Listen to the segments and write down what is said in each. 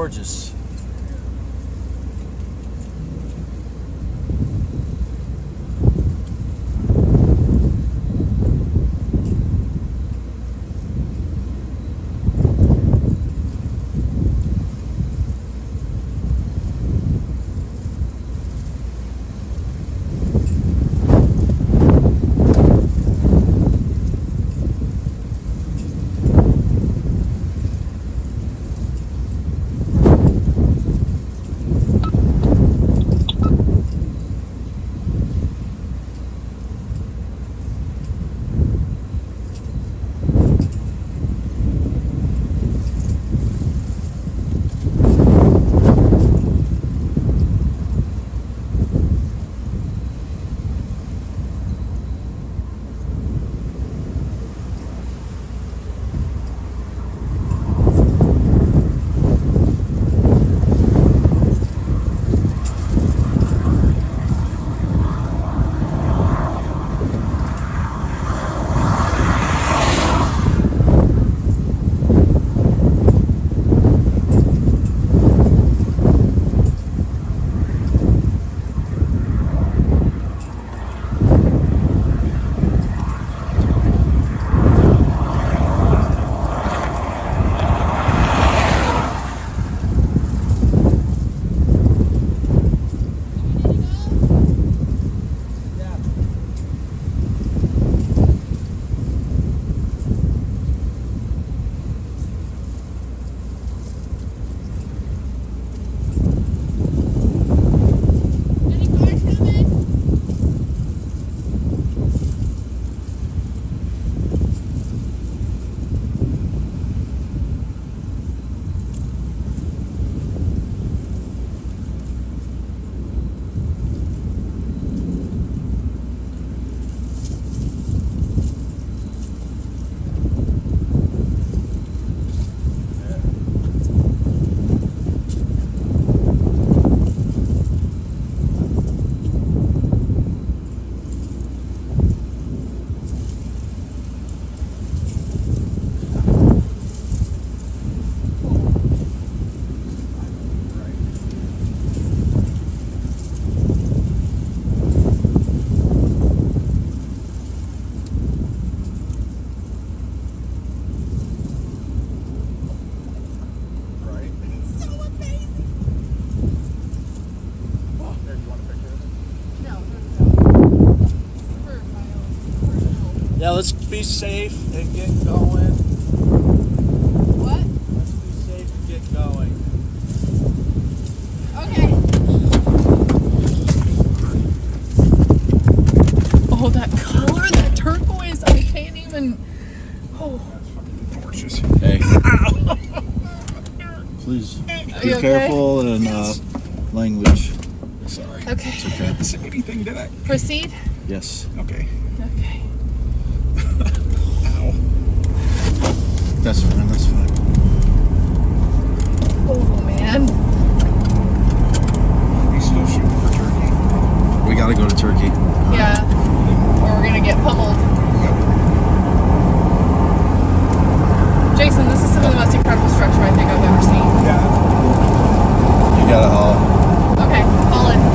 gorgeous. Yeah, let's be safe and get going. What? Let's be safe and get going. Okay. Oh, that color, that turquoise, I can't even. Oh. That's fucking gorgeous. Hey. Please be okay? careful and language. Sorry. Okay. It's okay. I didn't say anything, did I? Proceed? Yes. Okay. Okay. Ow. That's fine. That's fine. Oh, man. Are you still shooting for turkey? We gotta go to Turkey. Yeah. Or we're gonna get pummeled. Jason, this is some of the most incredible structure I think I've ever seen. Yeah. You gotta haul. Okay, haul it.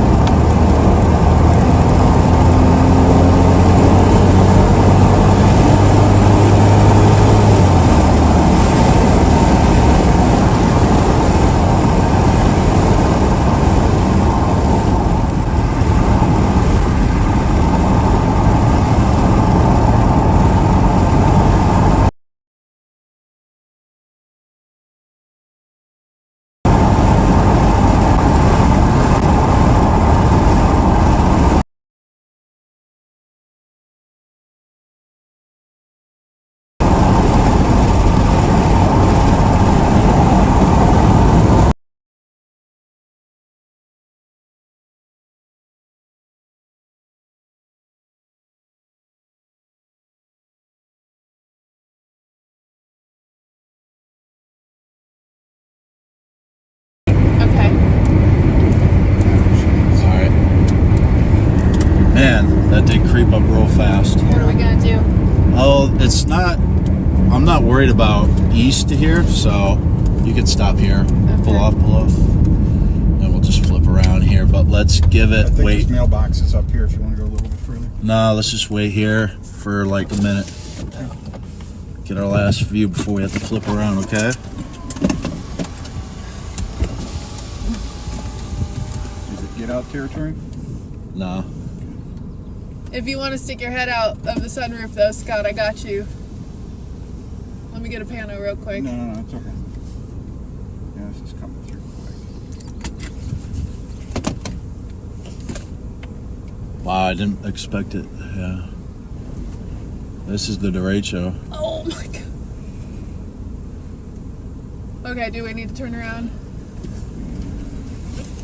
That did creep up real fast. What are we gonna do? Oh, it's not. I'm not worried about east to here, so You can stop here. Pull off. And we'll just flip around here. But let's give it. I think Wait. this mailbox is up here if you want to go a little bit further. No, let's just wait here for like a minute. Get our last view before we have to flip around, okay? Is it get out territory? No. If you want to stick your head out of the sunroof, though, Scott, I got you. Let me get a pano real quick. No, it's okay. Yeah, this is coming through quick. Wow, I didn't expect it. Yeah. This is the derecho. Oh my god. Okay, do we need to turn around?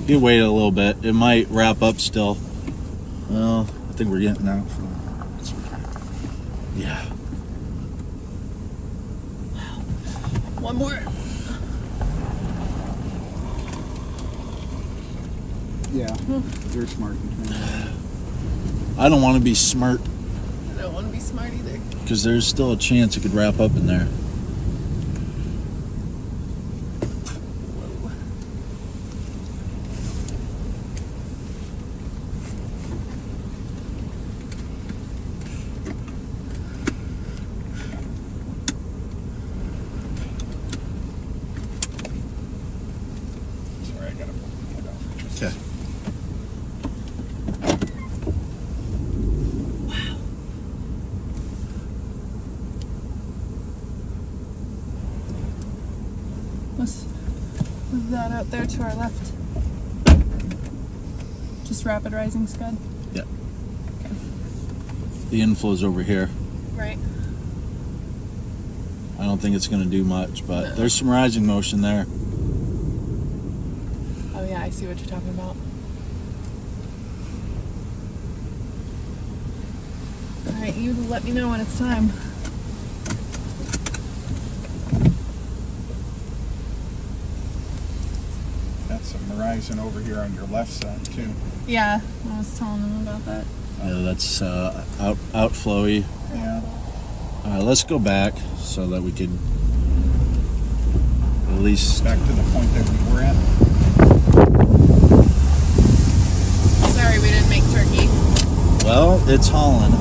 You wait a little bit. It might wrap up still. Well, I think we're getting out. Yeah. One more. Yeah, they're smart. I don't want to be smart I don't want to be smart either. because there's still a chance it could wrap up in there. Sorry, I gotta pull my head out. Okay. What's that out there to our left? Just rapid rising scud? Yeah. The inflow's over here. Right. I don't think it's going to do much, but there's some rising motion there. Oh yeah, I see what you're talking about. Alright, you let me know when it's time. That's some horizon over here on your left side too. Yeah, I was telling them about that. Yeah, that's outflowy. Yeah. Let's go back so that we can at least. Back to the point that we were at. Sorry we didn't make turkey. Well, it's hauling.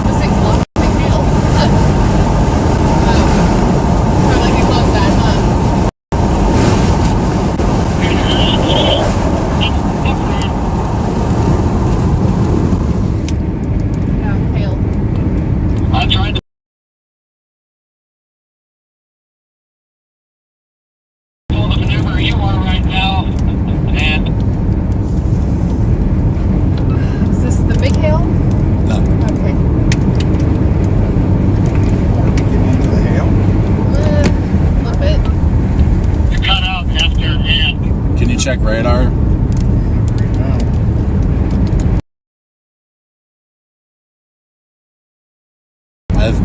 This thing's low big hail. Probably can close that, huh? Yeah, hail. I tried to pull the maneuver you are right now, and Is this the big hail? No. Okay. Are we getting into the hail? A little bit. you cut out after and Can you check radar? Right now.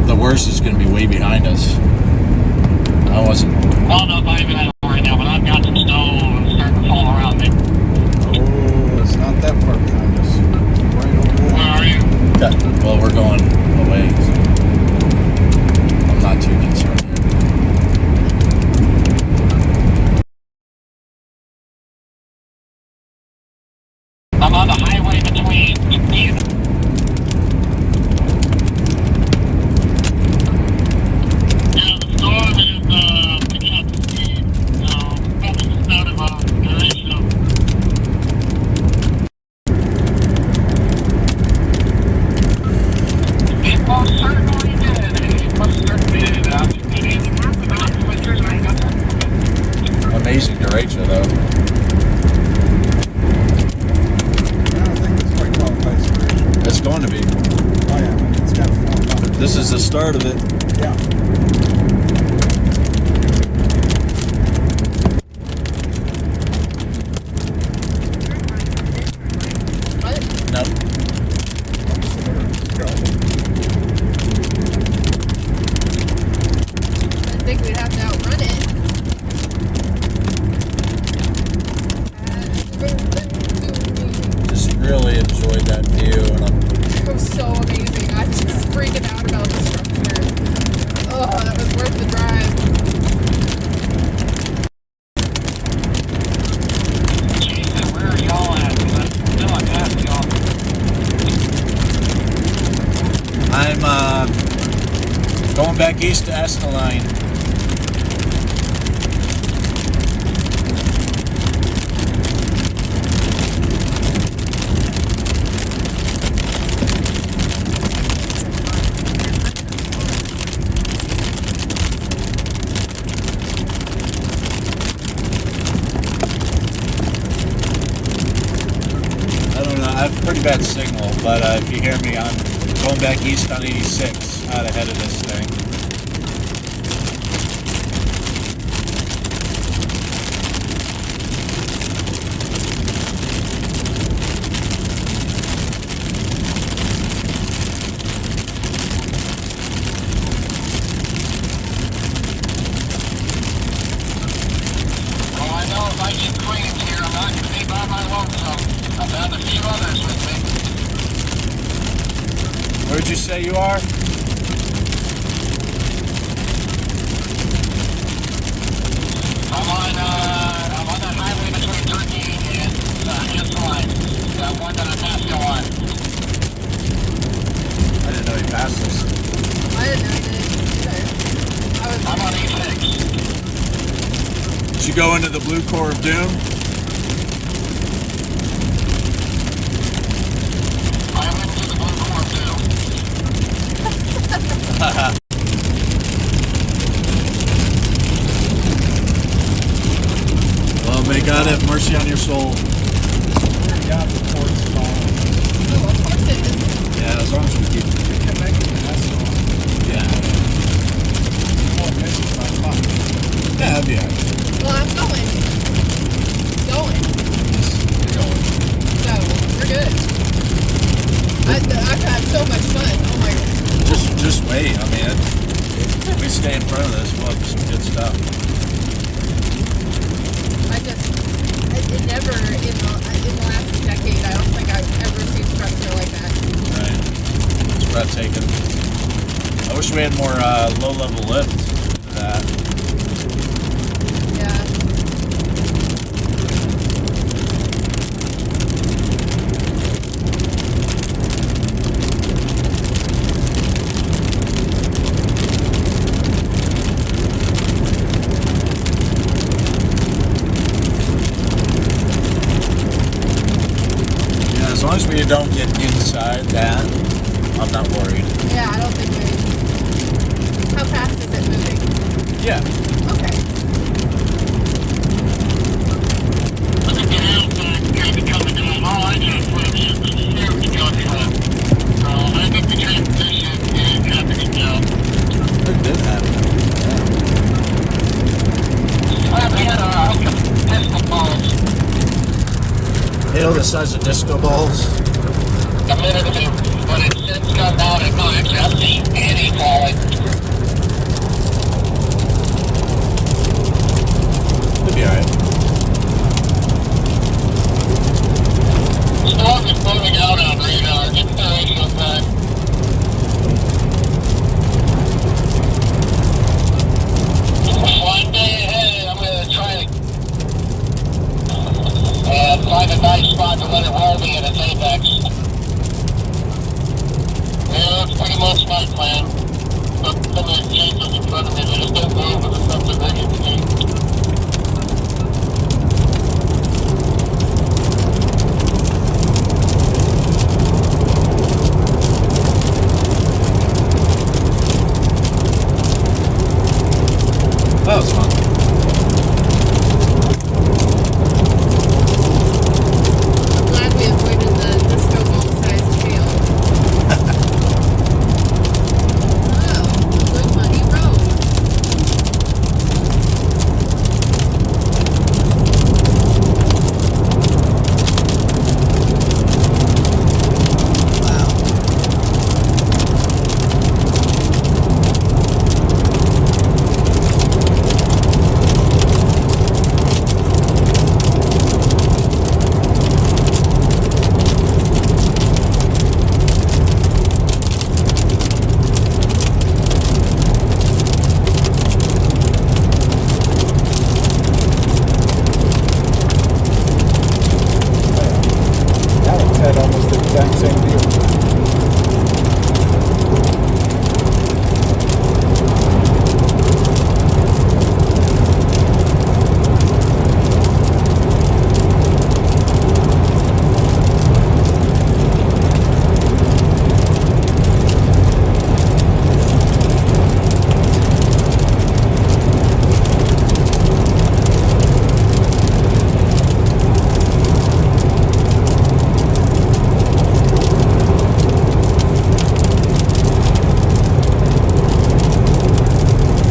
The worst is going to be way behind us. I wasn't. I don't know if I even have it right now, but I've got some snow starting to fall around me. Oh, it's not that far behind us. Right over Where there. are you? Okay. Well, we're going away. I'm not too concerned here. I'm on the highway between yeah, the storm is picking up speed, so probably just out of duration. It most certainly did. It most certainly did. Amazing derecho, though. I don't think this quite qualifies for it. It's going to be. This is the start of it. Yeah. What? No. I think we'd have to outrun it. Just really enjoyed that view, and It was so amazing. I'm just freaking out about the structure. Oh, that was worth the drive. Jason, where are y'all at? 'Cause I feel like I passed y'all. I'm going back east to Esteline. I don't know, I have pretty bad signal, but if you hear me, I'm going back east on 86, out ahead of this thing. Well, I know if I keep clinging here, I'm not going to be by my lonesome. I found a few others with me. Where'd you say you are? I'm on that highway between Turkey and Intensifying. That one that I passed you on. I didn't know you passed this. I didn't know you did either. I'm on E6. Did you go into the blue core of doom? I went to the blue core too. Well, may God have mercy on your soul. Yeah, the port's falling. Oh, of course it is. Yeah, as long as we keep. Come back in the asphalt. Yeah. Oh, misses by much. Yeah, that'd be alright. Well, I'm going. You're going. So, we're good. I've had so much fun. Oh my god. Just wait. I mean, we stay in front of this. We'll have some good stuff. It never, in the last decade, I don't think I've ever seen structure like that. Right. It's breathtaking. I wish we had more low-level lift for that. Yeah. Yeah, as long as we don't get inside that, I'm not worried. Yeah, I don't think we... How fast is it moving? Yeah. Okay. Look at the house kind of coming down. All I just put up is a huge gun truck. So I think the transition is happening now. It did happen. Well, we had a pistol balls Hail the size of disco balls. a minute ago, but it's since gone down at night. I've seen Annie falling. It'll be alright. Storm is moving out on radar. It's very sometime. One day ahead, I'm going to try to find a nice spot to let it roll me in its apex. Yeah, that's pretty much my plan. But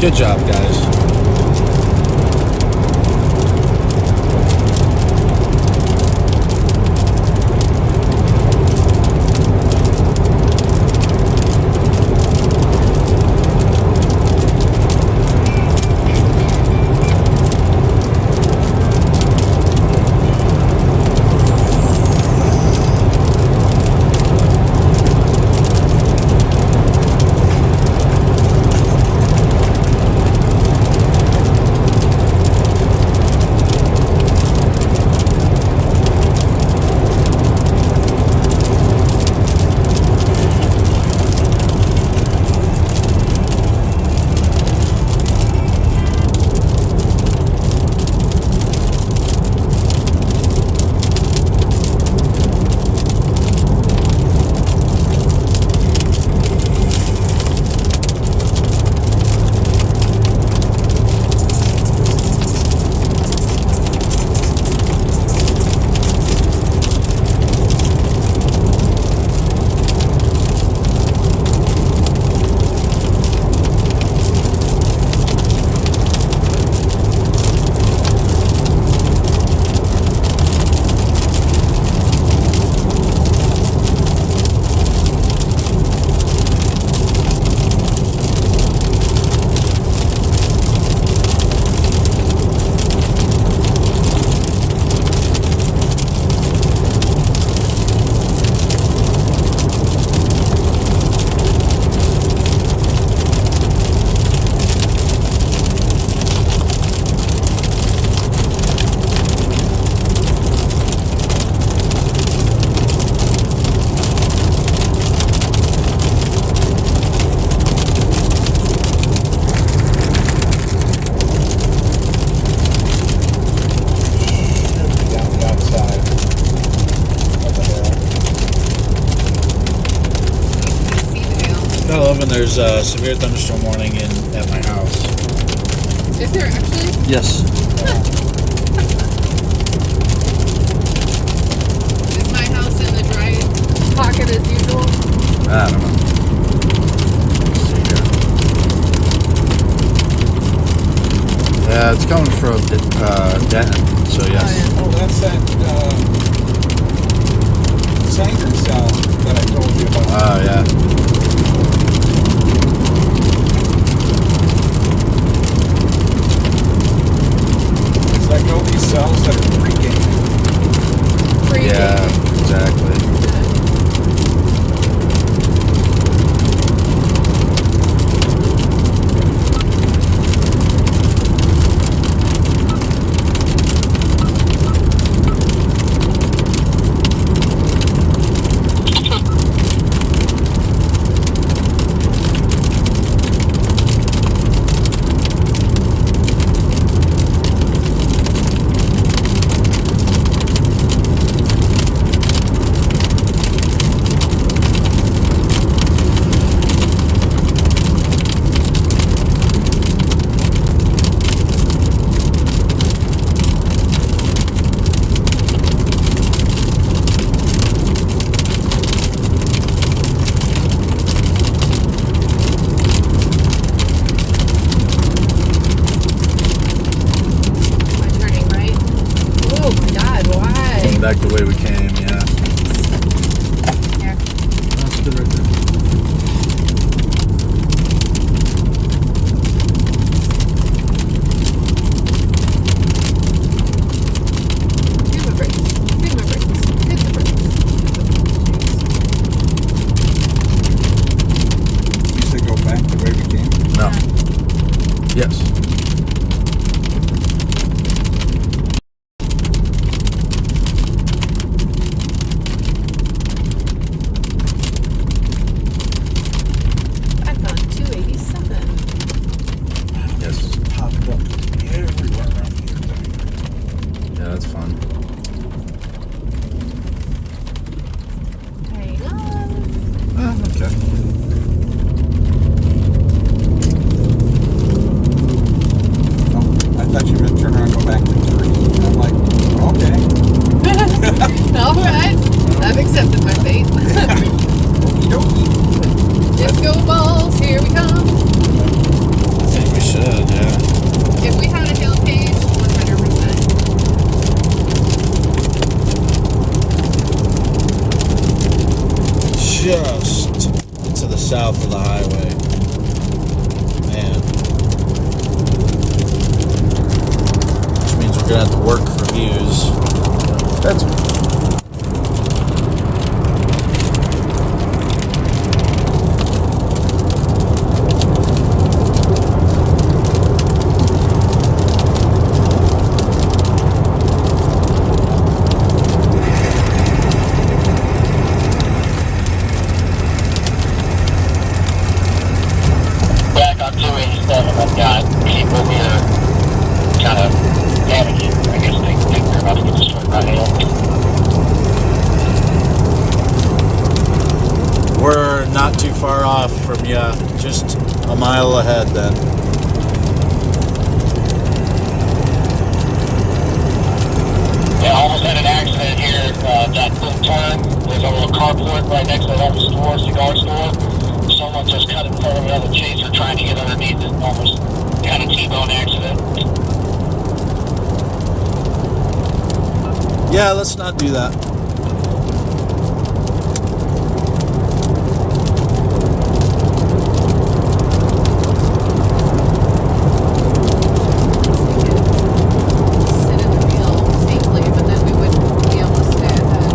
Good job, guys. When there's a severe thunderstorm warning at my house. Is there actually? Yes. Is my house in the dry pocket as usual? I don't know. Let's see here. Yeah, it's coming from Denton, so yes. Oh, that's that siren cell that I told you about. Oh, yeah. Like all these cells that are pre-gaming. Yeah, exactly. Back the way we came, yeah. Here. That's good right there. Hit my brakes. Hit my brakes. Hit the brakes. You said go back the way we came. No. Yes. just to the south of the highway. Man. Which means we're gonna have to work for views. That's Back on 287, I've got people here kind of panicking. I guess they think they're about to get destroyed by hail. We're not too far off from you, just a mile ahead then. Yeah, almost had an accident here. That little turn, there's a little carport right next to that store, cigar store. Someone just cut in front of another chaser trying to get underneath it. Almost got a T-bone accident. Yeah, let's not do that. Sit in the wheel safely, but then we wouldn't be able to stay ahead.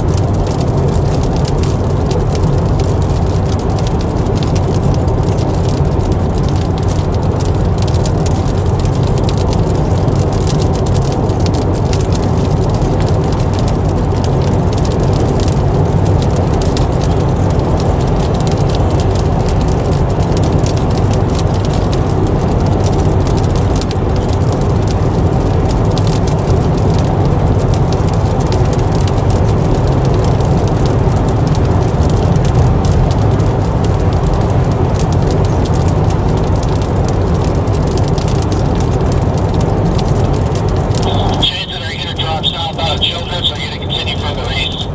Chances are you're going to drop south out of Children's or you're going to continue further east.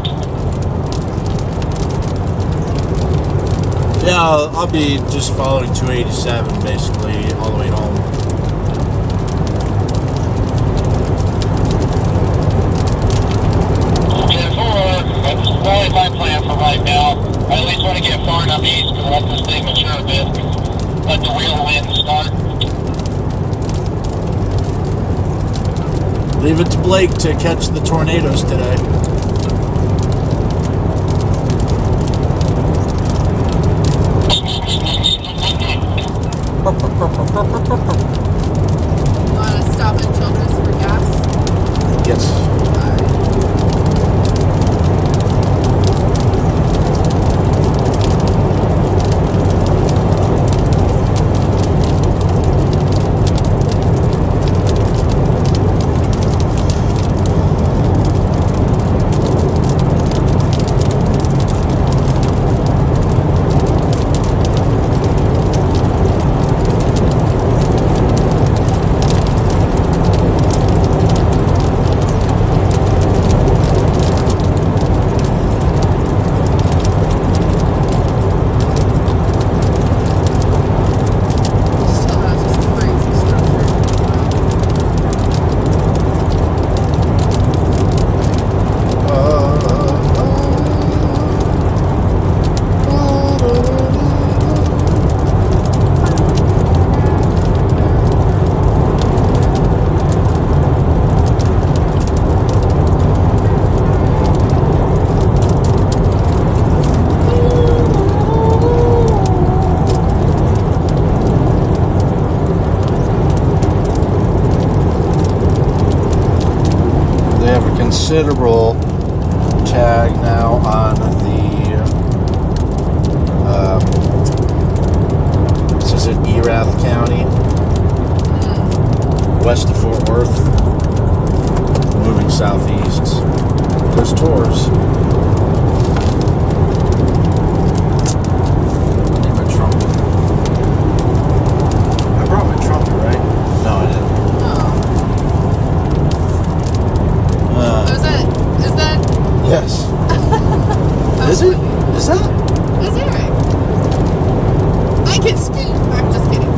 Yeah, I'll be just following 287 basically all the way home. 10-4, that's probably my plan for right now. I at least want to get far enough east to let this thing mature a bit. Let the real wind start. Leave it to Blake to catch the tornadoes today. You want to stop in Children's for gas? Yes. Alright. Still has this crazy structure. They have a considerable tag now on the this is in Erath County, west of Fort Worth, moving southeast. There's tours. Need my trumpet. I brought my trumpet, right? No, I didn't. Oh. Is that? Yes. Is it? Is that? Is it right? I can speak. I'm just kidding.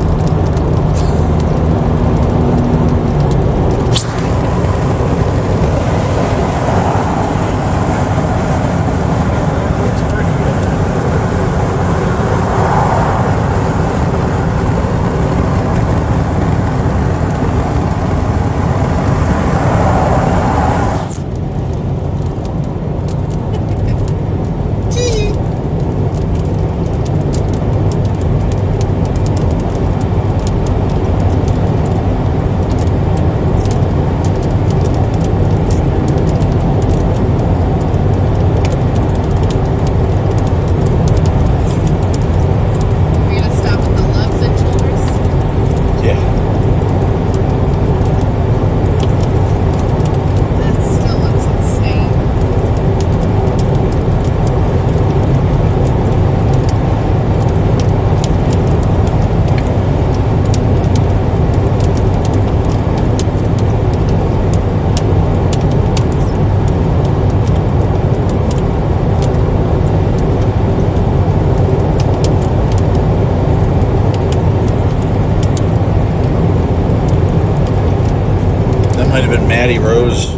Might have been Maddie Rose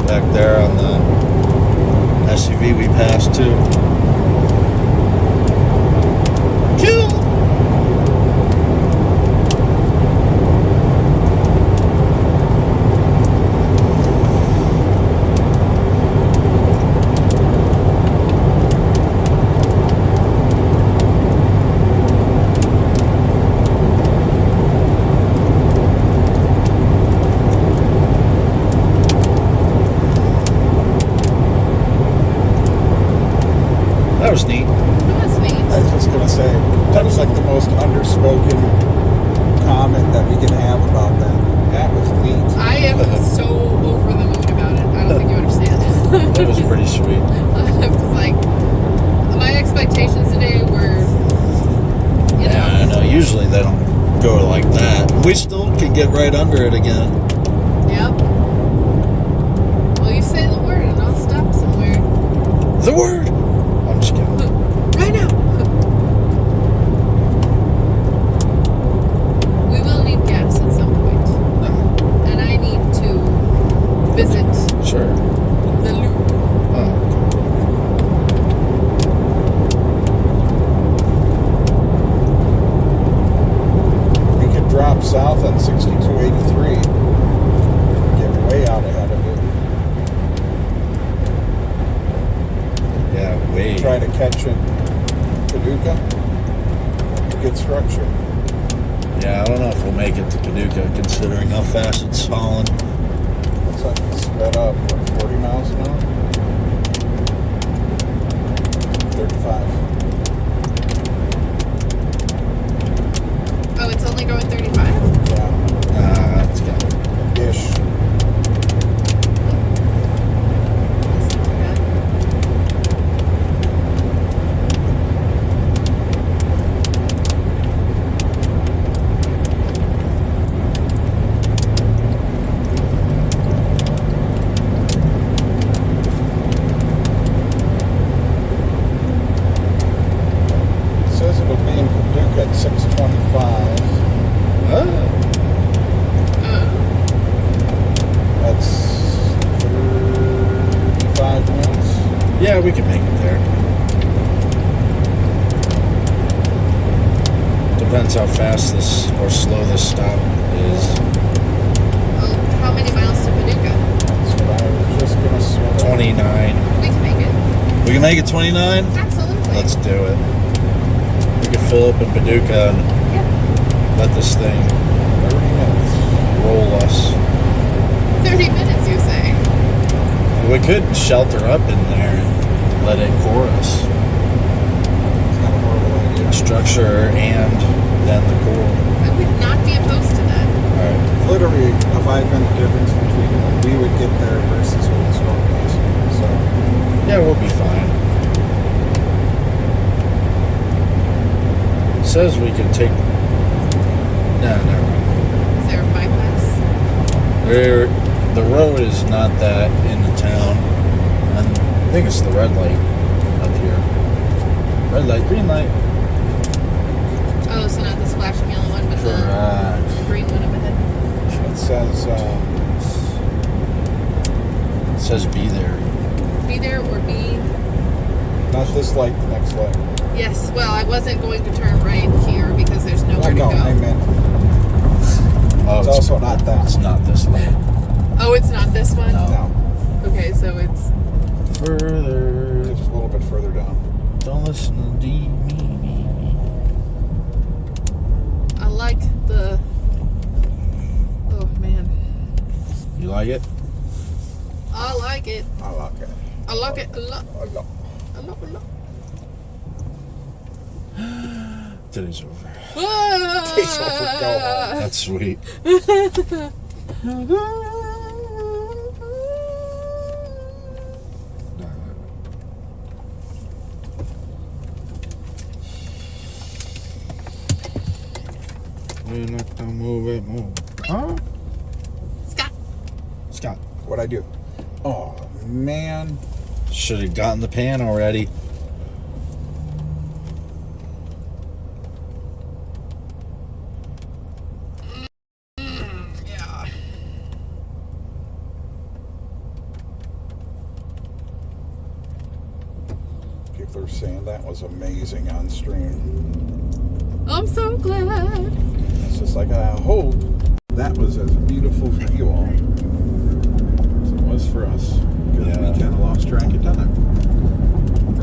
back there on the SUV we passed too. Kill! That was neat. That was neat. I was just gonna say that was like the most underspoken comment that we can have about that. That was neat. I am so over the moon about it. I don't think you understand. That was pretty sweet. I was like, my expectations today were, you know. Yeah, I know. Usually they don't go like that. We still could get right under it again. Yep. Well, you say the word and I'll stop somewhere. The word! I'm just kidding. Right now. We will need gas at some point. And I need to visit Sure. the loop. Oh, We could drop south on 6283. Get way out ahead of it. yeah, way. Try to catch it. Paducah. Good structure. Yeah, I don't know if we'll make it to Paducah considering how fast it's hauling. Looks like it's sped up. What, 40 miles an hour? 35. Oh, it's only going 35? Yeah. It's got Ish. That's not too bad. It says it'll be in Paducah at 625. That's 35 minutes. Yeah, we can make it there. Depends how fast this or slow this stop is. Oh, how many miles to Paducah? That's what I was just gonna say. 29. We can make it. We can make it 29? Absolutely. Let's do it. We can fill up in Paducah and Yeah. let this thing 30 minutes. roll us. 30 minutes, you say? We could shelter up in there and let it core us. It's not a horrible idea. Structure and then the core. I would not be opposed to that. Alright. Literally a 5-minute difference between when we would get there versus when the storm was. So, Yeah, we'll be fine. Says we can take. No, never mind. Is there a bypass? The road is not that into town. And I think it's the red light up here. Red light, green light. Oh, so not the splashing yellow one, but Correct. the green one up ahead. it It says be there. Be there or be... not this light, the next light. Yes, well, I wasn't going to turn right here because there's nowhere No, to go. I meant Oh, it's also not that. It's not this light. Oh, it's not this one? No. No, Okay, so it's... Further. just a little bit further down. Don't listen to me. I like the... Oh, man. You like it? I like it. I like it. I like it a lot. I like it. A lot, a lot. Today's over. It's over, go home. That's sweet. We're not gonna move it, move. Huh? Scott. Scott. What'd I do? Oh, man. Should have gotten the pan already. Yeah. people are saying that was amazing on stream. I'm so glad. It's just like, I hope that was as beautiful for you all as it was for us. Because we kind of lost track of time.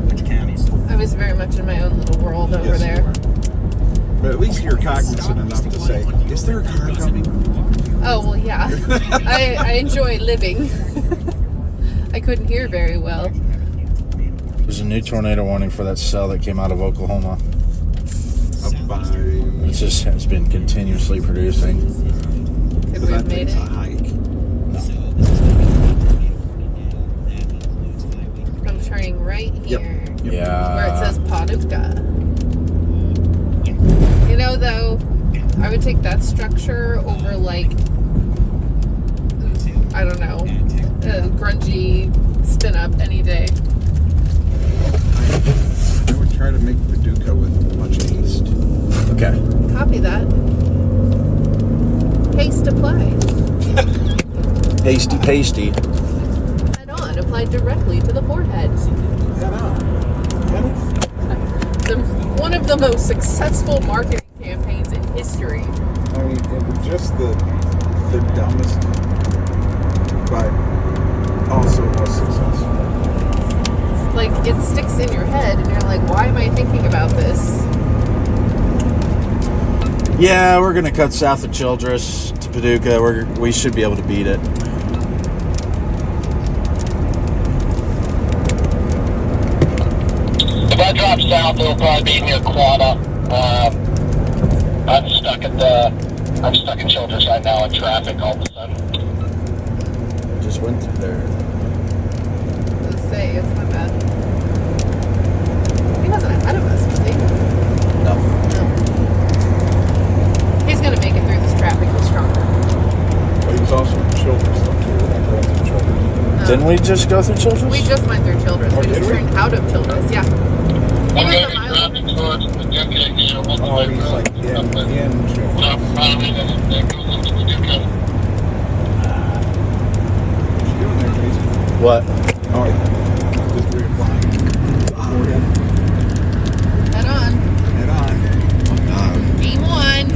Which counties? I was very much in my own little world over Yes, you there. were. But at least you're cognizant enough to say, is there a car coming? Oh, well, yeah. I enjoy living. I couldn't hear very well. There's a new tornado warning for that cell that came out of Oklahoma. Up by... It's been continuously producing. Could we have made thing's a it? hike. I'm turning right here. Yeah. Where it says Paducah. You know, though, I would take that structure over, like, I don't know, a grungy spin-up any day. I would try to make Paducah with much haste. Okay. Copy that. Haste applied. Pasty, pasty. Head on, applied directly to the forehead. Head on. One of the most successful marketing campaigns in history. I mean, it was just the dumbest, but also most successful. Like, it sticks in your head, and you're like, why am I thinking about this? Yeah, we're gonna cut south of Childress to Paducah. We should be able to beat it. If I drop south, it'll probably be near Quada. I'm stuck in Childress right now in traffic all of a sudden. Just went through there. Let's say, it's not bad. He wasn't ahead of us, was he? No. No. He's gonna make it through this traffic. He's stronger. But he was also in Childress, though, too. We're not going through Childress. Didn't we just go through Childress? We just went through Childress. Oh, We just did we? turned out of Childress, yeah. He I'm was going a mile over. to towards Paducah here. Oh, he's like in Childress. That goes into Paducah. What you doing there, Grayson? What? Oh, yeah. Just reapplying. Head on. Head on. Game one.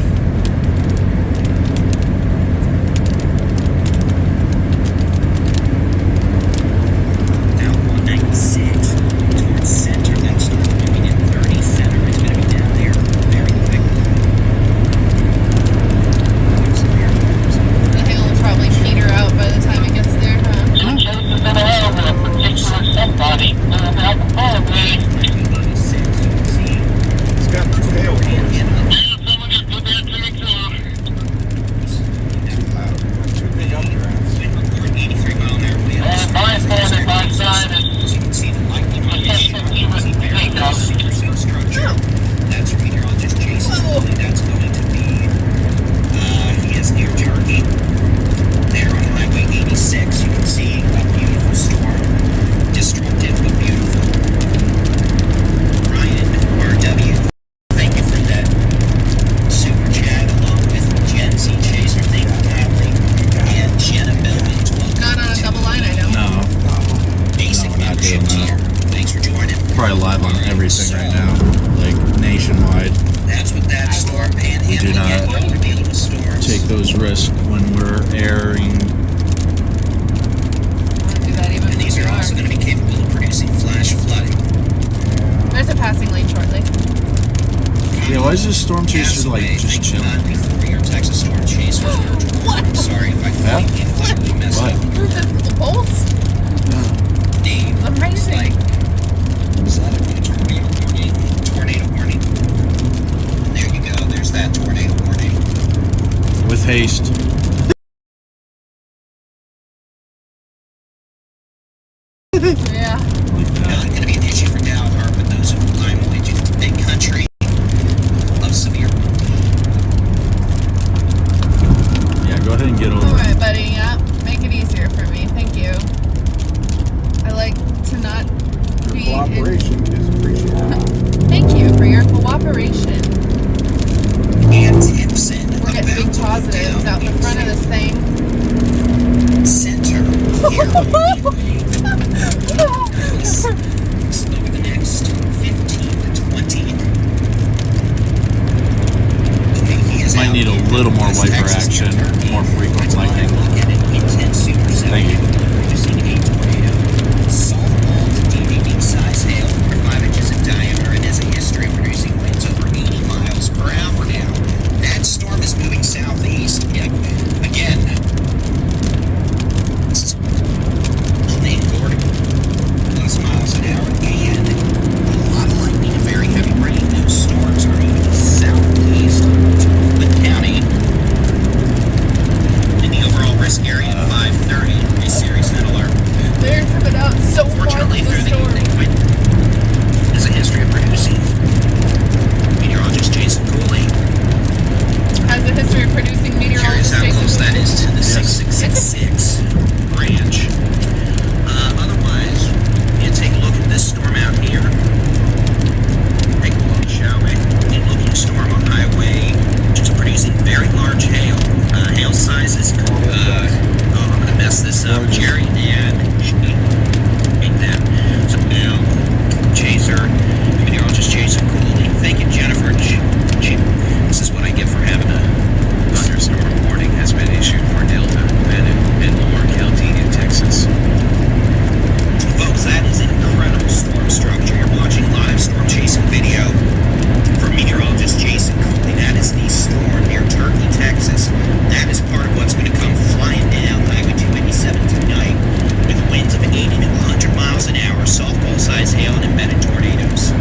Down 196 towards center, then start moving in 30 center. It's going to be down there very quickly. The hill will probably peter out by the time it gets there, huh? Two chases in a row with a particular somebody. Below 6, you can see. It's got the tail force. Someone just put that to me too. Too loud. Too big updrafts. Wind report 83 mile an hour winds. My phone in my side is As you can see, the lightning on the ship. You can see very low supercell structure. That's your meteorologist Jason. That's going to be, he is near Turkey. There on Highway 86, you can see a beautiful storm. Destructive but beautiful. Ryan, RW, thank you for that super chat, along with Gen Z Chaser, thank you kindly. And Jenna Bellman's welcome. Not on a double line, I know. No. Basic No, we're not membership doing that. tier. Thanks for joining. Probably live on everything right now, like nationwide. That's what that storm panhandling. We do not yet no revealable storms. Take those risks when we're airing. Do that even And these if are you also going to be capable of producing flash flooding. There's a passing lane shortly. Yeah, why is this storm chaser like just chilling? For your Texas storm chasers virtual. What? I'm sorry if I Yeah? completely messed What? up. The bolts? Dave, Amazing. like, is that a tornado warning? Tornado warning. There you go. There's that tornado warning. With haste. Yeah. Like Not that. going to be an issue for Dow Harbor, but those who fly only to the big country of severe. Yeah, go ahead and get over All it. right, buddy. Yeah. Make it easier for me. Thank you. I like to not Your be cooperation is appreciated. Thank you for your cooperation. And Timpson. We're getting big positives out the front of this thing. Center. Here. Over the next gorgeous. Jerry and make that. So now, Chaser, meteorologist Jason Cooley. Thank you, Jennifer. This is what I get for having a thunderstorm warning has been issued for Delta and Lamar County in Texas. Folks, that is an incredible storm structure. You're watching live storm chasing video from meteorologist Jason Cooley. That is the storm near Turkey, Texas. That is part of what's going to come flying down Highway 287 tonight with winds of 80 to 100 miles an hour, softball-sized hail, and embedded tornadoes.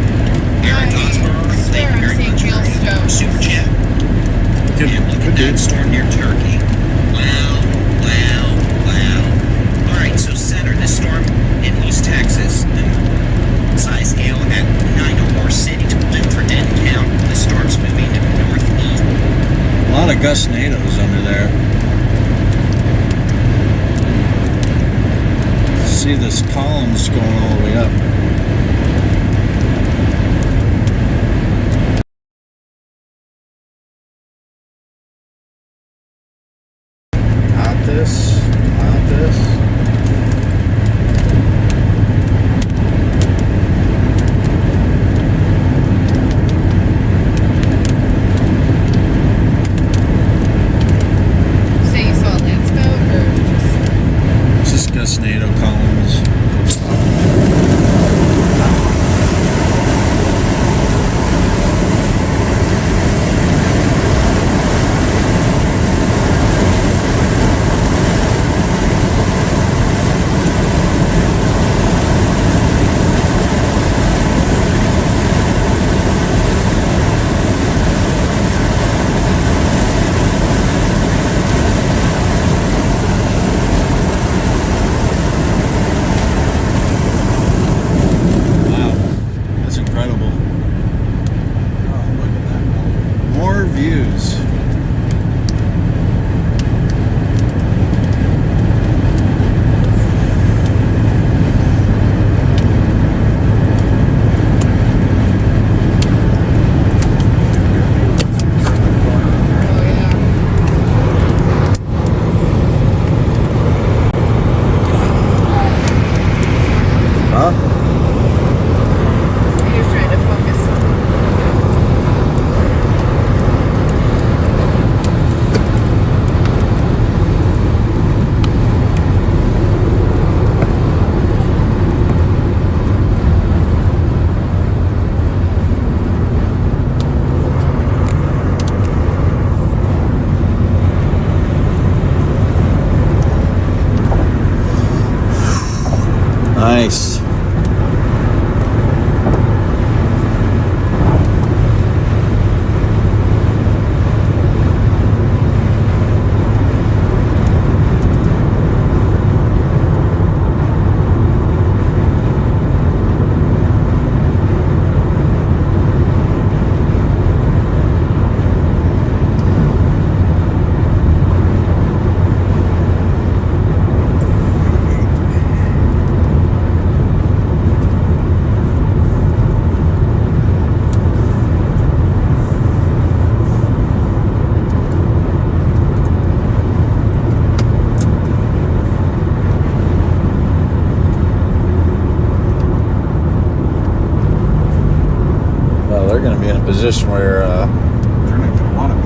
Eric Osborne, thank you very much for Super Chat. And look at that storm near Turkey. Wow, wow, wow. All right, so center this storm in East Texas. Size hail at 9 or City to Linford County. The storm's moving northeast. A lot of gustnadoes under there. See this columns going all the way up. Out this. Say you saw a landscape or just... Just gustnado columns. Views. Nice. They're going to be in a position where they're not going to want to be.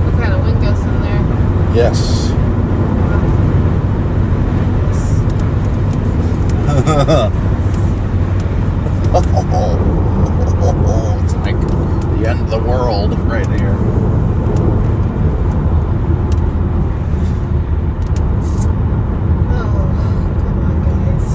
What kind of wind gusts in there? yes. It's like the end of the world right here. Oh, come on, guys.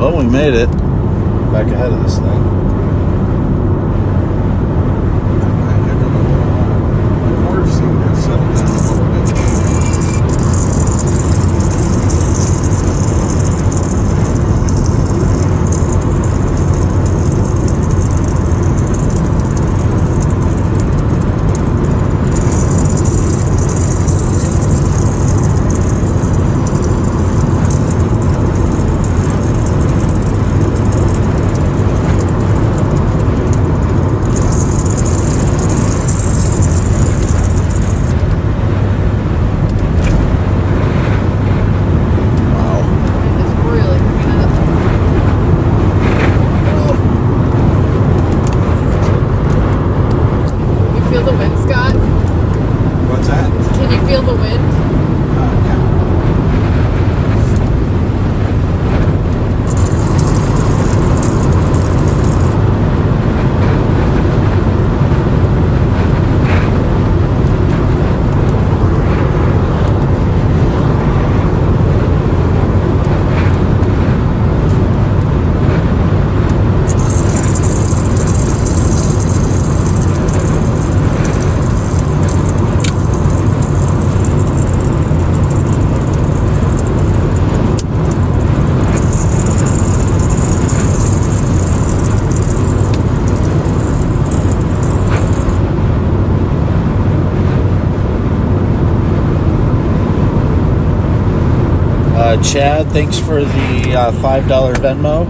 Well, we made it. Back ahead of this thing. My curve seemed to have settled down a little bit. Wind is really picking up. You feel the wind, Scott? What's that? Can you feel the wind? Yeah. Chad, thanks for the $5 Venmo.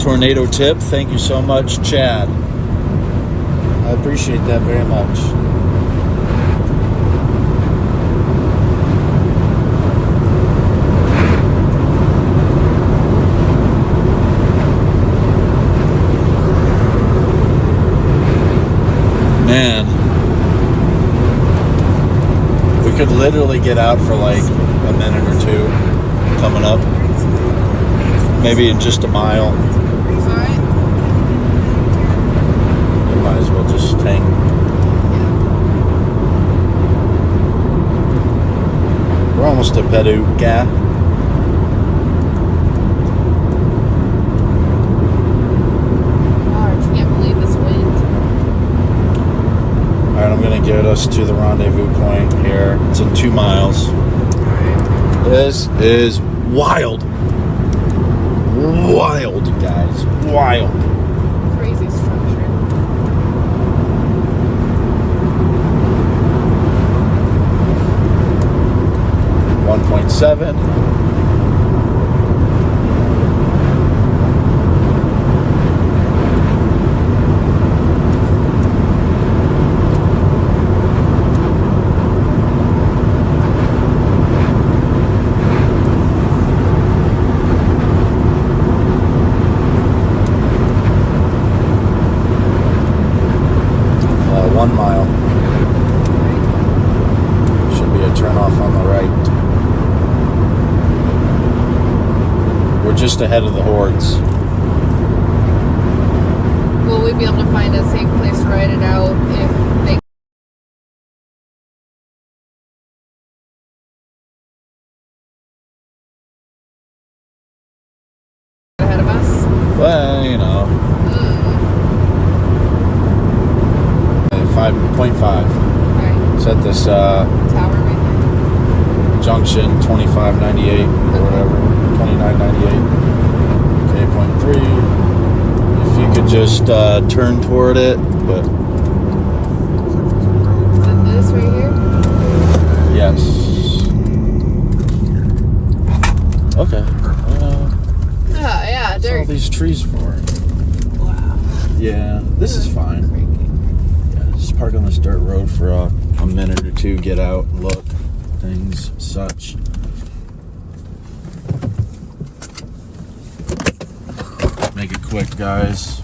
Tornado tip. Thank you so much, Chad. I appreciate that very much. Man, we could literally get out for like a minute or two coming up. Maybe in just a mile. Alright. We might as well just hang. We're almost at Paducah. Oh, I can't believe this wind. Alright, I'm gonna get us to the rendezvous point here. It's in 2 miles. This is wild. Wild, guys. Wild. Crazy structure. 1.7. Just ahead of the hordes. Will we be able to find a safe place to ride it out if they ahead of us? Well, you know. 5.5. Right. It's at this Tower right there. junction 2598 or whatever. 2998. Okay, 0.3. If you could just turn toward it, but And this right here? yes. Okay. Oh, yeah, What's all dirt. these trees for? Wow. Yeah, this is fine. Yeah, just park on this dirt road for a minute or two, get out, look, things, such. Make it quick, guys.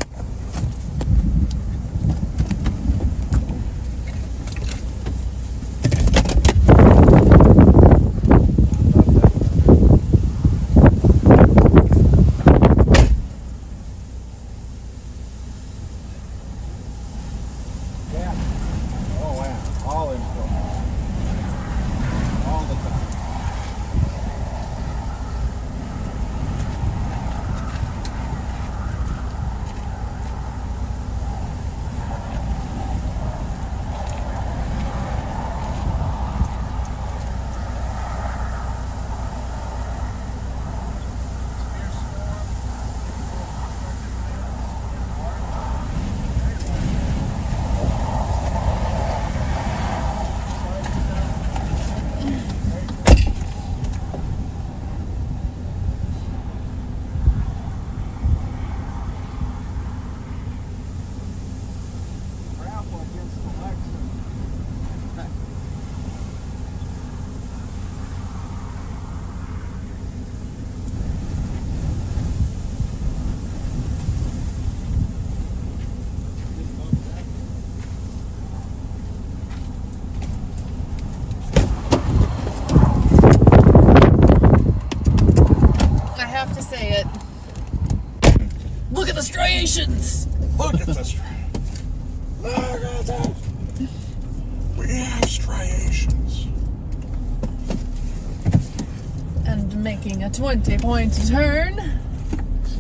Making a 20-point turn.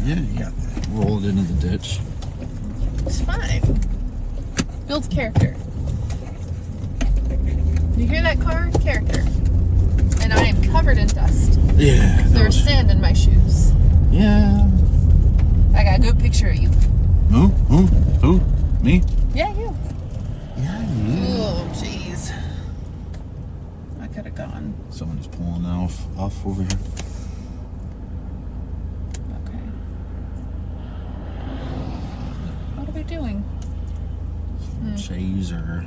Yeah, you got that. Rolled into the ditch. It's fine. Builds character. You hear that car? Character. And I am covered in dust. Yeah. There's sand in my shoes. Yeah. I got a good picture of you. Who? Me? Yeah, you. Yeah, Oh, jeez. I could have gone. Someone is pulling off over here. Okay. What are we doing? Chaser.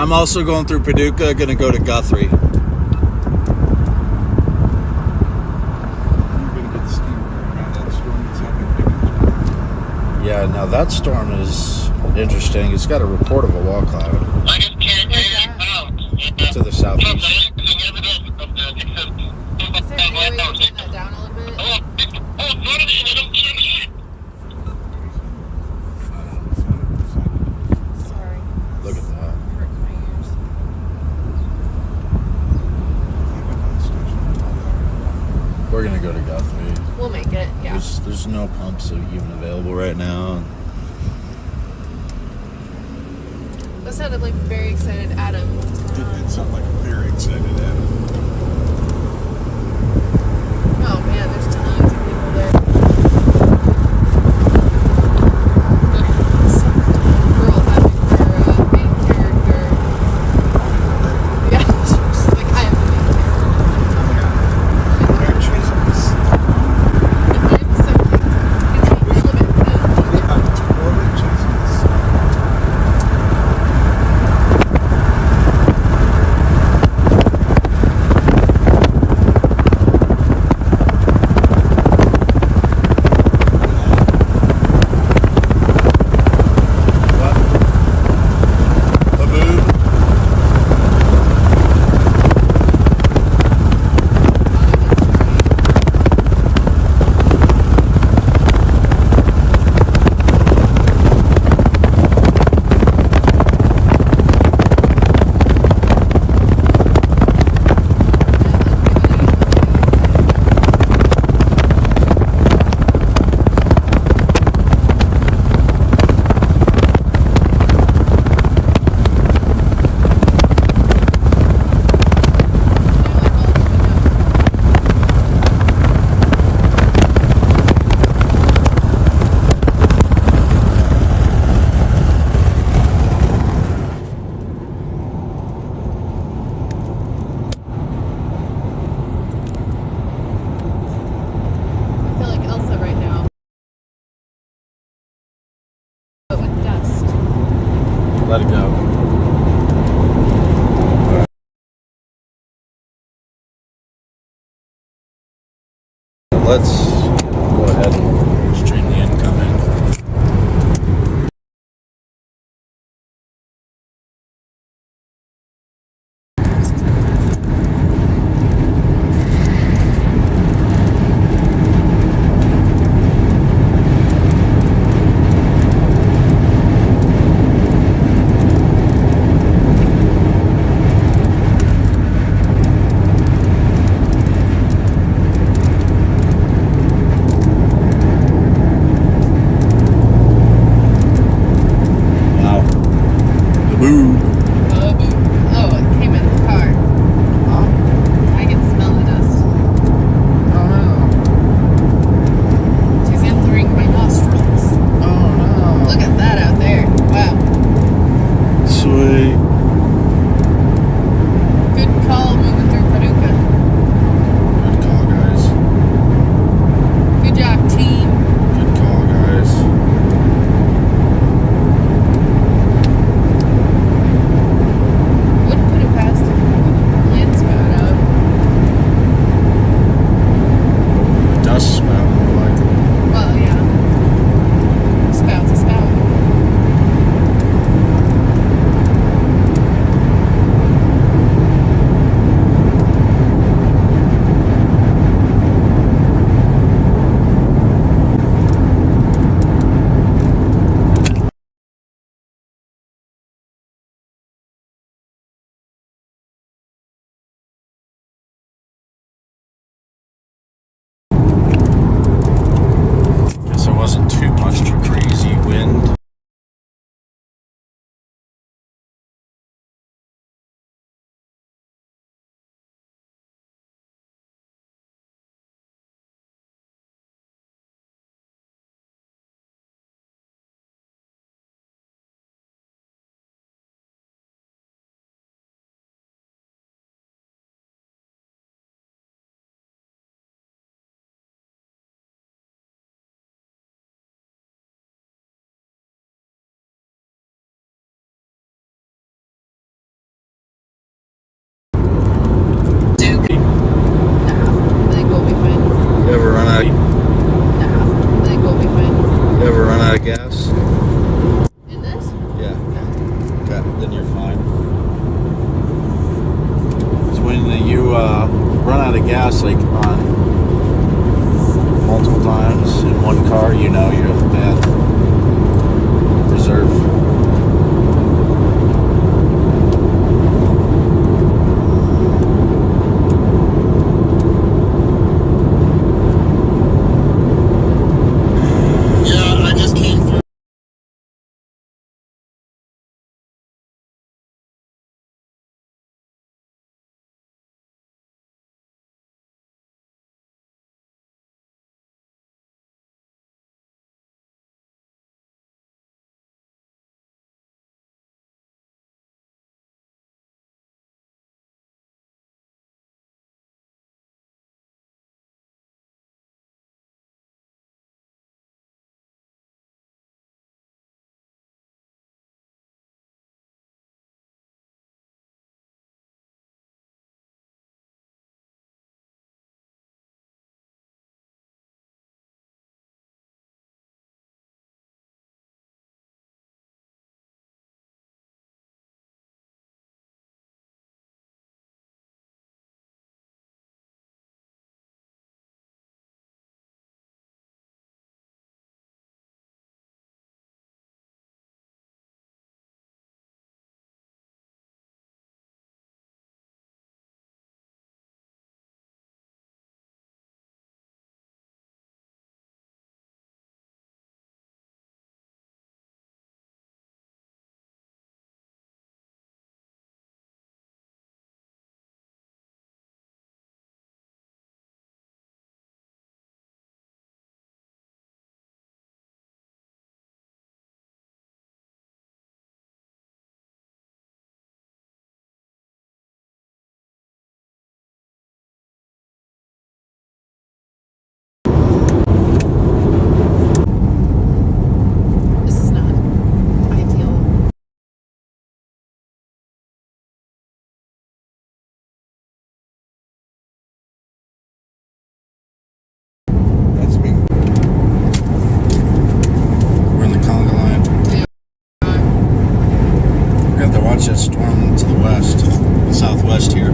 I'm also going through Paducah, gonna go to Guthrie. You're gonna get steam around that storm that's happening. Yeah, now that storm is interesting. It's got a report of a wall cloud I just can't get it out. to the southeast. Is there any way you can turn that down a little bit? Sorry. Look at that. Hurting my ears. We're gonna go to Guthrie. We'll make it, yeah. There's no pumps even available right now. That sounded like very excited Adam. What's going on? It sounds like I'm very excited at it. Oh man, there's tons of people there. Some girl having her main character. Yeah, she's like, I am the main character. They're chasing us. I'm so cute. It's a little bit. I'm totally chasing us. I feel like Elsa right now. But with dust. Let it go. Let's go ahead and stream the incoming. run out of gas like on multiple times in one car, you know you have a bad reserve. Yeah, I just came through. This is not ideal. That's me. We're in the conga line. We're gonna have to watch that storm to the west, southwest here.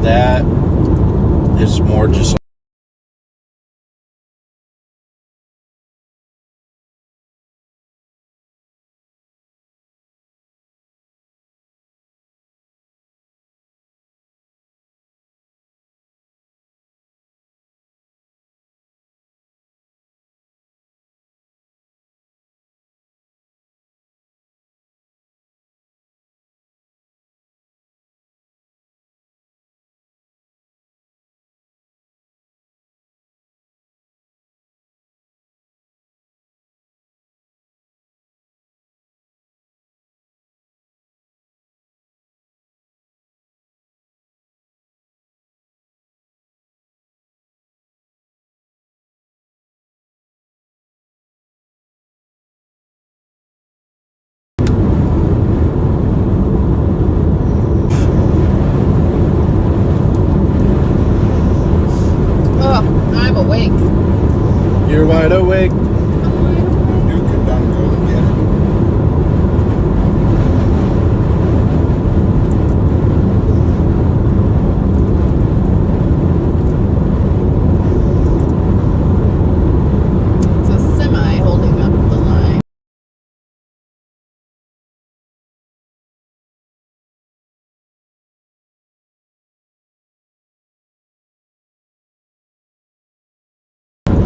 That is more just Oh, I'm awake. you're wide awake. Duke and Don go and get it. It's a semi holding up the line.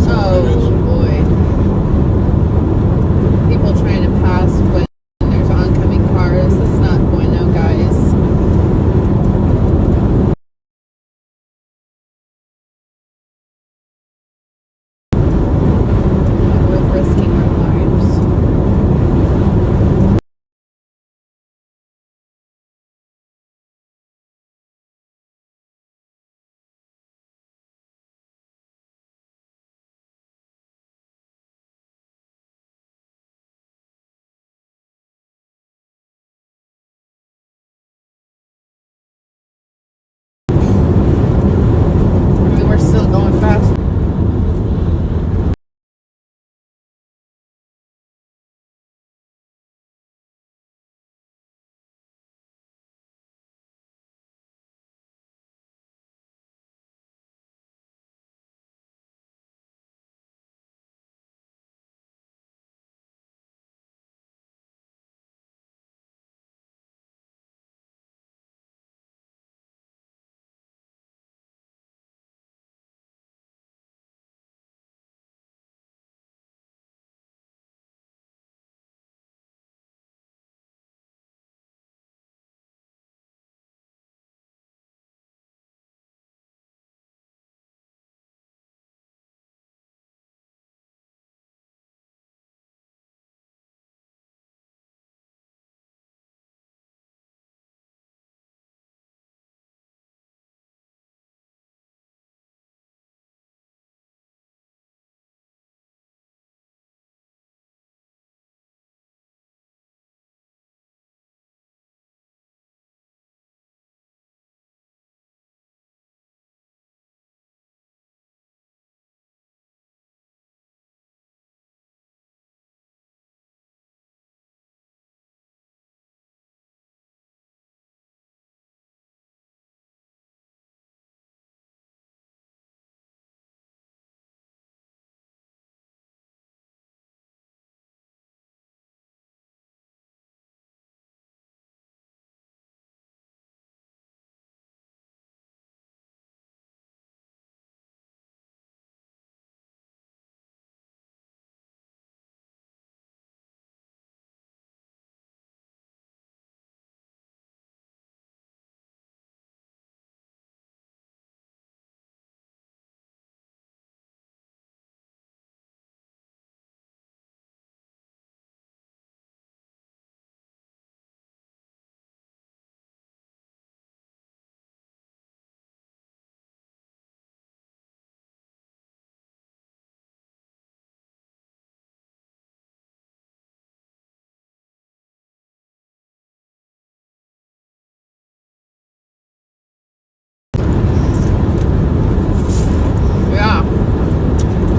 Oh boy.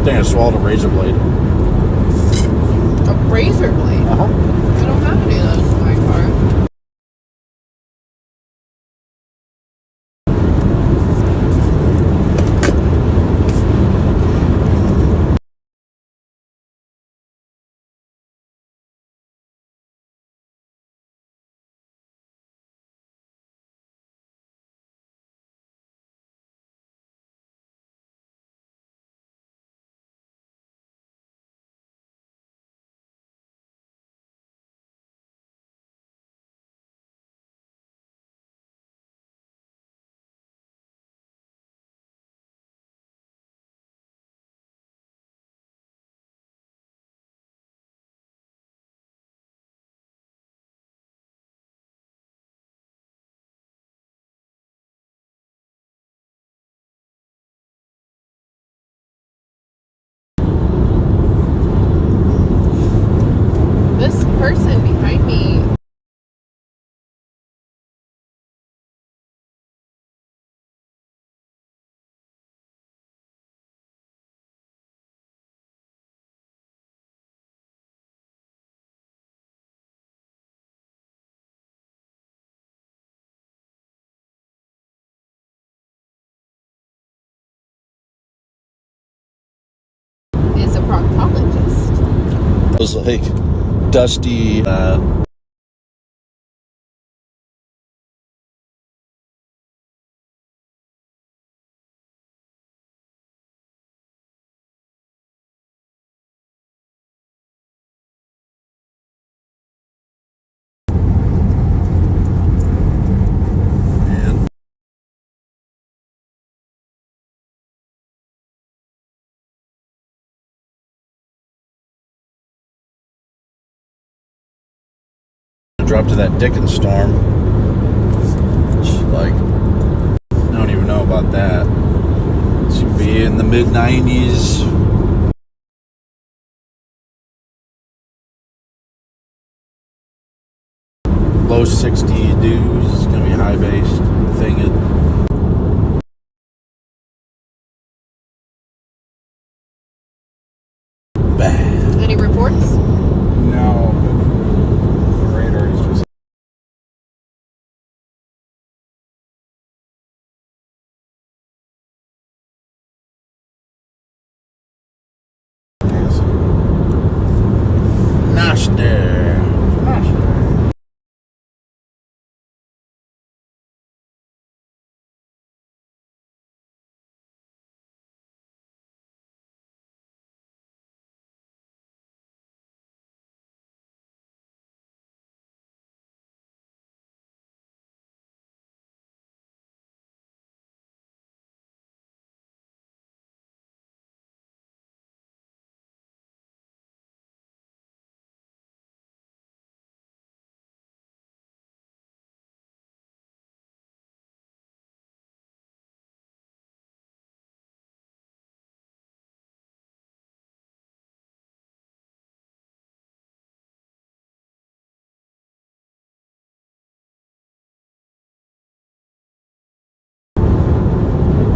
think I swallowed a razor blade. A razor blade? Uh-huh. I don't have any of those in my car. This person behind me. Is a proctologist. It was like dusty. Man. Dropped to that Dickens storm. Like, I don't even know about that. It's gonna be in the mid 90s. Low 60 dews. It's gonna be high based thing. Bad. Any reports? No, but the radar is just. Nasty.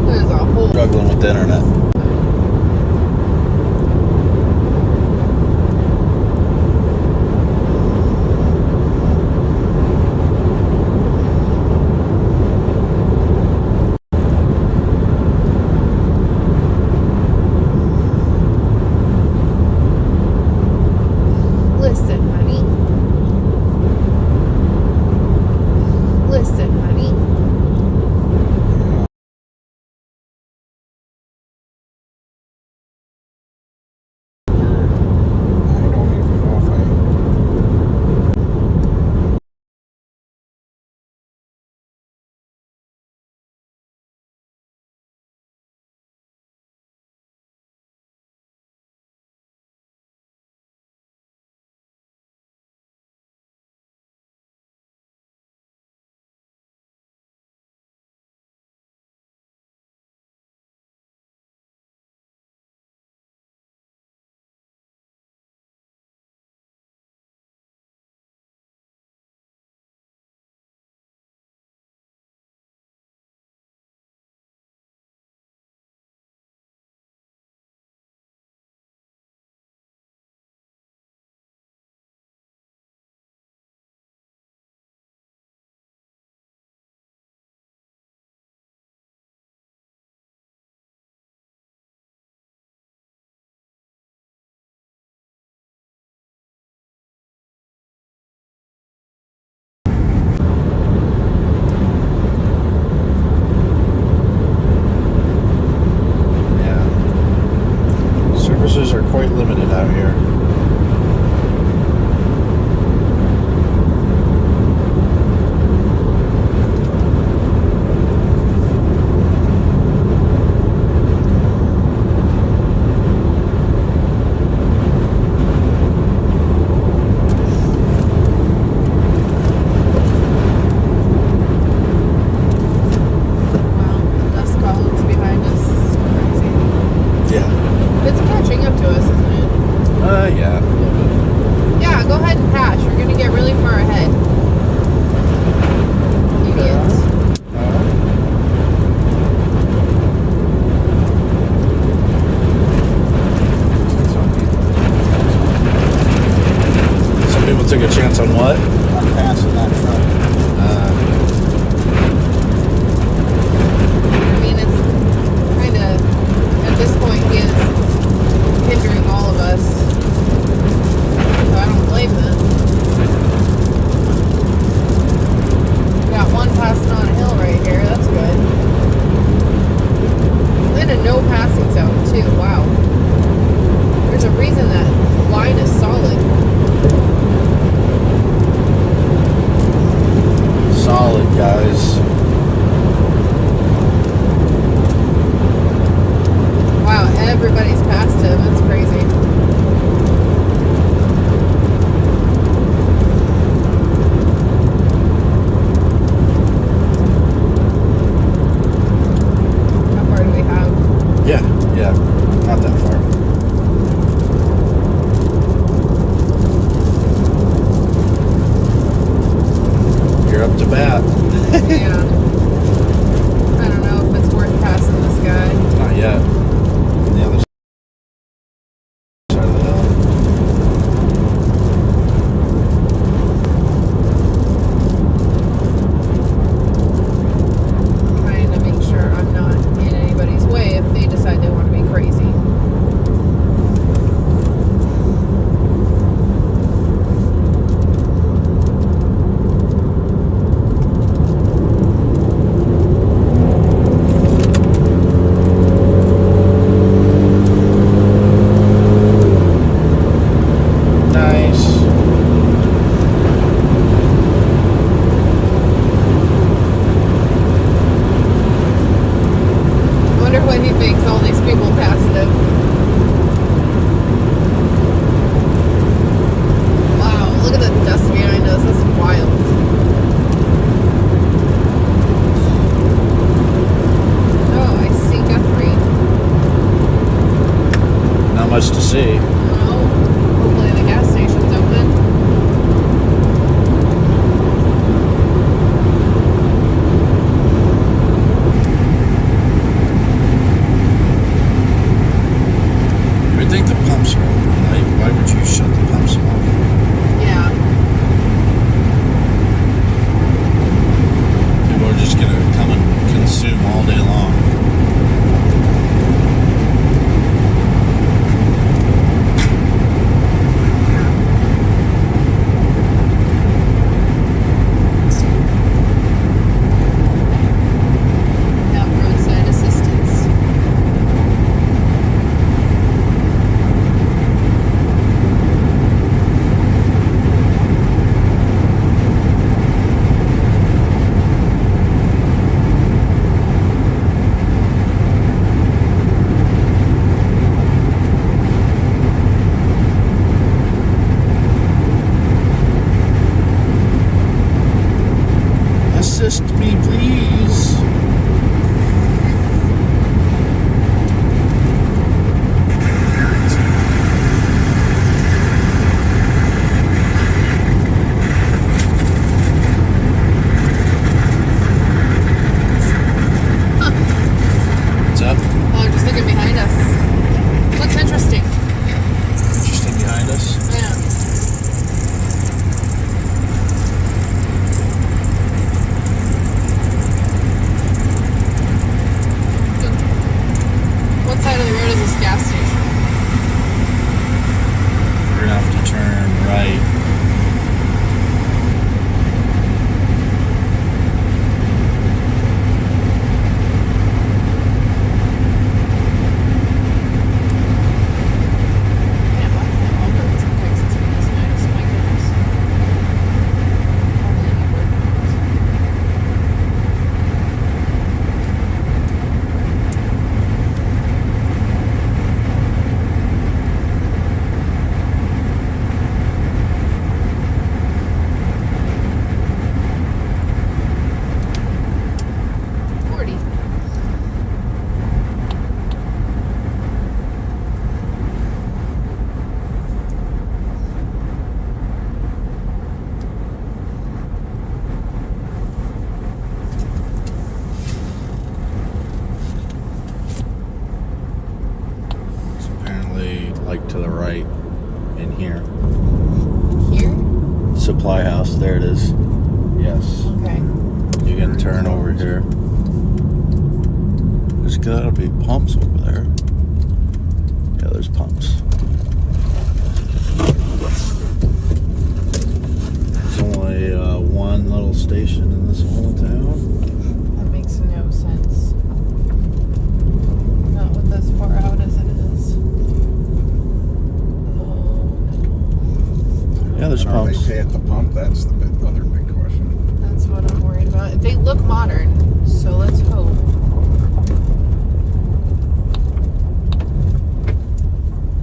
There's a whole. Struggling with the internet. quite limited out here. Took a chance on what? I'm passing that truck. I mean, it's kind of, at this point, he is hindering all of us. So I don't blame them. Got one passing on a hill right here. That's good. And a no passing zone, too. Wow. There's a reason that line is solid. Solid, guys. Wow, everybody's past him. That's crazy. How far do we have? Yeah, not that far. Up to bat. Yeah. I don't know if it's worth passing this guy. Not yet. On the other side of the hill. Trying to make sure I'm not in anybody's way if they decide they want to be crazy. Much to see. Oh, hopefully the gas station's open. You would think the pumps are open. Like, why would you shut the pumps off? Yeah. People are just gonna come and consume all day long. Assist me, please. What's up? Oh, I'm just looking behind us. Looks interesting. Interesting behind us? Yeah. What side of the road is this gas station? We're gonna have to turn right. right in here. Here? Supply house, there it is. Yes. Okay. You can turn over here. There's gotta be pumps over there. Yeah, there's pumps. There's only one little station in this whole town. That makes no sense. Not with as far out as it is. Yeah, there's And are pumps. they pay at the pump? That's the other big question. That's what I'm worried about. They look modern, so let's hope.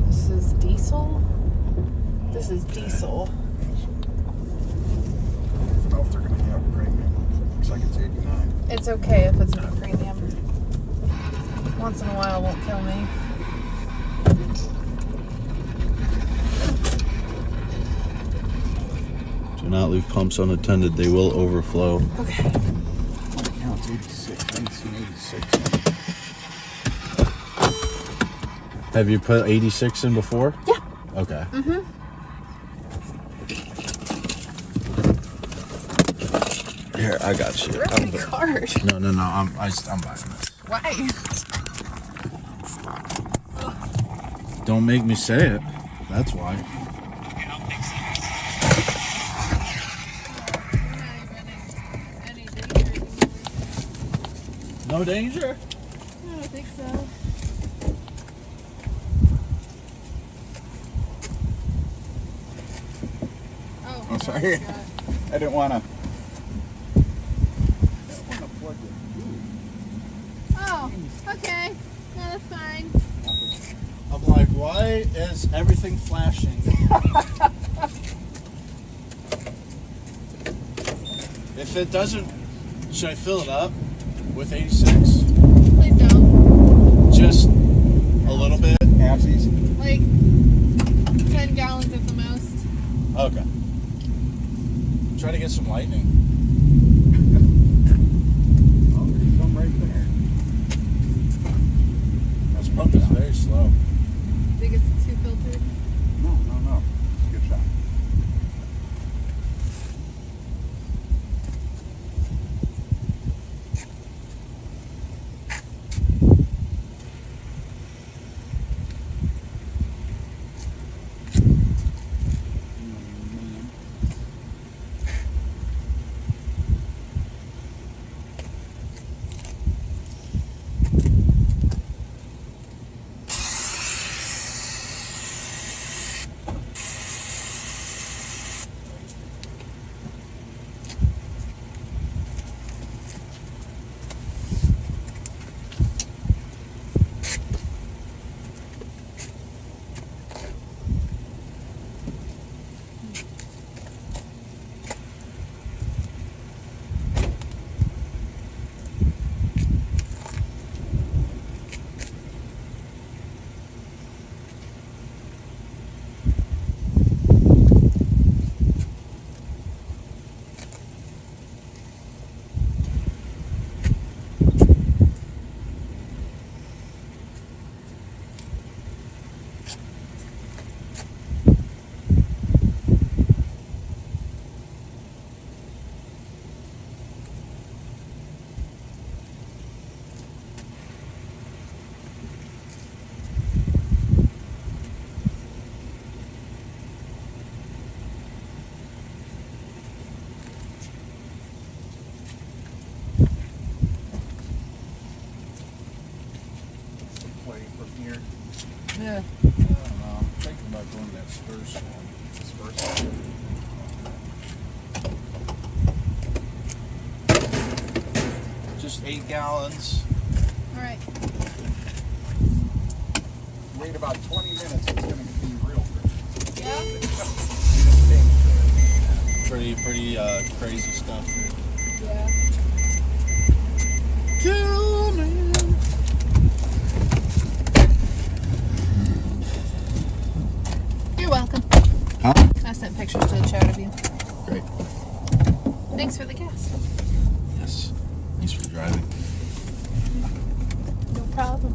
This is diesel? This is diesel. I don't know if they're going to have premium. Looks like it's 89. It's okay if it's not premium. Once in a while won't kill me. Do not leave pumps unattended. They will overflow. Okay. Holy cow, it's 86. I haven't seen 86. Have you put 86 in before? Yeah. Okay. Mm-hmm. Here, I got you. Rip my card. No, I'm buying this. Why? Don't make me say it. That's why. No danger? I don't think so. Oh, sorry. I didn't want to. Plug it. Oh, okay. No, that's fine. I'm like, why is everything flashing? If it doesn't, should I fill it up with 86? Please don't. Just a little bit? Halfsies. Like 10 gallons at the most. Okay. Try to get some lightning. Oh, there's some right there. This pump is very slow. Think it's too filtered? No. Good shot. From here. Yeah. I don't know. I'm thinking about going to that Spurs one. Spurs one. Just 8 gallons. Alright. Wait about 20 minutes, it's going to be real good. Yeah? Pretty crazy stuff here. Yeah. Kill me. You're welcome. Huh? I sent pictures to the chat of you. Great. Thanks for the gas. Yes. Thanks for driving. No problem.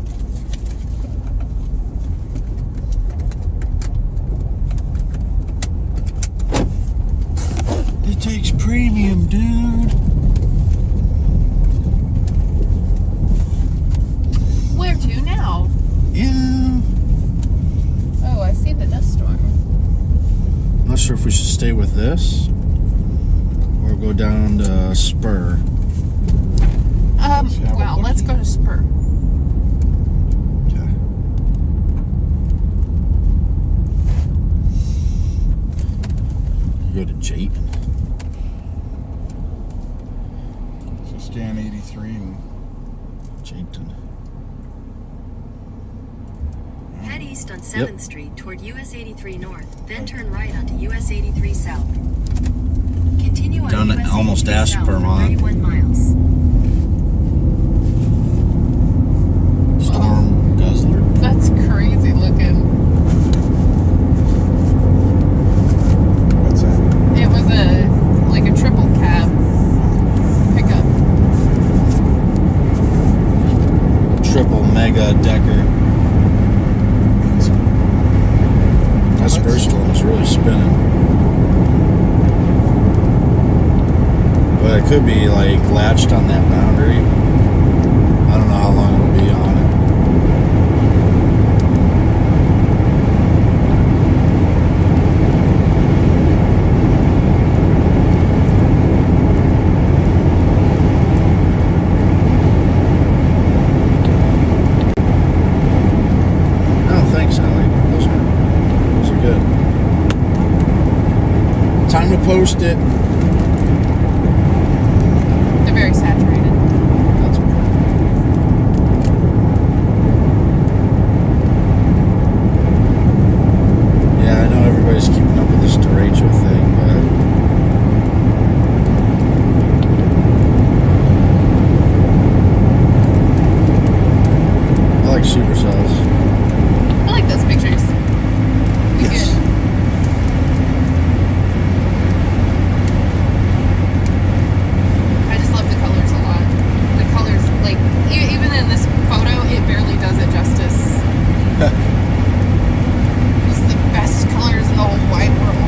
thunderstorm. I'm not sure if we should stay with this or go down to Spur. Well, let's go to Spur. Okay. You go to Jayton. So scan 83 and Jayton. Head east on 7th Street toward US 83 North, then turn right onto US 83 South. Continue on Down to US almost 83 South for Aspermont. 31 miles. Storm Guzzler. That's crazy looking. what's that? It was like a triple cab pickup. Triple mega decker. That Spur storm is really spinning. But it could be like latched on that boundary. I don't know how long it'll be on it. Oh, thanks, Allie. Those are good. Time to post it. They're very saturated. That's okay. Yeah, I know everybody's keeping up with this derecho thing, but I like supercells. I like those pictures. Be Yes. good. I just love the colors a lot. The colors, like, even in this photo, it barely does it justice. Just the best colors in the whole wide world.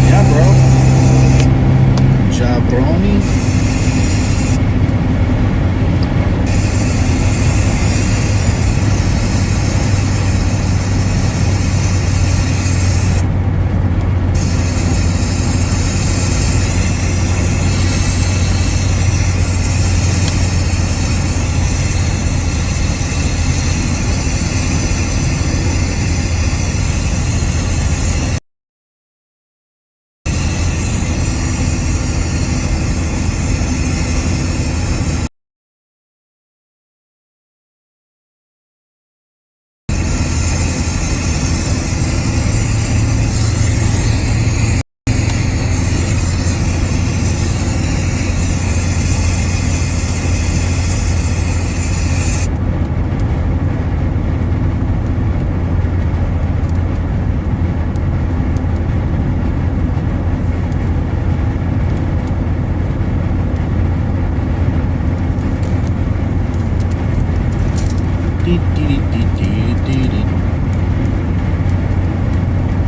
Yeah, bro. Jabroni.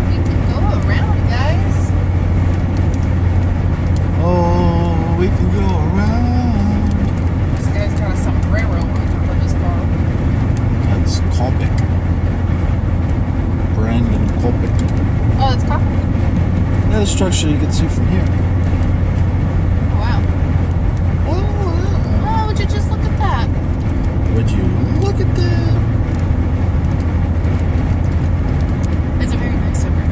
We can go around, guys. Oh, we can go around. This guy's got a sombrero on top of his car. That's Colpick. Brandon Colpick. Oh, it's coffee. Yeah, the structure you can see from here. Wow. Oh, would you just look at that? Would you look at that? It's a very nice sombrero.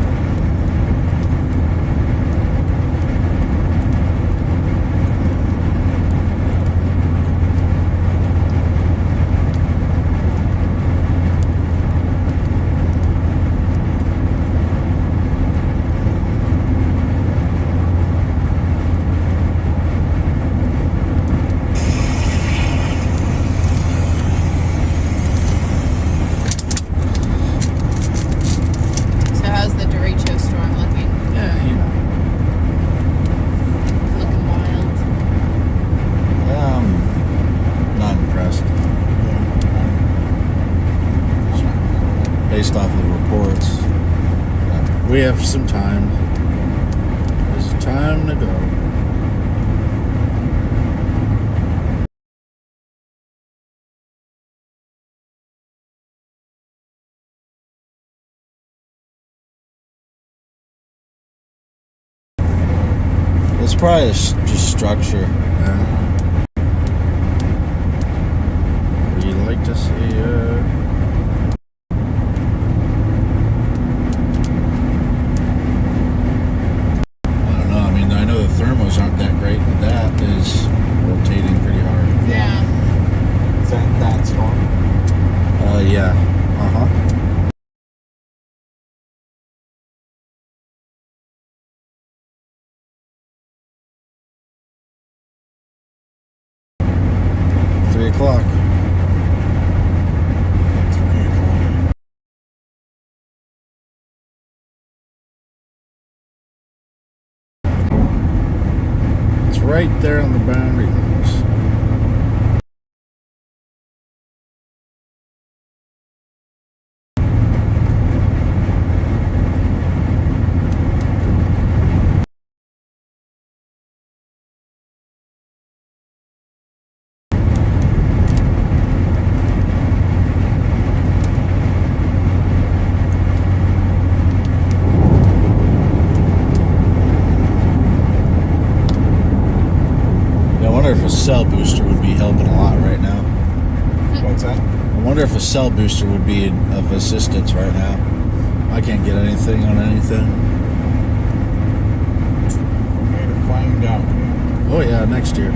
based off of the reports. We have some time. There's time to go. It's probably just structure. Yeah. Where you like to see it. I know the thermos aren't that great, but that is rotating pretty hard. Yeah. Is that storm? Yeah. Uh-huh. Three o'clock. It's right there on the boundary lines. I wonder if a cell booster would be helping a lot right now. What's that? I wonder if a cell booster would be of assistance right now. I can't get anything on anything. We're going to find out. Oh yeah, next year.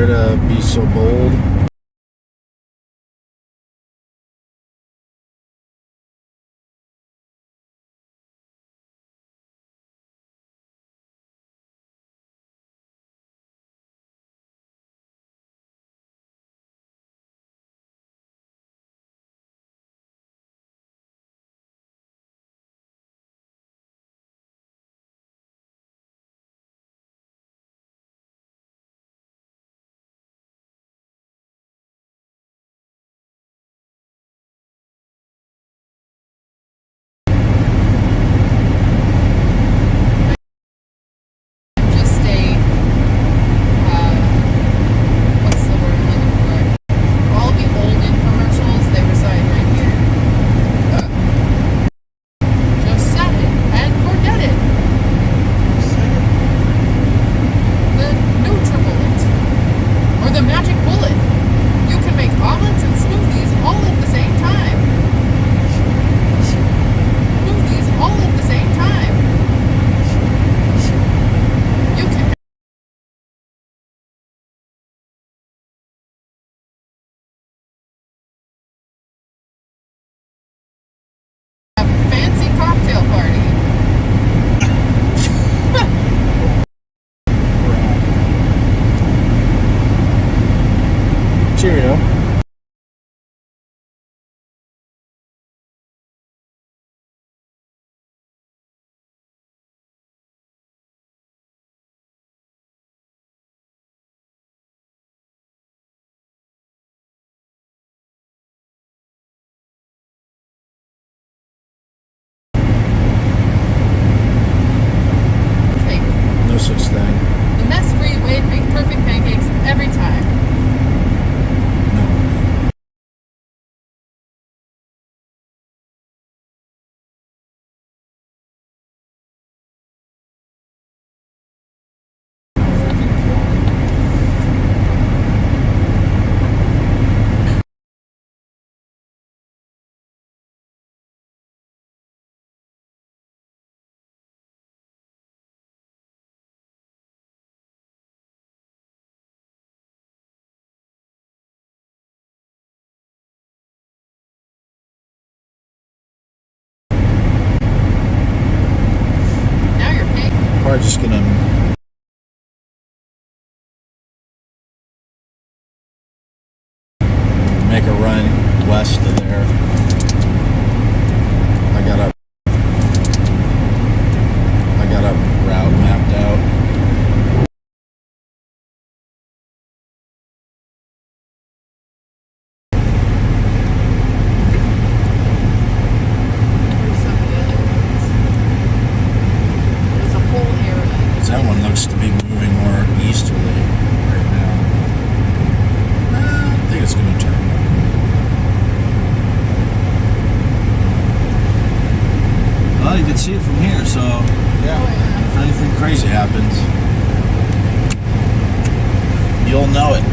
Dare to be so bold. Just a, what's the word I'm looking for? All the old infomercials, they reside right here. Just set it and forget it. The NutriBullet. Or the Magic Bullet. You can make omelets and smoothies all at the same time. Smoothies all at the same time. You can have a fancy cocktail party. Cheerio. Cake. No such thing. The mess-free way to make perfect pancakes every time. No. Now you're paying. Probably just gonna make a run west of there. I got a route mapped out. Here's some of the other ones. There's a whole area. That one looks to be moving more easterly right now. I think it's gonna turn. Well, you can see it from here, so if anything crazy happens, you'll know it.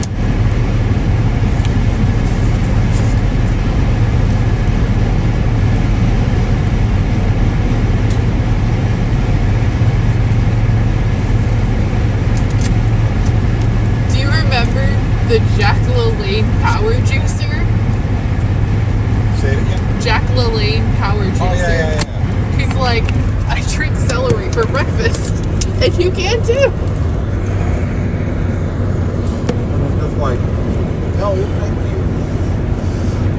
Do you remember the Jack LaLanne power juicer? Say it again. Jack LaLanne power juicer. Oh, yeah. He's like, I drink celery for breakfast. And you can too. And I'm just like, no, thank you.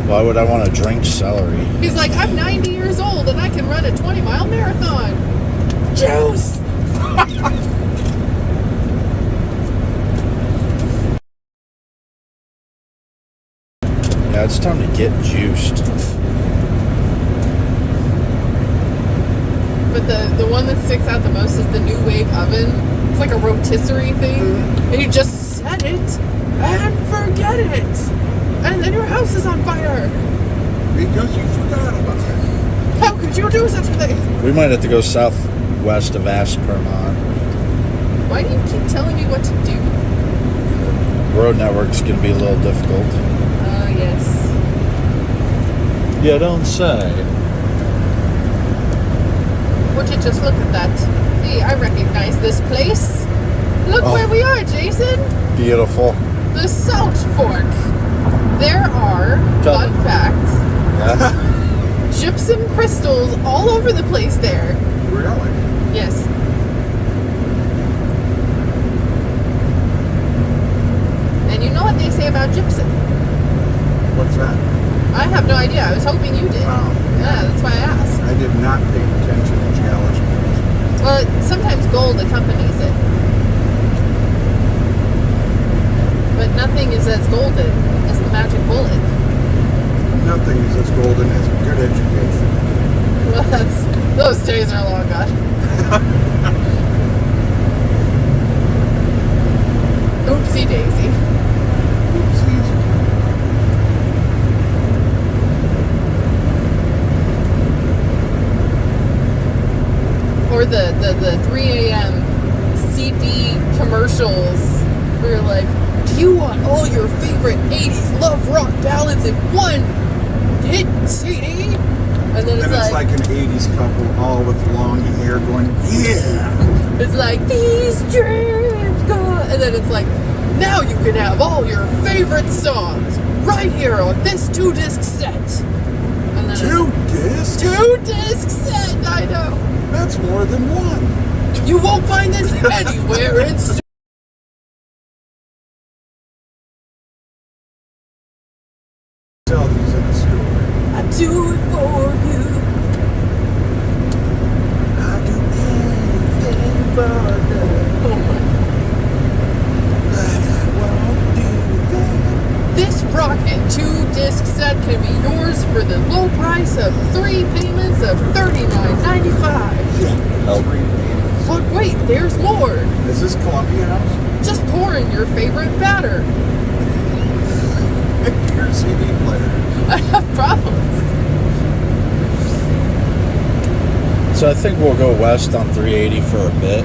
Why would I want to drink celery? He's like, I'm 90 years old and I can run a 20-mile marathon. Juice! Yeah, it's time to get juiced. But the one that sticks out the most is the new wave oven. It's like a rotisserie thing. And you just set it and forget it. And then your house is on fire. Because you forgot about it. How could you do such a thing? We might have to go southwest of Ashpermont. Why do you keep telling me what to do? Road network's going to be a little difficult. Oh, yes. You don't say. Would you just look at that? Hey, I recognize this place. Look Oh. where we are, Jason. Beautiful. The Salt Fork. There are, fun fact, gypsum crystals all over the place there. Really? Yes. And you know what they say about gypsum? What's that? I have no idea. I was hoping you did. Oh. Yeah, that's why I asked. I did not pay attention to geology. Well, sometimes gold accompanies it. But nothing is as golden as the magic bullet. Nothing is as golden as a good education. Well, those days are long gone. Oopsie daisy. Oopsies. Or the 3 a.m. CD commercials where you're like, do you want all your favorite 80s love rock ballads in one hit CD? And then And it's like an 80s couple, all with long hair going, yeah! It's like, these dreams go. And then it's like, now you can have all your favorite songs right here on this 2-disc set. And then 2 discs? 2-disc set, I know. That's more than one. You won't find this anywhere in Tell these in a story. I do it for you. I do anything for love. Oh my But I won't do that. God. This rockin' 2-disc set can be yours for the low price of 3 payments of $39.95. But wait, there's more. Is this Columbia House? Just pour in your favorite batter. Your CD player. I have problems. So I think we'll go west on 380 for a bit,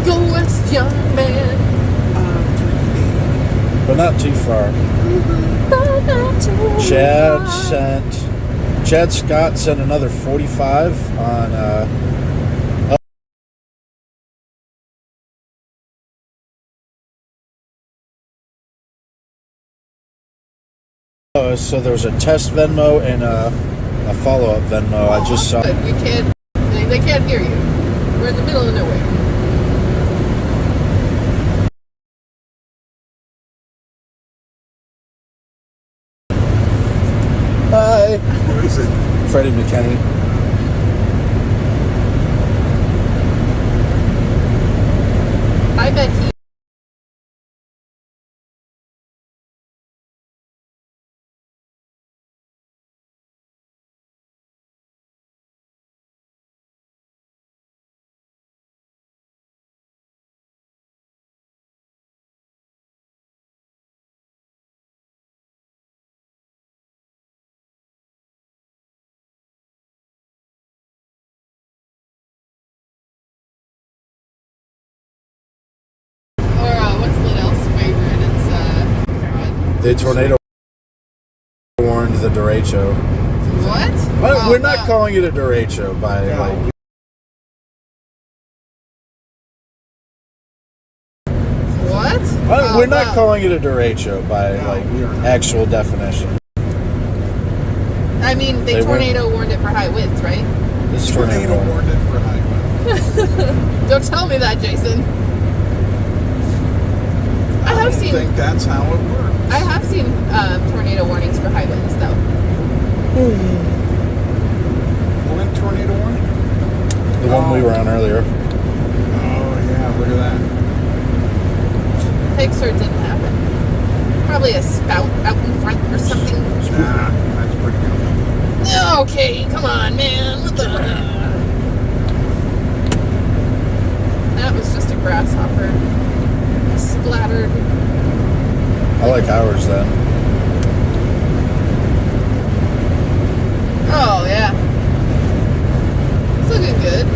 Go west, young man. but not too far. But not too far. Chad Scott sent another 45 on so there was a test Venmo and a follow-up Venmo. I just saw. But you can't. They can't hear you. We're in the middle of nowhere. Hi, Who is it? Freddie McKinney. I bet he. Or what's Liddell's favorite? It's The tornado warned the derecho. what? We're not calling it a derecho by like. What? We're not calling it a derecho by like we are not. actual definition. I mean, They tornado warned it for high winds, right? This Tornado tornado. warned it for high wind. Don't tell me that, Jason. I have seen. I think that's how it works. I have seen tornado warnings for high winds, though. When tornado warning? The one we were on earlier. Oh yeah, look at that. Pixar didn't happen. Probably a spout out in front or something. Nah, that's pretty good. Okay, come on, man. What the? That was just a grasshopper. Splattered. I like ours then. Oh yeah. It's looking good.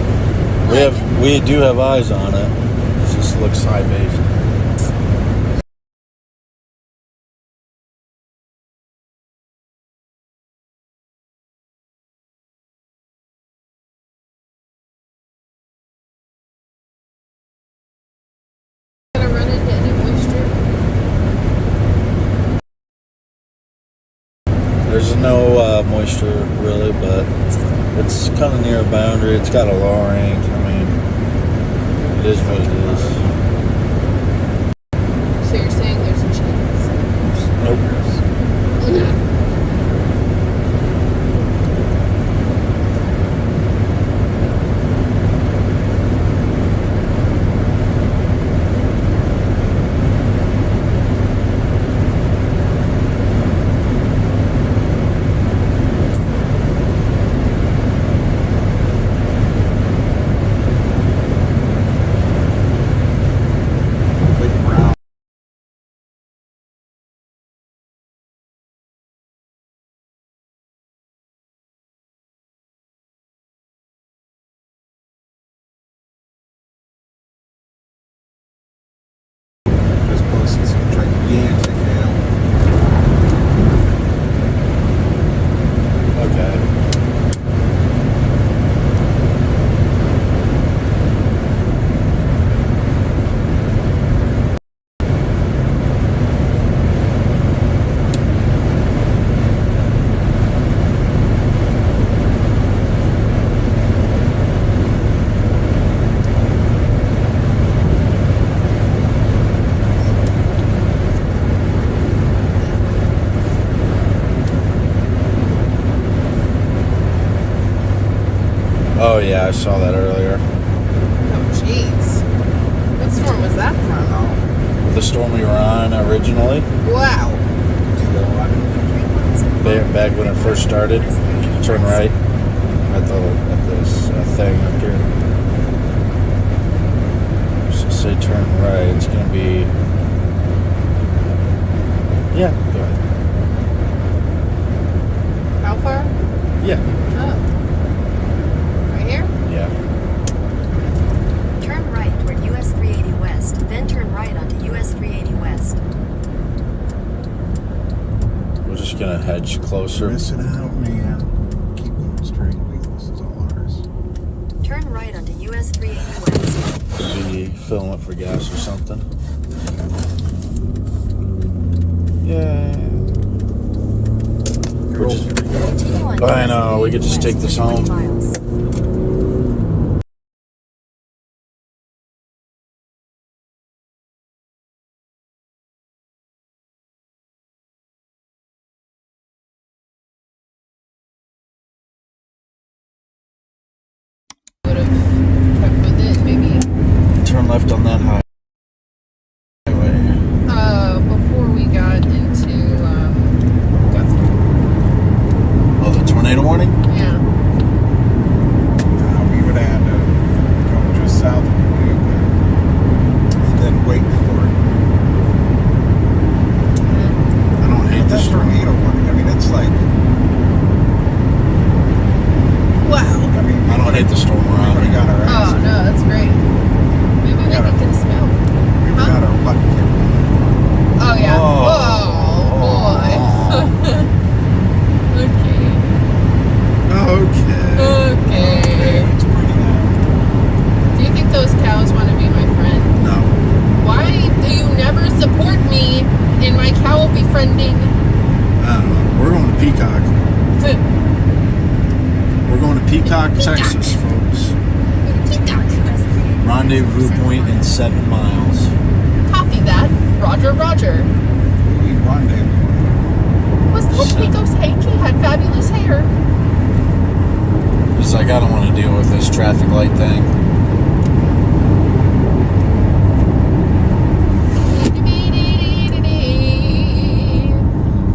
We do have eyes on it. It just looks high based. Gonna run into any moisture. extra, really, but it's kind of near a boundary. It's got a low range. I mean, it is what it is. So you're saying there's a chance? Nope. Big brown. Just posted some gigantic hail. Okay. Oh yeah, I saw that earlier. Oh, jeez. What storm was that from? The storm we were on originally, Wow. back when it first started, turn right at this thing up here. So say turn right. It's gonna be. Yeah, go ahead. How far? Yeah. Oh. Right here? Yeah. Turn right toward US 380 West, then turn right onto US 380 West. We're just gonna hedge closer. Missing out, man. Keep going straight. This is all ours. Turn right onto US 380 West. Be filling up for gas or something. Yeah. We're just, Continue on I US know, we could just 380 take this west for 20 home. miles. Would have kept with it, maybe. turn left on that highway. Before we got into, Guthrie. Oh, the tornado warning? Yeah. We would have had to go just south of Paducah and then wait for it. I don't hate That this storm. tornado warning, I mean, it's like, Wow. I mean, I don't hate the storm we around would have got here. our ass. Oh, no, that's great. Maybe we Got can it. get a smell. We would have got our butt kicked. Oh, yeah. Oh. Whoa, boy. Okay. Okay. Okay. It's pretty bad. Do you think those cows want to be my friend? No. Why do you never support me in my cow befriending? I don't know. We're going to Peacock. We're going to Peacock, Texas, folks. Rendezvous point in 7 miles. Copy that. Roger, Roger. We rendezvous. Was that Pico's Hank? He had fabulous hair. He's like, I don't want to deal with this traffic light thing.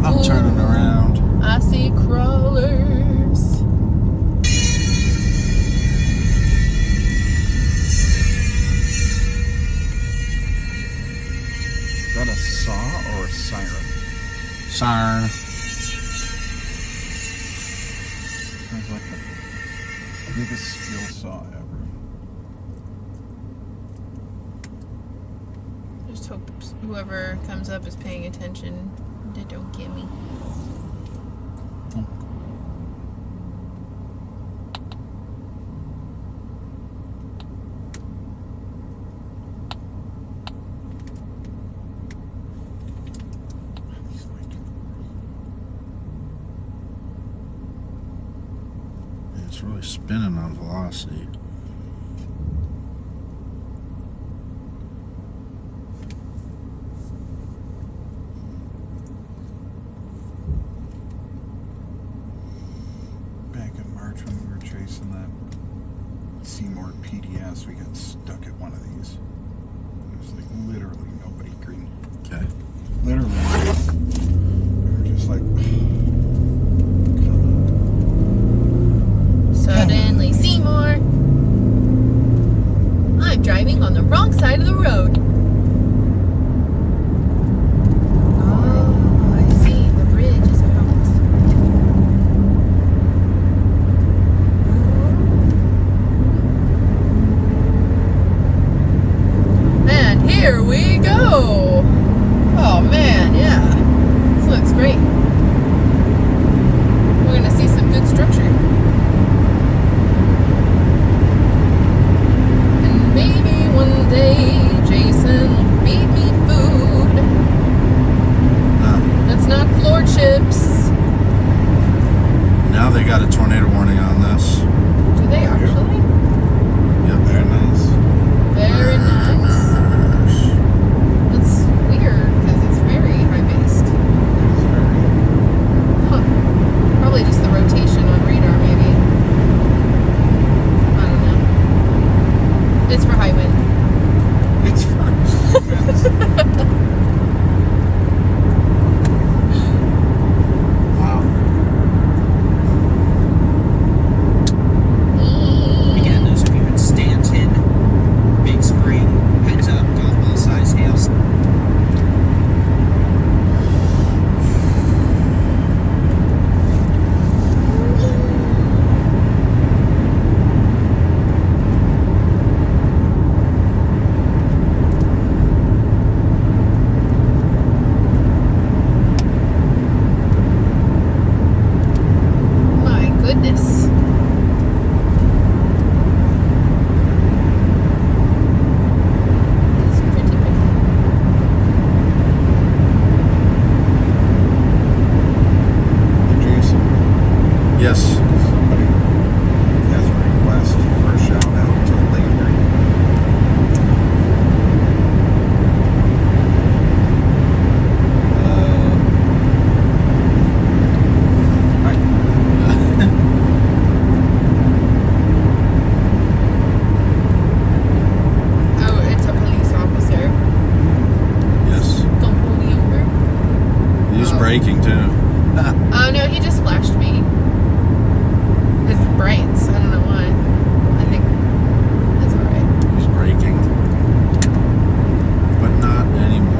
I'm turning around. I see crawlers. Is that a saw or a siren? Siren. Sounds like the biggest steel saw ever. Just hope whoever comes up is paying attention. They don't get me. It's really spinning on velocity. Back in March when we were chasing that Seymour PDS, we got stuck at one of these. It was like literally nobody green. Okay. Literally. We were just like, Suddenly, Seymour! I'm driving on the wrong side of the road. Oh, I see. The bridge is out. And here we go! Oh man, yeah. This looks great. We're gonna see some good structure. Maybe one day Jason will feed me food. That's not floor chips. Now they got a tornado warning on this. Do they actually? Yep. very nice. Very nice. That's weird because it's very high-based. It's very, Huh. Probably just the rotation on radar, maybe. I don't know. It's for high wind. it's Wow. Again, those of you in Stanton, Big Spring, heads up, golf ball size hails. My goodness. It's pretty big. Jason, Yes. somebody has a request for a shout out to Landry. Oh, it's a police officer. Yes. Don't pull me over. He's braking too. Oh no, he just flashed me. His brights. I don't know why. I think it's alright. He's braking. But not anymore.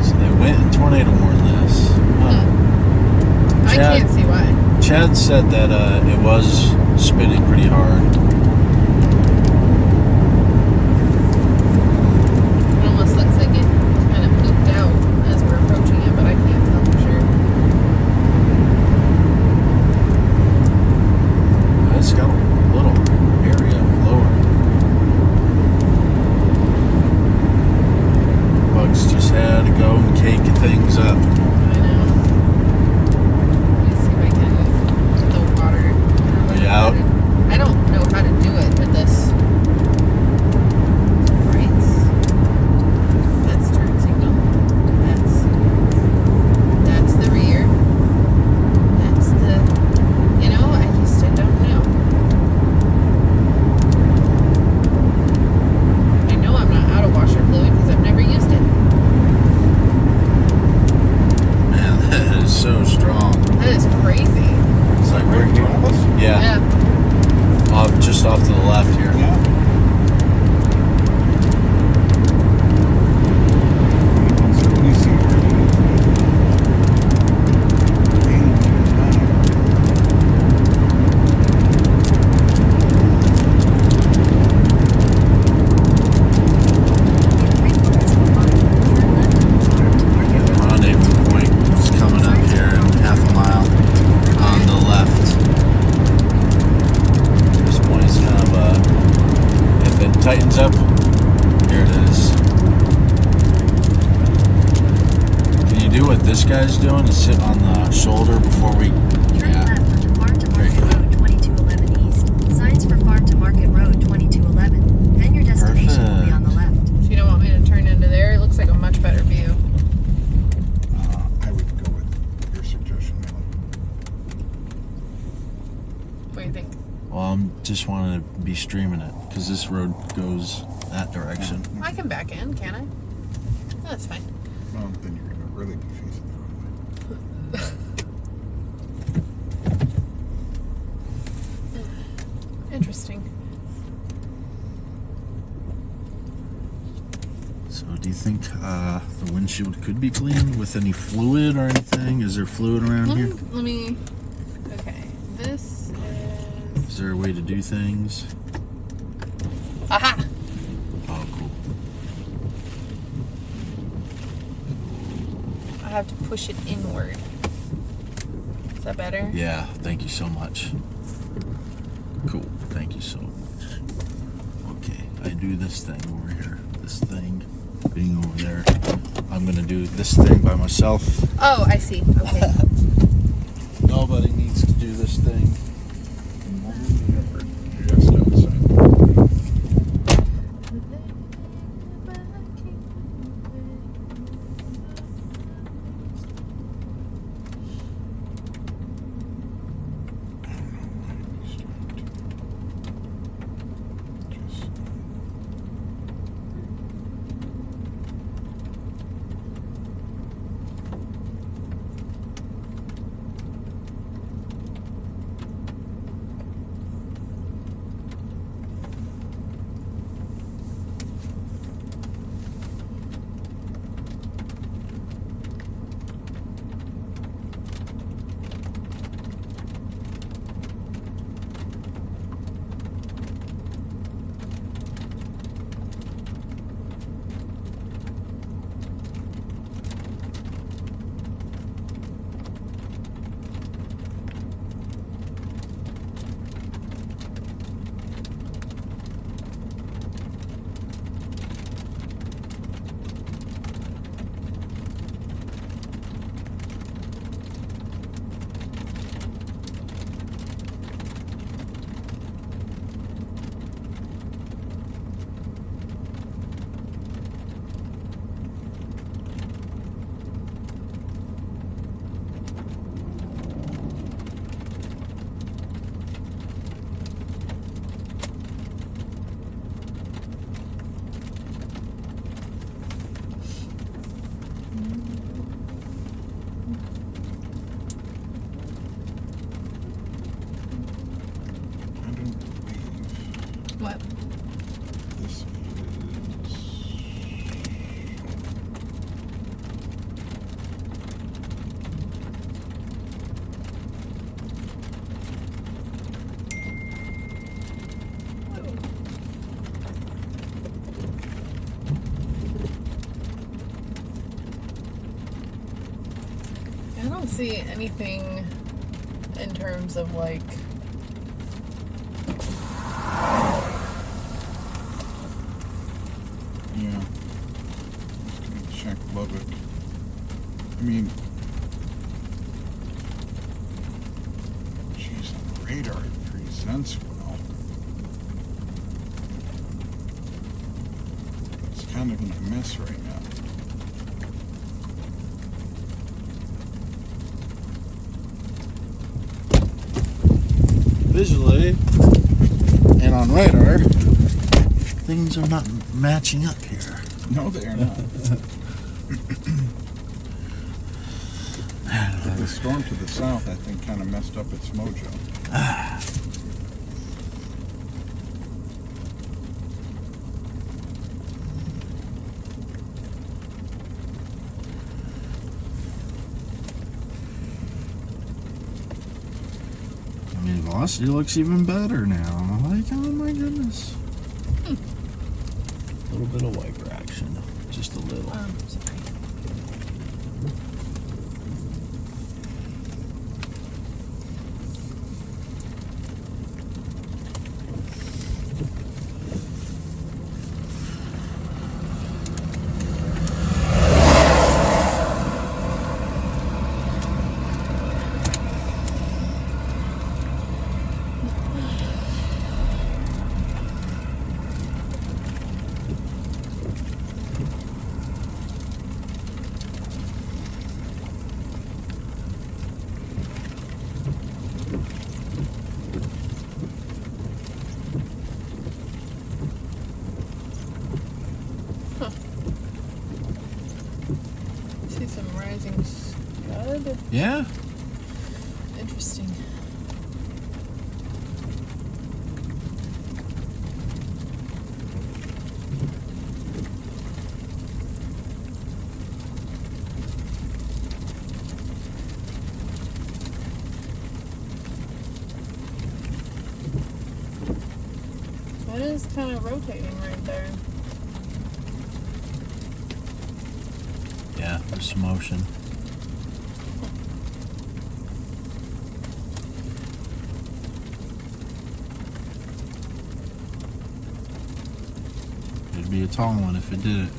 So they went and tornado warned this. I Chad- can't see why. Chad said that it was spinning pretty hard. It almost looks like it kind of pooped out as we're approaching it, but I can't tell for sure. It's got a little area lower. Bugs just had to go and cake things up. I know. Let me see if I can get the water. Are you out? I don't know how to do it with this. Brights. That's turn signal. That's the rear. That's the, you know, I don't know. I know I'm not out of washer fluid because I've never used it. Man, that is so strong. That is crazy. It's like Right in front of us? yeah, just off to the left here. Yeah. So when you see where it is, any given time, tightens up. Here it is. Can you do what this guy's doing? Is sit on the shoulder before we... Turn left onto Farm to Market Road 2211 East. Signs for Farm to Market Road 2211. Then your destination will be on the left. So you don't want me to turn into there? It looks like a much better view. I would go with your suggestion, Mila. What do you think? Well, I'm just wanting to be streaming it because this road goes that direction. I can back in, can I? Oh, that's fine. Well, then you're going to really be facing the wrong way. Interesting. So do you think the windshield could be cleaned with any fluid or anything? Is there fluid around here? Let me. Okay, this Is there a way to do things? Aha! Oh, cool. I have to push it inward. Is that better? Yeah, thank you so much. Cool, thank you so much. Okay, I do this thing over here. This thing being over there. I'm gonna do this thing by myself. Oh, I see. Okay. Nobody needs to do this thing. Just outside. What? This is... I don't see anything in terms of like. Yeah. Just gonna check Lubbock. I mean, geez, on the radar it presents well. It's kind of in a mess right now. Visually and on radar, things are not matching up here. No, they are not. The storm to the south, I think, kind of messed up its mojo. I mean, velocity looks even better now. I'm like, oh my goodness. A little bit of wiper action, just a little. Sorry. good. Yeah. Interesting. It is kind of rotating right there. Yeah, there's some motion. It'd be a tall one if it did it.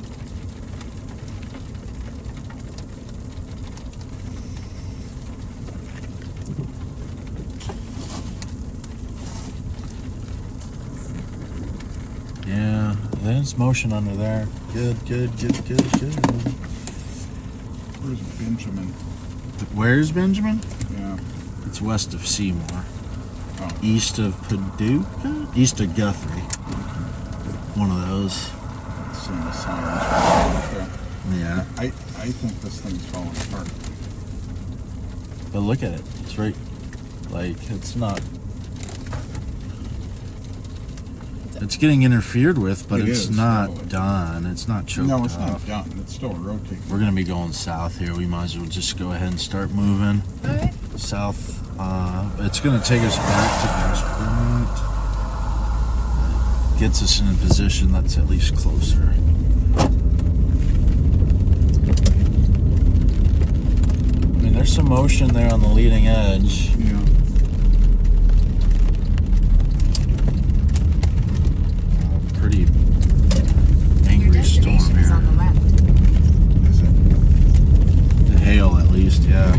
Yeah, there's motion under there. Good. Where's Benjamin? Where's Benjamin? Yeah. It's west of Seymour. Oh. East of Paducah? East of Guthrie. One of those. Seeing the sirens right there. Yeah. I think this thing's falling apart. But look at it. It's right. Like, it's not. It's getting interfered with, but It it's is, not no, done. It's not choked No, it's up. not done. It's still rotating. We're going to be going south here. We might as well just go ahead and start moving Alright. south. It's going to take us back to Grosse Pointe. Gets us in a position that's at least closer. I mean, there's some motion there on the leading edge. Yeah. Pretty Your angry storm destination is on the here. left. Is it? The hail, at least, yeah.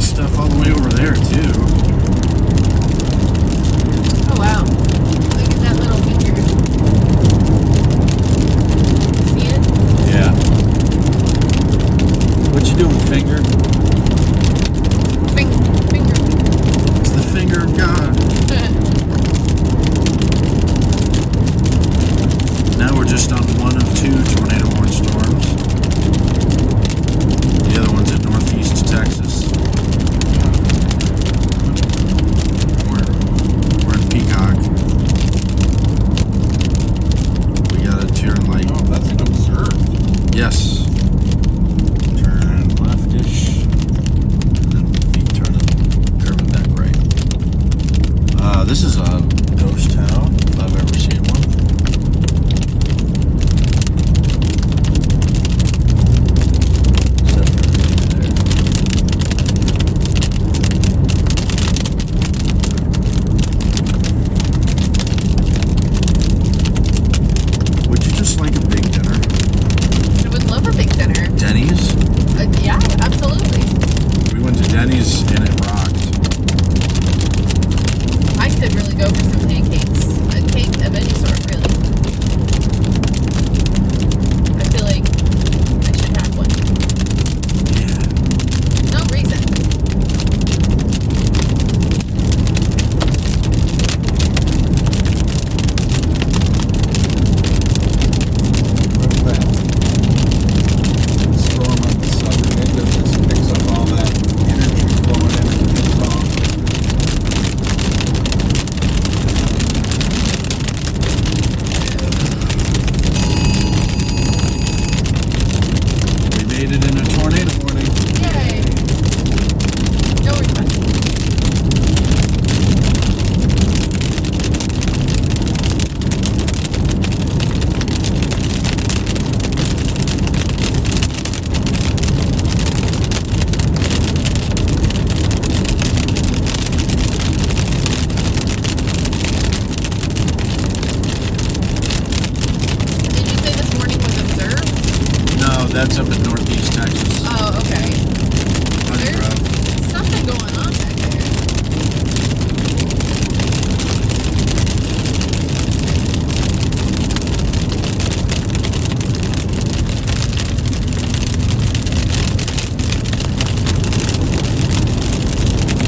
Stuff all the way over there too. Oh wow. Look at that little finger. See it? Yeah. What you doing, finger? Finger. It's the finger of God. Now we're just on one of two tornado warning storms. The other one's in northeast Texas. We're in Peacock. We gotta turn like. Oh, that's an observed. Yes. Turn leftish. That's up in northeast Texas. Oh, okay. Plenty There's rough. something going on back there.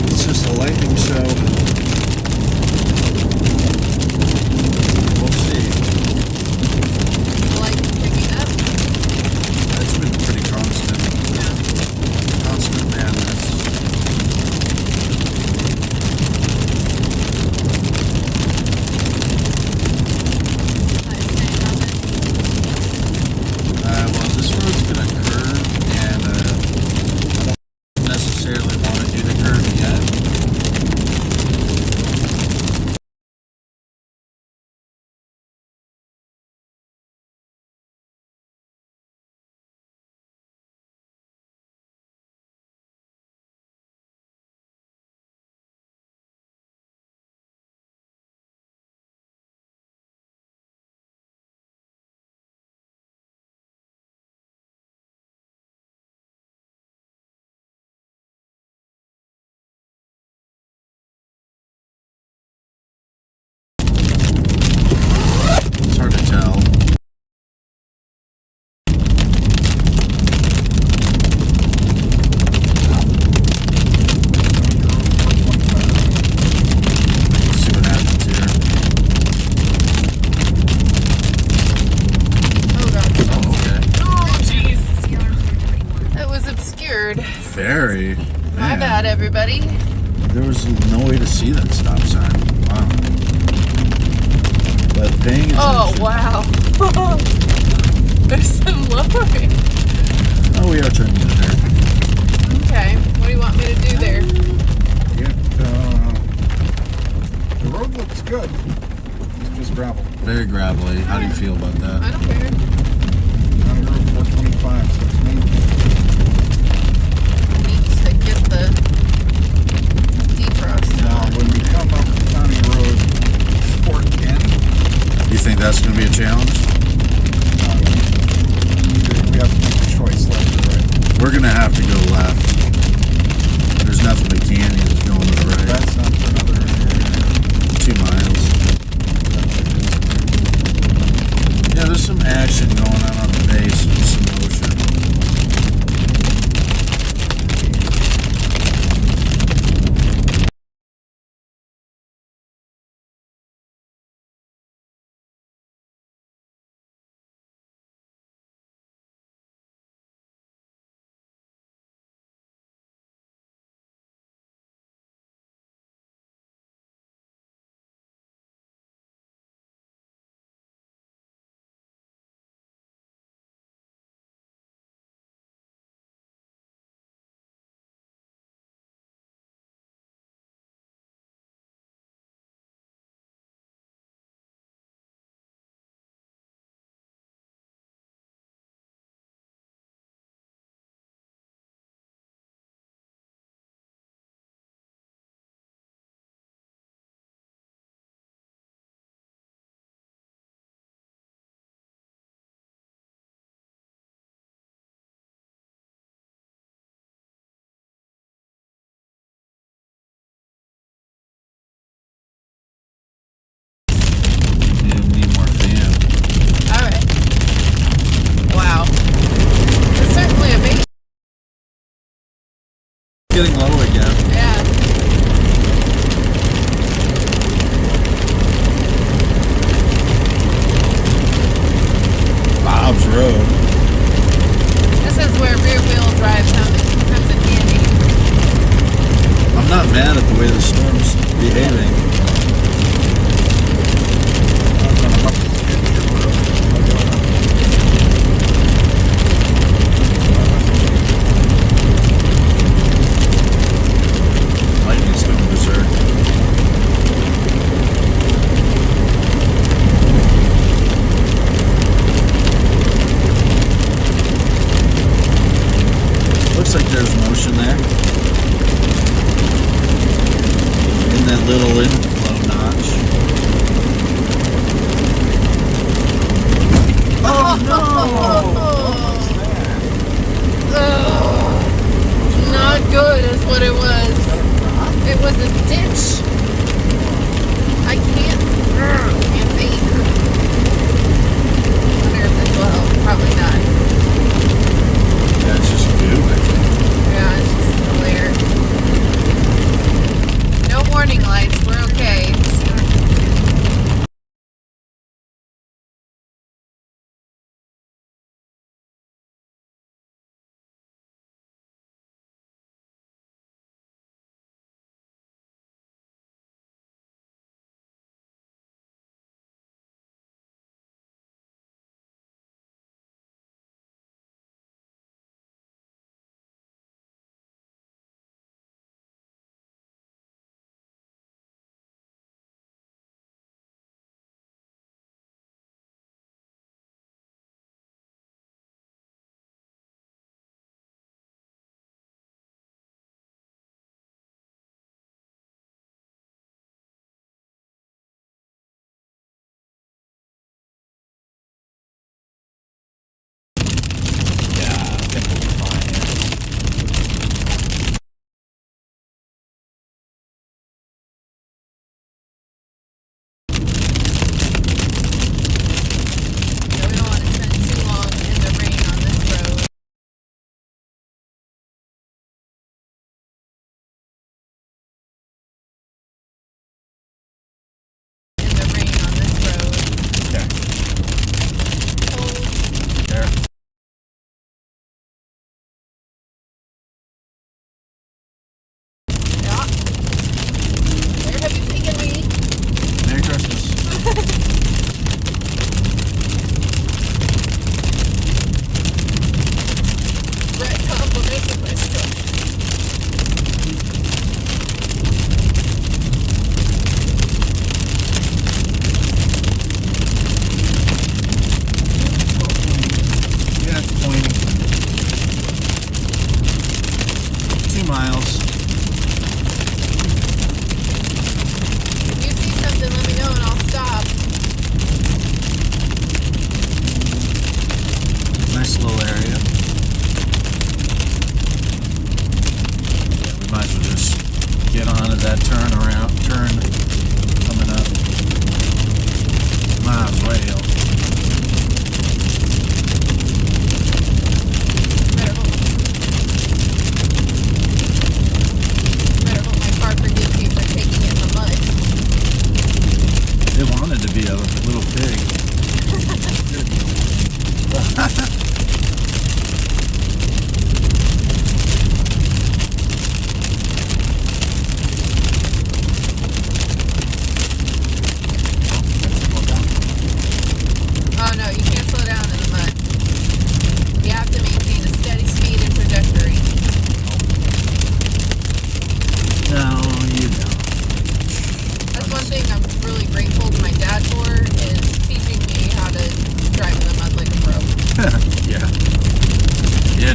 It's just a lightning show. We'll see. Like picking up. It's been pretty constant. Yeah. Constant madness. Well, this road's gonna curve, and I don't necessarily want to do the curve yet. It's hard to tell. See what happens here. Oh, God. Oh, okay. Oh, jeez. That was obscured. Very. My Man, bad, everybody. there was no way to see that stop sign. Wow. But paying attention. Oh, wow. There's some lowering. Oh, we are turning in there. Okay. What do you want me to do there? The road looks good. It's just gravel. Very gravelly. How do you feel about I that? don't care. County Road 425, 6 main. Need to get the defrost Now, on. when we come up County Road 410, You think that's going to be a challenge? we have to make a choice left or right. We're going to have to go left. There's nothing but canyons going to the right. That's not for another 2 miles. Yeah, there's some action going on the base with some motion. Need more fan. Alright. Wow. It's certainly amazing. Getting low again. Yeah. Bob's Road. This is where rear wheel drive comes in handy. I'm not mad at the way the storm's behaving. Lightning's going berserk. Looks like there's motion there. In that little inflow notch. Oh, no! was a ditch. I can't see. I wonder if this will help. Probably not. Yeah, it's just goo, I think. Yeah, it's just a layer. No warning lights. We're okay.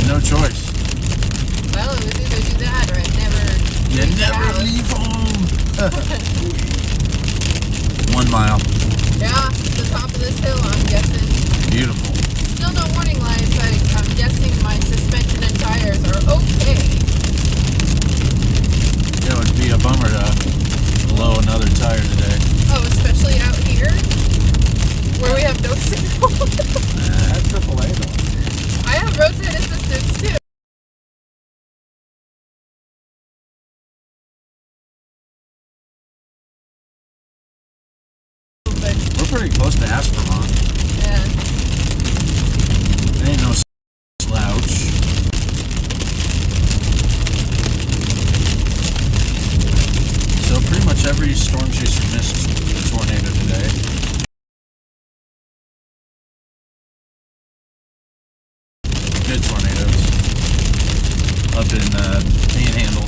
no choice. Well, it was either do that or I'd never leave home. 1 mile. Yeah, the top of this hill, I'm guessing. Beautiful. Still no warning lights. I'm guessing my suspension and tires are okay. Yeah, it would be a bummer to blow another tire today. Oh, especially out here where we have no signal. That's AAA though. I have roadside assistance too. We're pretty close to Aspermont. Yeah. Ain't no slouch. So pretty much every storm chaser missed the tornado today. Good tornadoes up in Panhandle.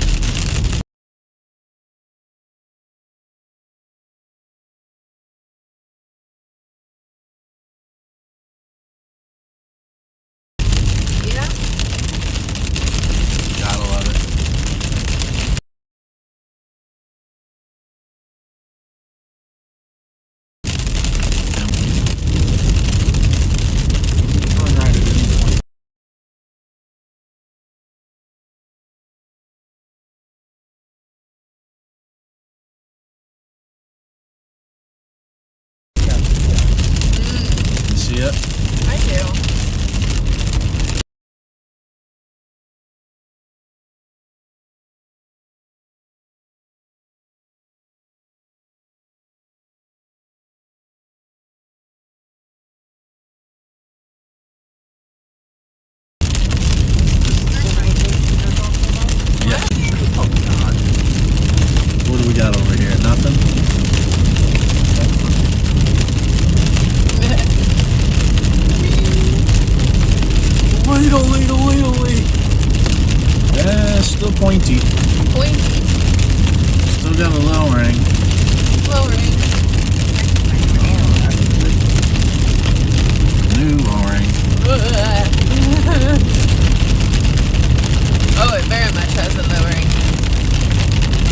Still pointy. Pointy. Still got a lowering. Lowering. New lowering. Oh, it very much has a lowering.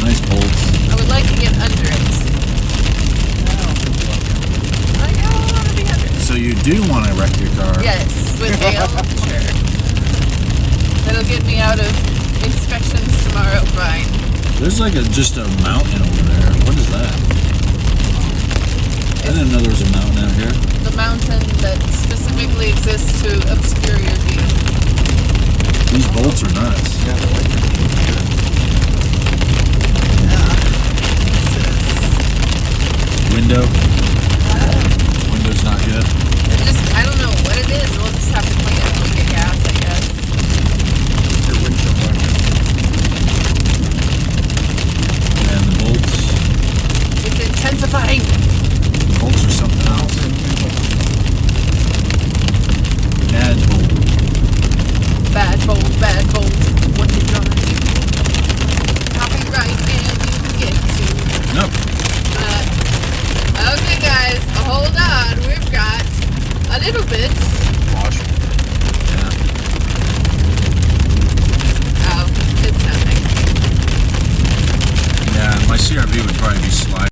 Nice bolts. I would like to get under it. I don't want to be under it. So you do want to wreck your car? Yes, with hail, sure. That'll get me out of inspections tomorrow, fine. There's like just a mountain over there. What is that? I didn't know there was a mountain out here. The mountain that specifically exists to obscure your view. These bolts are nuts. Window. Window's not good. It just, I don't know what it is. We'll just have to clean it when we get gas, I guess. And the bolts. It's intensifying. Bolts are something else. Bad bolt. Bad bolt. What you gonna do? Copyright and you get to. Nope. Okay, guys, hold on. We've got a little bit. Wash. Yeah. Oh, it's nothing. Yeah, my CRV would probably be sliding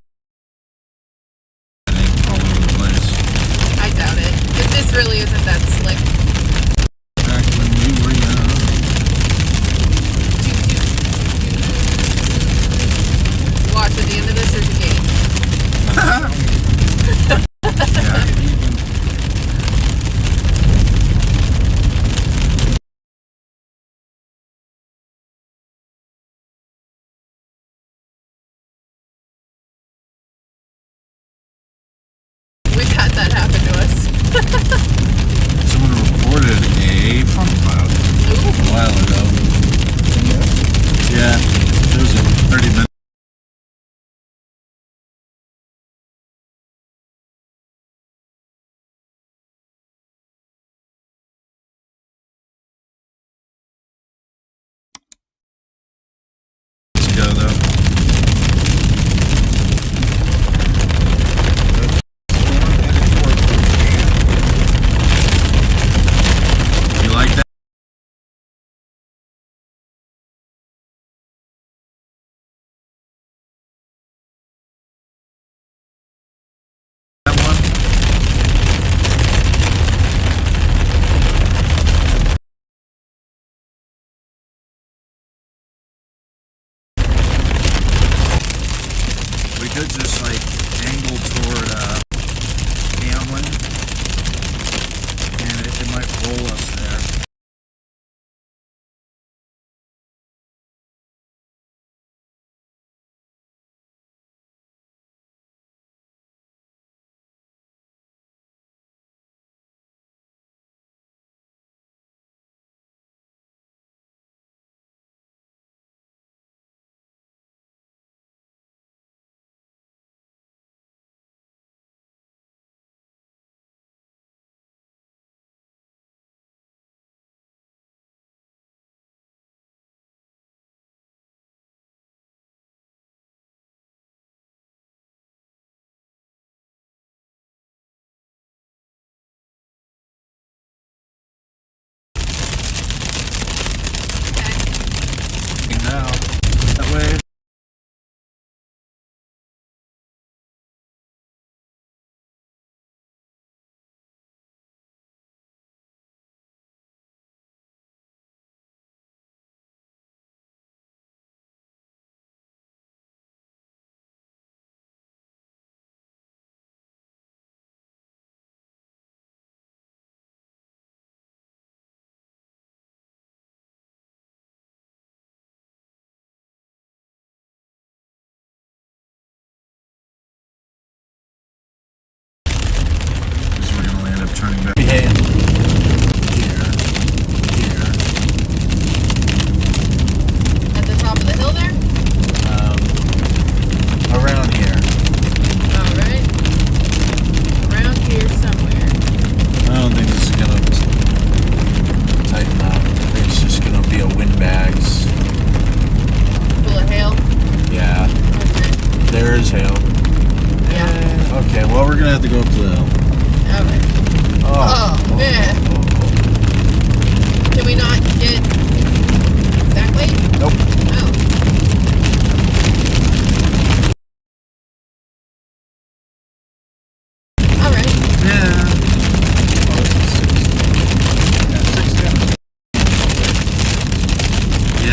all over the place. I doubt it. But this really isn't that slick. Back when we were young. Watch, at the end of this, there's a gate. Yeah. We've had that happen to us. Someone reported a funk cloud a while ago. Yeah, it was a 30 minutes. Ago though. You like that? That one? We could just like angle toward Hamlin and it might roll us there.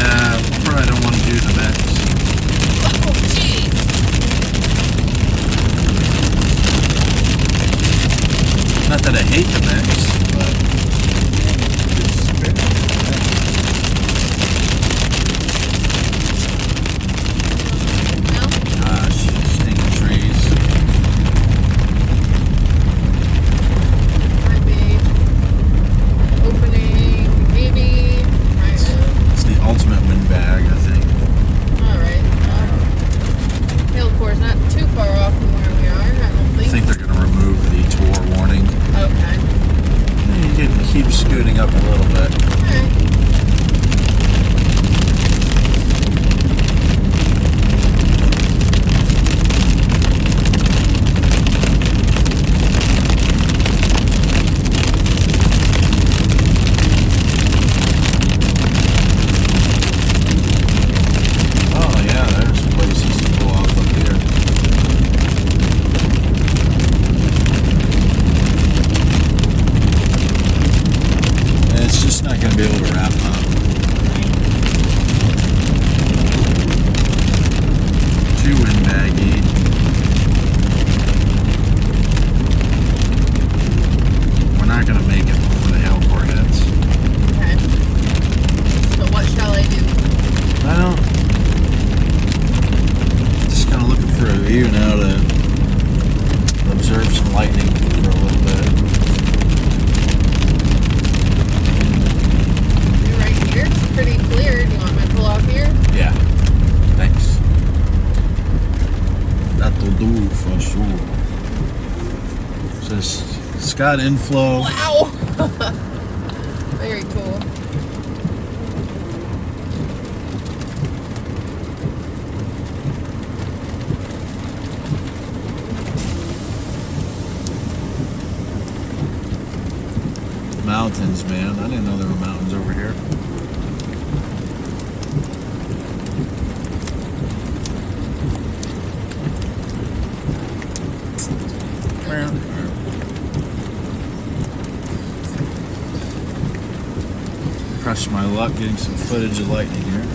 Yeah, probably don't want to do the mix. Oh, jeez. Not that I hate the mix, but No? gosh, stinking trees. Might be opening, maybe. Right now. It's the ultimate windbag, I think. Alright. Hillcore's not too far off from where we are, I don't I think. think they're going to remove the tour warning. Okay. You can keep scooting up a little bit. Alright. Oh yeah, there's places to pull off up here. And it's just not going to be able to wrap up. Too windbaggy. We're not going to make it before the hail core hits. Okay. So what shall I do? Well, just kind of looking for a view now to observe some lightning for a little bit. You're right here. It's pretty clear. Do you want me to pull off here? Yeah, thanks. That'll do for sure. Says Scott inflow. Wow! Very cool. Mountains, man. I didn't know there were mountains over here. Press my luck getting some footage of lightning here.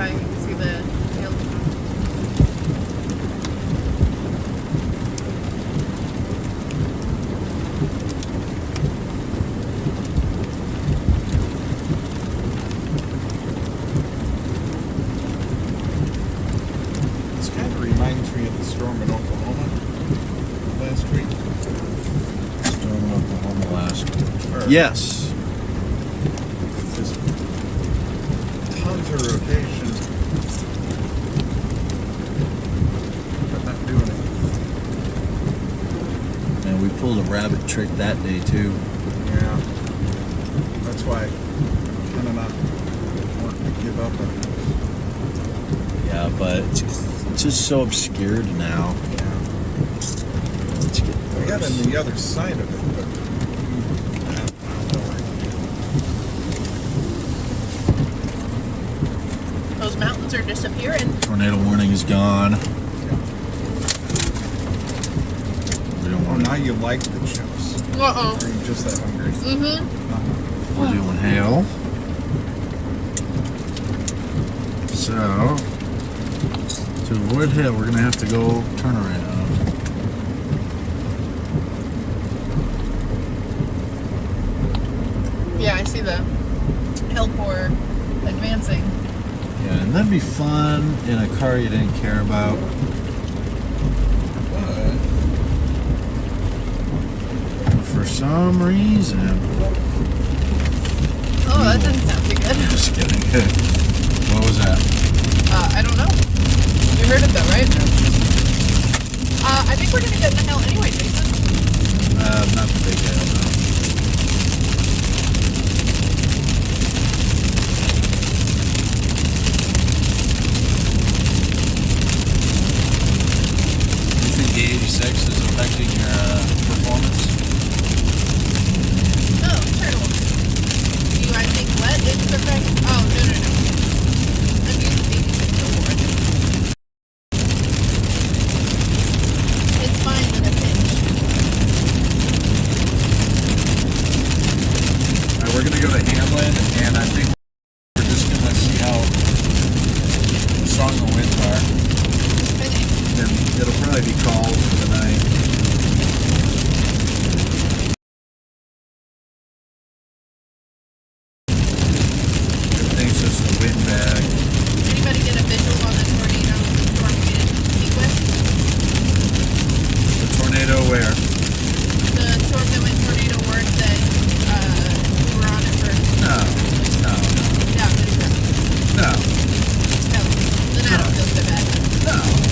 I can see the hill. This kind of reminds me of the storm in Oklahoma last week. Storm in Oklahoma last week. Or Yes. Just tons of rotation. But not doing it. And we pulled a rabbit trick that day too. Yeah. That's why I'm kind of not wanting to give up on it. Yeah, but it's just so obscured now. Yeah. Let's get We got on the other side of it, but I don't know. Those mountains are disappearing. Tornado warning is gone. We don't Oh, want now to. you like the chips. Uh-oh. Or are you just that hungry? Mm-hmm. We're doing hail. So, to avoid hail, we're gonna have to go turn around. Yeah, I see the Hillcore advancing. Yeah, and that'd be fun in a car you didn't care about. But for some reason, Oh, that didn't sound too good. just kidding. What was that? I don't know. You heard it though, right? I think we're gonna get in the hill anyway, Jason. Not the big hail, no. You think the 86 is affecting your performance? Oh, turtle. Do I think what is perfect? Oh, no. I'm using 86 before. might be called for the night. Everything's just a windbag. Anybody get a visual on the tornado storm we did speak with? The tornado where? The storm that went tornado warned that we were on it for. No. Yeah, it is right. No. No. Then I don't feel so bad. No.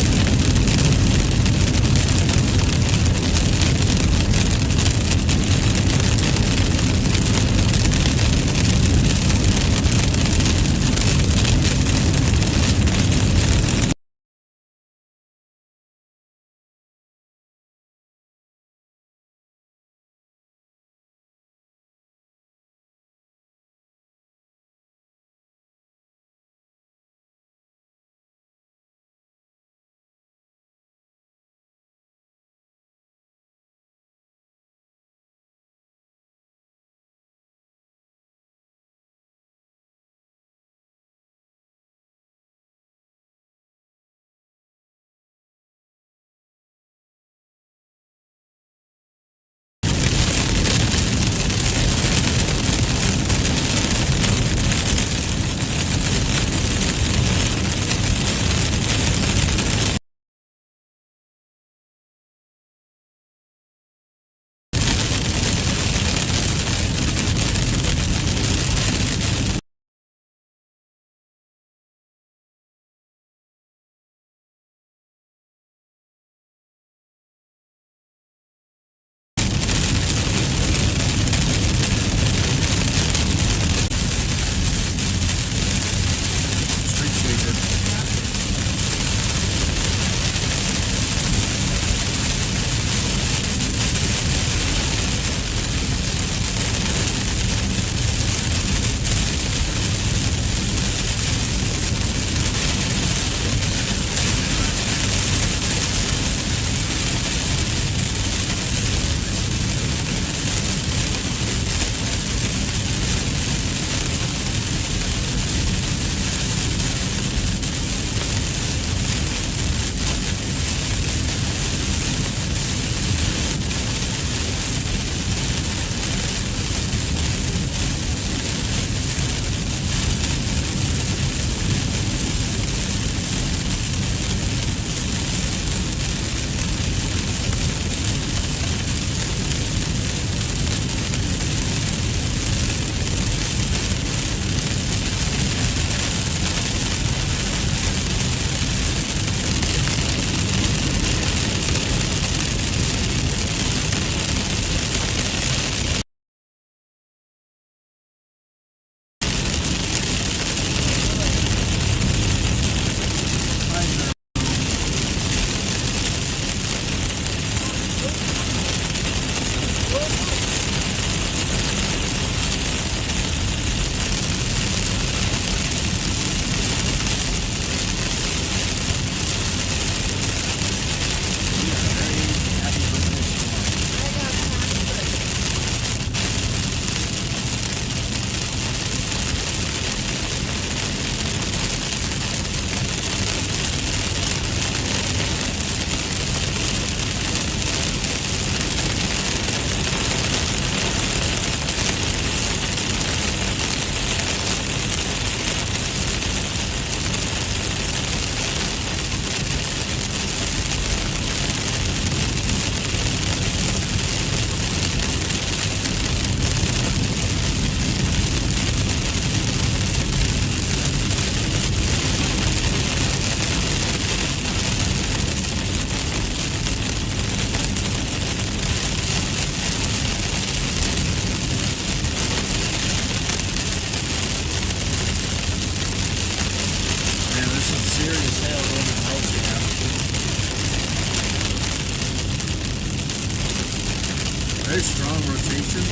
Very strong rotation.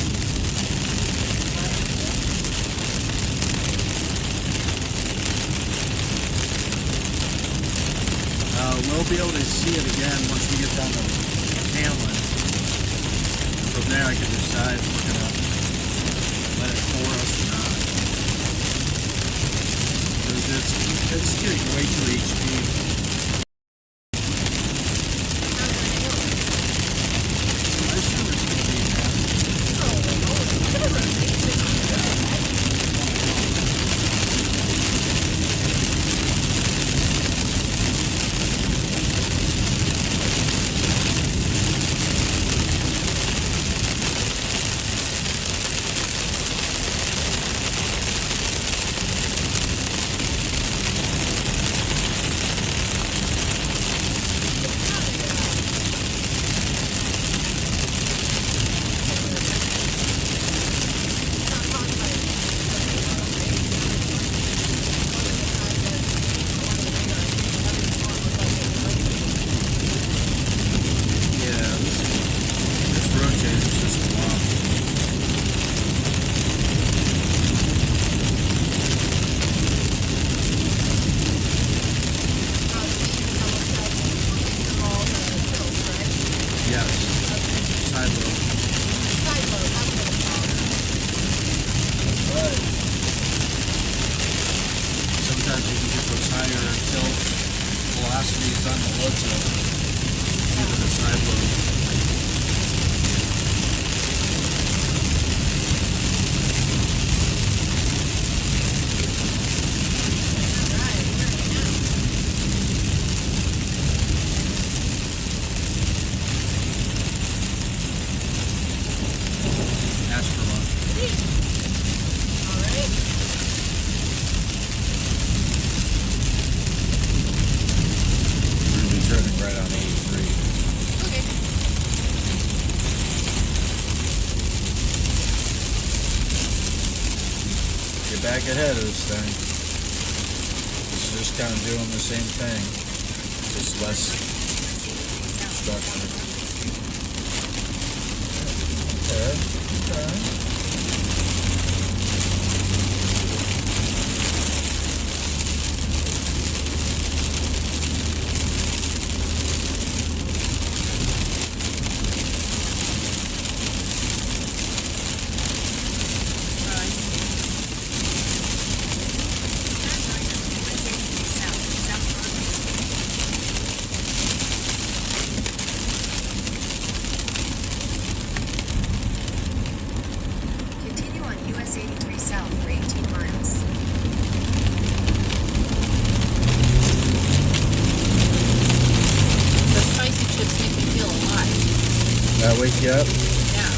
We'll be able to see it again once we get down to Hamlin. From there I can decide if we're going to let it pour us or not. Because it's getting way too HP. Even the side load. Ask for one. All right. We're going to be turning right on 83. Okay. Get back ahead of this thing. It's just kind of doing the same thing. Just less structure. Okay. Continue on US 83 South for 18 miles. The spicy chips make me feel alive. That wake you up? Yeah.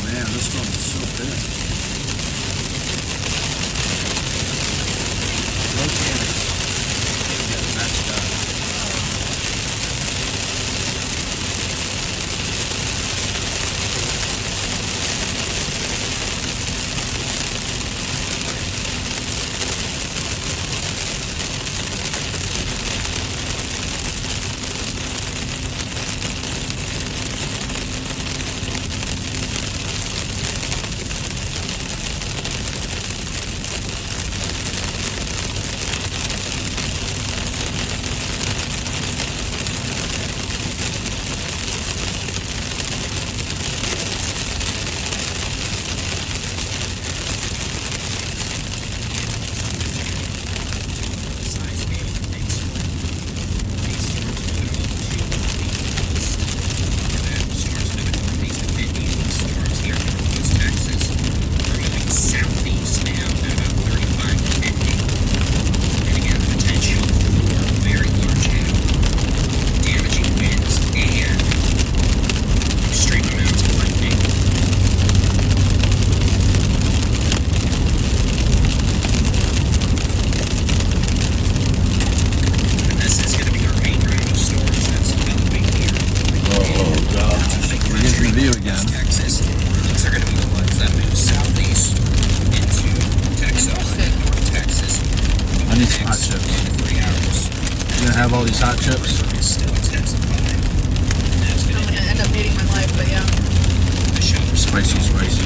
Man, this one is so thin. No chance. Yeah, that's done. have all these hot chips. I'm gonna end up hating my life, but yeah. Spicy, spicy.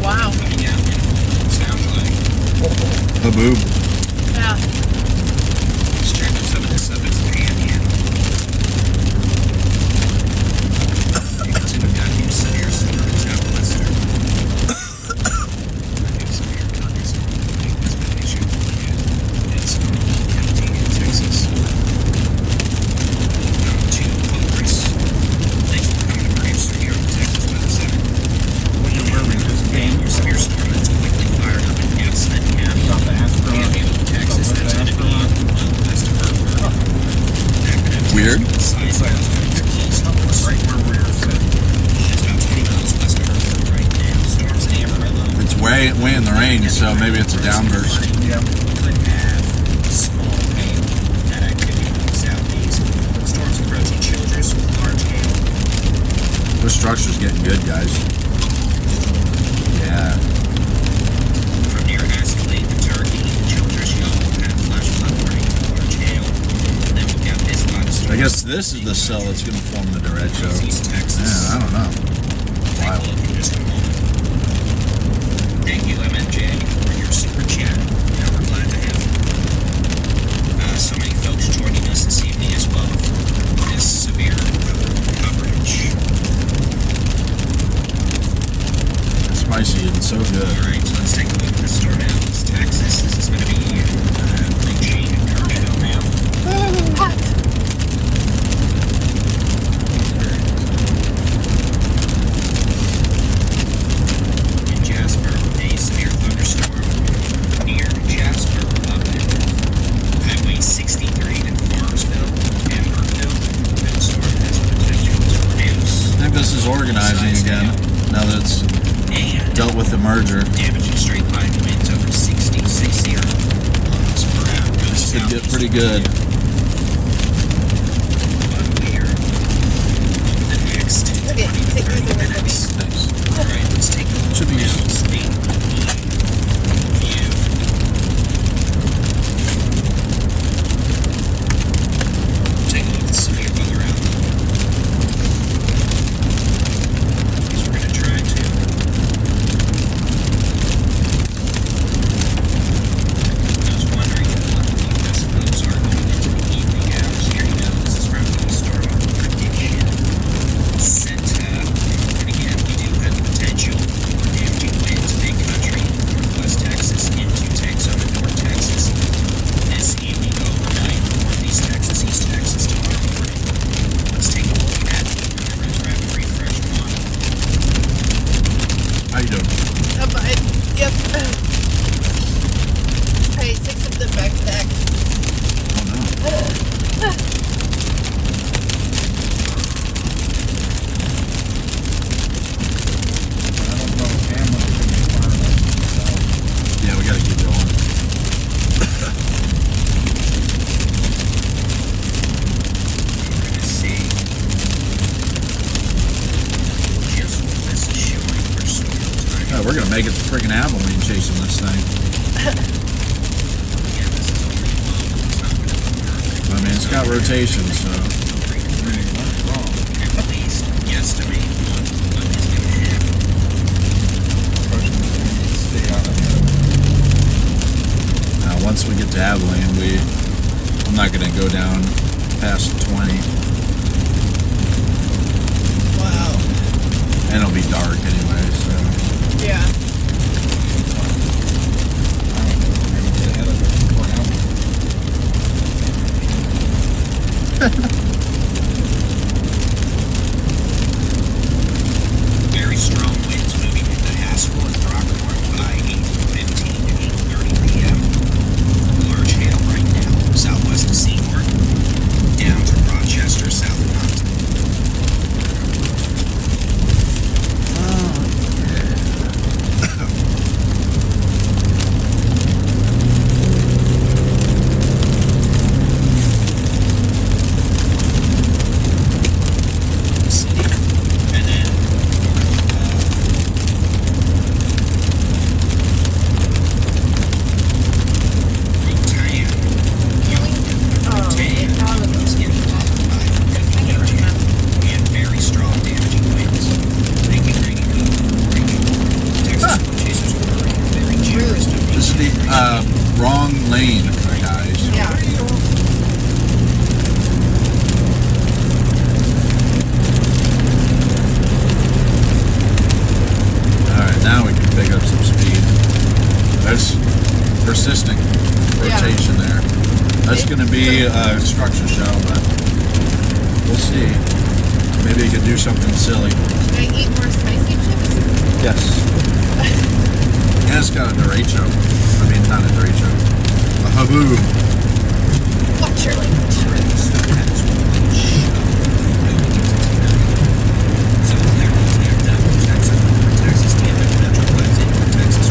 Wow. Haboob. Yeah. rain, so maybe it's a downburst. Yep. Could have small hail. That activity in the southeast. Storms approaching Childress with large hail. This structure's getting good, guys. Yeah. From near Escalade to Turkey, Childress Young will have flash flood warning for large hail. And then we've got this lot of storms. I guess this is the cell that's going to form the derecho. East Texas. Yeah, I don't know. Take a look in just a moment. Thank you, MMJ, for your super chat. Yeah, we're glad to have so many folks joining us this evening as well for this severe weather coverage. Spicy and so good. All right, so let's take a look at the storm now. East Texas. This is going to be approaching Kirksville now. Hot. In Jasper, a severe thunderstorm near Jasper up at Highway 63 to Farmsville and Burkeville. That storm has the potential to produce. I think this is organizing again, now that it's And dealt with the merger. damaging straight line winds over 60 miles per hour. This could get pretty good. But we're over the next 20 Okay, to take 30 these away from me. minutes. Thanks. All right, let's take a look Should be now. useful. State view. Take a look at the severe weather outlook. Because we're going to try to. I was wondering what the decibels are going into the evening hours here. You know, this is from the Storm Prediction Center. And again, we do have the potential for damaging winds mid-country, northwest Texas into Texas, North Texas. This evening, overnight, northeast Texas, east Texas tomorrow morning. Let's take a look at the retroactive refresh model. How you doing? Yep. Hey, take something back to back. Oh no. I don't know if Hamlet's going to be far enough, so. Yeah, we gotta keep going. We're going to see. Here's what this is showing for storm time. Yeah, we're gonna make it to freaking Abilene chasing this thing. Again, this is only low. It's not going to be perfect. I mean, it's got rotation, so. At least guesstimate what is going to happen. Stay out of it. Now, once we get to Abilene, I'm not gonna go down past 20, Wow. and it'll be dark anyway. So Yeah. Maybe get ahead of it before Hamlet. Very strong winds moving into Haskell and Throckmorton by 8:15 to 8:30 p.m. Large hail right now, southwest of Seymour, down to Rochester, south of Knoxville. City. And then Rotan. Rotan is getting followed by and very strong damaging winds. Making rainy Texas wind chasers are very generous to this is the wrong lane, guys. Yeah. All right, now we can pick up some speed. That's persistent rotation there. That's gonna be a structure show, but we'll see. Maybe you could do something silly. Should I eat more spicy chips? Yes. And it's got a derecho. I mean, not a derecho. A haboob. Watch your language. So they're Texas, Texas, Texas, Texas,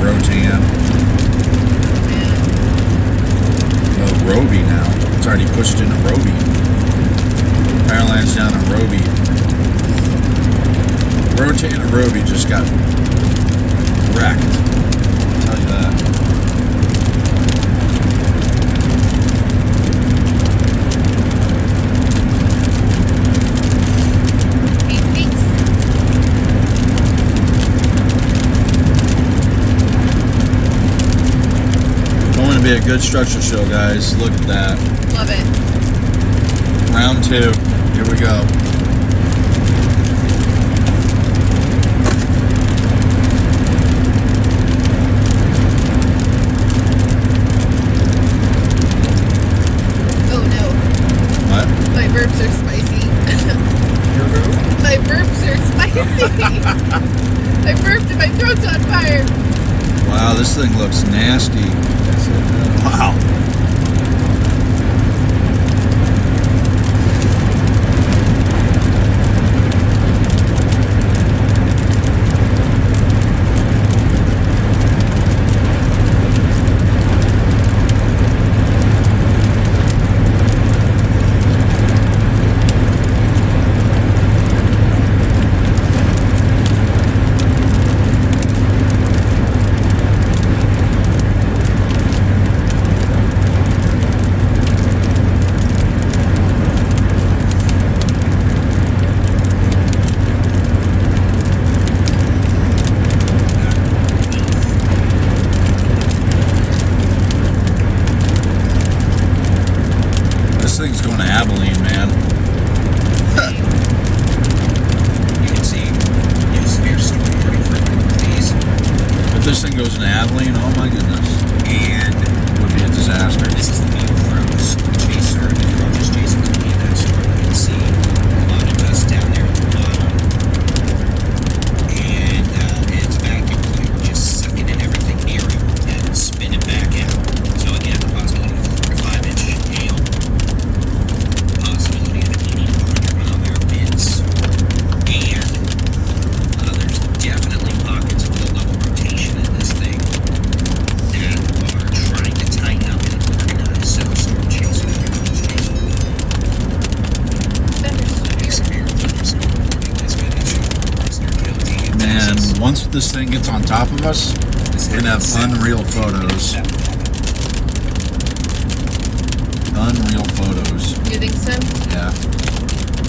Rotan. Roby now. It's already pushed into Roby. Powerline's down on Roby. Rotan and Roby just got wrecked. I'll tell you that. Going to be a good structure show, guys. Look at that. Love it. Round 2. Here we go. Oh no. What? My burps are spicy. Your who? My burps are spicy. I burped and my throat's on fire. Wow, this thing looks nasty. Wow. This thing's going to Abilene, man. You can see new severe storm warning for these, If this thing goes into Abilene, oh my goodness. and It would be a disaster. this is the view from the storm chaser. And you're all just chasing between that storm. You can see a lot of dust down there at the bottom, and it's vacuum clear, just sucking in everything near it and spinning back out. So again, possibility of 4 to 5 inch hail, possibility of 80 to 100 mile an hour winds, and there's definitely pockets of low-level rotation in this thing that are trying to tighten up and organize. So storm chasing severe thunderstorm warning has been issued. Man, once this thing gets on top of us, we're going to have unreal photos. Unreal photos. You think so? Yeah.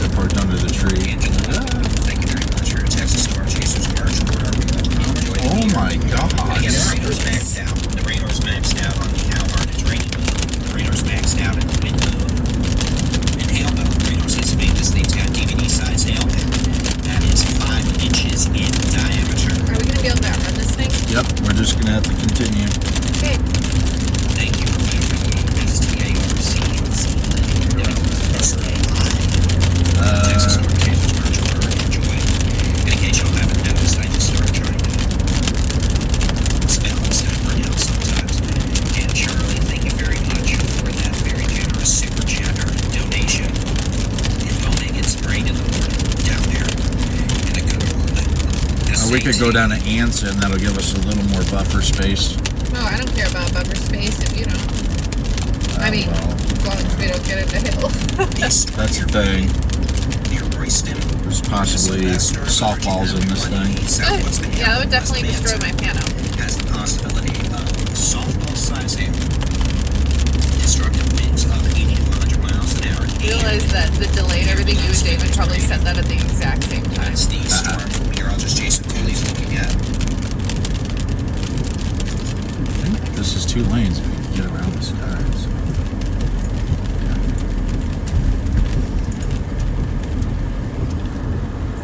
They're parked under the tree. Thank you very much for your Texas Storm Chasers March order. Oh my Yeah, the gosh. radar's maxed out. The radar's maxed out on how hard it's raining. The radar's maxed out at the wind mode. And hail mode. The radar says this thing's got DVD size hail. That is 5 inches in diameter. Are we gonna be able to outrun this thing? Yep, we're just going to have to continue. Okay. Thank you for Texas Storm Chasers March order. Enjoy. And in case y'all haven't noticed, I just started trying to spell instead of pronounce sometimes. And Charlie, thank you very much for that very generous super chatter donation. And y'all make it great in the morning down there in a good old Or we could go down to Anson, that'll give us a little more buffer space. Oh, I don't care about buffer space if you don't. I mean, well, as long as we don't get in the hill. that's the thing. near Grayson. There's possibly softballs in this thing. Yeah, that would definitely destroy my piano. Has the possibility of softball size hail, destructive winds of 80 to 100 miles an hour. Realize that the delay and everything, you and David probably set that at the exact same time. That's the storm here. I'll just Jason Cooley's looking at. I think this is 2 lanes if you can get around the skies.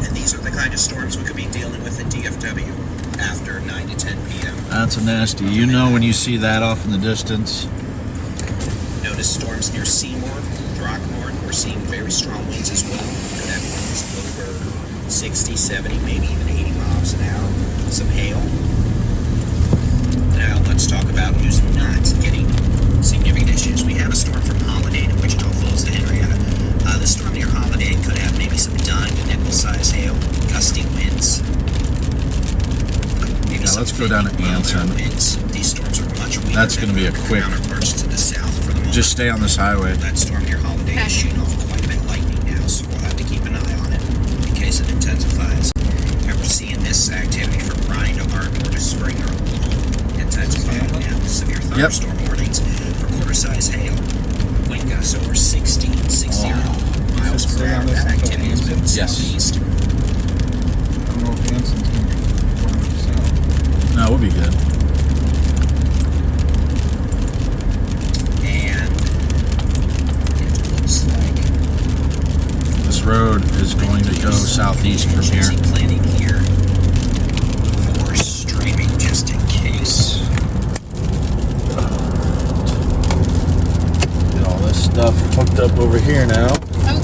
And these are the kind of storms we could be dealing with in DFW after 9 to 10 p.m. That's a nasty. You know when you see that off in the distance. Notice storms near Seymour, Throckmorton. We're seeing very strong winds as well. Could have winds over 60, 70, maybe even 80 miles an hour. Some hail. Now let's talk about who's not getting significant issues. We have a storm from Holiday to Wichita Falls to Henrietta. The storm near Holiday could have maybe some dime to nickel size hail, gusty winds. Maybe let's go down to Anson. These storms are much weaker. That's going to be a quick. Counterparts to the south for the moment. Just stay on this highway. That storm near Holiday is shooting off quite a bit of lightning now, so we'll have to keep an eye on it in case it intensifies. And we're seeing this activity from Rhine to Ardmore to Springer alone intensifying now. Severe thunderstorm warnings for quarter-size hail. Wind gusts over 60 miles per hour. That activity has been southeast. I don't know if Anson's going to be far south. No, we'll be good. And it looks like This road is going to go southeast from here. emergency planning here for streaming just in case. Get all this stuff hooked up over here now. Oh,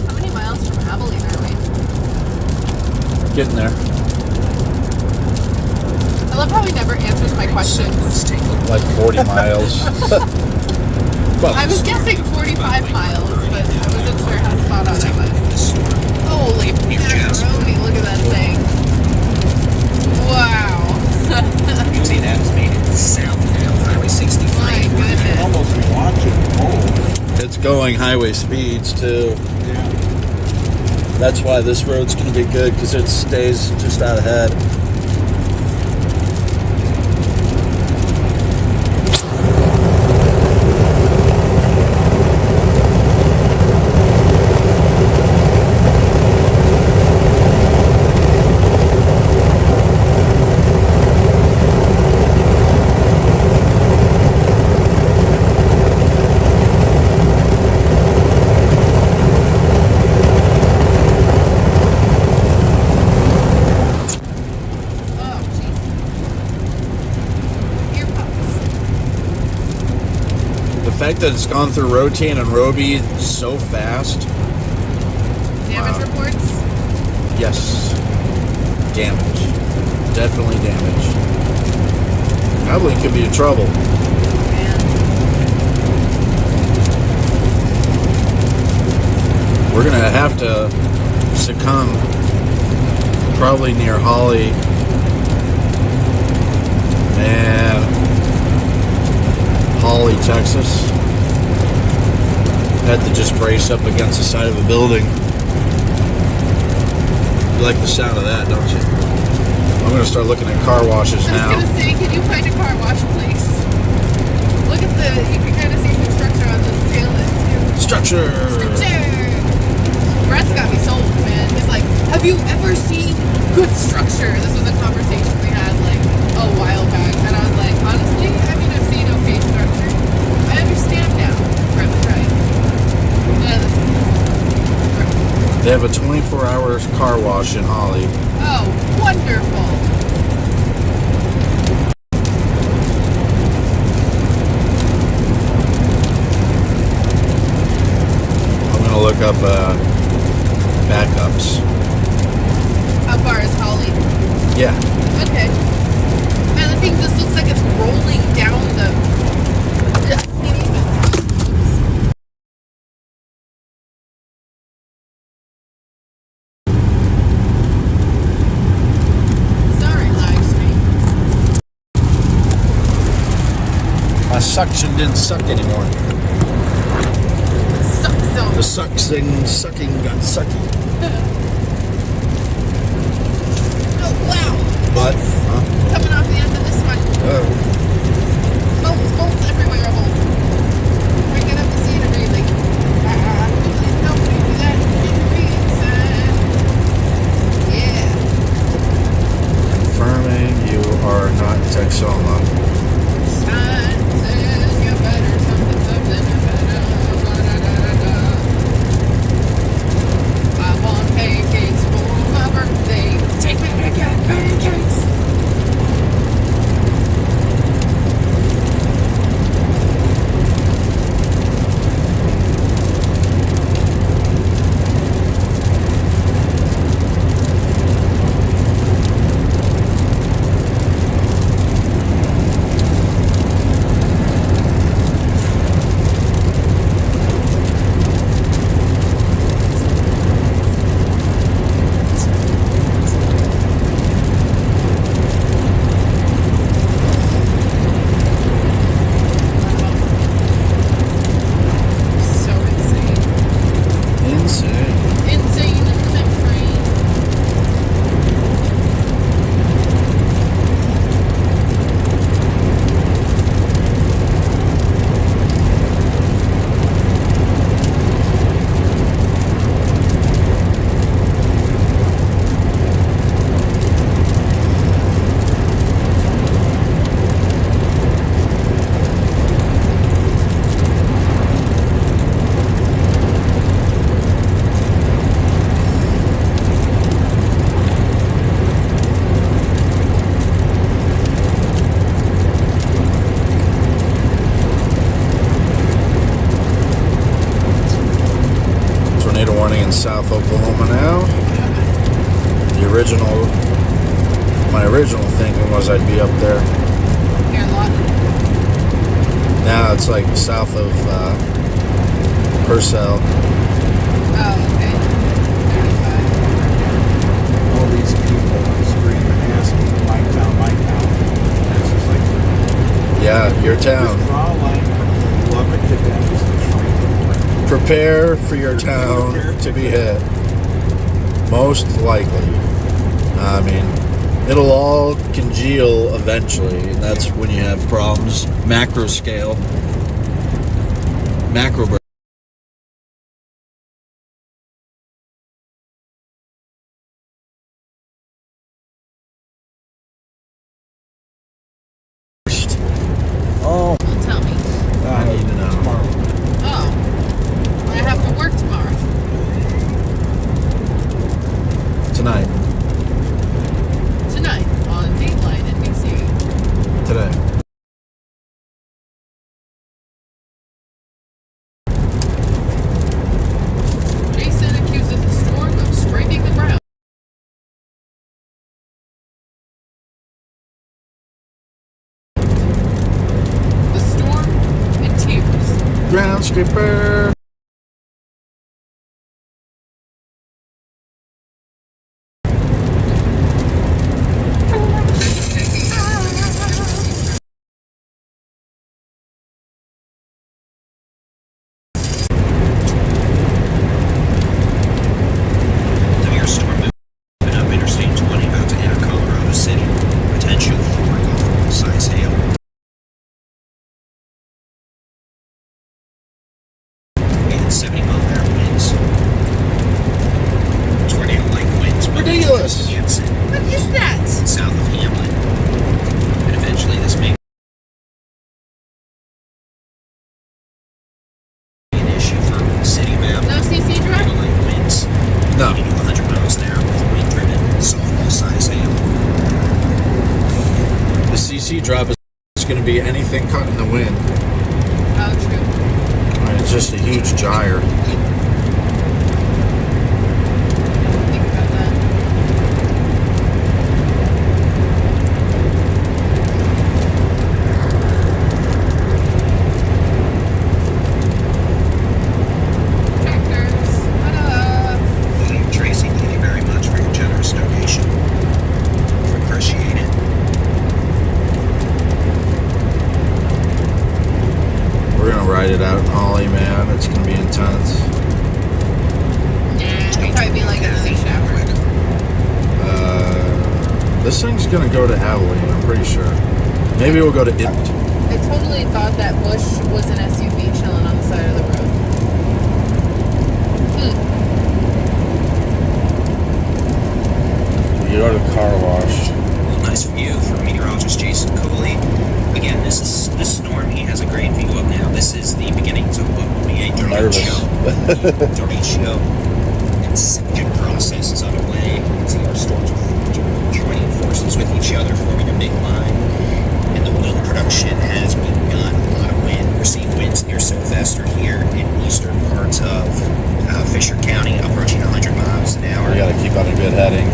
how many miles from Abilene are we? Getting there. I love how he never answers my questions. Let's take a look. Like 40 miles. Well, I was guessing 45 miles, but I wasn't sure how spot on it was. This storm. Holy macaroni, look at that thing. Wow. You can see that has made it south now, Highway 63. My goodness. Almost watching it's going highway speeds too. Yeah. That's why this road's going to be good because it stays just out ahead. Oh, jeez. Ear pops. The fact that it's gone through Routine and Roby so fast. Damage Wow. reports? Yes. Damage. Definitely damage. Probably could be in trouble. Man. We're going to have to succumb probably near Holly and Holly, Texas. Had to just brace up against the side of a building. You like the sound of that, don't you? I'm going to start looking at car washes I was now. gonna say, can you find a car wash, please? Look at you can kind of see some structure on this tail end, too. Structure! Brett's got me sold, man. He's like, have you ever seen good structure? This was a conversation we had, like, a while back. And I was like, honestly, I mean, I've seen okay structure. I understand now. Brett was right. Yeah, this is They have a 24-hour car wash in Holly. Oh, wonderful. I'm going to look up backups. How far is Holly? Yeah. Okay. Man, the thing just looks like it's rolling down the. Sorry, live stream. My suction didn't suck anymore. Suck zone. The sucking got sucky. Oh, wow. But, Coming off the end of this one. Bolts everywhere, bolts. Bringing up the scenery, like, please help me do that scenery inside. Yeah. confirming you are not Texoma. Sign says you better something, better. Da-da-da-da-da. I want pancakes for my birthday. Take me to get pancakes. in South Oklahoma now. My original thinking was I'd be up there. Here in Lawton. Now it's like south of Purcell. Oh, okay. 35. All these people screaming, asking, my town, my town. It's just like, Yeah, your town. just draw a line from Lubbock to Dennis and Shreveport. Prepare for your town to be hit. Most likely. I mean, it'll all congeal eventually, and that's when you have problems. Macro scale. Macro burst. Oh, Well, tell me. I need to know. Tomorrow. Oh. I have to work tomorrow. Tonight. Tonight on Dateline NBC. Today. Jason accuses the storm of scraping the ground. The storm in tears. Ground scraper. Severe storm moving up Interstate 20 about to enter Colorado City. Potential for golf ball size hail. And 70-mile-per-hour winds. Tornado-like winds. Ridiculous. Hanson, What is that? south of Hamlin. And eventually this may be an issue for city map. No CC drop? Tornado-like winds. No. 80 to 100 miles an hour with wind-driven softball size hail. The CC drop is going to be anything caught in the wind. Oh, true. I mean, it's just a huge gyre. Think about that. Tractors. What up? William Tracy, thank you very much for your generous donation. We appreciate it. We're going to ride it out in Holly, man. It's going to be intense. Yeah, it'll probably be like another shower. This thing's going to go to Abilene, I'm pretty sure. Maybe we'll go to Int. I totally thought that bush was an SUV chilling on the side of the road. You go to the car wash. Well, nice view from meteorologist Jason Cooley. Again, this storm he has a great view of now. This is the beginnings of what will be a derecho. Derecho inception process is underway. You can see our storms are joining forces with each other, forming a big line. And the wind production has begun. A lot of wind. We're seeing winds near Sylvester here in eastern parts of Fisher County, approaching 100 miles an hour. We got to keep on a good heading.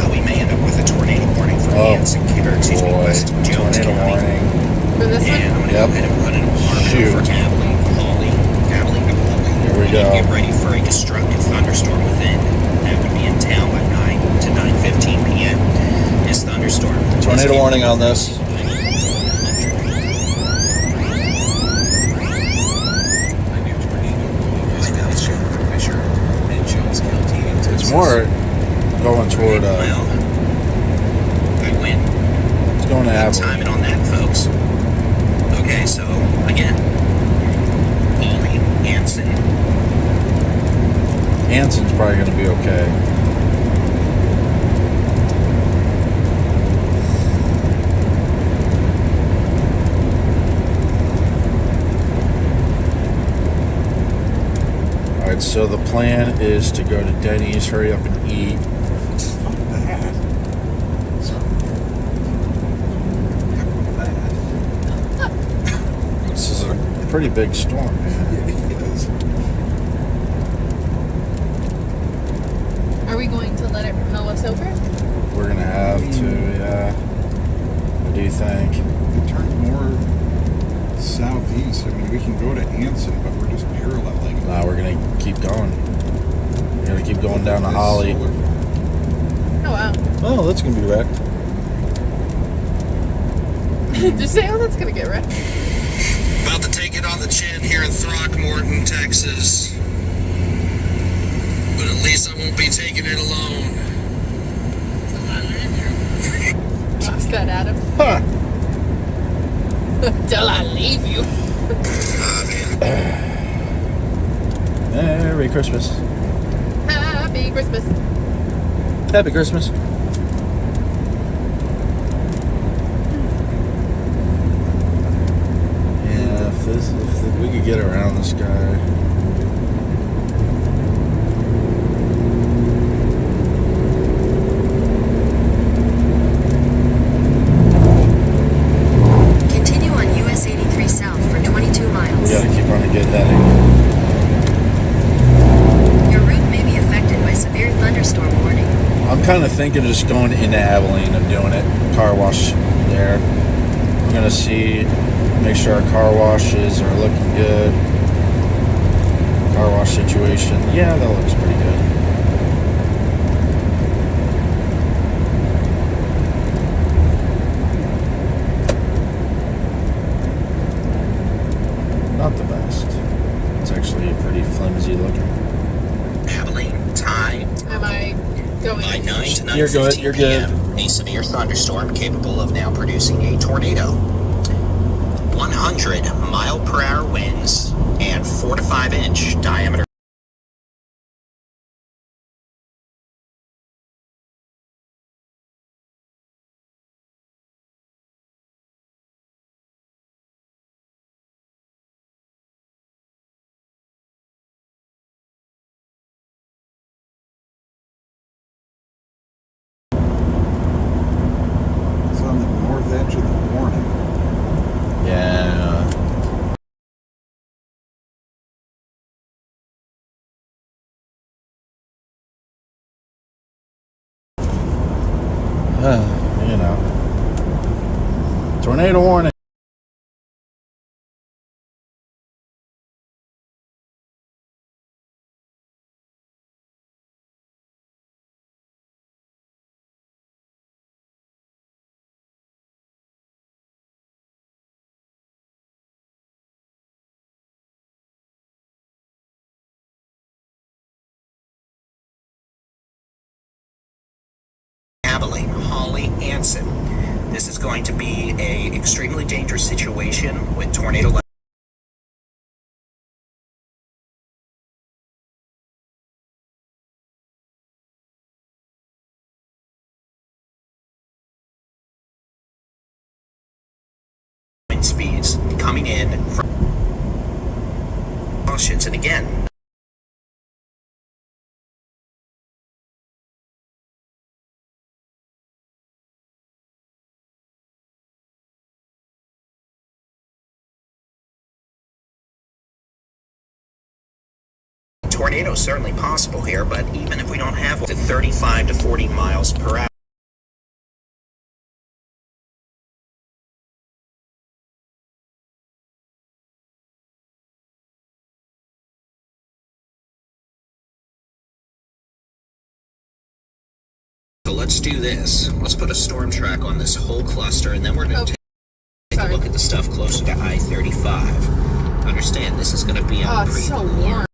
We may end up with a tornado warning for Hanson, West Jones Tornado County. warning. For this And I'm one? going to go ahead and run an alarm Shoot. for Abilene to Hawley. Here we go. Get ready for a destructive thunderstorm within. That would be in town by 9 to 9:15 p.m. This thunderstorm. Tornado warning on this. It's more going toward, Well, good wind. it's going to Abilene. Timing on that, folks. Okay, so again, Hawley, Hanson. Hanson's probably going to be okay. Alright, so the plan is to go to Denny's, hurry up and eat. Fuck that. So, This is a pretty big storm, man. it is. over? We're gonna have to, yeah. What do you think? It turned more southeast. I mean, we can go to Anson, but we're just paralleling. Nah, we're gonna keep going. We're gonna keep going down to This Holly. solar farm. Oh, wow. Oh, that's gonna be wrecked. Did you say, oh, that's going to get wrecked? About to take it on the chin here in Throckmorton, Texas. But at least I won't be taking it alone. What's that, Adam? Huh. Till I leave you. Merry Christmas. Happy Christmas. Happy Christmas. Yeah, if we could get around this guy. Continue on US 83 South for 22 miles. We gotta keep on a good heading. Your route may be affected by severe thunderstorm warning. I'm kind of thinking of just going into Abilene and doing it. Car wash there. I'm gonna see, make sure our car washes are looking good. Car wash situation. Yeah, that looks pretty good. Not the best. It's actually a pretty flimsy looking. Abilene, time. Am I going? By 9 to 9:15 You're good, you're good. p.m., a severe thunderstorm capable of now producing a tornado. 100-mile-per-hour winds and 4 to 5 inch diameter. It's on the north edge of the warning. Yeah. You know. Tornado warning. Abilene, Holly, Anson. This is going to be a extremely dangerous situation with tornado. Wind speeds coming in from cautions, and again, tornado is certainly possible here, but even if we don't have to 35 to 40 miles per hour. So let's do this. Let's put a storm track on this whole cluster, and then we're going to take a look at the stuff closer to I-35. Understand, this is going to be Oh, a it's so warm.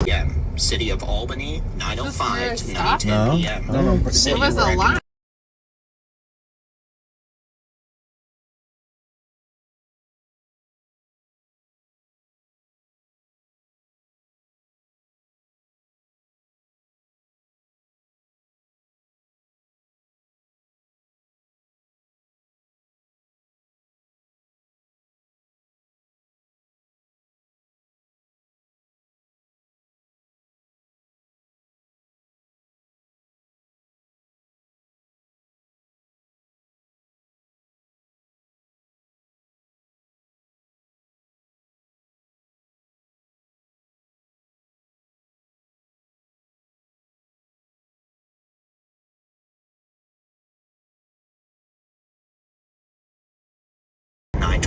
p.m. City of Albany, 9:05 to Stop? 9:10 No. p.m. No. There City was a where- lot.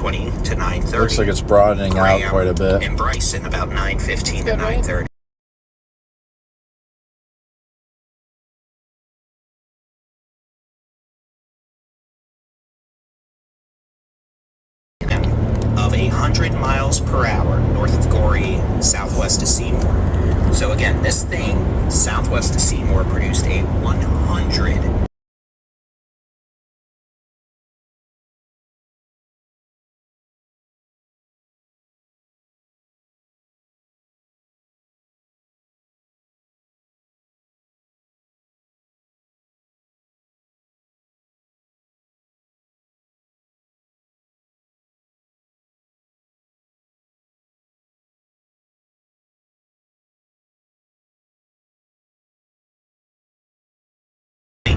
9:20 to 9:30. Looks like it's broadening out Graham quite a bit. And Bryson about 9:15 to Good, right? 9:30. Of 100 miles per hour north of Goree, southwest of Seymour. So again, this thing, southwest of Seymour, produced a 100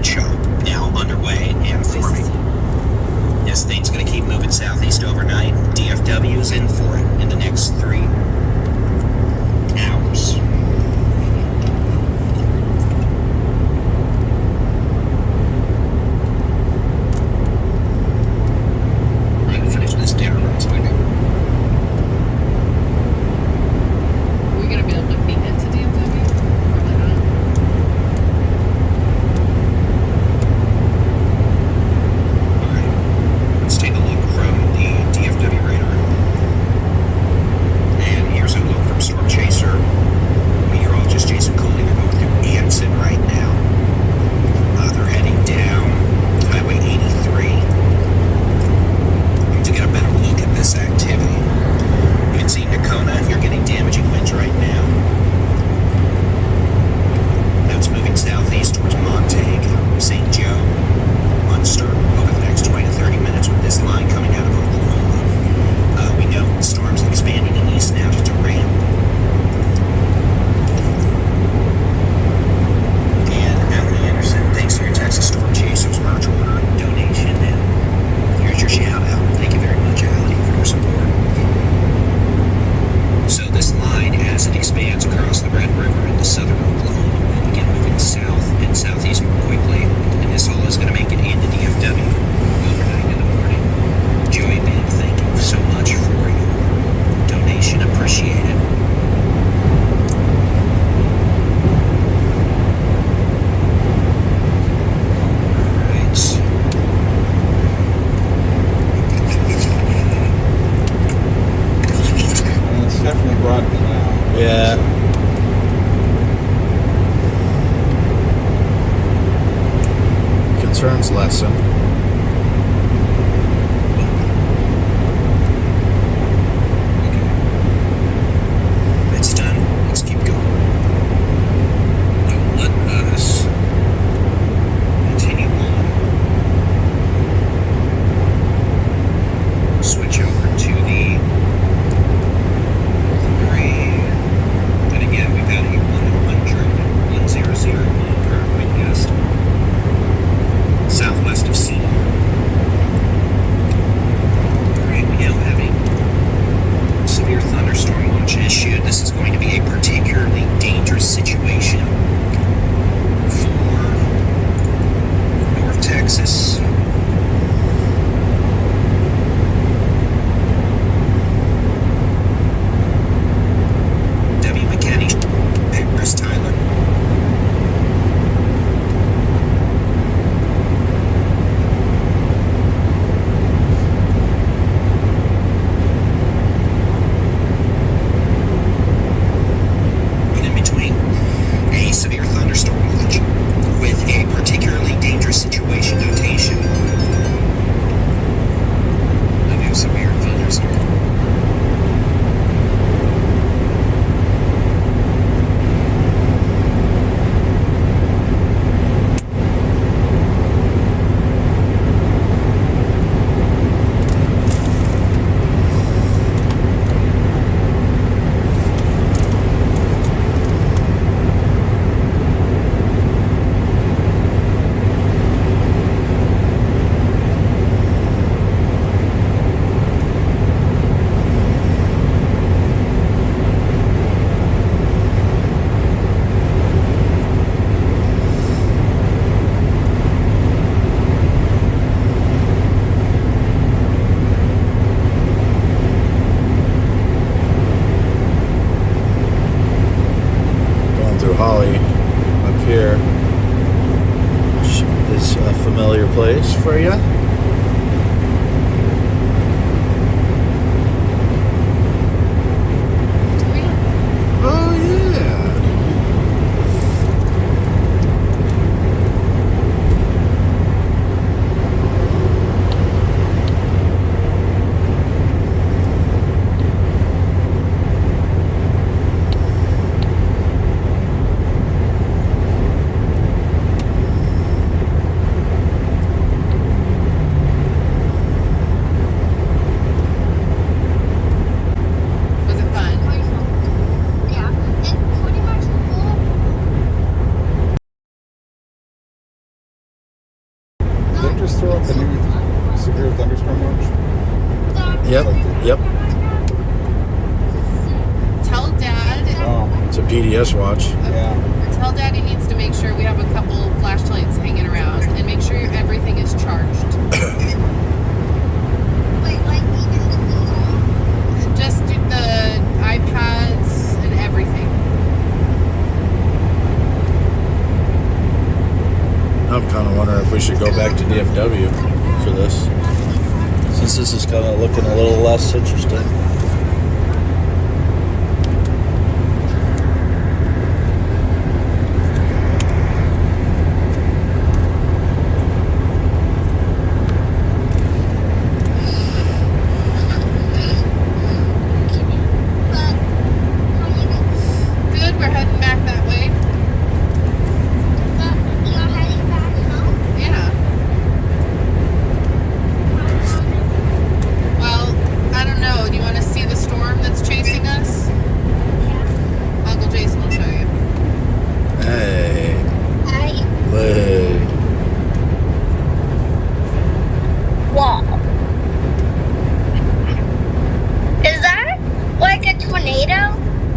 show now underway and forming. This thing's going to keep moving southeast overnight. DFW is in for it in the next 3 hours. I'm going to finish this dinner real quick. Are we gonna be able to beat it to DFW? Probably not. Alright, let's take a look from the DFW radar. And here's a look from Storm Chaser. Meteorologist Jason Cooley. They're going through Anson right now. They're heading down Highway 83 to get a better look at this activity. You can see Nakona, you're getting damaging winds right now. That's moving southeast towards Montague, St. Joe, Munster over the next 20 to 30 minutes with this line coming out of Oklahoma. We know the storm's expanding in east now to Durham. And Emily Anderson, thanks for your Texas Storm Chasers merch order donation. And here's your shout out. Thank you very much, Allie, for your support. So this line, as it expands across the Red River into southern Oklahoma, will begin moving south and southeast more quickly, and this all is going to make it into DFW overnight in the morning. Joey Band, thank you so much for your donation. Appreciate it. Alright. And it's definitely broadening out. Yeah. Concerns lessen. It's done. Let's keep going. Let us continue on. Switch over to the 3. And again, we've got a 100 mile per hour wind gust. Southwest of Sea. It's a PDS watch. Yeah. Tell Daddy needs to make sure we have a couple flashlights hanging around and make sure everything is charged. Just the iPads and everything. I'm kind of wondering if we should go back to DFW for this, since this is kind of looking a little less interesting.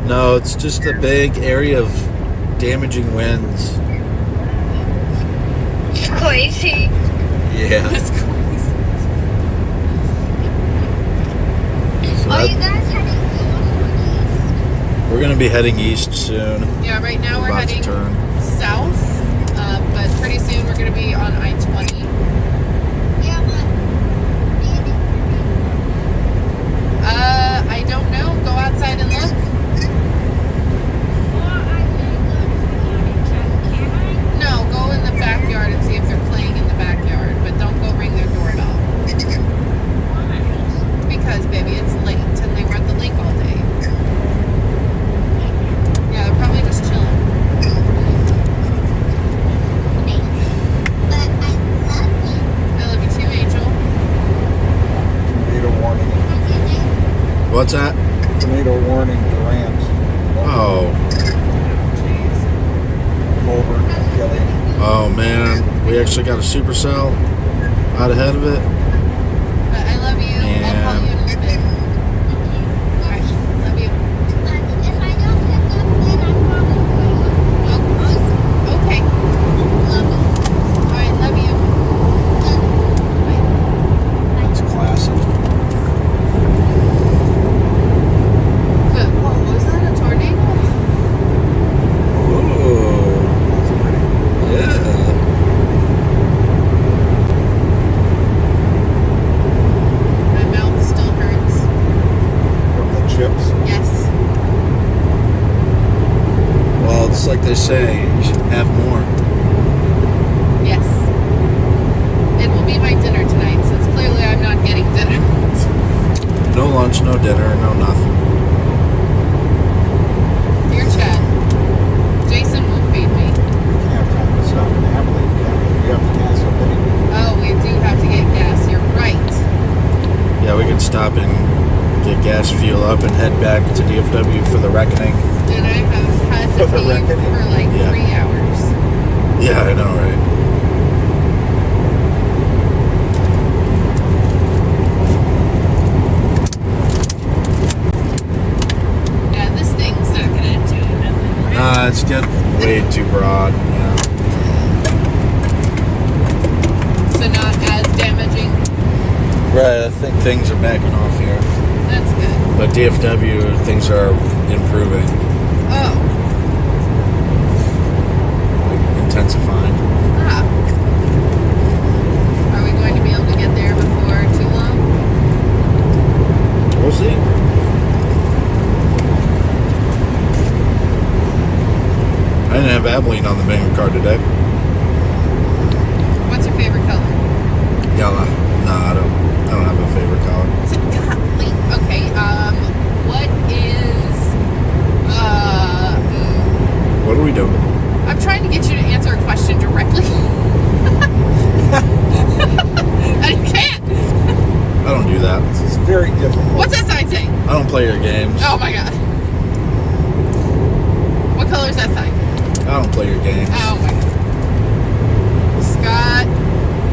No, it's just a big area of damaging winds. It's crazy. Yeah. That's crazy. So Are you guys heading north or east? we're going to be heading east soon. Yeah, right now we're About to heading turn. south, but pretty soon we're going to be on I-20. Yeah, but I don't know. Go outside and look. No, go in the backyard and see if they're playing in the backyard, but don't go ring their doorbell. Because, baby, it's late and they were at the lake all day. Yeah, they're probably just chilling. I love you too, Angel. Tornado warning. What's that? Tornado warning, Durant. Oh. Jeez. Colburn, Kelly. Oh, man. We actually got a supercell out ahead of it. But I love you. I'll call you in a little bit. Alright, love you. Okay. Alright, love you. Bye. That's classic. Whoa, was that a tornado? Ooh. Yeah. My mouth still hurts. From the chips. Yes. Well, it's like they say, you should have more. Yes. It will be my dinner tonight, since clearly I'm not getting dinner. No lunch, no dinner, no nothing. Dear Chad, Jason won't feed me. You can't have time to stop in Abilene, can you? You have to gas up anyway. Oh, we do have to get gas. You're right. Yeah, we could stop and get gas, fuel up, and head back to DFW for the reckoning. And I have had to For the pee reckoning. for like Yeah. 3 hours. Yeah, I know, right? Yeah, this thing's not gonna do nothing. Nah, it's getting way too broad. Yeah. So not as damaging. Right, I think things are backing off here. That's good. But DFW, things are improving, Oh. like intensifying. Ah. Are we going to be able to get there before too long? We'll see. I didn't have Abilene on the menu card today. What's your favorite color? Yellow. Nah, I don't have a favorite color. Golly. Okay, what is, What are we doing? I'm trying to get you to answer a question directly. I can't. I don't do that. It's very difficult. What's that sign say? I don't play your games. Oh my god. What color is that sign? I don't play your games. Oh my god. Scott.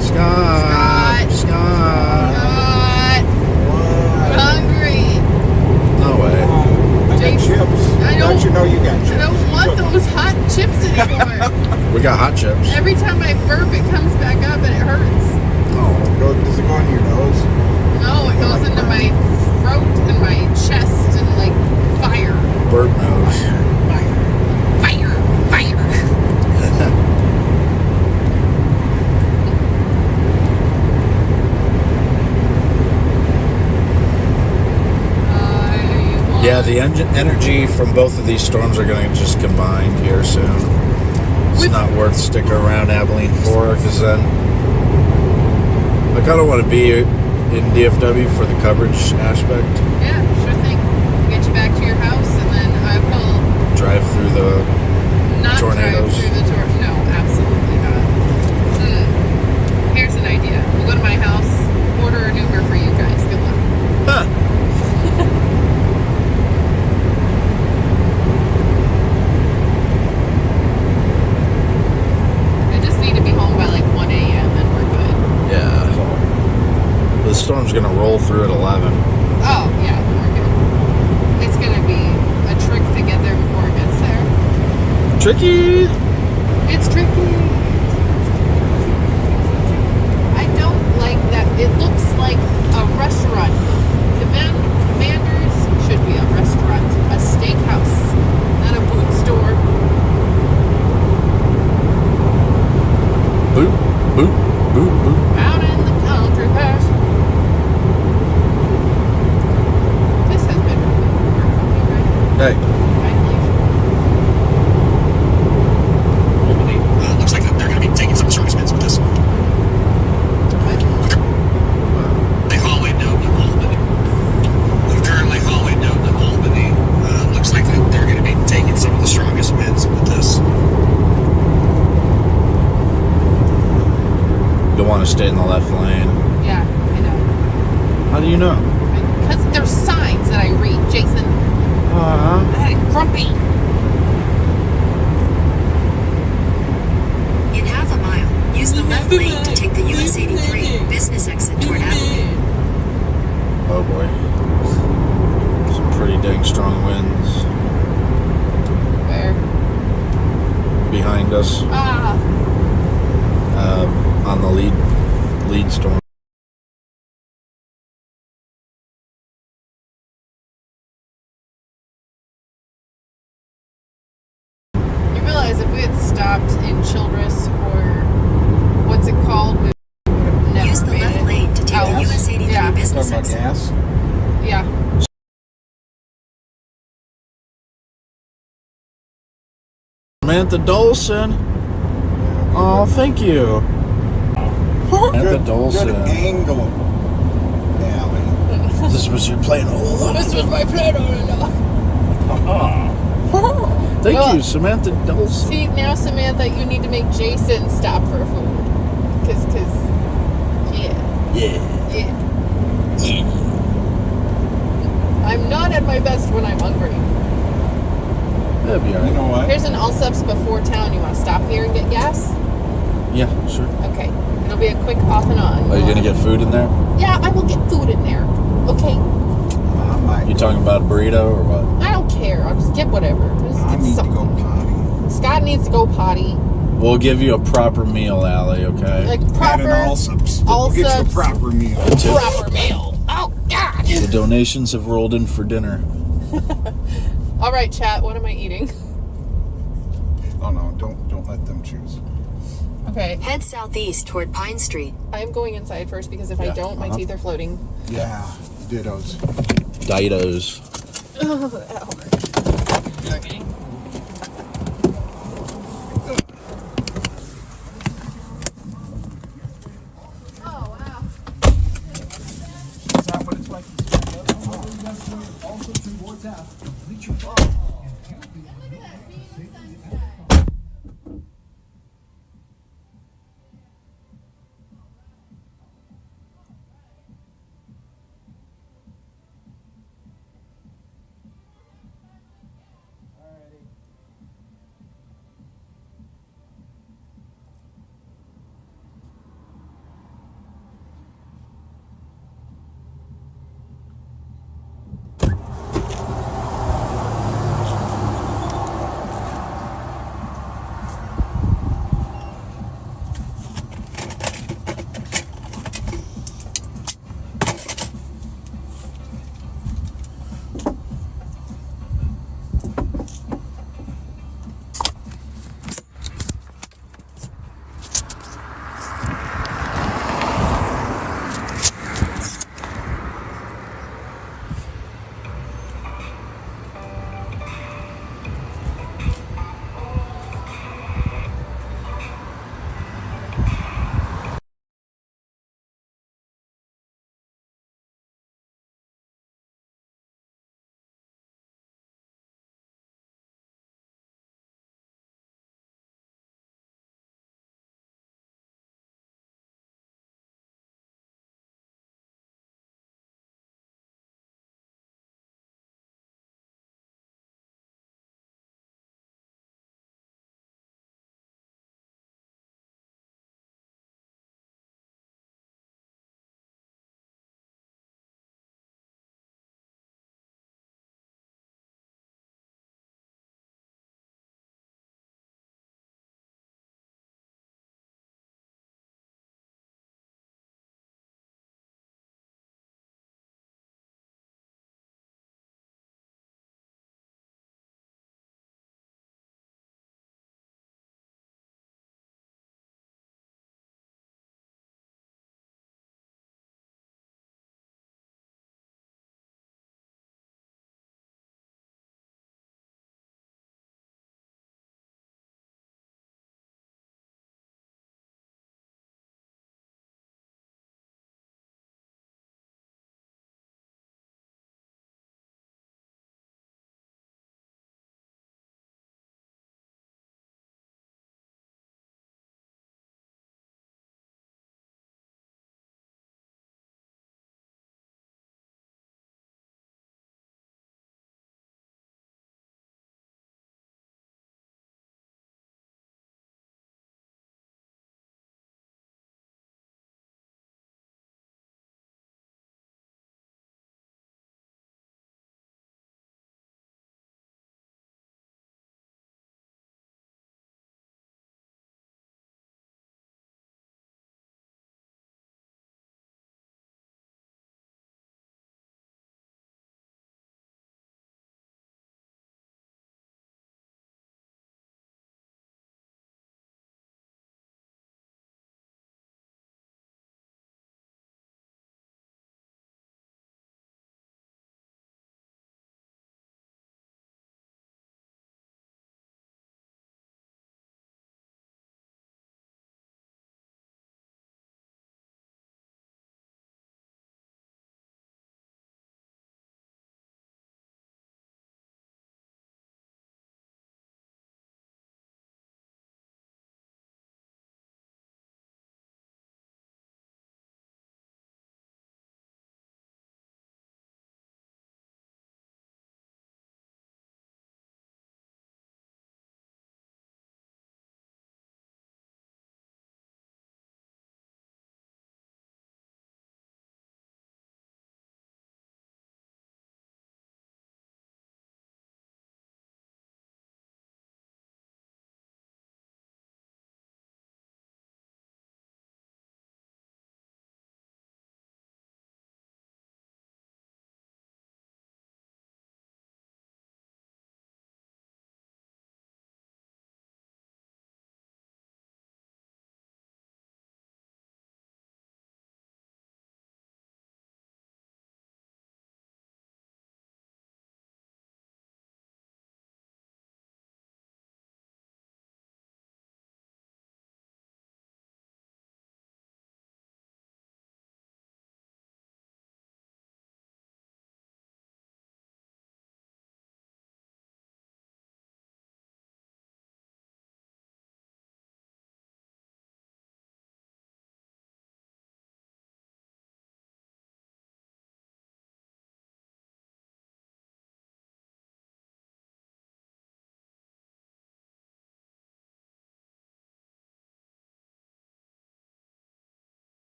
Scott. Scott. I'm What? hungry. No way. I got Jason. chips. I don't Don't you know you got chips? I don't want those hot chips anymore. We got hot chips. Every time I burp, it comes back up and it hurts. Does it go on your nose? No, it goes into my throat and my chest and like fire. Bird nose. Fire. Yeah, the energy from both of these storms are going to just combine here soon. It's not worth sticking around Abilene for, because then I kind of want to be in DFW for the coverage aspect. Yeah, sure thing. Get you back to your house, and then I will Drive through the not tornadoes. drive through the tornado. No, absolutely not. Here's an idea. We'll go to my house, order an Uber for you guys. Good luck. Huh. I just need to be home by like 1 a.m. and we're good. Yeah. The storm's going to roll through at 11. Oh, yeah, we're good. It's going to be a trick to get there before it gets there. Tricky! It's tricky. I don't like that. It looks like a restaurant. Commander's should be a restaurant, a steakhouse, not a boot store. Boop, boop, boop, boop. Out in the country pasture. This has been removed for copyright Hey, violation. Looks like they're going to be taking some service bids with this. The hallway note to Albany. Currently hallway note to Albany. Looks like they're going to be taking some of the strongest bids with this. you'll want to stay in the left lane. Yeah, I know. How do you know? Because there's signs that I read, Jason. Grumpy. In half a mile, use the left lane to take the US 83 business exit toward Abilene. Oh boy. Some pretty dang strong winds Where? behind us on the lead storm. You realize if we had stopped in Childress or what's it called, we would have never Use the made left it lane to take out. the US 83 Yeah. business Talking about exit. gas? Yeah. Samantha Dolson. Oh, thank you. Samantha Good Dolson. angle, Allie. This was your plan all along. This was my plan all along. Thank you, Samantha Dolson. See, now Samantha, you need to make Jason stop for food. Cause, yeah. Yeah. I'm not at my best when I'm hungry. That'd be You alright. know what? Here's an Allsup's before town. You want to stop here and get gas? Yeah, sure. Okay. It'll be a quick off and on. Are you gonna get food in there? Yeah, I will get food in there. Okay. I might. You talking about a burrito or what? I don't care. I'll just get whatever. Just I get need to something. go potty. Scott needs to go potty. We'll give you a proper meal, Allie, okay? Like At proper. an Allsup's. We'll get you a Allsup's. proper meal. Proper meal. Oh, God. The donations have rolled in for dinner. All right, chat. What am I eating? Oh no, don't let them choose. Okay. Head southeast toward Pine Street. I'm going inside first because if I Yeah, don't, my teeth are floating. Yeah, dittos. Ditos. Oh, that hurt. Okay. Oh, wow. Is that what it's like?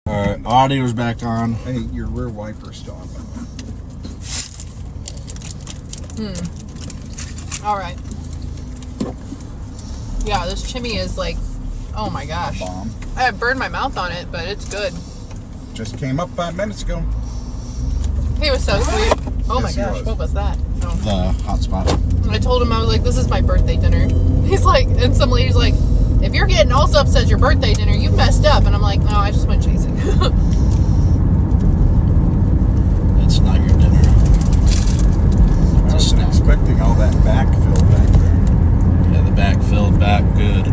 Alright, audio's back on. Hey, your rear wiper's still on. All right. Yeah, this chimney is like, oh my gosh. Bomb. I burned my mouth on it, but it's good. Just came up 5 minutes ago. He was so sweet. Oh my Yes, he gosh, was. what was that? Oh. The hotspot. I told him, I was like, this is my birthday dinner. He's like, and some lady's like, if you're getting also upset at your birthday dinner, you messed up. And I'm like, no, I just went chasing. It's not your dinner. I wasn't expecting all that backfill back there. Yeah, the back filled back good.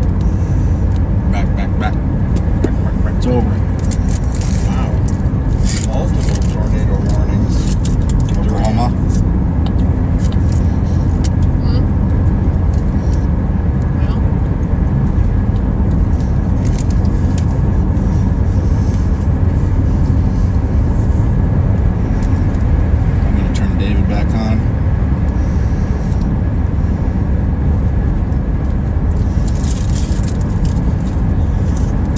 Back. It's over. Wow. Multiple tornado warnings. Oklahoma. Well, I'm going to turn David back on.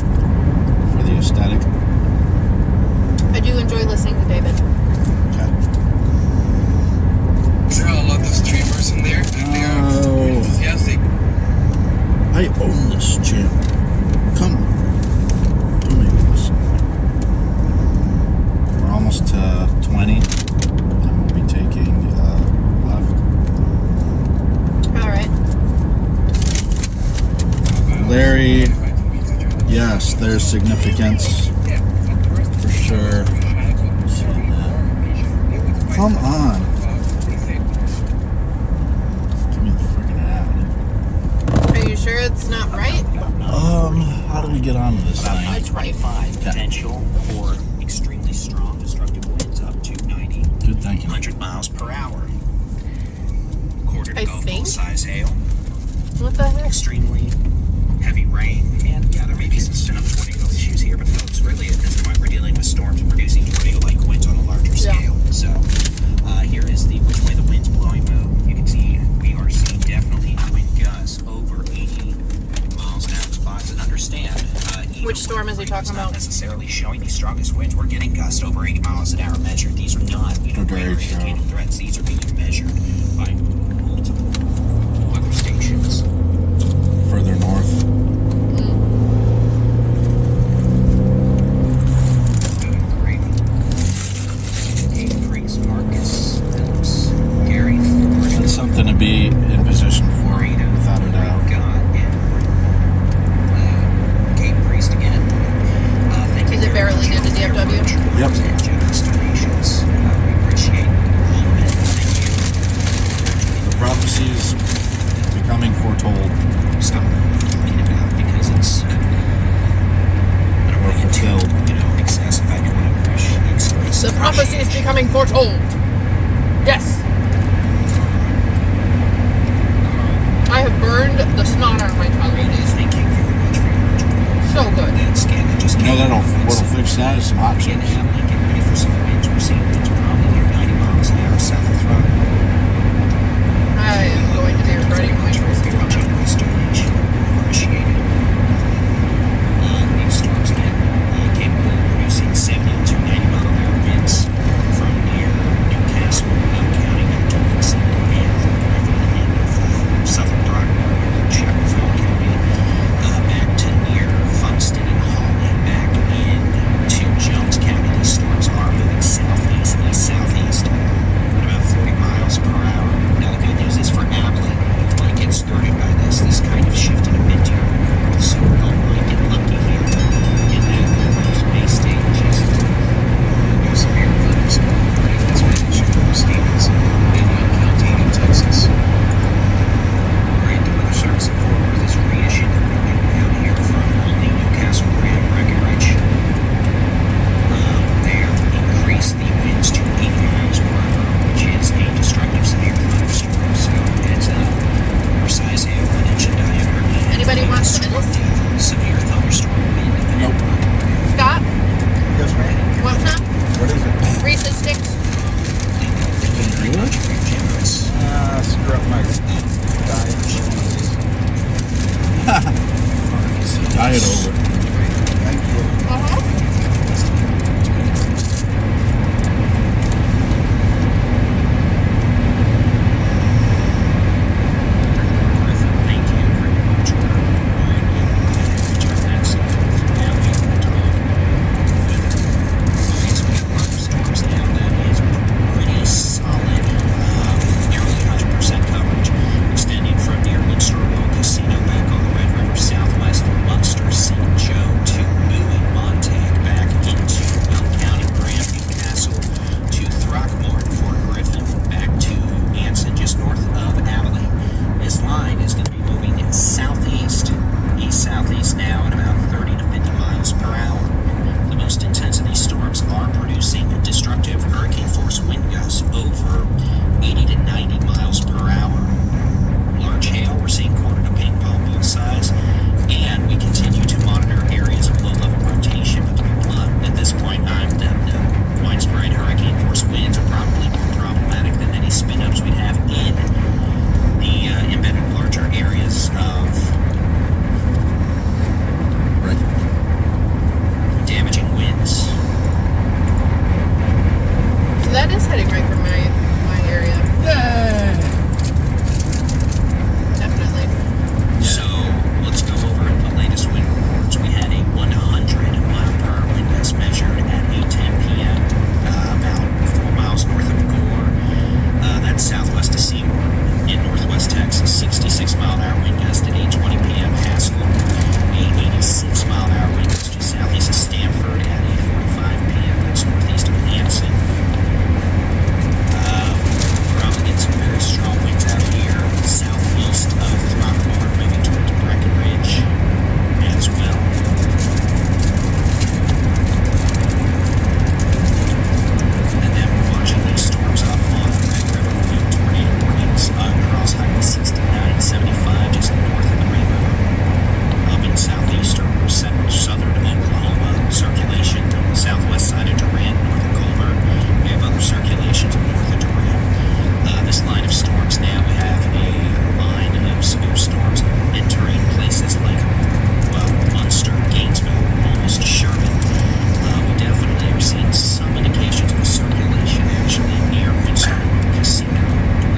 For the aesthetic. I do enjoy listening to David. Okay. Yeah, I love those chambers in there. They are Oh. enthusiastic. I own this gym. Come on. Don't make me listen. We're almost to 20. And we'll be taking left. All right. Larry, yes, there's significance. For sure. Come on. Give me the freaking ad. Are you sure it's not right? How do we get onto this About thing? 525 potential for extremely strong destructive winds up to 90, Good thinking. 100 miles per hour. Quarter to I go think- full-size hail, What the heck? extremely heavy rain, and yeah, there may be some spin-up tornado issues here, but folks, really at this point we're dealing with storms producing tornado-like winds on a larger Yeah. scale. So here is the which way the wind's blowing move. You can see we are seeing definitely wind gusts over 80 miles an hour spots, and understand even Which storm is he when talking it's not about? necessarily showing the strongest winds. We're getting gusts over 80 miles an hour measured. These are not Very radar true. indicated threats. These are being measured by multiple weather stations. Further north. Great. Increase Marcus, Phillips, Gary, Ford, That's something to be in position for, Marina, without a doubt. God, and Cape Priest again. Thank you Is it very barely much good to for your DFW? work Yep. and generous donations. We appreciate all of it. Thank The prophecies becoming foretold. you. Stop talking about because it's I don't Or want to get too, fulfilled. excessive. I do want to express The prophecy is becoming foretold. Yes. I have burned the snot out of my tongue. It is Thank you very much for your journal. so good. That scan that just You know came what'll out. fix that is some hot Again, chips. Abilene, get ready for some winds. We're seeing winds probably near 90 miles an hour south of Throne. I am going to be regretting my choices on that. Generous donation. Appreciate it. These storms again capable of producing 70 to 90 mile an hour winds from near Newcastle, County, up to Dixon, and directly the end of southern Brockmore, Chaparral County, back to near Funston and Hawley, back into Jones County. These storms are moving southeast, east-southeast at about 40 miles per hour. Now the good news is for Abilene, you want to get skirted by this kind of shift in a mid to your north, so we don't want to get lucky here in that those Bay State adjacent. Severe thunderstorm warning has been issued for Stevens and Young County in Texas. Great, the Weather Service in Fort Worth has reissued the warning down here from only Newcastle, Graham, Breckenridge. They have increased the winds to 80 miles per hour, which is a destructive severe thunderstorm. So it's a precise hail, 1 inch in diameter. Anybody want some of this? Destructive severe thunderstorm wind. Nope. Scott, Yes, ma'am. want some? What is it? Reese's sticks. Screw up my diet. Diet over. Thank you. Uh-huh.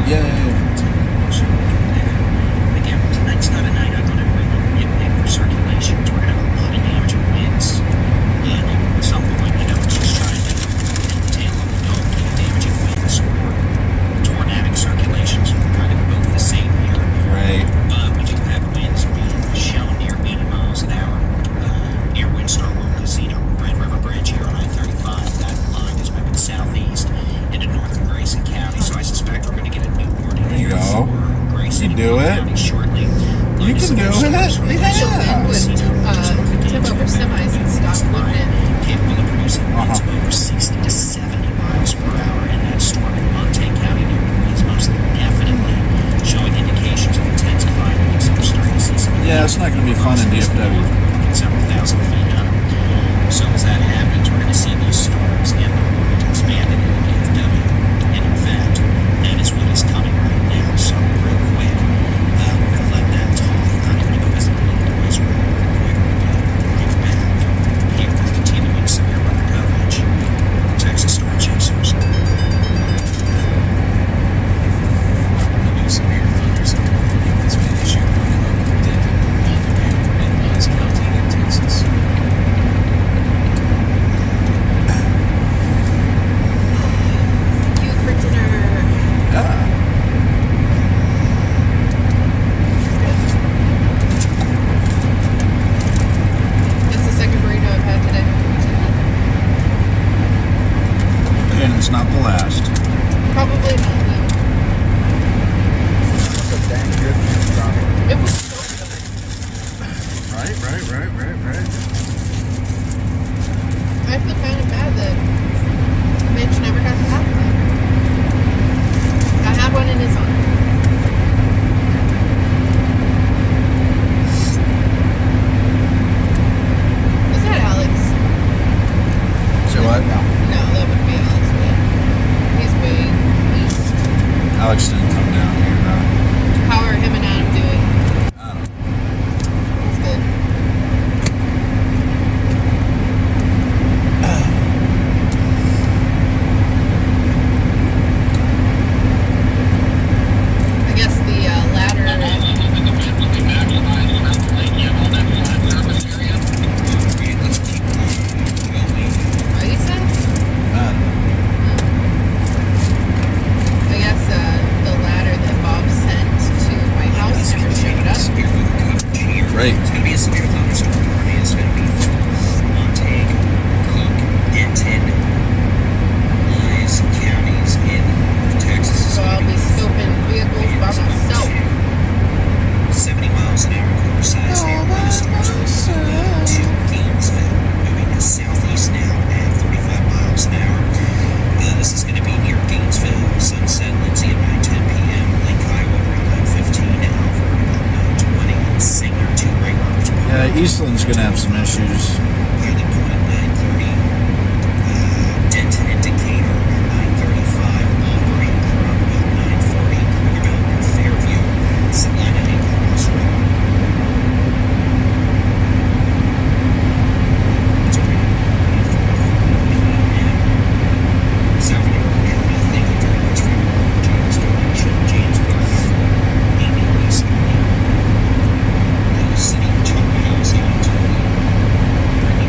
So again, tonight's not a night I'm going to really nitpick for circulations. We're going to have a lot of damaging winds. At some point, it's just trying to hit the tail of the dog. Damaging winds or tornadic circulations are kind of both the same here. Right. We do have winds being shown near 80 miles an hour near Windstar World Casino, Red River Bridge here on I-35. That line is moving southeast into northern Grayson County, so I suspect we're going to get a new warning There you here go. for Grayson You do it. County shortly. You can do it. Yeah. Tip over semis and stop moving it. Capable of producing winds of over 60 to 70 miles per hour, and that storm in Montane County near me is most definitely showing indications of intensifying. So we're starting to see some. Yeah, it's not going to be fun in DFW. Several thousand feet up. So as that happens, we're going to see these storms get expanded into DFW. And in fact, that is what is coming right now. So real quick, we're going to let that talk. Not even going to go visibility to Israel real quick. Right back here with continuing severe weather coverage. Texas Storm Chasers. The new severe thunderstorm has been issued for Denton, Montgomery, and Oz County in Texas. You for dinner. Yeah. That's the second burrito I've had today. And it's not the last. Probably not. That's a dang good stuff. It was so good. Right. I feel kind of bad that Mitch never got to have one. I had one in his honor. Is that Alex? So what? No, that would be Alex. He's way east. Alex didn't come down here, no. How are him and Adam doing? I don't know. That's good. I guess the ladder. Let's keep going. What you said? I don't know. I guess the ladder that Bob sent to my house never showed up. Severe weather coverage here. Great. It's going to be a severe thunderstorm warning. It's going to be for Montane, Cook, Denton, Wise counties in North Texas. So I'll be scoping vehicles by myself. 70 miles an hour quarter size hail thunderstorms to Gainesville, moving to southeast now at 35 miles an hour. This is going to be near Gainesville, Sunset, Lindsay at 9:10 p.m., Lake Iowa around 9:15, and Alfred about 9:20, and Singer to Ray Roberts. Yeah, Eastland's going to have some issues. Pilot Point at 9:30, Denton and Decatur around 9:35, Aubrey around about 9:40, Krugerville and Fairview, Salina and Crossroad. It's around 9:45 p.m. South Dakota County, thank you very much for your James donation. James Gardner, Amy Leeson, Little City, Chuck House, Antonio, Brittany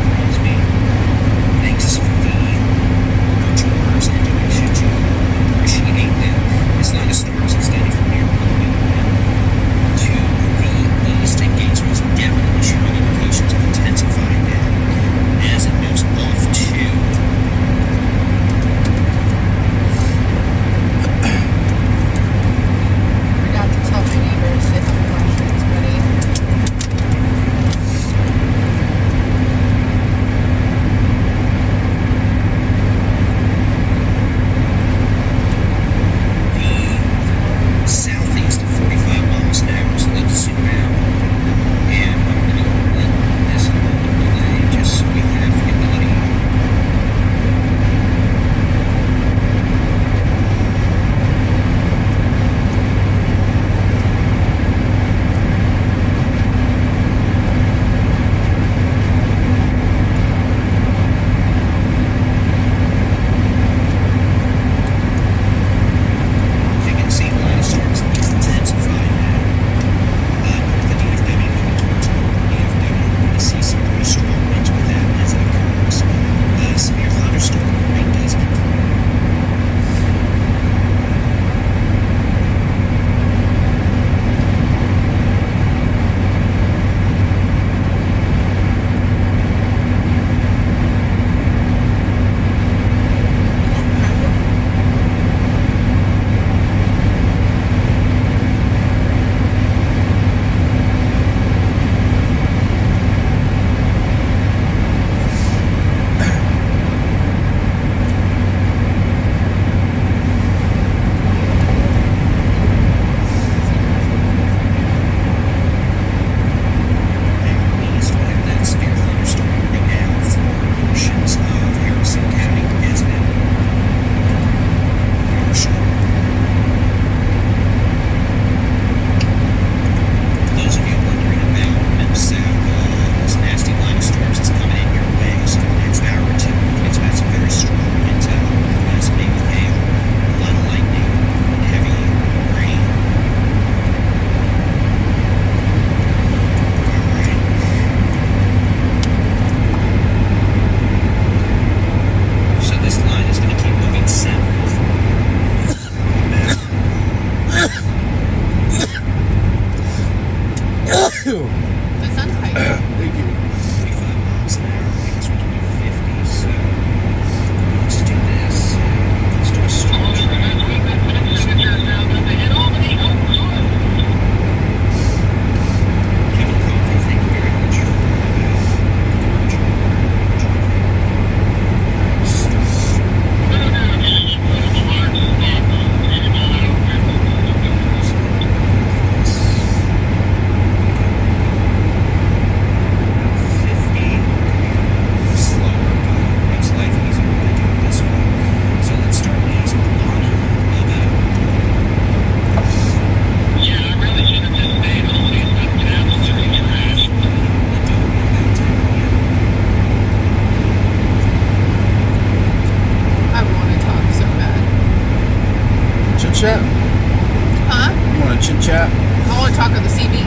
Huh? You want to chit chat? I want to talk on the CB.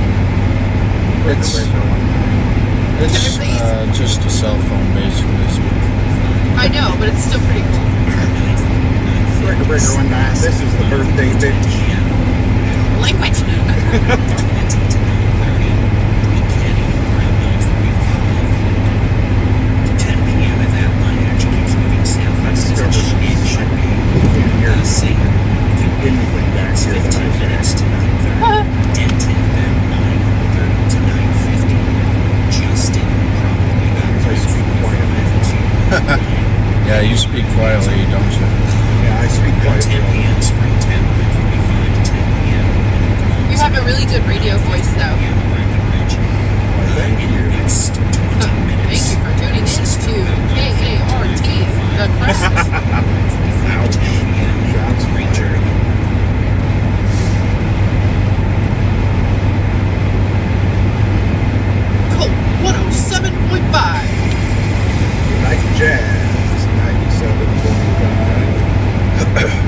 It's just a cell phone, basically. I know, but it's still pretty cool. Breaker Breaker 19. This is the birthday bitch. Language. 10 p.m. at that line actually keeps moving south. I discovered It should be can't hear safe. anything back here that I 15 say. minutes to 9:30. Denton at 9:30 to 9:50. Justin probably about I speak quietly. Yeah, you speak quietly, don't you? Yeah, I speak 10 quietly. p.m. Springtown 9:45 to 10 p.m. You have a really good radio voice, though. Thank you. Next 20 minutes. Thank you for tuning in to KART, The Crest. Ouch. Shots fired. Colt 107.5. Night Jazz 97.5.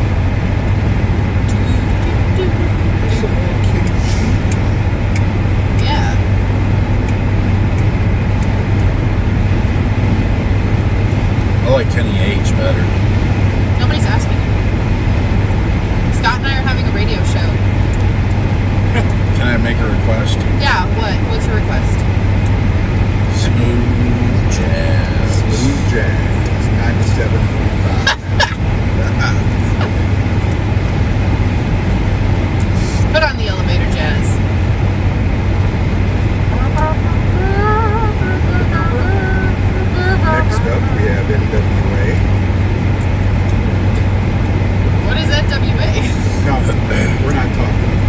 Yeah. I like Kenny H better. Nobody's asking. Scott and I are having a radio show. Can I make a request? Yeah, what? What's your request? Smooth jazz. Smooth Jazz 97.5. Put on the elevator jazz. Next up, we have NWA. What is NWA? No, we're not talking about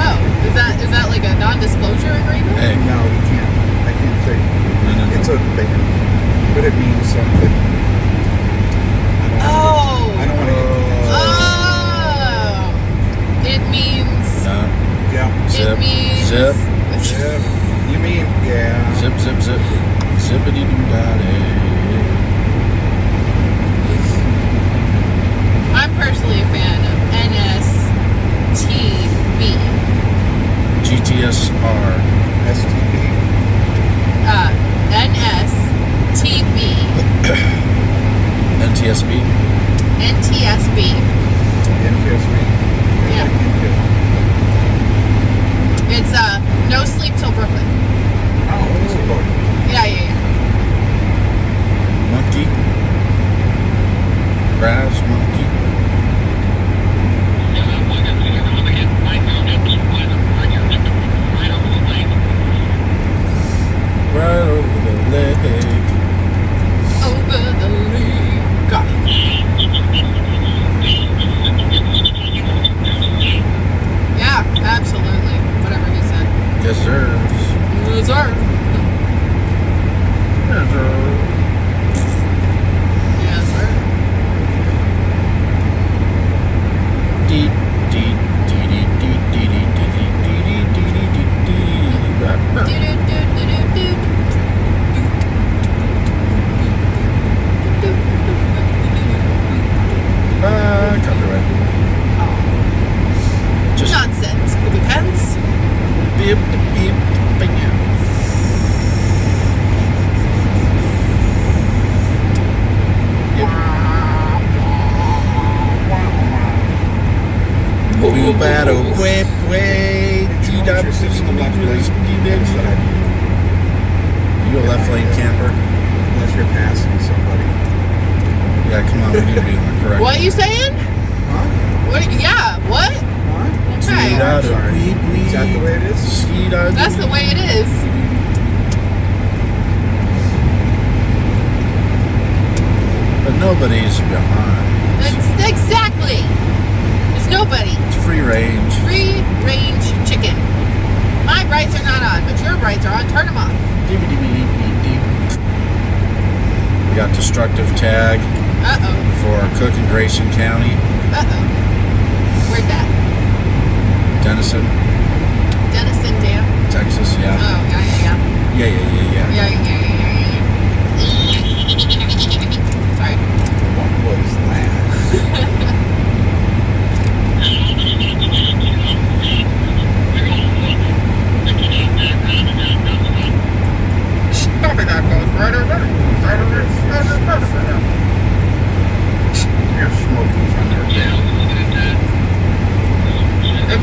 Oh, is that like a non-disclosure agreement? Hey, No, we can't. I can't say. No. It's a band, but it means something. I don't want to. Oh. It means. Yeah. Zip. It means. Zip. Yeah. You mean yeah? Zip, zip, zip. Zippity doo dah day. I'm personally a fan of NSTB. GTSR. STP. NSTB. NTSB. NTSB. NTSB. Yeah. It's No Sleep Till Brooklyn. Oh, what's it called? Yeah. Monkey. Brass monkey. Right over the leg. Over the lake. Got it. Yeah, absolutely. Whatever he said. Yes, sir. Yes, sir. Yes, sir. Yes, sir. Deep, deep, dee, dee, dee, dee, dee, dee, dee, dee, dee, dee, dee, dee, dee. Copyright. Just Nonsense. Poopy pants. beep, beep, bam. Wheelbarrow, whip, way, You a left lane camper? Unless you're passing somebody. Yeah, come on, we need to be in the correct. What are you saying? Huh? What? Yeah, what? Huh? Okay. I'm sorry. Is that the way it is? That's the way it is. But nobody's behind. Exactly. There's nobody. It's free range. Free range chicken. My brights are not on, but your brights are on. Turn them off. Deep, deep, deep, deep, deep. We got destructive tag Uh-oh. for Cook and Grayson County. Uh-oh. Where'd that? Denison, Denison Dam? Texas, yeah. Oh, yeah. Yeah. Sorry. What was that?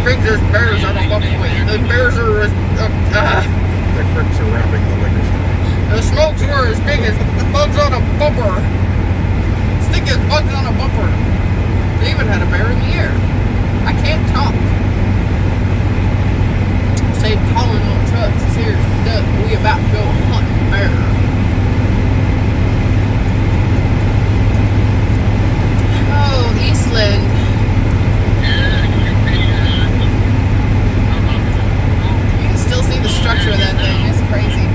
big as bears on a bumper. The bears are The crooks are robbing the liquor stores. the smokes were as big as bugs on a bumper. Thick as bugs on a bumper. They even had a bear in the air. I can't talk. Say calling on trucks. Here's Doug. We about to go hunt bear. Oh, Eastland. You can still see the structure of that thing. It's crazy.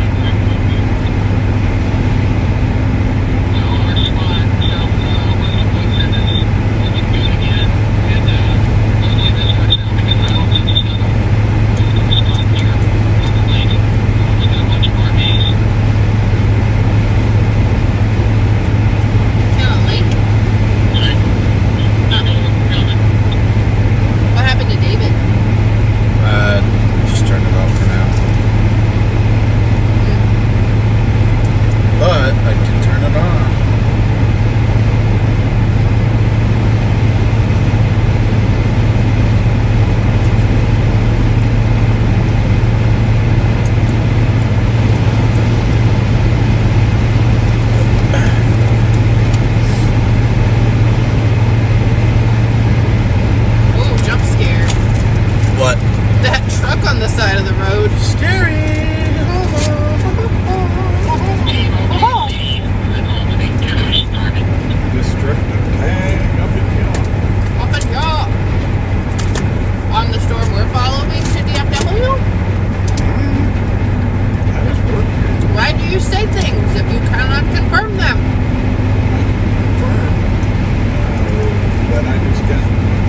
Just turn it off for now. But I can turn it on. Ooh, jump scare. What? That truck on the side of the road. Scary! Destructive tag up in here. Up and go. On the storm we're following, should DFW? I was working. Why do you say things if you cannot confirm them? Confirmed that I just got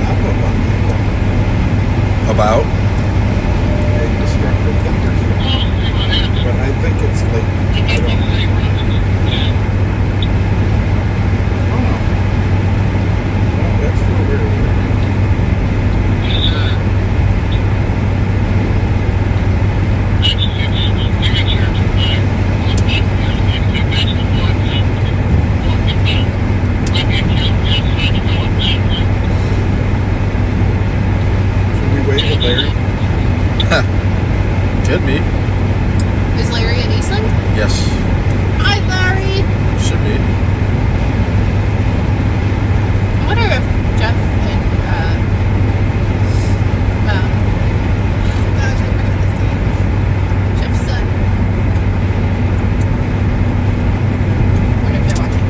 up on my phone. About? A destructive thunderstorm. But I think it's late. I don't Oh no. Well, that's for rear warning. Should we wait till Larry? Could be. Is Larry in Eastland? Yes. Hi, Larry. Should be. I wonder if Jeff and gosh, I forgot his name. Jeff's son. I wonder if they're watching.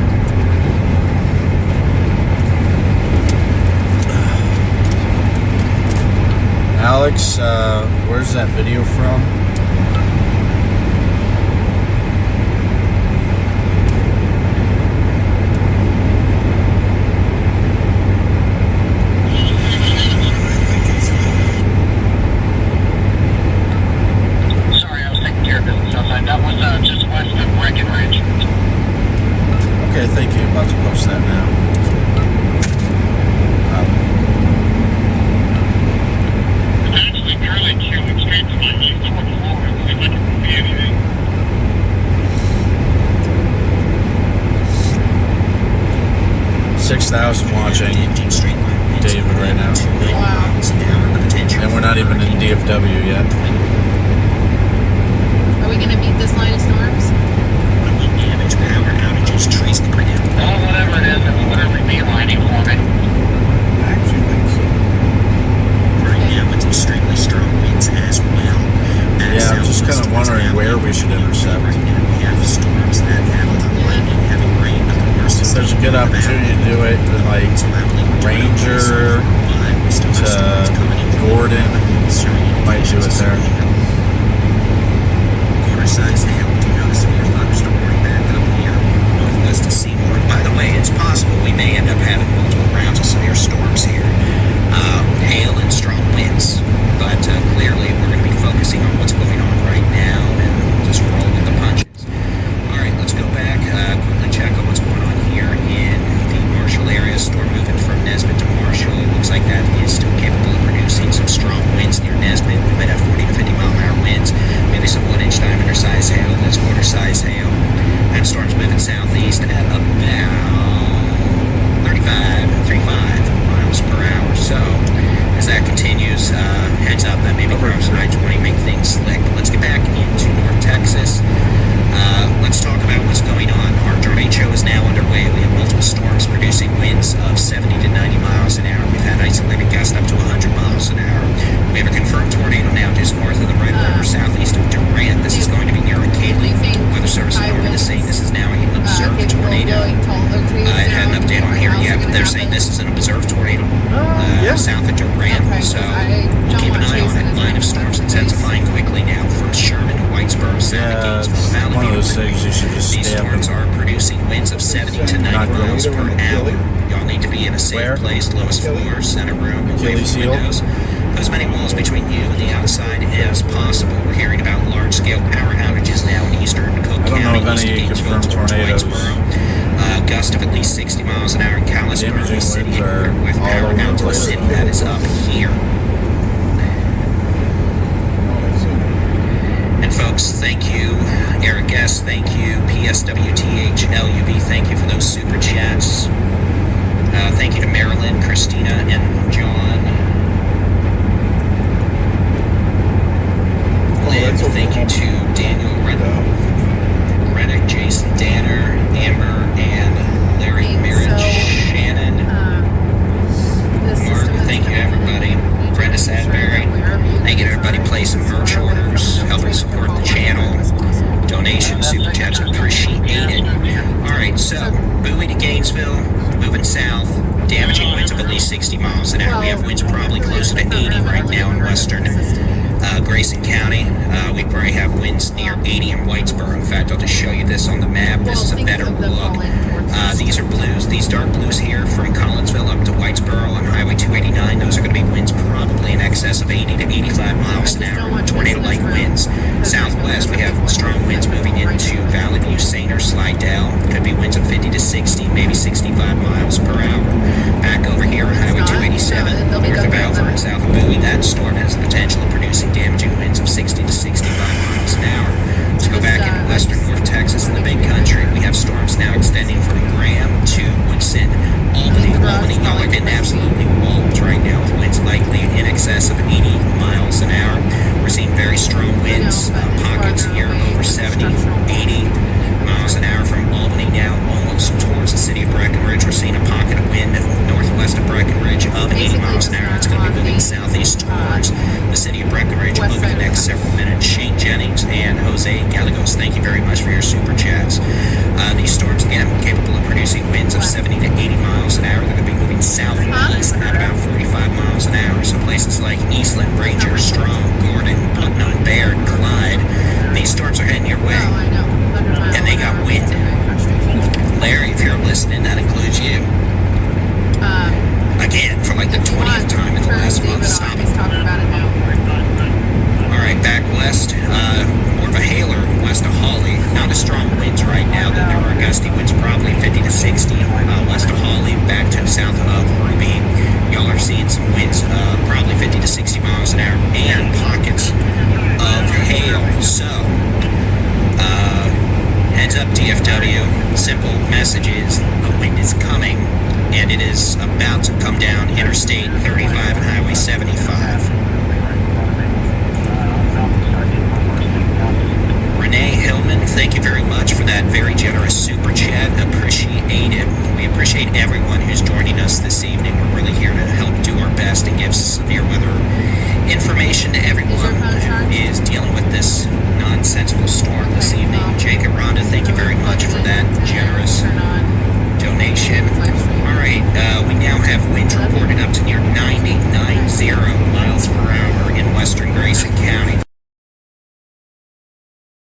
Alex, where's that video from? Sorry, I was taking care of business outside. That was just west of Breckenridge. Okay, thank you. About to post that now. Actually, currently queuing straight to my east north floor and see if I can see anything. 6,000 watching David right now. Wow. And we're not even in DFW yet. Are we gonna beat this line of storms? Damage, power outages, trees can bring out. Well, whatever it is, it's literally beelining for me. I actually think so. Right now, it's extremely strong winds as well. Yeah, I'm just kind of wondering where we should intercept. Right now, we have storms that have a lot of lightning, heavy rain, but the worst is If there's a good opportunity to do it, then like Ranger to Gordon, might do it there. Quarter size hail, Okay, So 'cause I don't keep an want eye on Jason it. as Line my of storms face. intensifying quickly now from Sherman to Whitesboro, south Yeah, of Gainesville, it's the Valley one of View those Freeway. things you should just These stay up storms and are producing winds of 70 to 90 Not miles Toledo per and hour. Achilles. Y'all need to be in a safe Where? place, lowest floor, center room, away Achilles from heel? windows. Put as many walls between you and the outside as possible. We're hearing about large-scale power outages now in eastern Cook I don't know County, of east of any Gainesville confirmed towards tornadoes. Whitesboro. Gust of at least 60 miles an hour in Kalispell, Damaging the city, winds are with all power over down the to the place. city that is up here. And folks, thank you, Eric S., thank you, PSWTHLUB, thank you for those super chats. Thank you to Marilyn, Christina, and John. Liv, thank you to Daniel Reddick, Jason Danner, Amber, and Larry Okay, Marriage, so, Shannon, The Mark, system is thank you everybody. Brenda Sadberry, thank you to everybody placing merch orders, helping support the channel, donations, super chats, appreciate it. Alright, so, buoy to Gainesville, moving south, damaging winds of at least 60 miles an hour. We have winds probably closer to 80 right now in western Grayson County. We probably have winds near 80 in Whitesboro. In fact, I'll just show you this on the map. This is a better look. These are blues. These dark blues here from Collinsville up to Whitesboro on Highway 289. Those are going to be winds probably in excess of 80 to 85 miles an hour. Tornado-like winds. Southwest, we have strong winds moving into Valley View, Sainer, Slidell. Could be winds of 50 to 60, maybe 65 miles per hour. Back over here on Highway 287, north of Alfred and south of Bowie, that storm has the potential of producing damaging winds of 60 to 65 miles an hour. Let's go back into western North Texas and the Big Country. We have storms now extending from Graham to Woodson, Albany. Y'all are getting absolutely walled right now with winds likely in excess of 80 miles an hour. We're seeing very strong winds, pockets here over 70, 80 miles an hour from Albany now almost towards the city of Breckenridge. We're seeing a pocket of wind northwest of Breckenridge of 80 miles an hour. It's going to be moving southeast towards the city of Breckenridge over the next several minutes. Shane Jennings and Jose Gallegos, thank you very much for your super chats. These storms, again, capable of producing winds of 70 to 80 miles an hour. They're going to be moving southeast at about 45 miles an hour. So places like Eastland, Ranger, Strong, Gordon, Putnam, Baird, Clyde, these storms are heading your way. And they got wind. Larry, if you're listening, that includes you. Again, for like the 20th time in the last month. Alright, back west, more of a hailer west of Hawley. Not as strong winds right now, though there are gusty winds, probably 50 to 60 west of Hawley, back to south of Ruby. Y'all are seeing some winds, probably 50 to 60 miles an hour, and pockets of hail. So, heads up, DFW. Simple message is the wind is coming, and it is about to come down Interstate 35 and Highway 75. Renee Hillman, thank you very much for that very generous super chat. Appreciate it. We appreciate everyone who's joining us this evening. We're really here to help do our best and give severe weather information to everyone who is dealing with this nonsensical storm this evening. Jacob Rhonda, thank you very much for that generous donation. Alright, we now have winds reported up to near 90 miles per hour in western Grayson County.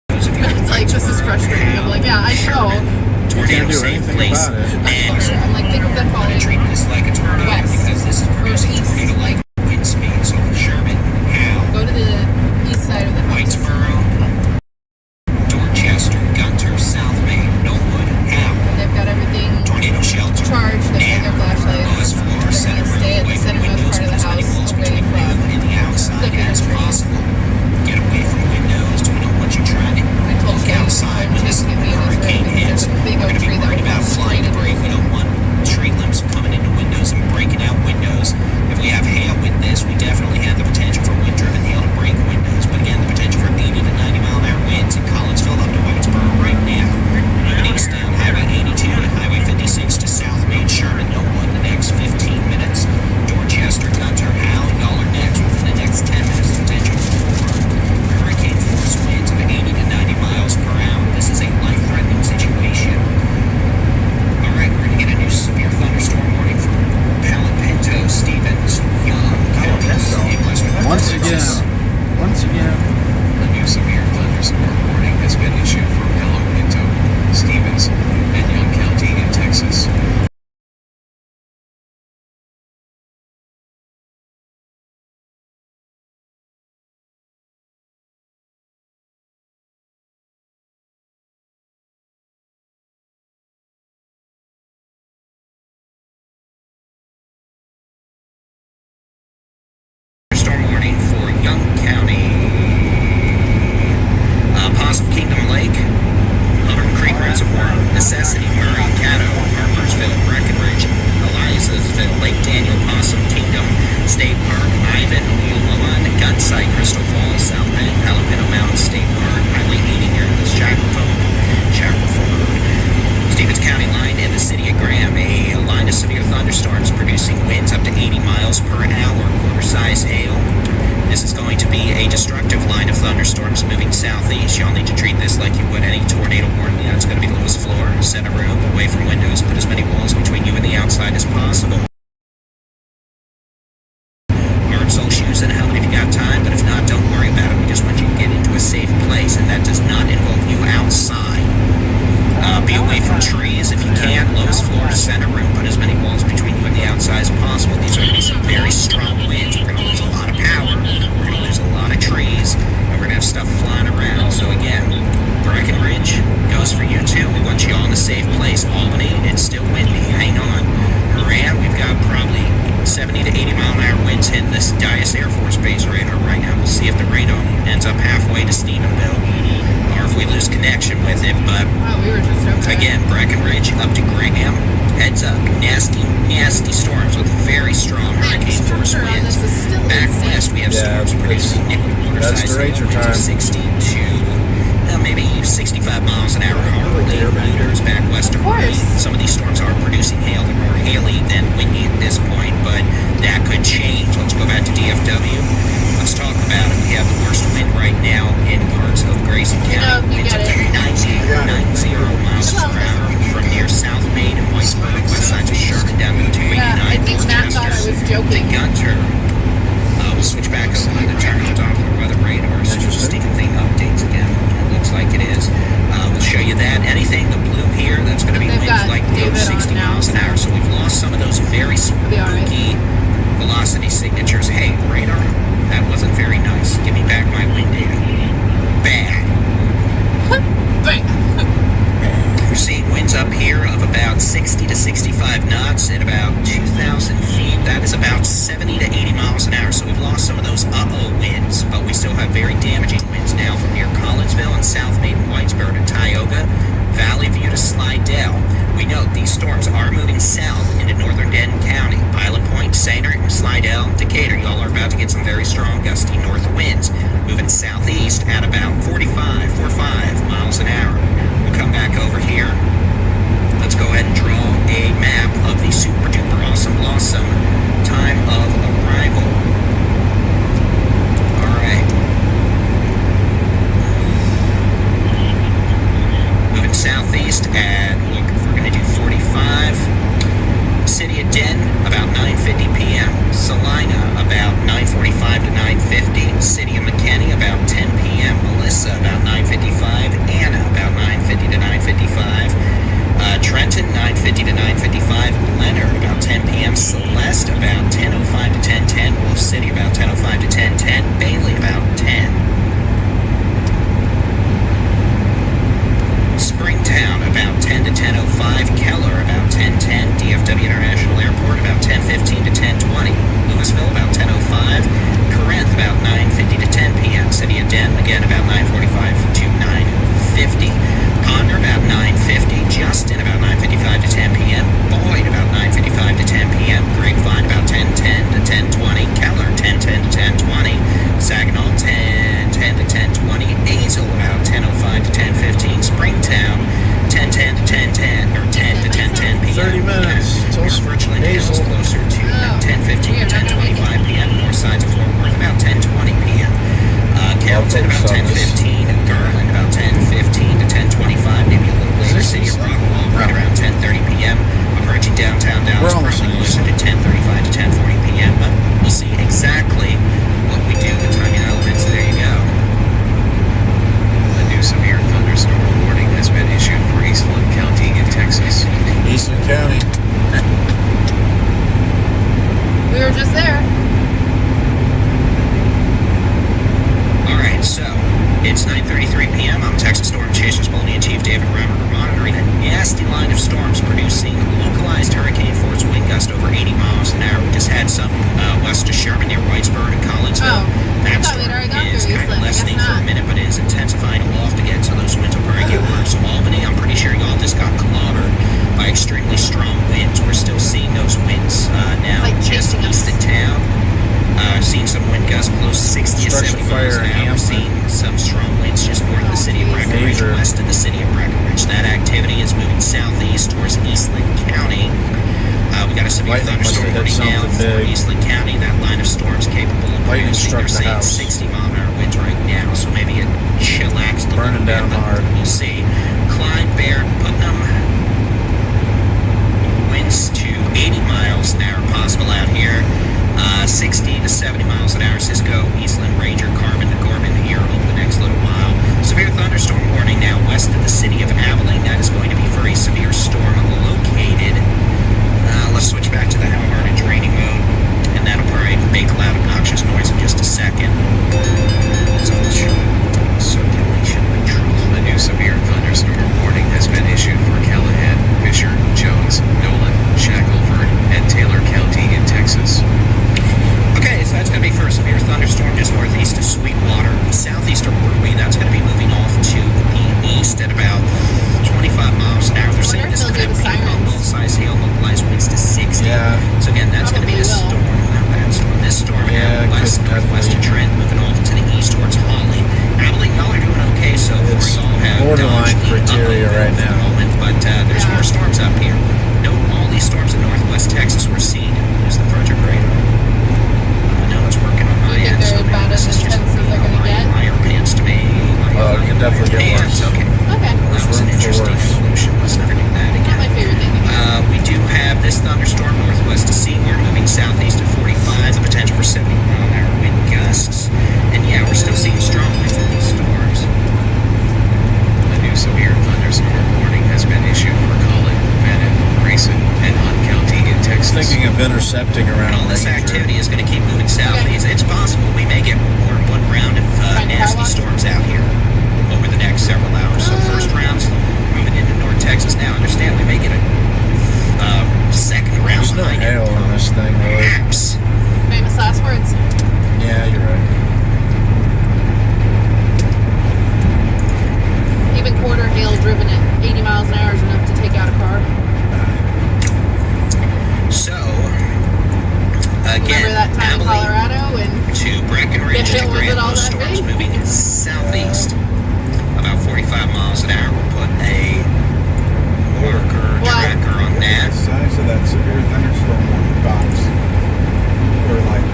It's like, this is frustrating. I'm like, yeah, I know. Tornado safe place. And I'm like, think of them falling treating this like a tornado west because this is producing or east. tornado-like wind speeds on Sherman, Howe, Go to the east side of the house. Whitesboro, Dorchester, Gunter, South Main, Knollwood, Howe. They've got everything Tornado shelter. charged. They've got their flashlights. Lowest floor, They're center going to stay at room, the away from centermost windows, part of put the as many house, walls away between you from and the outside the as trees. possible. Get away from windows. Do we know what you're trying to I told look Jay outside when this hurricane hits? There's a big We're oak going to be tree that worried about was flying straight into debris. We don't want tree limbs coming into windows and breaking out windows. If we have morning for Young County. Possum Kingdom Lake, Auburn Creek Reservoir, Necessity, Murray, Caddo, Harpersville, Breckenridge, Eliasville, Lake Daniel, Possum Kingdom, State Park, Ivan, Ulan, Gunsite, Crystal Falls, South Bend, Palomino Mountain State Park, Highway 80 near the Shackleford, Stevens County line, and the city of Graham. A line of severe thunderstorms producing winds up to 80 miles per hour, quarter-size hail. This is going to be a destructive line of thunderstorms moving southeast. Y'all need to treat this like you would any tornado warning. It's going to be lowest floor, center room, away from windows, put as many walls between you and the outside as possible. Hard sole shoes and a helmet if you got time, but if not, don't worry about it. We just want you to get into a safe place, and that does not involve you outside. Be away from trees if you can. Lowest floor, center room, put as many walls between you and the outside as possible. These are going to be some very strong winds. We're going to lose a lot of power. We're going to lose a lot of trees, and we're going to have stuff flying around. So again, Breckenridge goes for you too. We want you all in a safe place. Albany, it's still windy. Hang on. Moran, we've got probably 70 to 80 mile an hour winds hitting this Dias Air Force Base radar right now. We'll see if the radar ends up halfway to Stephenville, or if we lose connection with it. But Wow, we were just okay. again, Breckenridge up to Graham, heads up, nasty, nasty storms with very strong hurricane force Structure on winds. this is still Back insane. west, we have Yeah, storms producing nickel that's quarter-size the ranger winds of time. 60 to maybe 65 miles an hour. Harley leaders back west of Raleigh. Some of these storms are producing hail. They're more haily than windy at this point, but that could change. Let's go back to DFW. Let's talk about it. We have the worst wind right now in parts of Grayson County. You Winds get up to it. 90 miles per hour from near South Main and Whitesburg, west sides of Sherman, down to 289. Yeah, I think Matt thought I was joking. The Gunter. We'll switch back over to the turn to talk about weather radar. Sticking thing updates again. It looks like it is. We'll show you that. Anything, the blue here, that's going to be They've winds got likely over David on 60 now, miles an hour. So we've lost some of those very be all right. spooky velocity signatures. Hey, radar, that wasn't very nice. Give me back my wind data. Bad. Bang. We're seeing winds up here of about 60 to 65 knots at about 2,000 feet. That is about 70 to 80 miles an hour. So we've lost some of those uh-oh winds, but we still have very damaging winds now from near Collinsville and South Maiden, Whitesboro to Tioga, Valley View to Slidell. We note these storms are moving south into northern Denton County. Pilot Point, Sainer, Slidell, Decatur. Y'all are about to get some very strong gusty north winds. Moving southeast at about 45 miles an hour. We'll come back over here. Let's go ahead and draw a map of the super duper awesome blossom time of arrival. Alright. Moving southeast at, look, we're going to do 45. City of Denton, about 9:50 p.m. Salina, about 9:45 to 9:50. City of McKinney, about 10 p.m. Melissa, about 9:55. Anna, about 9:50 to 9:55. Trenton, 9:50 to 9:55. Leonard, about 10 p.m. Celeste, about 10:05 to 10:10. Wolf City, about 10:05 to 10:10. Bailey, about 10. Springtown, about 10 to 10:05. Keller, about 10:10. DFW International Airport, about 10:15 to 10:20. Louisville, about 10:05. Corinth, about 9:50 to 10 p.m. City of Denton, again, about 9:45 to 9:50. Ponder, about 9:50. Justin, about 9:55 to 10 p.m. Boyd, about 9:55 to 10 p.m. Grapevine, about 10:10 to 10:20. Keller, 10:10 to 10:20. Saginaw, 10:10 to 10:20. Azle, about 10:05 to 10:15. Springtown, 10:10 to 10:10, or 10 to 10:10 p.m. 30 minutes till Richland Hills, Azle. closer to 10:15 to 10:25 p.m. North sides of Fort Worth, about 10:20 p.m. Kelton, about 10:15. Garland, about 10:15 to 10:25, maybe a little later. City of Rockwall, right around 10:30 p.m. Approaching downtown Dallas, We're almost probably finished. closer to 10:35 to 10:40 p.m. But we'll see exactly what we do with timing elements. There you go. A new severe thunderstorm warning has been issued for Eastland County in Texas. Eastern County. We were just there. Alright, so it's 9:33 p.m. I'm Texas Storm Chasers Bologna and Chief David Remmer. We're monitoring a nasty line of storms producing localized hurricane force wind gust over 80 miles an hour. We just had some west of Sherman near Whitesburg and Collinsville. Oh, I That thought we'd storm already gone is through kind of Eastland. I guess lessening for a not. minute, but it is intensifying aloft again, so those winds will probably get worse. Albany, I'm pretty sure y'all just got clobbered by extremely strong winds. We're still seeing those winds now Like just chasing east us. of town. Seeing some wind gusts close to 60 to Structure 70 miles fire an in hour. Hampton. Seeing some strong winds just north of the city of Oh, Breckenridge, major. west of the city of Breckenridge. That activity is moving southeast towards Eastland County. We got a severe Lightning must thunderstorm have hit warning now something for big. Eastland County. That line of storms capable of Lightning producing, struck they're the saying house. 60 mile an hour winds right now, so maybe it chillaxed a Burning little bit, down but hard. we'll see. Clyde, Baird, Putnam, winds to 80 miles an hour possible out here. 60 to 70 miles an hour. Cisco, Eastland, Ranger, Carbon to Gorman here over the next little while. Severe thunderstorm warning now west of the city of Abilene. That is going to be for a severe storm located. Let's switch back to the how hard it's raining mode, and that'll probably make a loud obnoxious noise in just a second. So let's show circulation control. A new severe thunderstorm warning has been issued for Callahan, Fisher, Jones, Nolan, Shackelford, and Taylor County in Texas. Okay, so that's going to be for a severe thunderstorm just northeast of Sweetwater. Southeast of Ruby, that's going to be moving off to the east at about 25 miles an hour. They're saying wonder if this they'll could do have the Peacock sirens. size hail, localized winds to 60. Yeah. So again, that's going to be the Probably will. storm, not that storm. This storm Yeah, out west, could definitely. northwestern trend, moving off to the east towards Holly. Abilene, y'all are doing okay so far. It's Y'all have borderline dodged the criteria up-move right for the now. moment, but there's Yeah. more storms up here. Note all these storms in northwest Texas we're seeing is the retrograde. I know it's working on my You think end, so they're maybe about this as is just intense as they're gonna get? liar pants to me. Oh, it can definitely get Pants, worse. okay. Okay. That was an room for interesting worse. evolution. Let's never do that Not again. my favorite thing to hear. We do have this thunderstorm northwest of Seymour, moving southeast at 45, the potential for 70 mile an hour wind gusts. And yeah, we're still seeing strong winds with these storms. A new severe thunderstorm warning has been issued for Collin, Bannon, Grayson, and Hunt County in Texas. Thinking of intercepting And around all this Ranger. activity is going to keep moving southeast. It's possible we may get more than one round of Find nasty power. storms out here over the next several hours. So first round's moving into North Texas now. Understand we may get a second round There's no behind hail it. on this thing, really. Perhaps. Famous last words. Yeah, you're right. Even quarter hail driven at 80 miles an hour is enough to take out a car. So, again, Remember that time in Abilene Colorado and to Breckenridge The to hill, was it Grant, all those that storms big? moving southeast about 45 miles an hour. We'll put a marker What? tracker on The that. size of that severe thunderstorm warning box for like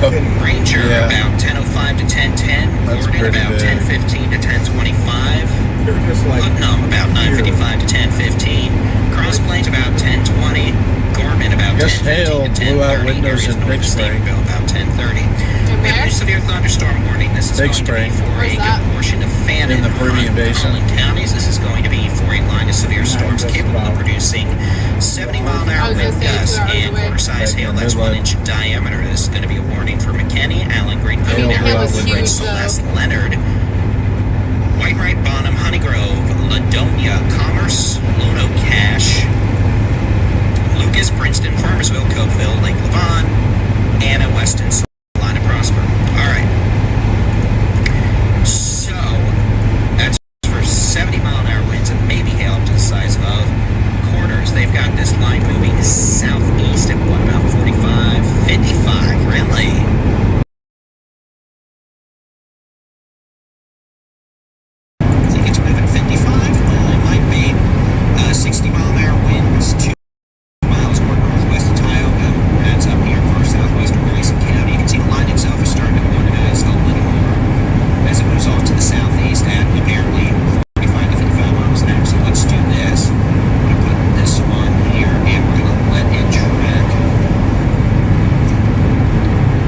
McKinney. Ranger Yeah. about 10:05 to 10:10. That's Gordon pretty about big. 10:15 to 10:25. They're just like Putnam about here. 9:55 to 10:15. Cross Plains about 10:20. Gorman about Guess 10:15 to hail blew out 10:30. windows Areas in north Big of Spring. Stephenville about 10:30. And We have a where? new severe thunderstorm warning. This is Big going Spring. to be for a Where's good that? portion of Fannin, In the Permian Hunt, Basin. Collin counties. This is going to be for a line of severe storms just capable of about. producing 70 mile an I hour was gonna wind say 2 gusts hours and away. quarter-size Back hail. in That's Midland. 1 inch in diameter. This is going to be a warning for McKinney, Allen, Greenville, Hail the hail was blew out huge, windows. though. Celeste, Leonard, Whitewright, Bonham, Honeygrove, Ladonia, Commerce, Lono, Cache, Lucas, Princeton, Farmersville, Cokeville, Lake Levon, Anna, Weston, Salina, Prosper. All right. So that's for 70 mile an hour winds and maybe hail up to the size of quarters. They've got this line moving southeast at what, about 45, 55, really? I think it's moving 55. Well, it might be 60 mile an hour winds, 2 miles northwest of Tioga. That's up here far southwest of Grayson County. You can see the line itself is starting to organize a little more as it moves off to the southeast at apparently 45 to 55 miles an hour. So let's do this. I'm going to put this on here and we're going to let it track.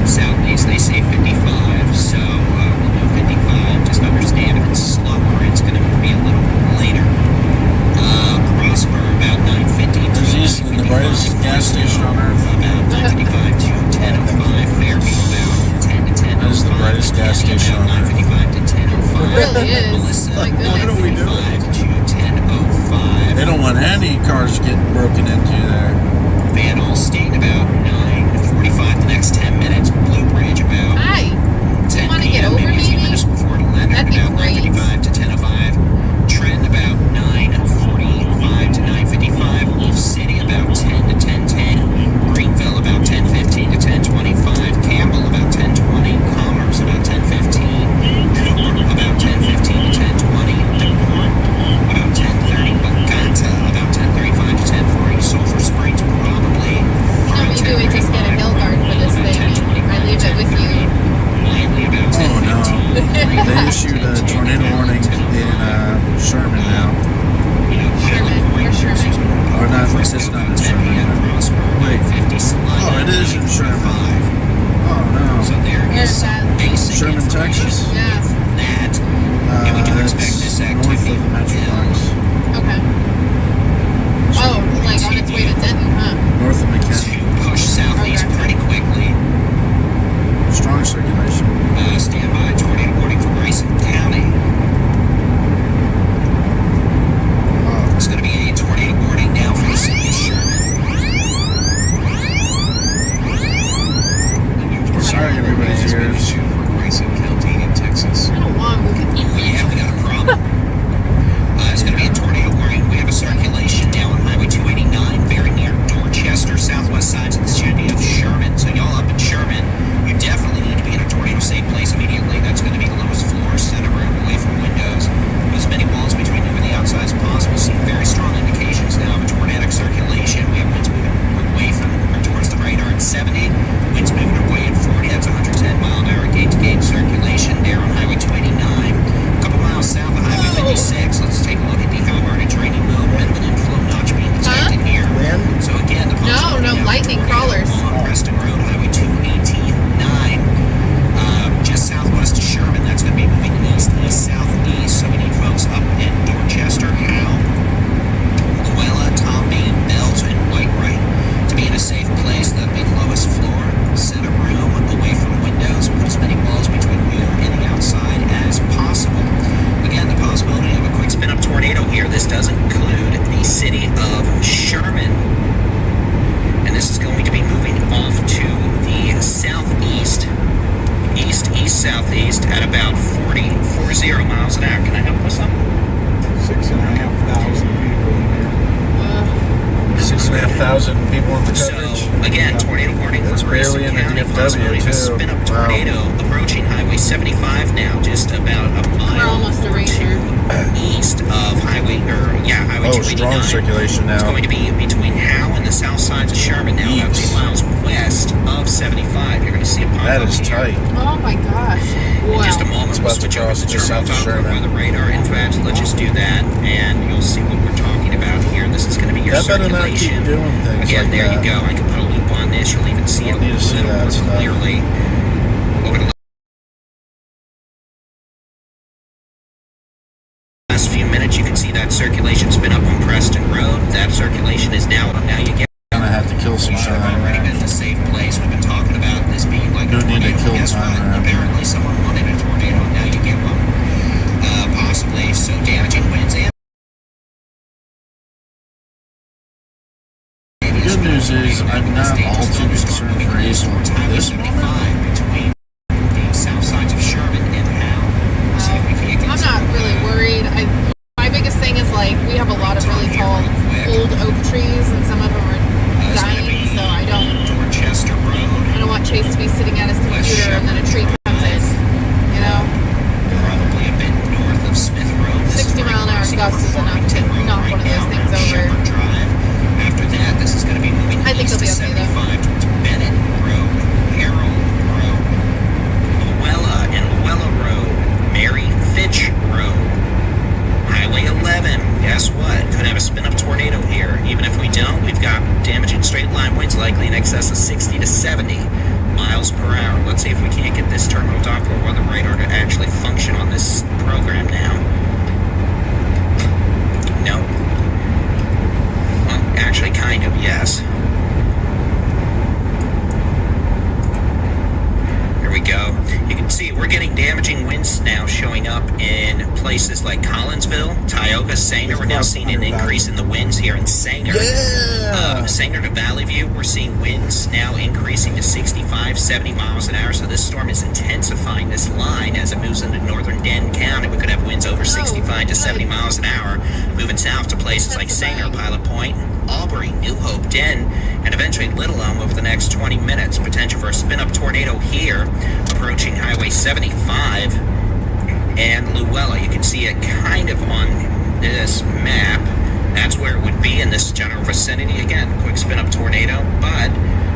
Southeast, they say 55, so we'll do 55. Just understand if it's slower, it's going to be a little later. Prosper about 9:50 to Is Eastland the brightest gas station on Earth? About 9:55 to 10:05. Fairview about 10 to 10:05. That is the brightest gas Kenny station about on Earth. 9:55 to 10:05. It really is. Melissa, My goodness. 9:55 to 10:05. 10:45. They don't want any cars getting broken into there. Van Alstyne about 9:45. The next 10 minutes. Blue Bridge about Hi. 10 wanna get p.m. over maybe a few maybe? minutes before Leonard. That'd be About great. 9:55 to 10:05. Trent about 9:45 to 9:55. Wolf City about 10 to 10:10. Greenville about 10:15 to 10:25. Campbell about 10:20. Commerce about 10:15. Cooper about 10:15 to 10:20. DePort about 10:30. Banter about 10:35 to 10:40. Sulphur Springs probably. Maybe we just get a hill guard for this thing. I leave it with you. Lively about 10:15. Oh no. They issued a tornado warning in Sherman now. Sherman. Where's Sherman? Or not, it's not in Sherman. Wait. Oh, it is in Sherman. Oh no. So there Where's is that? basic Sherman, Texas? information Yeah. from that. And we do expect It's this north activity of the Metroplex. Okay. Oh, like on its way to Denton, huh? North of McKinney. to push southeast Okay. pretty quickly. Strong circulation. Stand by. Tornado warning for Grayson County. Oh, It's going to be a tornado warning now for the city of Sherman. sorry, everybody's Has been ears. issued for Grayson County in Texas. I don't want to Oh yeah, we got a problem. It's going to be a tornado warning. We have a circulation now on Highway 289, very near Dorchester, southwest sides of the city of Sherman. So y'all up in Sherman, you definitely need to be in a tornado-safe place immediately. That's going to be the lowest floor, center room, away from windows. As many walls between you and the outside as possible. See very strong indications now of a tornadic circulation. We have winds moving away from or towards the radar at 70. Winds moving away at 40. That's 110 mile an hour gate-to-gate circulation there on Highway 289. A couple miles south of Highway 56. Let's take a look at the how hard it's raining mode. Wind and inflow notch being detected here. So again, the No, lightning crawlers. On Preston Road, Highway 289, just southwest of Sherman. That's going to be moving east, southeast. So we need folks up in Dorchester, Howe, Luella, Tom Bean, Bells, and Whitewright to be in a safe place. That'll be lowest floor, center room, away from windows. Put as many walls between you and the outside as possible. Again, the possibility of a quick spin-up tornado here. This does include the city of Sherman. And this is going to be moving off to the southeast, east-southeast at about 40 miles an hour. Can I help with something? 6,500 people in there. 6,500 people in the So, coverage. again, tornado warning for That's Grayson barely in the County. DFW, Possibility of a too. spin-up Wow. tornado approaching Highway 75 now, just about a We're mile almost a or ranger. two east of Highway Oh, 289. strong circulation It's now. going to be between Howe and the south sides of Sherman now, about Yeeps. 2 miles west of 75. You're going to see a pop That up is here. tight. Oh my gosh. In just a Wow. moment, It's we'll about to switch over cross to just south of Turbo Sherman. by the radar. In fact, let's just do that, and you'll see what we're talking about here. This is going to be your That better not keep circulation. doing things Again, like there that. you go. I can put a loop on this. You'll even see it a Need to see little that more stuff. clearly. Over the last few minutes, you can see that circulation spin up on Preston Road. That circulation is now you get. Gonna have to kill some We should have time. already been in a safe place. We've been talking about this being like a Don't need to tornado. kill Guess time what? around here. Apparently someone wanted a tornado, and now you get one. Possibly. So damaging winds and The good news is I'm not all too concerned for Hazel at this moment. between the south sides of Sherman and Howe. See if we can get I'm not really worried. My biggest thing is like we have a lot of really tall old oak trees and some of them are dying, so I don't Dorchester Road. want Chase to be sitting at his computer and then a tree comes in. see, we're getting damaging winds now showing up in places like Collinsville, Tioga, Sanger. We're now seeing an increase in the winds here in Sanger. Sanger to Valley View, we're seeing winds now increasing to 65, 70 miles an hour. So this storm is intensifying this line as it moves into northern Denton County. We could have winds over 65 to 70 miles an hour, moving south to places like Sanger, Pilot Point, Albury, New Hope, Denton, and eventually Little Elm over the next 20 minutes. Potential for a spin-up tornado here, approaching Highway 75 and Luella. You can see it kind of on this map. That's where it would be in this general vicinity. Again, quick spin-up tornado, but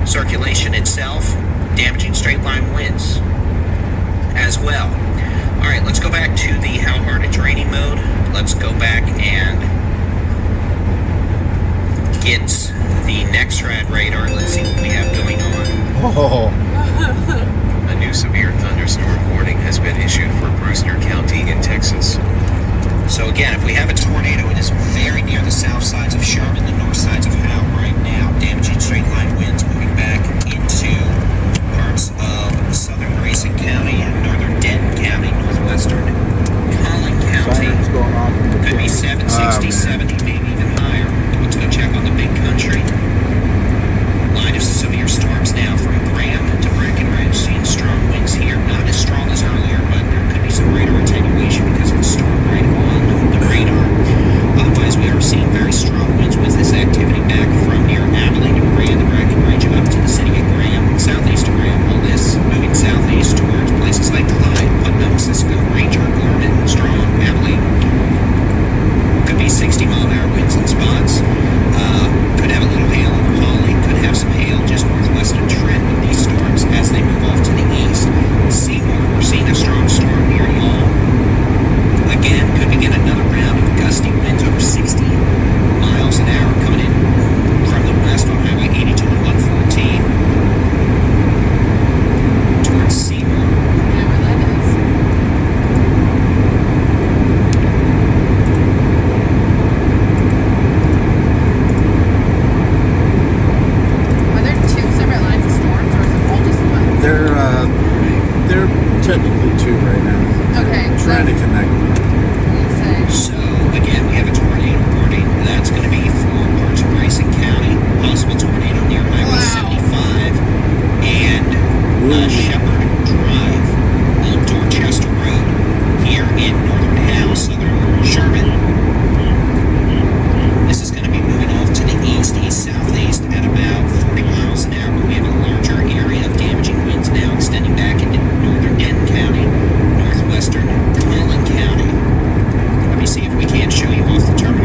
circulation itself, damaging straight-line winds as well. All right, let's go back to the how hard it's raining mode. Let's go back and get the next rad radar. Let's see what we have going on. Oh. A new severe thunderstorm warning has been issued for Brewster County in Texas. So again, if we have a tornado, it is very near the south sides of Sherman, the north sides of Howe right now. Damaging straight line winds moving back into parts of southern Grayson County, northern Denton County, northwestern Collin County. Sirens going off in the Could be 760, 70, maybe even higher. Let's go check on the big country. Line of severe storms now from Graham to Breckenridge. Seeing strong winds here. Not as strong as earlier, but there could be some greater attenuation because of the storm right on the radar. Otherwise, we are seeing very strong winds with this activity back from near Abilene and Graham to Breckenridge up to the city of Graham, southeast of Graham. All this moving southeast towards places like Clyde, Putnam, Cisco, Ranger, Gorman, Strong, Abilene. Could be 60-mile-an-hour winds in spots. Could have a little hail over Holly. Could have some hail just northwest of Trent with these storms as they move off to the east. Seymour, we're seeing a strong storm near y'all. Again, could begin another round of gusty winds over 60 miles an hour coming in from the west on Highway 82 and 114 towards Seymour. Yeah, where that is. Are there two separate lines of storms, or is it all just one? They're technically two right now. Okay. Trying to connect them. So, again, we have a tornado warning. That's going to be for parts of Grayson County. Possible tornado near Highway 75 and Shepherd Drive, Old Dorchester Road, here in northern Howe, southern Sherman. This is going to be moving off to the east, east-southeast at about 40 miles an hour. But we have a larger area of damaging winds now extending back into northern Denton County, northwestern Collin County. Let me see if we can show you off the terminal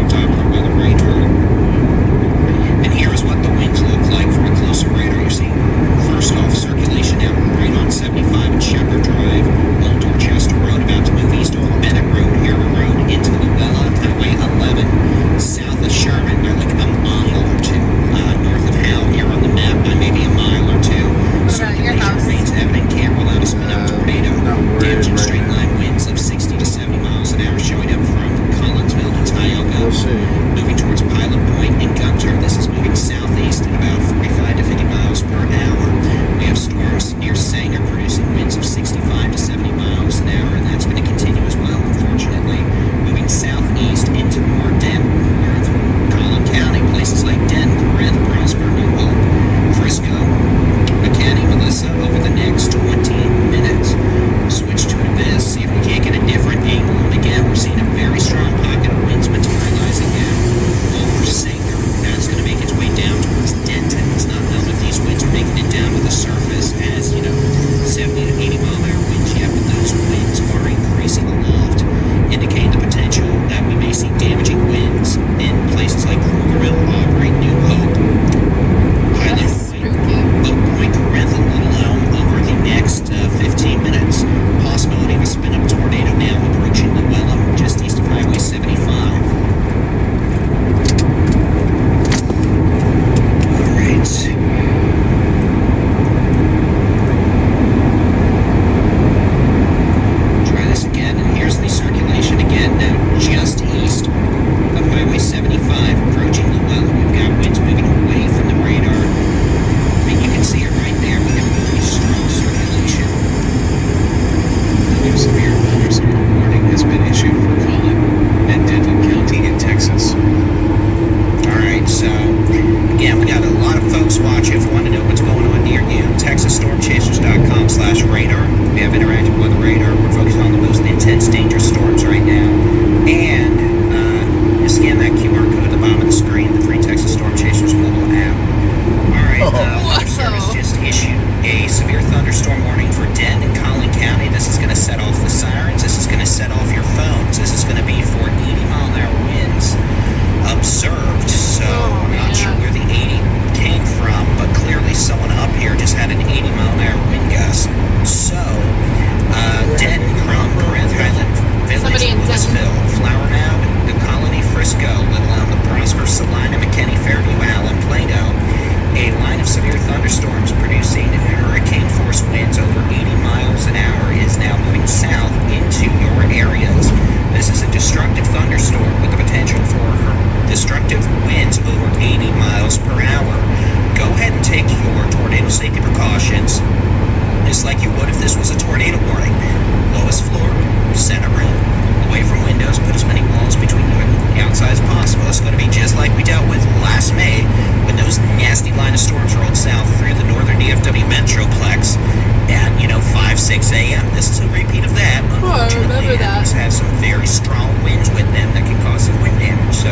So repeat of that. I remember Unfortunately, that. these have some very strong winds with them that can cause some wind damage. So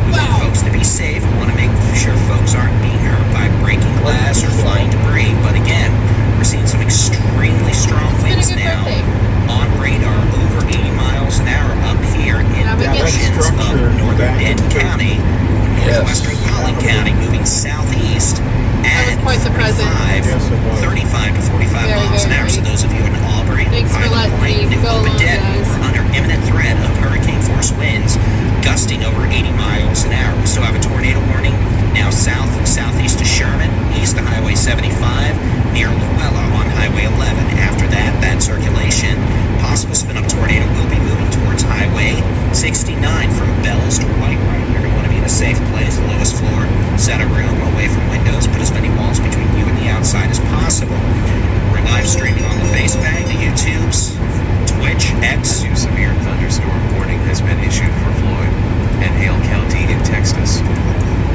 we want folks to be safe. We want to make sure folks aren't being hurt by breaking glass or flying debris. But again, we're seeing some extremely strong winds now on radar over 80 miles an hour up here in portions of northern Denton County, northwestern Collin County, moving southeast at 35 to 45 miles an hour. So those of you in Aubrey, Highland Point, New Hope, and Denton are under imminent threat of hurricane force winds gusting over 80 miles an hour. We still have a tornado warning now south and southeast of Sherman, east of Highway 75, near Luella on Highway 11. After that, bad circulation. Possible spin-up tornado will be moving towards Highway 69 from Bells to Whitewright. You're going to want to be in a safe place, lowest floor, set a room away from windows, put as many walls between you and the outside as possible. We're live streaming on the Facebook, the YouTubes, Twitch, X. A new severe thunderstorm warning has been issued for Floyd and Hale County in Texas.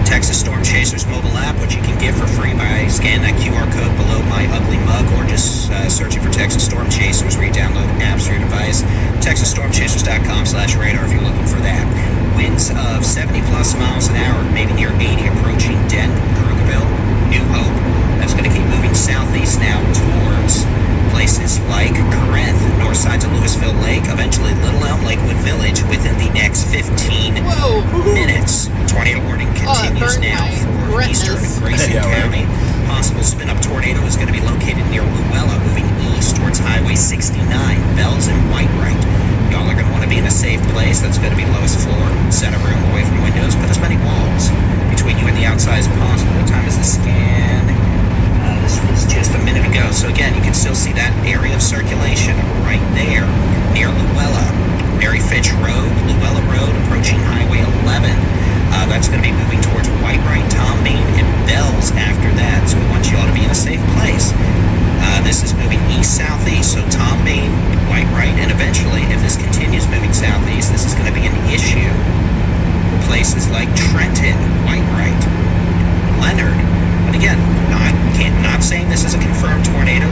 Texas Storm Chasers mobile app, which you can get for free by scanning that QR code below my ugly mug, or just searching for Texas Storm Chasers, where you download apps for your device. TexasStormChasers.com/radar if you're looking for that. Winds of 70 plus miles an hour, maybe near 80, approaching Denton, Krugerville, New Hope. That's going to keep moving southeast now towards places like Corinth, north sides of Louisville Lake, eventually Little Elm, Lakewood Village within the next 15 minutes. Tornado warning continues now for eastern Grayson County. Possible spin-up tornado is going to be located near Luella, moving east towards Highway 69, Bells and Whitewright. Y'all are going to want to be in a safe place. That's going to be lowest floor, set a room away from windows, put as many walls between you and the outside as possible. What time is the scan? This was just a minute ago. So again, you can still see that area of circulation right there near Luella. Mary Fitch Road, Luella Road, approaching Highway 11. That's going to be moving towards Whitewright, Tom Main, and Bells after that. So we want you all to be in a safe place. This is moving east-southeast, so Tom Main, Whitewright, and eventually, if this continues moving southeast, this is going to be an issue for places like Trenton, Whitewright, Leonard. But again, not saying this is a confirmed tornado,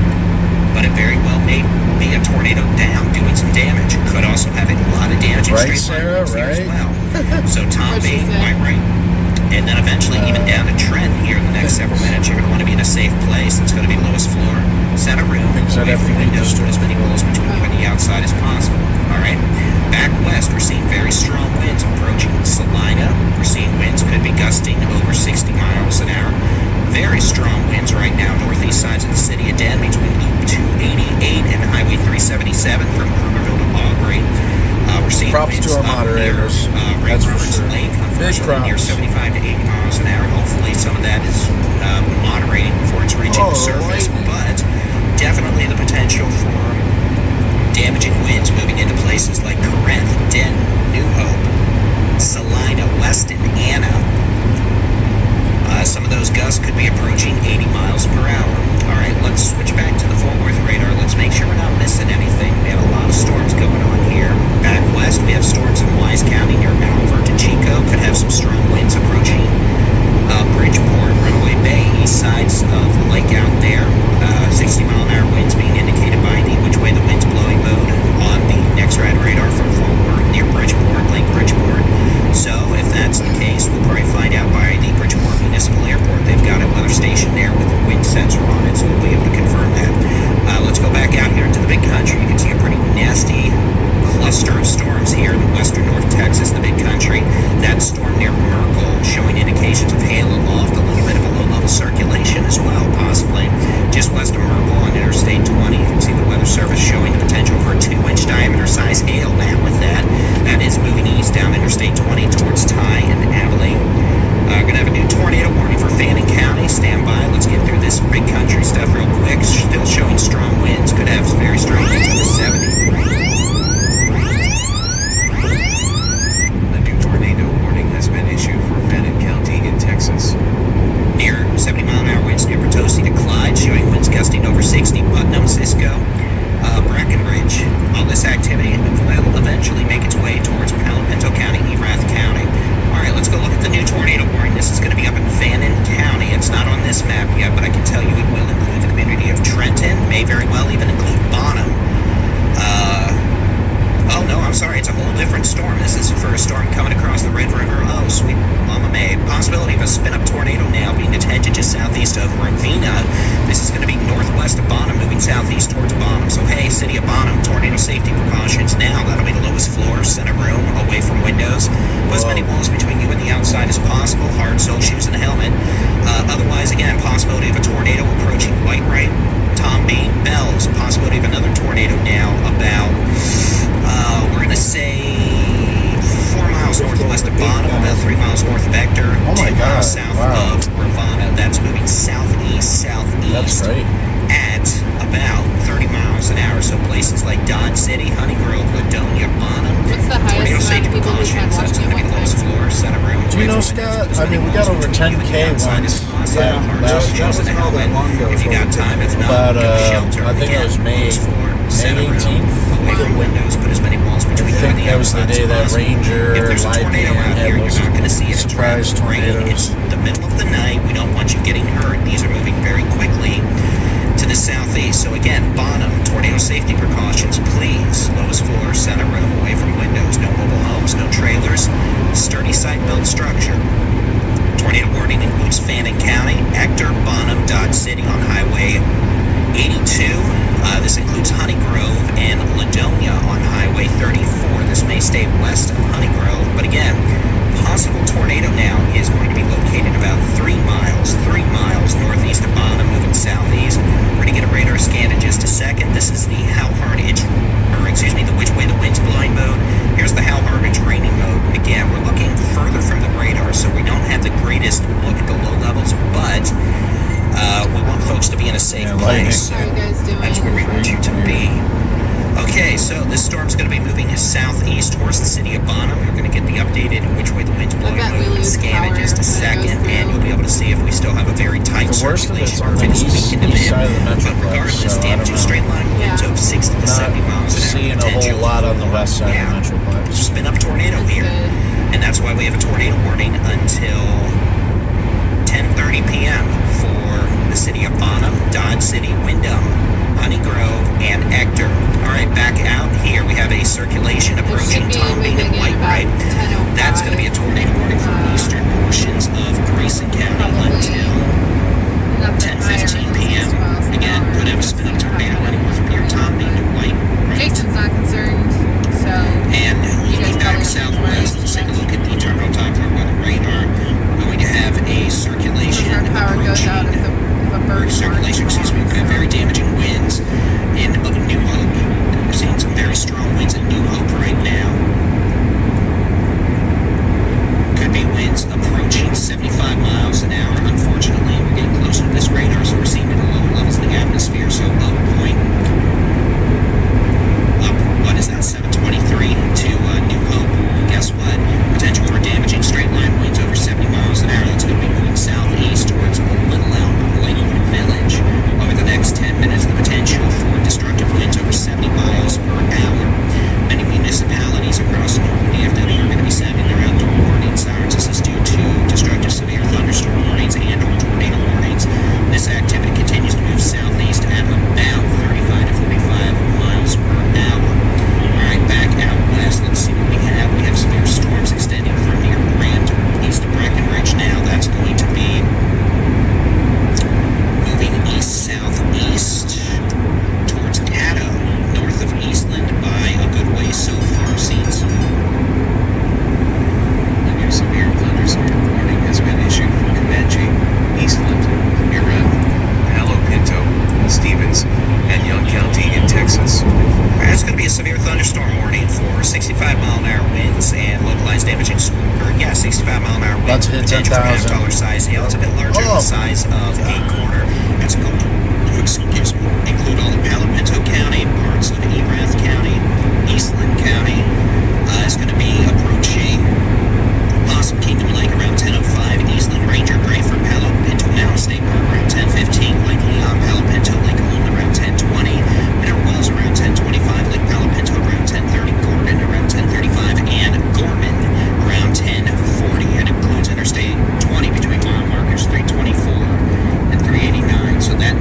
but it very well may be a tornado down doing some damage. Could also have a lot of damage in straight line winds here as well. So Tom Main, Whitewright, and then eventually even down to Trent here in the next several minutes. You're going to want to be in a safe place. That's going to be lowest floor, set a room, away from windows, put as many walls between you and the outside as possible. All right. Back west, we're seeing very strong winds approaching Salina. We're seeing winds could be gusting over 60 miles an hour. Very strong winds right now, northeast sides of the city of Denton, between Loop 288 and Highway 377 from Krugerville to Aubrey. We're seeing props winds to our moderators. Red That's for Roberts sure. Lake, Big unfortunately, near props. 75 to 80 miles an hour. Hopefully, some of that is moderating before it's reaching the surface, but definitely the potential for damaging winds moving into places like Corinth, Denton, New Hope, Salina, Weston, Anna. Some of those gusts could be approaching 80 miles per hour. All right, let's switch back to the Fort Worth radar. Let's make sure we're not missing anything. We have a lot of storms going on here. Back west, we have storms in Wise County near Malvern to Chico. Could have some strong winds approaching Bridgeport, Runaway Bay, east sides of the lake out there. 60-mile-an-hour winds being indicated by the which way the wind's blowing mode on the NextRad radar from Fort Worth near Bridgeport, Lake Bridgeport. So if that's the case, we'll probably find out by the Bridgeport Municipal Airport. They've got a weather station there with a wind sensor on it, so we'll be able to confirm that. Let's go back out here into the big country. You can see a pretty nasty cluster of storms here in western North Texas, the big country. That storm near Merkel showing indications of hail aloft, a little bit of a low-level circulation as well, possibly. Just west of Merkel on Interstate 20, you can see the Weather Service showing the potential for a 2-inch diameter size hail. Now with that, that is moving east down Interstate 20 towards Ty and Abilene. We're going to have a new tornado warning for Fannin County. Stand by. Let's get through this big country stuff real quick. Still showing strong winds. Could have very strong winds over 70. A new tornado warning has been issued for Fannin County in Texas. Near 70-mile-an-hour winds near Potosi to Clyde, showing winds gusting over 60. Putnam, Cisco, Breckenridge. All this activity will eventually make its way towards Pinto County, Erath County. All right, let's go look at the new tornado warning. This is going to be up in Fannin County. It's not on this map yet, but I can tell you it will include the community of Trenton. May very well even include Bonham. a spin-up tornado now being detected just southeast of Ravina. This is going to be northwest of Bonham, moving southeast towards Bonham. So hey, city of Bonham, tornado safety precautions now. That'll be the lowest floor, center room, away from windows. Put as many walls between you and the outside as possible. Hard sole shoes and a helmet. Otherwise, again, possibility of a tornado approaching Whitewright, Tom Bean, Bells. Possibility of another tornado now about, we're going to say 4 miles northwest of Bonham, about 3 miles north of Ector, 2 miles south of Ravana. That's moving southeast. That's right. At about 30 miles an hour. So places like Dodge City, Honey Grove, Ladonia, Bonham. What's the Tornado highest safety amount of people who've had precautions. That's watching going to be at the one lowest time? floor, center room. Do you know, Scott? I mean, we got over 10K once That last wasn't all that long ago. If you got time, if not, About, go to shelter. I think it was May 18th. Away from windows, put as many walls between I you and think the that was the outside day as that possible. Ranger If there's a Light tornado Man out had here, you're those not going to see it. It's surprise rain. It's tornadoes. the middle of the night. We don't want you getting hurt. These are moving very quickly to the southeast. So again, Bonham, tornado safety precautions, please. Lowest floor, center room, away from windows. No mobile homes, no trailers. Sturdy site-built structure. Tornado warning includes Fannin County, Ector, Bonham, Dodge City on Highway 82. This includes Honey Grove and Ladonia on Highway 34. This may stay west of Honey Grove, but again, possible tornado now is going to be located about 3 miles northeast of Bonham, moving southeast. We're going to get a radar scan in just a second. This is the the which way the wind's blowing mode. Here's the how hard it's raining mode. Again, we're looking further from the radar, so we don't have the greatest look at the low levels, but we want folks to be in a safe place. How are you guys doing? That's where we want you to be. Okay, so this storm's going to be moving southeast towards the city of Bonham. You're going to get the updated which way the wind's blowing bet we mode lose scan in power just a when it goes second, through. and you'll be able to see if we still have a very tight The worst of it's circulation on or the if it's east weakened a bit. side of the But Metroplex, regardless, so I don't damaging know. straight line winds of 60 to 70 miles an hour. Seeing a whole potential. lot on the west side Yeah. of the Metroplex. Spin up tornado That's here. good. And that's why we have a tornado warning until 10:30 p.m. for the city of Bonham, Dodge City, Windham, Honey Grove, and Ector. All right, back out here we have a circulation approaching be Tom Bean and moving in Whitewright. about 10:05. That's going to be a tornado warning for eastern portions of Grayson County until 10:15 p.m. Again, could have a spin-up tornado anywhere from near Tom Bean to Whitewright. Jason's not concerned, so. And looking back probably southwest, let's take a look at the terminal doppler weather radar. We're going to have a circulation Our power goes out if a bird circulation, excuse me, we're going to have very damaging winds in New Hope. We're seeing some very strong winds in New Hope right now. Could be winds approaching 75 miles an hour. Unfortunately, we're getting closer to this radar, so we're seeing it at lower levels of the atmosphere. So low point up, what is that, 723 to New Hope. Guess what? Potential for damaging straight line winds over 70 miles an hour. That's going to be moving southeast towards Little Elm, Lakewood Village. Over the next 10 minutes, the potential for destructive winds over 70 miles per hour. Many municipalities across the northern DFW are going to be sending their outdoor warnings. This is due to destructive severe thunderstorm warnings and or tornado warnings. This activity continues to move southeast at about 35 to 45 miles per hour. Alright, back out west, let's see what we have. We have severe storms extending from near Grant east of Breckenridge now. That's going to be moving east-southeast towards Addo, north of Eastland by a good way so far. Seen some A new severe thunderstorm warning has been issued for Comanche, Eastland, Mira, Palo Pinto, Stevens, and Young County in Texas. It's going to be a severe thunderstorm warning for 65-mile-an-hour winds and localized damaging, 65-mile-an-hour winds. Let's hit Potential for 10,000. $1 size hail. It's a bit larger than the size of a quarter. That's going to, include all of Palo Pinto County, parts of Erath County, Eastland County. It's going to be approaching Possum Kingdom Lake around 10:05, Eastland Ranger Grayford, Palo Pinto Mountain State Park around 10:15, Lake Leon, Palo Pinto, Lake Holm around 10:20, Mineral Wells around 10:25, Lake Palo Pinto around 10:30, Gordon around 10:35, and Gorman around 10:40. It includes Interstate 20 between mile markers 324 and 389. So that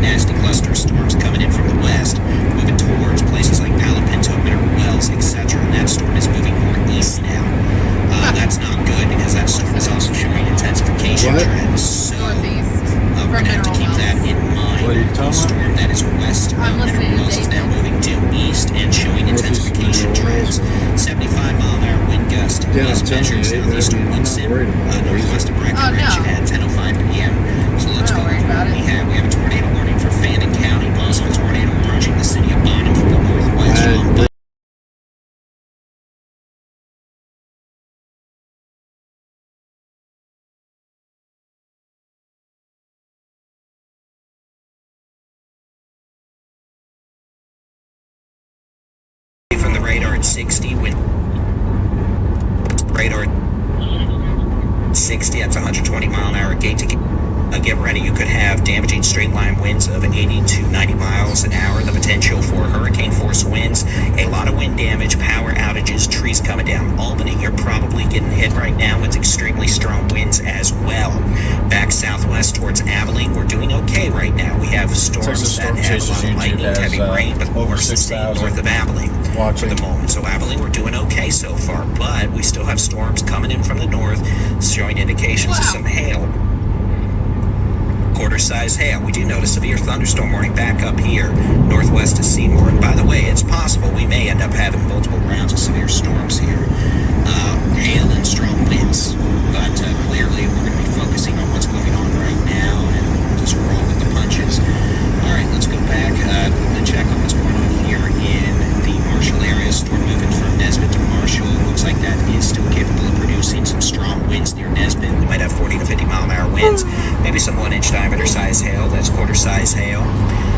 telling measured you, southeast of I'm not Woodson, worried about it. northwest of Breckenridge Oh, no. at 10:05 p.m. So let's I'm go not worried over about what it. we have. We have a tornado warning for Fannin County, possible tornado approaching the city of Bonham from the northwest. From the radar at 60, wind radar at 60, that's 120 mile an hour gate to get ready. You could have damaging straight line winds of 80 to 90 miles an hour, the potential for hurricane force winds, a lot of wind damage, power outages, trees coming down. Albany, you're probably getting hit right now with extremely strong winds as well. Back southwest towards Abilene, we're doing okay right now. We have storms Texas that Storm have a Chasers lot of YouTube lightning, has, heavy rain, but over we're sustained 6,000 north of Abilene watching. for the moment. So Abilene, we're doing okay so far, but we still have storms coming in from the north, showing indications of some hail. Quarter-size hail. We do notice severe thunderstorm warning back up here, northwest of Seymour. And by the way, it's possible we may end up having multiple rounds of severe storms here. Hail and strong winds. But clearly, we're going to be focusing on what's going on right now and just roll with the punches. All right, let's go back, quickly check on what's going on here in the Marshall area. Storm moving from Nesbitt to Marshall. Looks like that is still capable of producing some strong winds near Nesbitt. We might have 40 to 50 mile an hour winds. Maybe some 1-inch diameter size hail. That's quarter-size hail.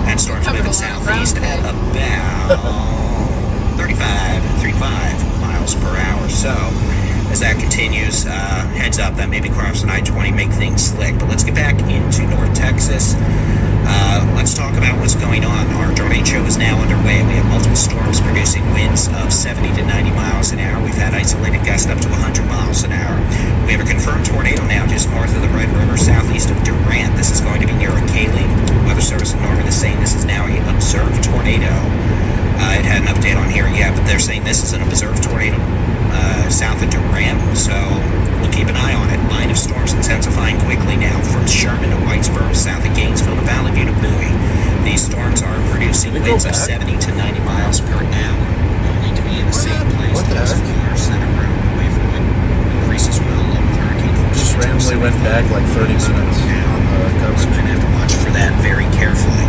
That storm's moving southeast at about 35 miles per hour. So, as that continues, heads up, that may be crossing I-20, make things slick. But let's get back into North Texas. Let's talk about what's going on. Our tornado is now underway. We have multiple storms producing winds of 70 to 90 miles an hour. We've had isolated gusts up to 100 miles an hour. We have a confirmed tornado now just north of the Red River, southeast of Durant. This is going to be near O'Kaley. Weather Service in Norman is saying this is now an observed tornado. It had an update on here, yeah, but they're saying this is an observed tornado south of Durant, so we'll keep an eye on it. Line of storms intensifying quickly now from Sherman to Whitesboro, south of Gainesville to Valley View to Bowie. These storms are producing winds of 70 to 90 miles per hour. We'll need to be in the same place. What the heck? Center room away from wind increases well along with hurricane force. Just randomly went back like 30 minutes on the So we're coverage. going to have to watch for that very carefully.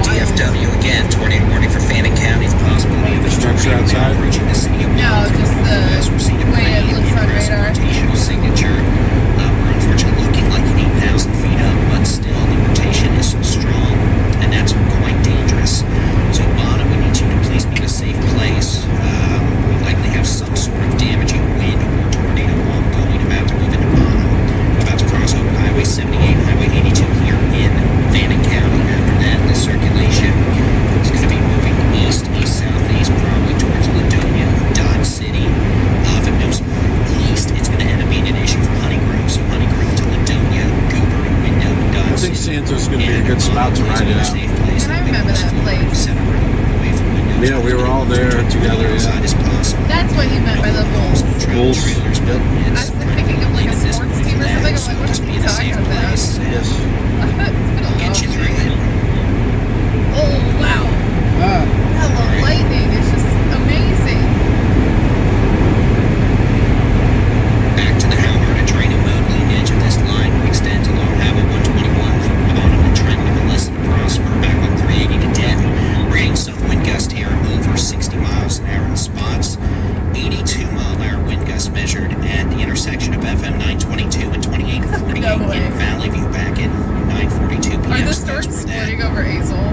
DFW again, tornado warning for Fannin County. The possibility of a Structure tornado outside? now approaching the city of No, Bonham from just the northwest. We're seeing a way it pretty looks on impressive radar. rotational signature. We're unfortunately looking like 8,000 feet up, but still the rotation is strong, and that's quite dangerous. So Bonham, we need you to please be in a safe place. We likely have some sort of damaging wind or tornado ongoing about to move into Bonham. About to cross over Highway 78, Highway 82 here in Fannin County. After that, the circulation is going to be moving east, southeast, probably towards Ladonia, Dodge City. If it moves east, it's going to end up being an issue for Honeygrove. So Honeygrove to Ladonia, Cooper, Window, Dodge I think City. Santa's going to be a good spot to ride it out. And I remember that place. Center road, away from windows. Yeah, we were all there together, Outside yeah. as possible. That's what you meant by the bulls. Bulls. Yep. I was thinking of like a sports team or something. I'm like, what are you talking about? Yes. Get you through it. Oh, wow. Hello, lightning. It's just amazing. Back to the Halberta training mode. Leading edge of this line extends along Highway 121 from Bonham to Trenton to Melissa to Prosper, back on 380 to Denton. We're getting some wind gust here over 60 miles an hour in spots. 82 mile an hour wind gust measured at the intersection of FM 922 and 2848 No way. in Valley View back at 9:42 p.m. Are the So that's storms where that, splitting over Azle?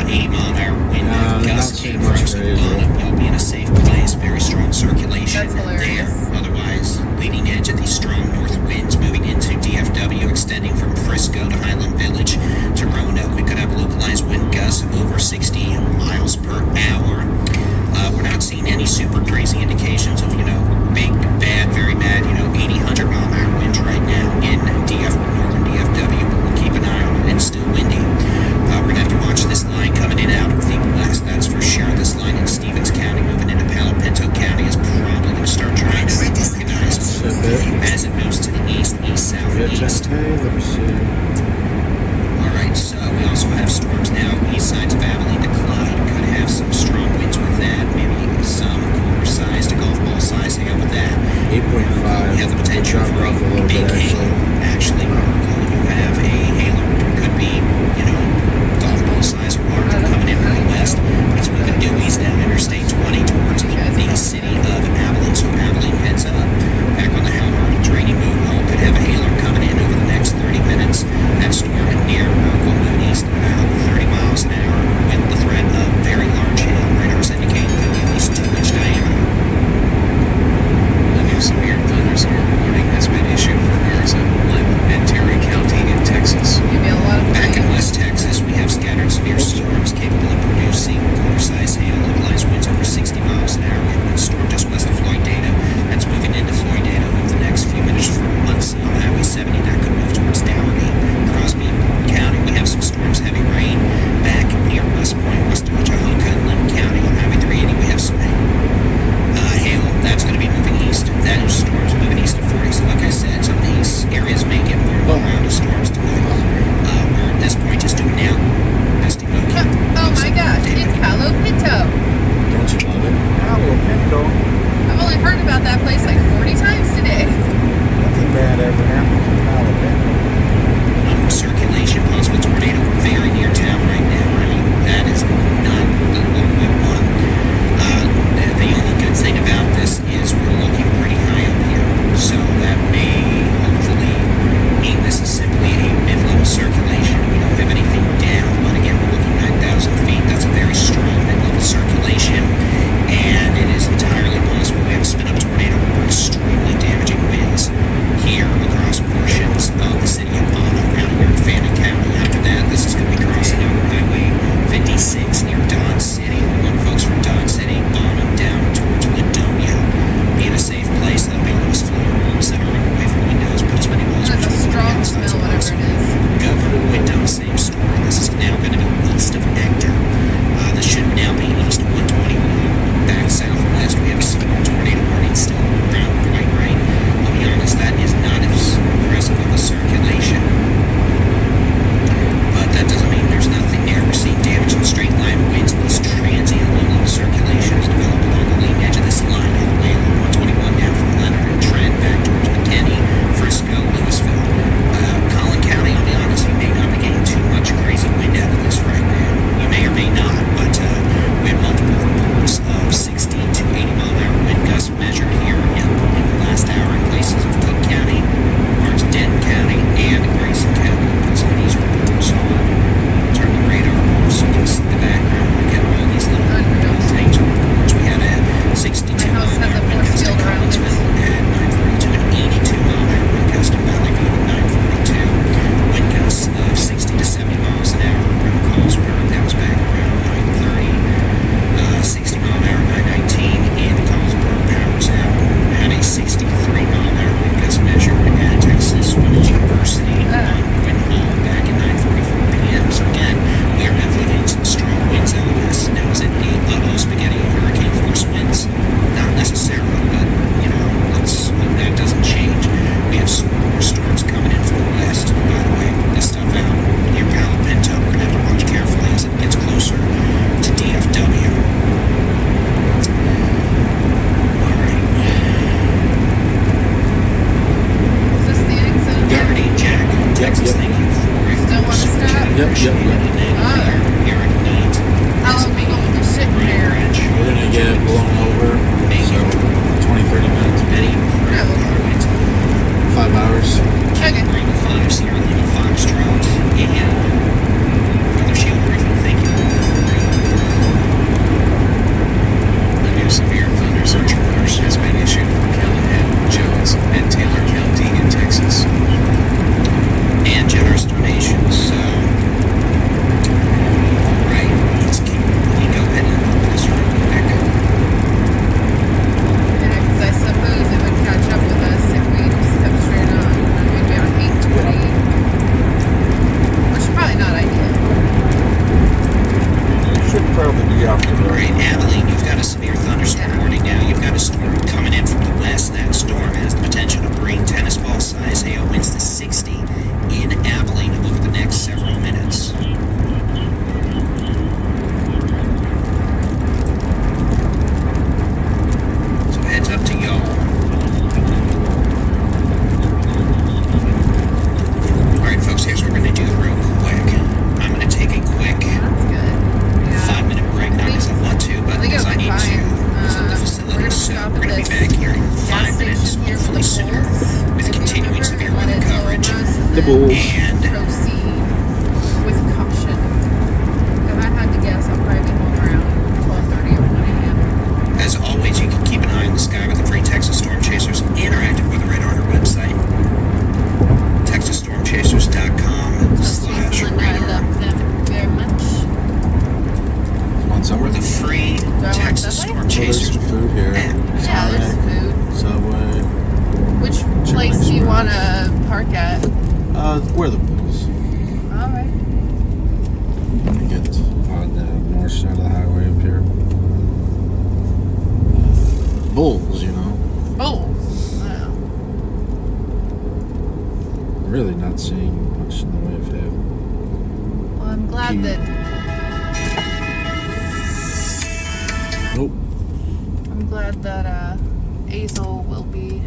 80 mile an hour wind not gust too came much from. for So Azle. you'll be in a safe place. Very strong circulation That's hilarious. there. Otherwise, leading edge of these strong north winds moving into DFW, extending from Frisco to Highland Village to Roanoke. We could have localized wind gusts over 60 miles per hour. We're not seeing any super crazy indications of, big, bad, very bad, 80, 100 mile an hour winds right now in northern DFW, but we'll keep an eye on it. It's still windy. We're going to have to watch this line coming in out of the west, that's for sure. This line in Stevens County moving into Palo Pinto County is probably going to start trying to recognize as it moves to the east, south, east. Let me see. Alright, so we also have storms now east sides of Abilene to Clyde. Could have some strong winds with that, maybe some quarter-sized to golf ball 3 want Texas Subway? storm Oh, there's chasers. some food here. Yeah, there's food. Subway. Which Chicken place do you Express. want to park at? Where are the Bulls? All right. Let me get on the north side of the highway up here. Bulls, you know. Bulls. Wow. Really not seeing much in the way of hail. Well, I'm glad Cute. that Nope. Hazel will be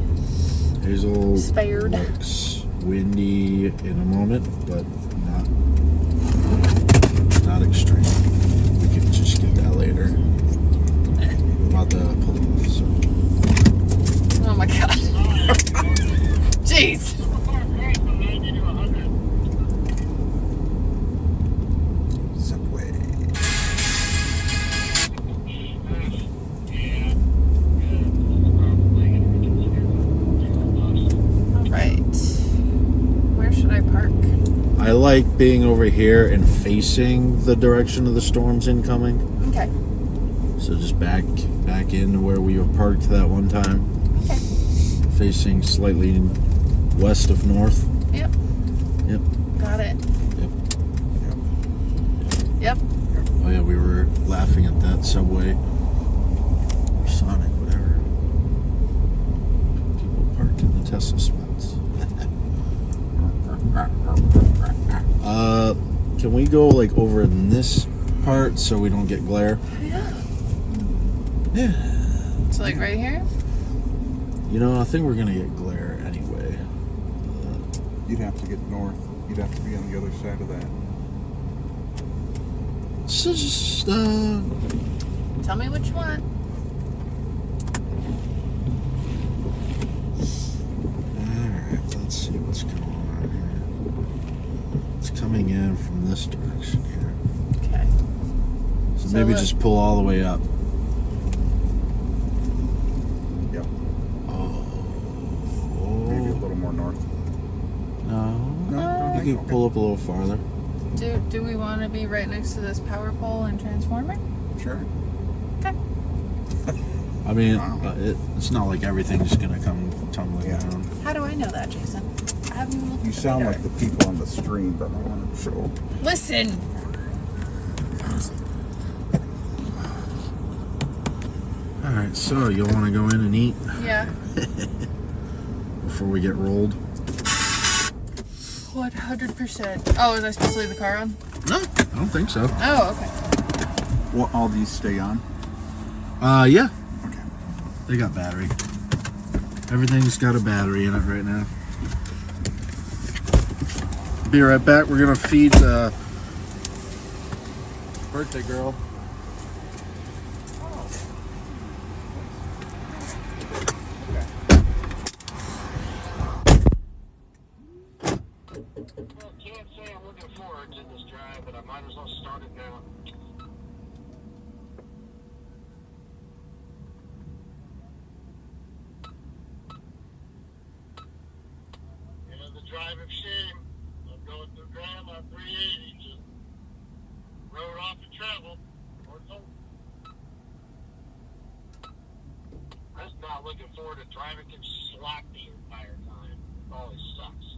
Hazel spared. looks windy in a moment, but not extreme. We can just get that later. I'm about to pull off, so. Oh my god. Jeez. Subway. Alright. Where should I park? I like being over here and facing the direction of the storms incoming. Okay. So just back into where we were parked that one time. Okay. Facing slightly west of north. Yep. Yep. Got it. Yep. Oh yeah, we were laughing at that Subway. Or Sonic, whatever. People parked in the Tesla spots. Can we go like over in this part so we don't get glare? Yeah. Yeah. So like right here? You know, I think we're gonna get glare anyway. You'd have to get north. You'd have to be on the other side of that. So just Tell me what you want. alright, let's see what's going on here. It's coming in from this direction here. Okay. So So maybe look. just pull all the way up. Yep. Oh. Maybe a little more north. No. No, You can pull up a little farther. Do we want to be right next to this power pole and transformer? Sure. Okay. I mean, Wow. it's not like everything's gonna come tumbling Yeah. down. How do I know that, Jason? I haven't even looked You at the sound radar. like the people on the stream, but I want to show. Listen! Alright, so you'll want to go in and eat Yeah. before we get rolled? 100%. Oh, was I supposed to leave the car on? No, I don't think so. Oh, okay. Will all these stay on? Yeah. Okay. They got battery. Everything's got a battery in it right now. Be right back. We're gonna feed the birthday girl. Well, can't say I'm looking forward to this drive, but I might as well start it now. You know, the drive of shame. I'm going through Graham on 380, just road off to travel. Or home. I'm just not looking forward to driving through slack the entire time. It always sucks.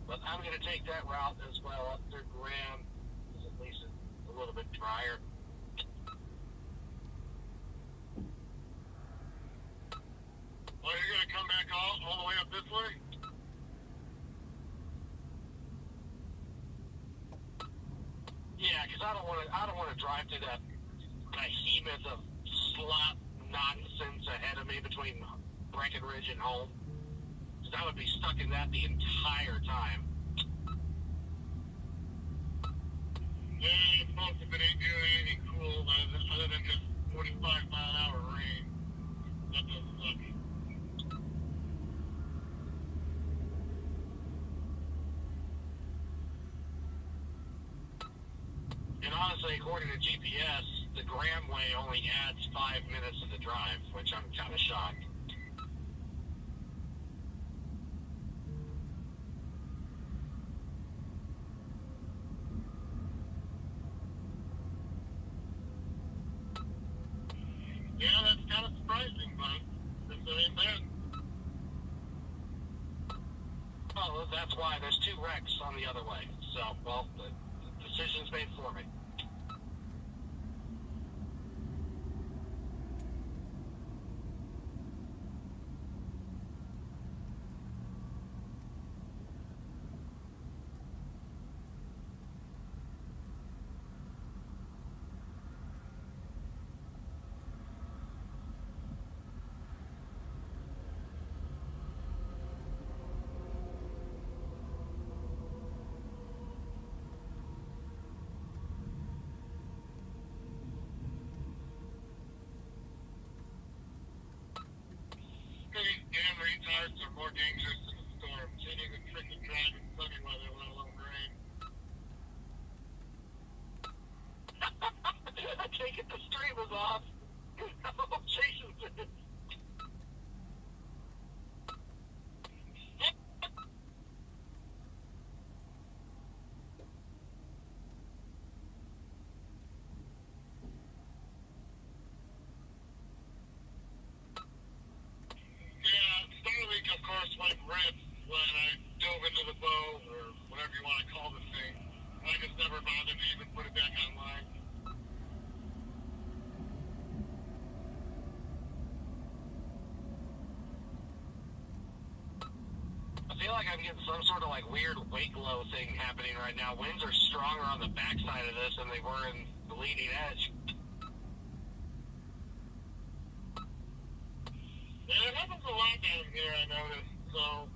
But I'm going to take that route as well up through Graham. It's at least a little bit drier. Well, you're going to come back all the way up this way? Yeah, because I don't want to drive through that behemoth of slop nonsense ahead of me between Breckenridge and home. Because I would be stuck in that the entire time. Yeah, most of it ain't doing anything cool other than just 45-mile-an-hour rain. That does suck. And honestly, according to GPS, the Graham Way only adds 5 minutes of the drive, which I'm kind of shocked. that's why there's 2 wrecks on the other way. So, well, the decision's made for me. These damn retards are more dangerous than the storm. Can't even freaking drive in sunny weather, let alone rain. I take it the stream was off. Oh, Jason's in it. Yeah, Starlink, of course, went red when I dove into the bow, or whatever you want to call the thing. I just never bothered to even put it back online. I feel like I'm getting some sort of like weird wake low thing happening right now. Winds are stronger on the backside of this than they were in the leading edge. Yeah, it happens a lot down here, I noticed. So,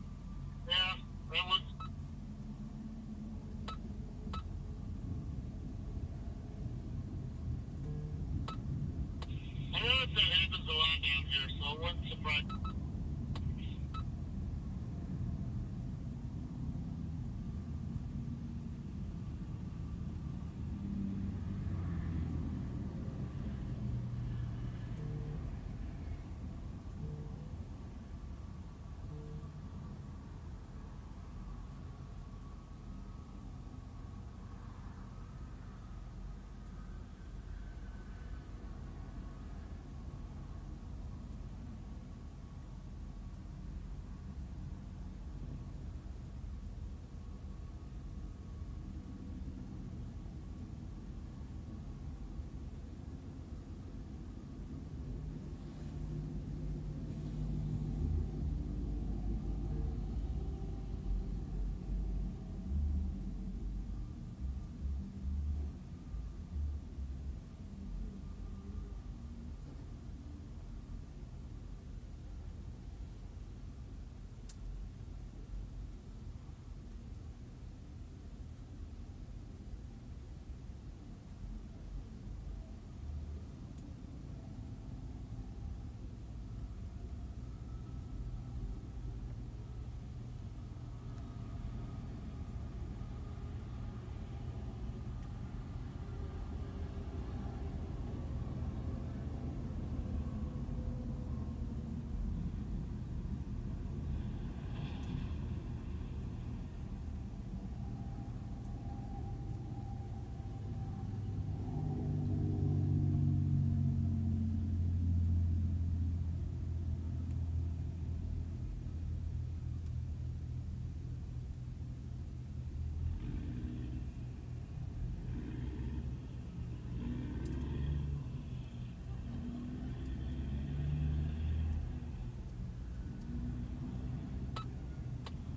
yeah, that was... I noticed that happens a lot down here, so it wouldn't surprise me.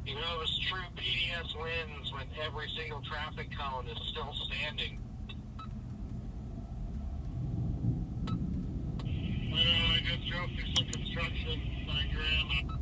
You know, it was true PDS wins when every single traffic cone is still standing. Well, I just drove through some construction by Graham.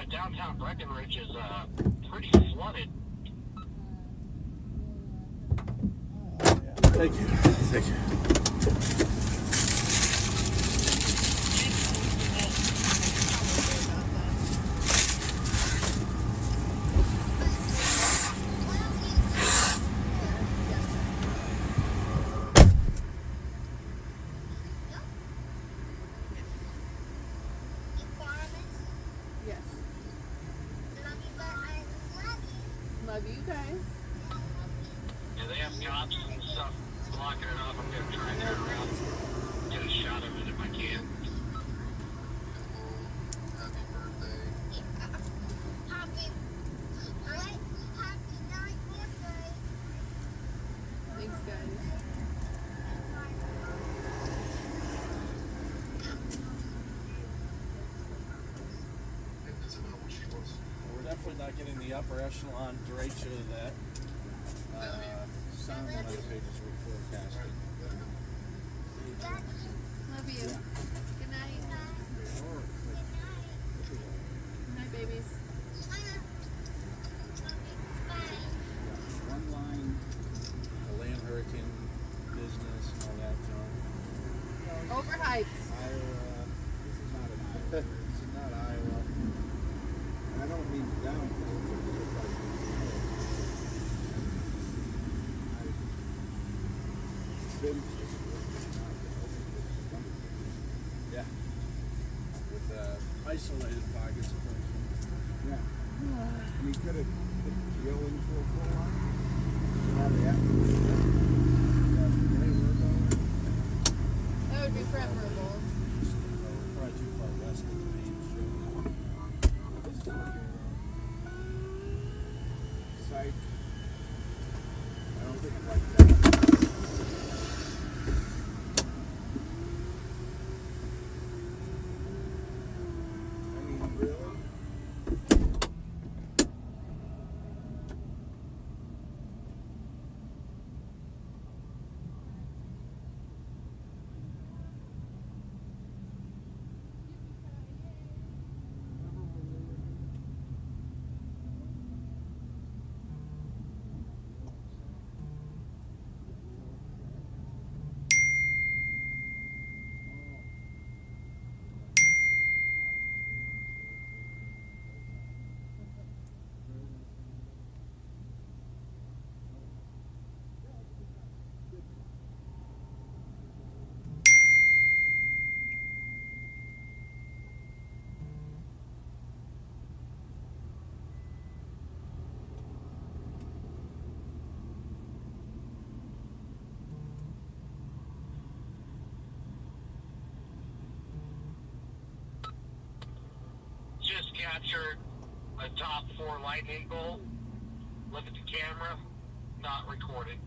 downtown Breckenridge is pretty flooded. Thank you. Thank you. Yes. Love you guys. Yeah, they have cops and stuff blocking it off. I'm gonna try and turn around, get a shot of it if I can. Happy birthday. Thanks, guys. We're definitely not getting the upper echelon derecho of that sun weather pages we forecasted. Love you. Good night. Good night, babies. One line, the land hurricane business and all that junk. Overhyped. Iowa, this is not an Iowa. This is not Iowa. And I don't mean to downplay it, but it's just like, I've been Yeah. With isolated pockets of things. yeah. We could have put Joe into a full line. Now they have to. That would be preferable. Probably too far west of the main Psych. I don't think it's like that. I mean, really? Just captured a top 4 lightning bolt. Look at the camera, not recorded.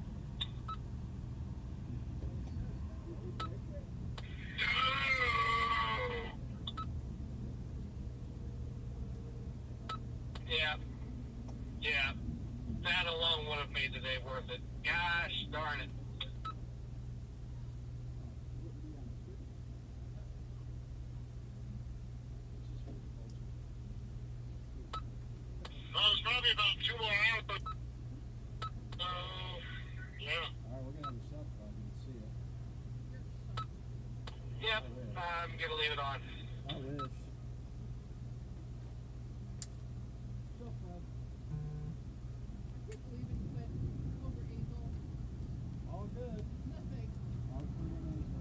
Yeah. Yeah. That alone would have made the day worth it. Gosh darn it. Well, it's probably about 2 more hours. So, yeah. Alright, we're gonna have a shot flag, you can see it. Yep, I'm gonna leave it on. I wish. All good. All clear and easy.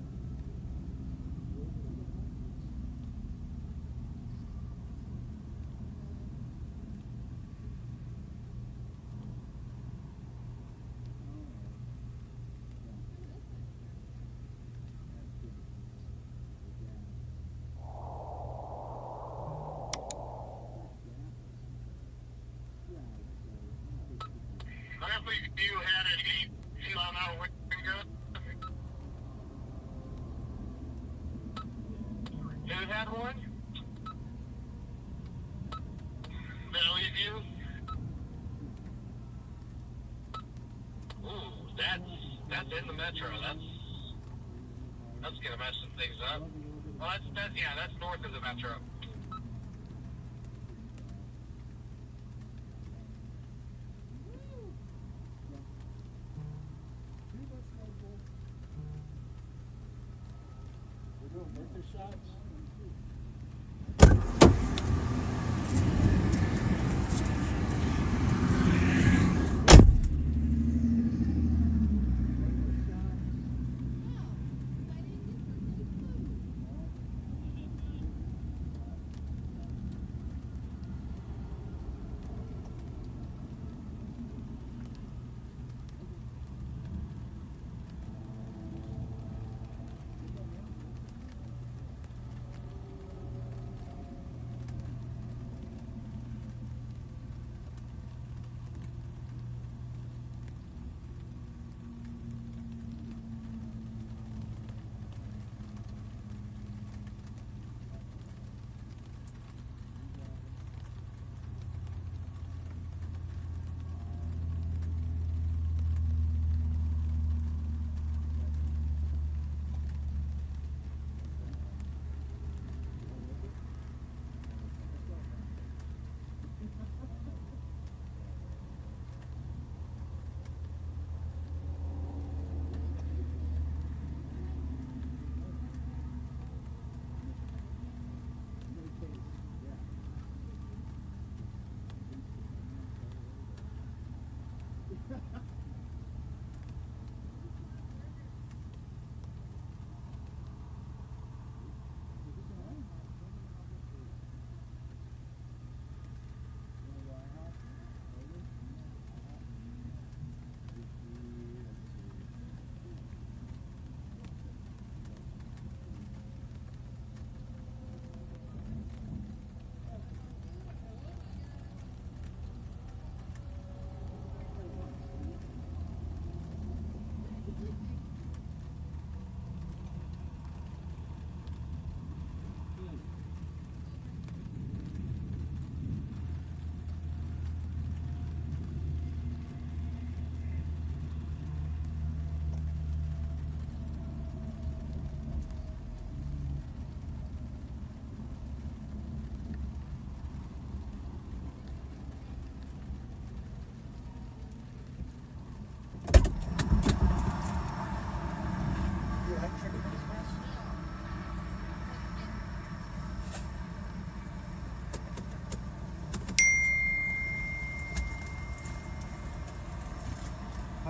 I think you had an 8 mile an hour wind gust. Who had one? Did I leave you? Ooh, that's in the metro. That's gonna mess some things up. Well, that's north of the metro.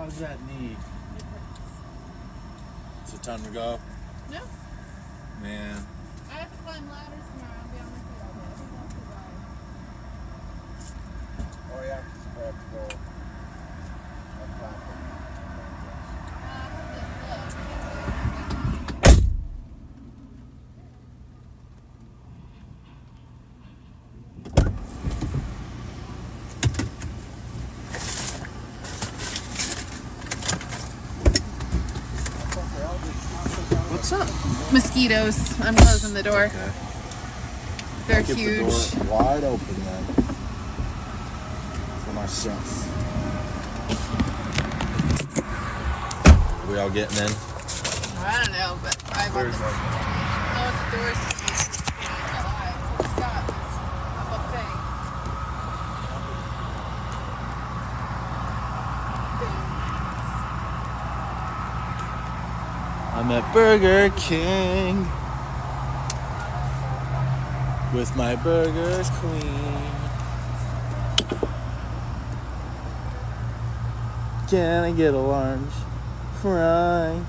does that need? Is it time to go? No. Man. I have to climb ladders tomorrow. I'll be on my feet all day. I think I'll survive. Oh yeah, I have to go up top. What's up? Mosquitoes. I'm closing the door. Okay. They're Get huge. the door wide open then. For myself. Are we all getting in? I don't know, but I want the doors to be alive. Stop this. I'm a thing. I'm at Burger King with my burger queen. Can I get a large fry?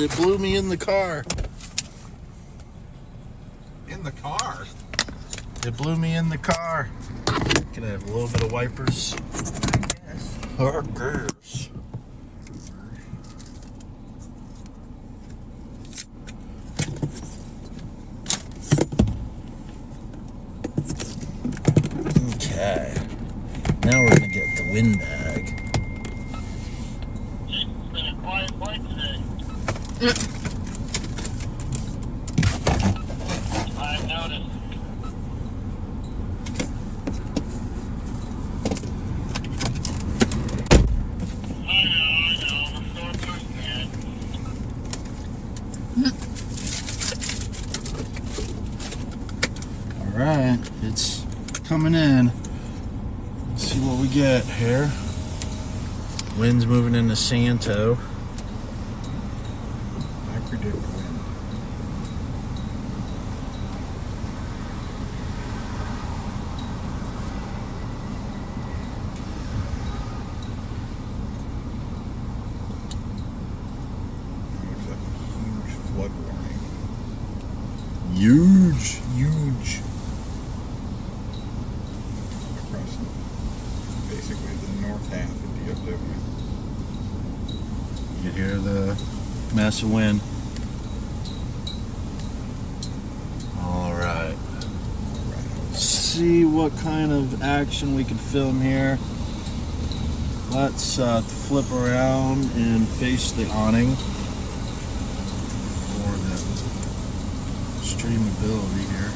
It blew me in the car. In the car? It blew me in the car. Can I have a little bit of wipers? I guess. Okay. Now we're gonna get the wind bag. It's been a quiet flight today. I've noticed. I know. I'm so thirsty. Alright, it's coming in. Let's see what we get here. Wind's moving into Santo. I predict wind. Looks like a huge flood warning. Huge. Across basically the north half of DFW. You can hear the massive wind. All right. See what kind of action we can film here. Let's flip around and face the awning for the streamability here.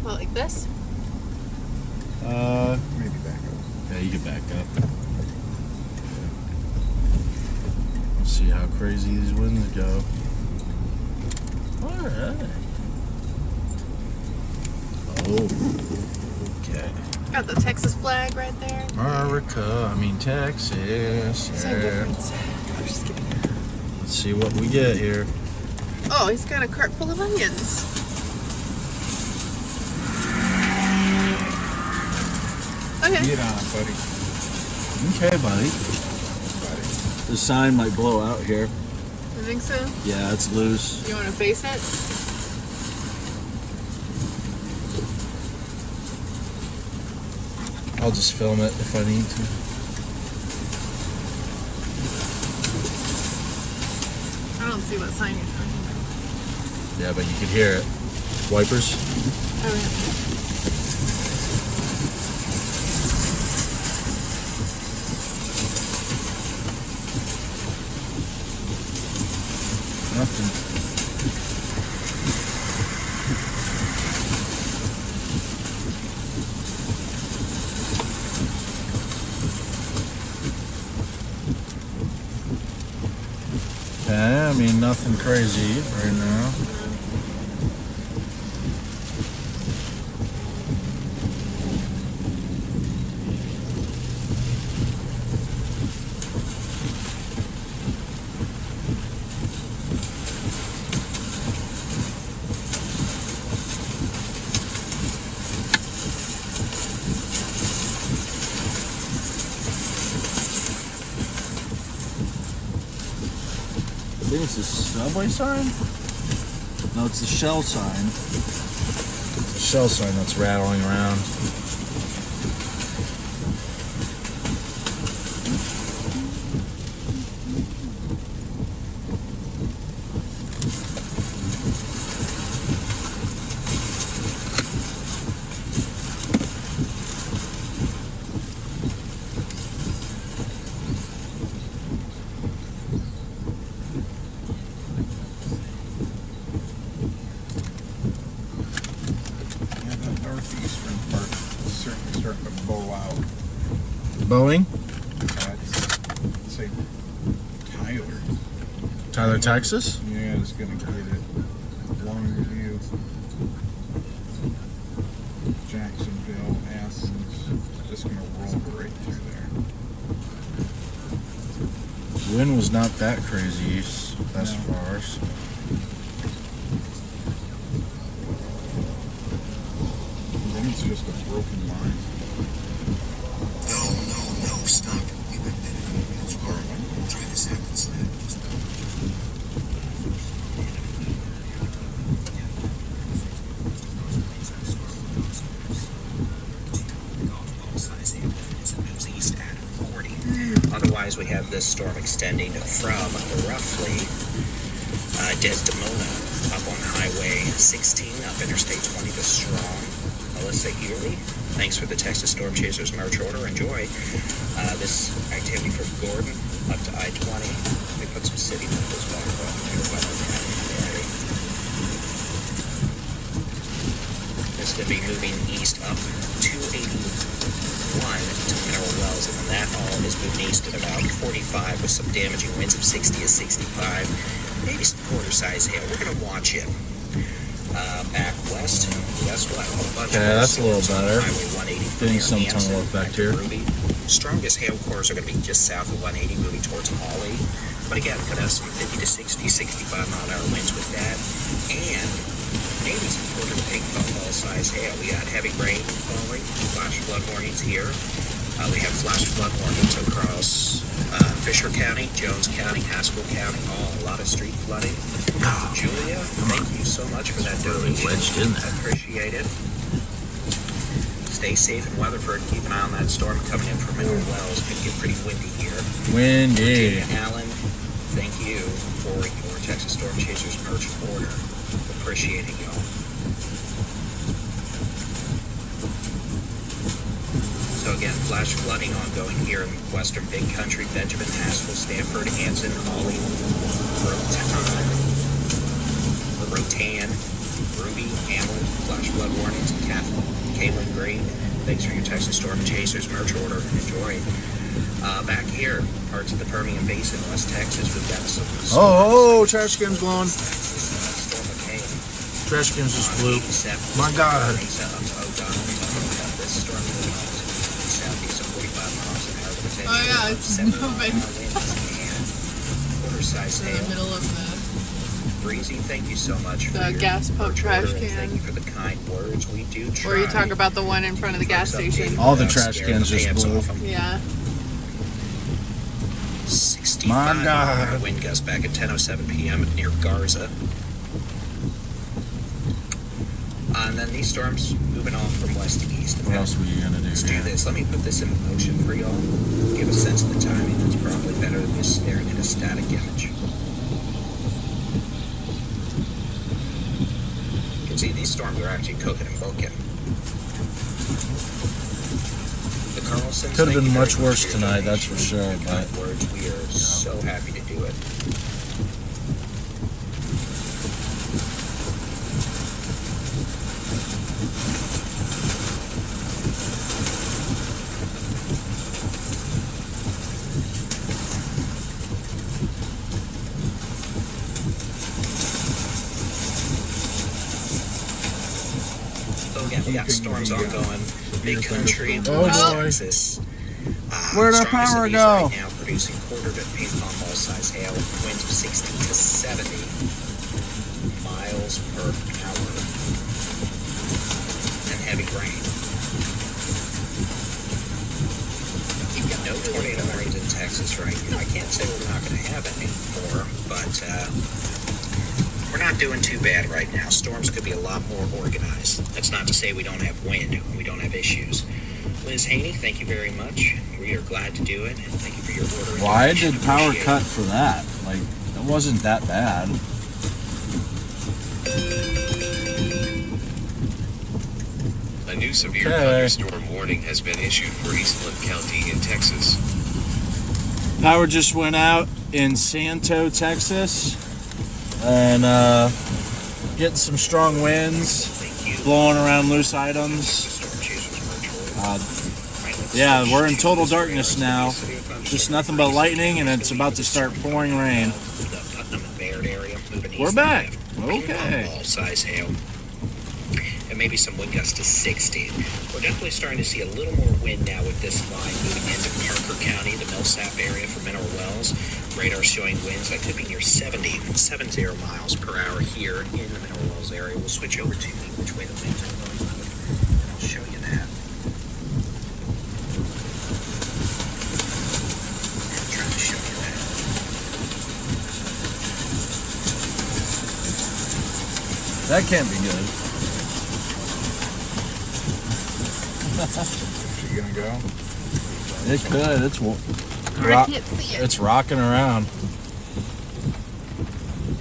Well, like this? Maybe back up. Yeah, you can back up. Let's see how crazy these winds go. Alright. Oh. Okay. Got the Texas flag right there. America, Texas. Same Yeah. difference. I'm just kidding. Let's see what we get here. Oh, he's got a cart full of onions. Okay. Get on, buddy. Okay, buddy. The sign might blow out here. You think so? Yeah, it's loose. You want to face it? I'll just film it if I need to. I don't see what sign you're talking about. Yeah, but you could hear it. Wipers. Oh, yeah. Nothing. Okay, nothing crazy right now. I think it's a subway sign? No, it's the Shell sign. It's the Shell sign that's rattling around. Boeing? I'd say Tyler. Tyler, Texas? Yeah, it's gonna get it. Longer view. Jacksonville, Athens. Just gonna roll right through there. Wind was not that crazy thus far. So. Then it's just a broken line. No, stop. We've been it's horrible. Try this out instead. Otherwise, we have this storm extending from roughly Desdemona up on Highway 16 up Interstate 20 to Strong, Melissa Ely. Thanks for the Texas Storm Chasers March order. Enjoy this activity from Gordon up to I-20. We put some city windows back up there. This is going to be moving east up 280. to Mineral Wells, and then that all is moving east at about 45 with some damaging winds of 60 to 65. Maybe some quarter-size hail. We're going to watch it. Back west, guess what? A whole bunch Okay, of that's a little storms on better. Highway 180 from Getting near some Hanson tunnel effect here. Ruby. Strongest hail cores are going to be just south of 180, moving towards Hawley. But again, could have some 50 to 60, 65 mile an hour winds with that. And maybe some quarter to big ball size hail. We got heavy rain falling, flash flood warnings here. We have flash flood warnings across Fisher County, Jones County, Haskell County, a lot of street flooding. Julia, thank you so much for that donation. Wedged in there. Appreciate it. Stay safe in Weatherford. Keep an eye on that storm coming in from Mineral Wells. Could get pretty windy here. Windy. Virginia Allen, thank you for your Texas Storm Chasers merch order. Appreciating y'all. So again, flash flooding ongoing here in western Big Country, Benjamin, Haskell, Stanford, Hanson, Hawley, Rotan, Ruby, Hamlin, flash flood warnings, Caitlin Green. Thanks for your Texas Storm Chasers merch order. Enjoy. Back here, parts of the Permian Basin, West Texas, we've got some Oh, trash can's blowing. Storm McCain. Trash can's just blew. My God. This storm moving on to southeast of 45 miles an hour. Oh yeah, it's moving. Quarter-size In the hail. middle of Breezy, thank you so much for the your gas pump merch trash order, and can. Thank you for the kind words. We do try. Or you talk about the one in front of the gas station. All the trash cans just blew. Yeah. 65 My mile God. an hour wind gust back at 10:07 p.m. near Garza. And then these storms moving on from west to east. What else were you gonna do Let's do here? this. Let me put this in motion for y'all. Give a sense of the timing. It's probably better than just staring at a static image. You can see these storms are actually cooking and booking. The Carlsons, Could have thank been you much very worse for your tonight, that's for donation. sure, Your but- kind words. We are so happy to do it. So again, we got storms ongoing. Big Country, Oh, West boy. Texas. Where'd our Strongest power of these go? Right now, producing quarter to ping pong ball size hail, winds of 60 to 70 miles per hour, and heavy rain. No tornado warnings in Texas right now. I can't say we're not going to have any more, but we're not doing too bad right now. Storms could be a lot more organized. That's not to say we don't have wind, we don't have issues. Liz Haney, thank you very much. We are glad to do it, and thank you for your order. and Why donation. did power Appreciate cut it. for that? Like, it wasn't that bad. A new severe Okay. thunderstorm warning has been issued for Eastland County in Texas. Power just went out in Santo, Texas, and getting some strong winds, Thank you. blowing around loose items. Storm Chasers virtual. Yeah, we're in total darkness now. Just nothing but lightning, and it's about to start pouring rain. The Putnam and Baird area, moving We're east. back. Ping pong Okay. ball size hail. And maybe some wind gusts to 60. We're definitely starting to see a little more wind now with this line moving into Parker County, the Millsap area for Mineral Wells. Radar showing winds that could be near 70 miles per hour here in the Mineral Wells area. We'll switch over to which way the winds are going, and I'll show you that. I'm trying to show you that. That can't be good. She gonna go? It could. I can't see it. It's rocking around.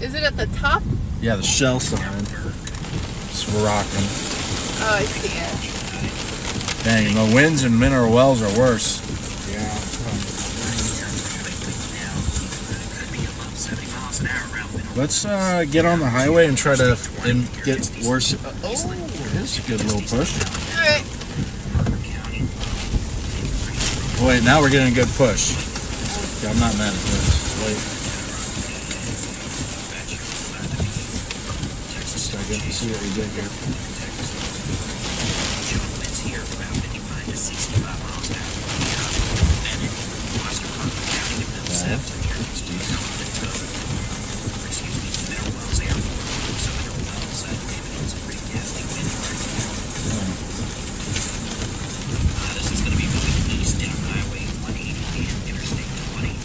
Is it at the top? Yeah, the shell sign. It's rocking. Oh, I see it. Dang, the winds in Mineral Wells are worse. Yeah. Let's get on the highway and try to get worse. Oh, here's a good little push. Alright. Wait, now we're getting a good push. Yeah, I'm not mad at this. Wait. Just gotta get to see what we did here. Winds here about 55 to 65 miles an hour. Then in Western County in the middle south, here it's middle wells airport. So middle wells, it's a pretty nasty wind. This is going to be moving east down Highway 180 and Interstate 20.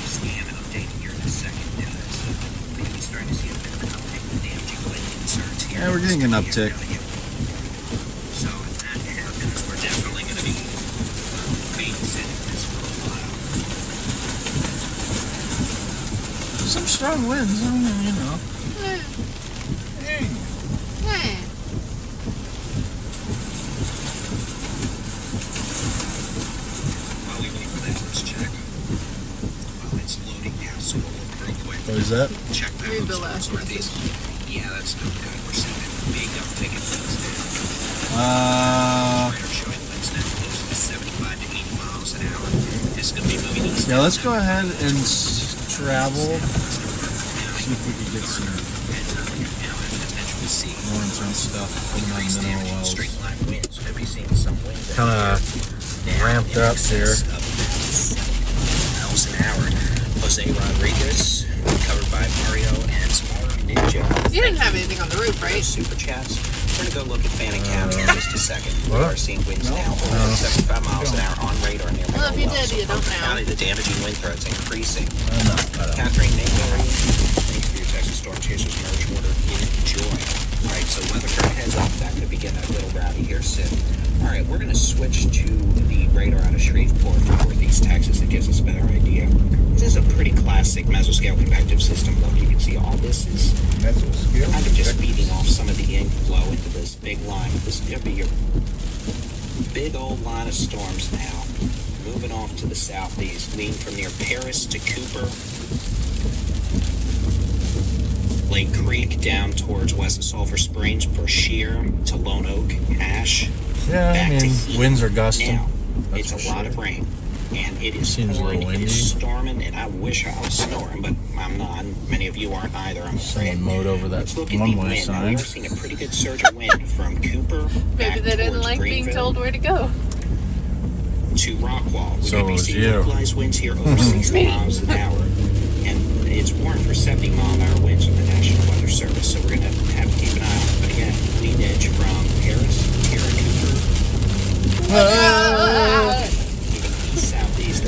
Scan and update here in a second. Maybe starting to see a bit of an uptick in damaging wind concerns here. Yeah, we're getting an uptick. So if that happens, we're definitely going to be babysitting this for a while. Some strong winds, you know. While we wait for that, let's check. Well, it's loading now, so we'll look real quick. What is that? Check that. Read the last Northeast. Yeah, that's no good. We're seeing a big uptick in winds now. Radar showing winds now close to 75 to 80 miles an hour. It's going to be moving east. Yeah, let's go ahead and travel. See if we can get some more intense stuff from my mineral wells. Straight line winds. Could be seeing some winds. Kind of ramped up here. Miles an hour. Jose Rodriguez, covered by Mario and Smaller Ninja. You didn't have anything on the roof, right? Super chats. We're going to go look at Fannin County in just a second. We what? are seeing winds now over 75 miles an hour on radar near Well, if you did, you don't know. County, the damaging wind threat's increasing. Catherine Mayberry, thanks for your Texas Storm Chasers merge order. Enjoy. All right, so weather current heads up. That could be getting a little rowdy here soon. All right, we're going to switch to the radar out of Shreveport for northeast Texas. It gives us a better idea. This is a pretty classic mesoscale convective system. Look, you can see all this is kind of just feeding off some of the inflow into this big line. This is going to be your big old line of storms now. Moving off to the southeast, leading from near Paris to Cooper, Lake Creek down towards west of Sulphur Springs, Brashear to Lone Oak, Ash. Yeah, back I mean, to heat. winds are gusting. Now, That's it's for a lot sure. of rain, and it is Seems a little pouring, it windy. is storming, and I wish I was snoring, but I'm not. Many of you aren't either, I'm afraid. Someone mowed over that Let's look at the one-way wind. Now, sign. we've seen a pretty good surge of wind from Cooper back Maybe they didn't towards like being Greenville told where to go. to Rockwall. We So could be was seeing you. localized winds here over 60 miles an hour, and it's warned for 70-mile-an-hour winds from the National Weather Service, so we're going to have to keep an eye on it. But again, lead edge from Paris here in Cooper, even east-southeast.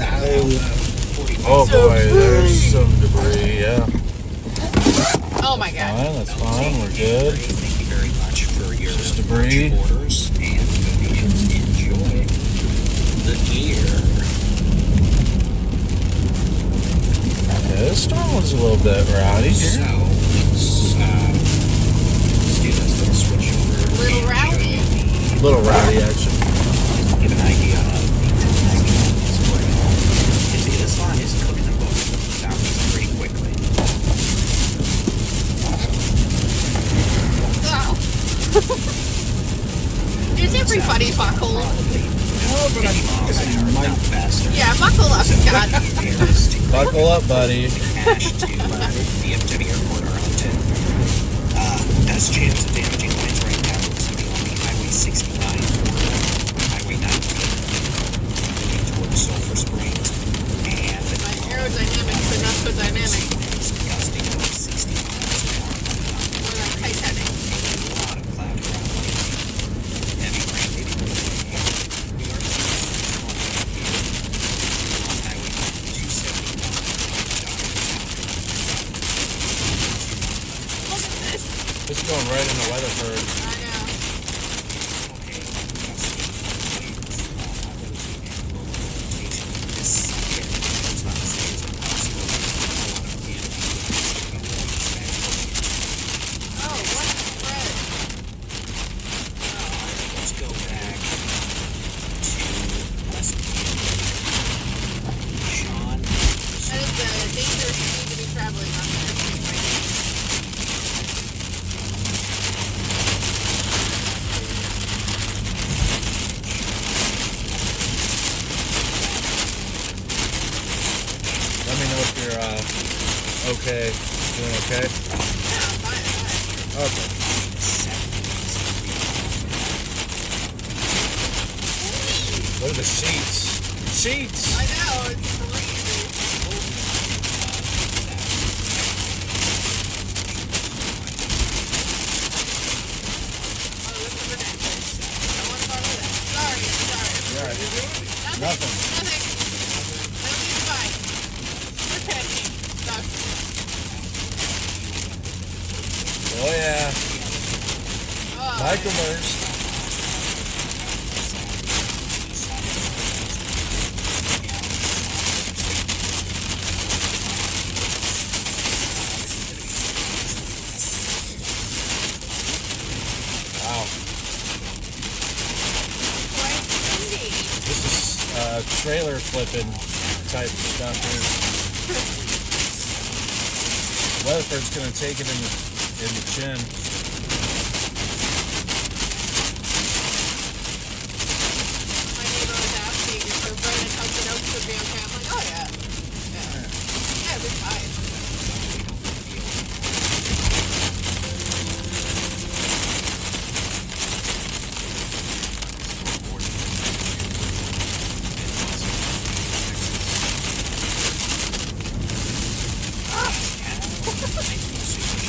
Oh boy, there's some debris, yeah. Oh my god. Fine, that's fine, we're good. Thank you very much for your Just debris. orders and donations. Enjoy the gear. Okay, this storm was a little bit rowdy So, here. let's do this. Let's switch over. Little rowdy. A little rowdy, actually. Just to give an idea of the display. You see, this line is cooking them both southeast pretty quickly. Oh. Is everybody buckle? But I'm not faster. Yeah, buckle up, Scott. Buckle up, buddy. Cash to DFW Airport, Arlington. Best chance of damaging winds right now looks to be on the Highway 69 or Highway 19, moving towards Sulphur Springs. And My aerodynamics are not so dynamic. winds gusting over 60 miles an hour. More like Titanic. A lot of cloud around. Heavy rain, maybe a little bit of hail. We are seeing here on Highway 270. Look at this. This is going right in the Weatherford. I know. Oh, what a spread. Let's go back to West Sean. That is the dangerous speed to be traveling on the interstate right now. okay? Doing okay? Yeah, I'm fine. Okay. Look at the sheets. Sheets! I know, it's crazy. Oh, what's the next? I want to follow that. Sorry. Yeah. Nothing. I don't need to buy. Okay. Stop. Oh yeah. Oh, Microburst. Wow. quite windy. This is trailer flipping type stuff here. Weatherford's gonna take it in the chin. My neighbor was asking if her friend and Hudson Oaks would be okay. I'm like, oh yeah. Yeah, it'd be fine.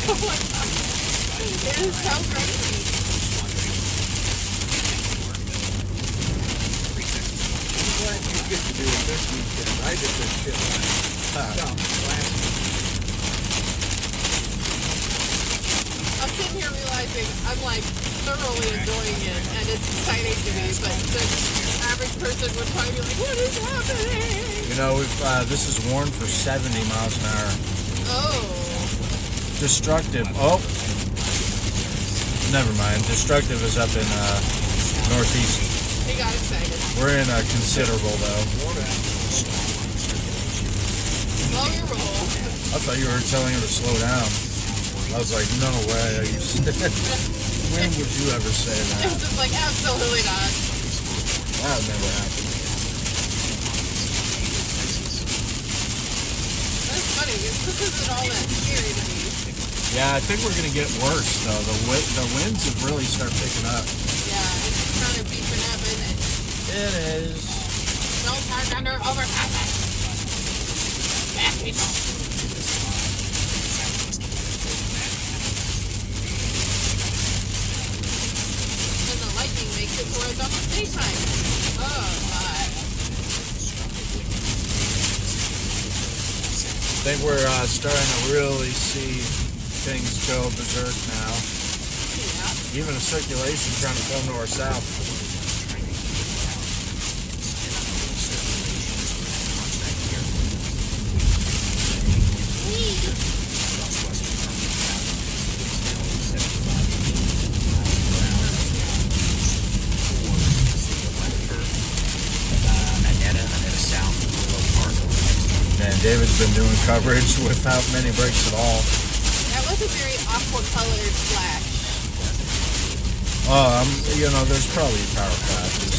Oh my god. It is so crazy. What you get to do it this weekend? I did this shit last I'm sitting here realizing I'm like thoroughly enjoying it and it's exciting to me, but the average person would probably be like, what is happening? You know, this is warned for 70 miles an hour. Oh. Destructive. Oh. Never mind. Destructive is up in northeast. He got excited. We're in considerable though. Slow your roll. I thought you were telling her to slow down. I was like, no way. When would you ever say that? It's just like, absolutely not. That would never happen. That's funny. This isn't all that scary to me. Yeah, I think we're gonna get worse though. The winds have really started picking up. Yeah, it's kind of beeping up, isn't it? It is. Don't turn under overpass it. Back people. And the lightning makes it to where it's almost daytime. Oh my. I think we're starting to really see things go berserk now. Yeah. Even a circulation trying to come north south. Man, David's been doing coverage without many breaks at all. That was a very aqua-colored flash. You know, there's probably power flashes.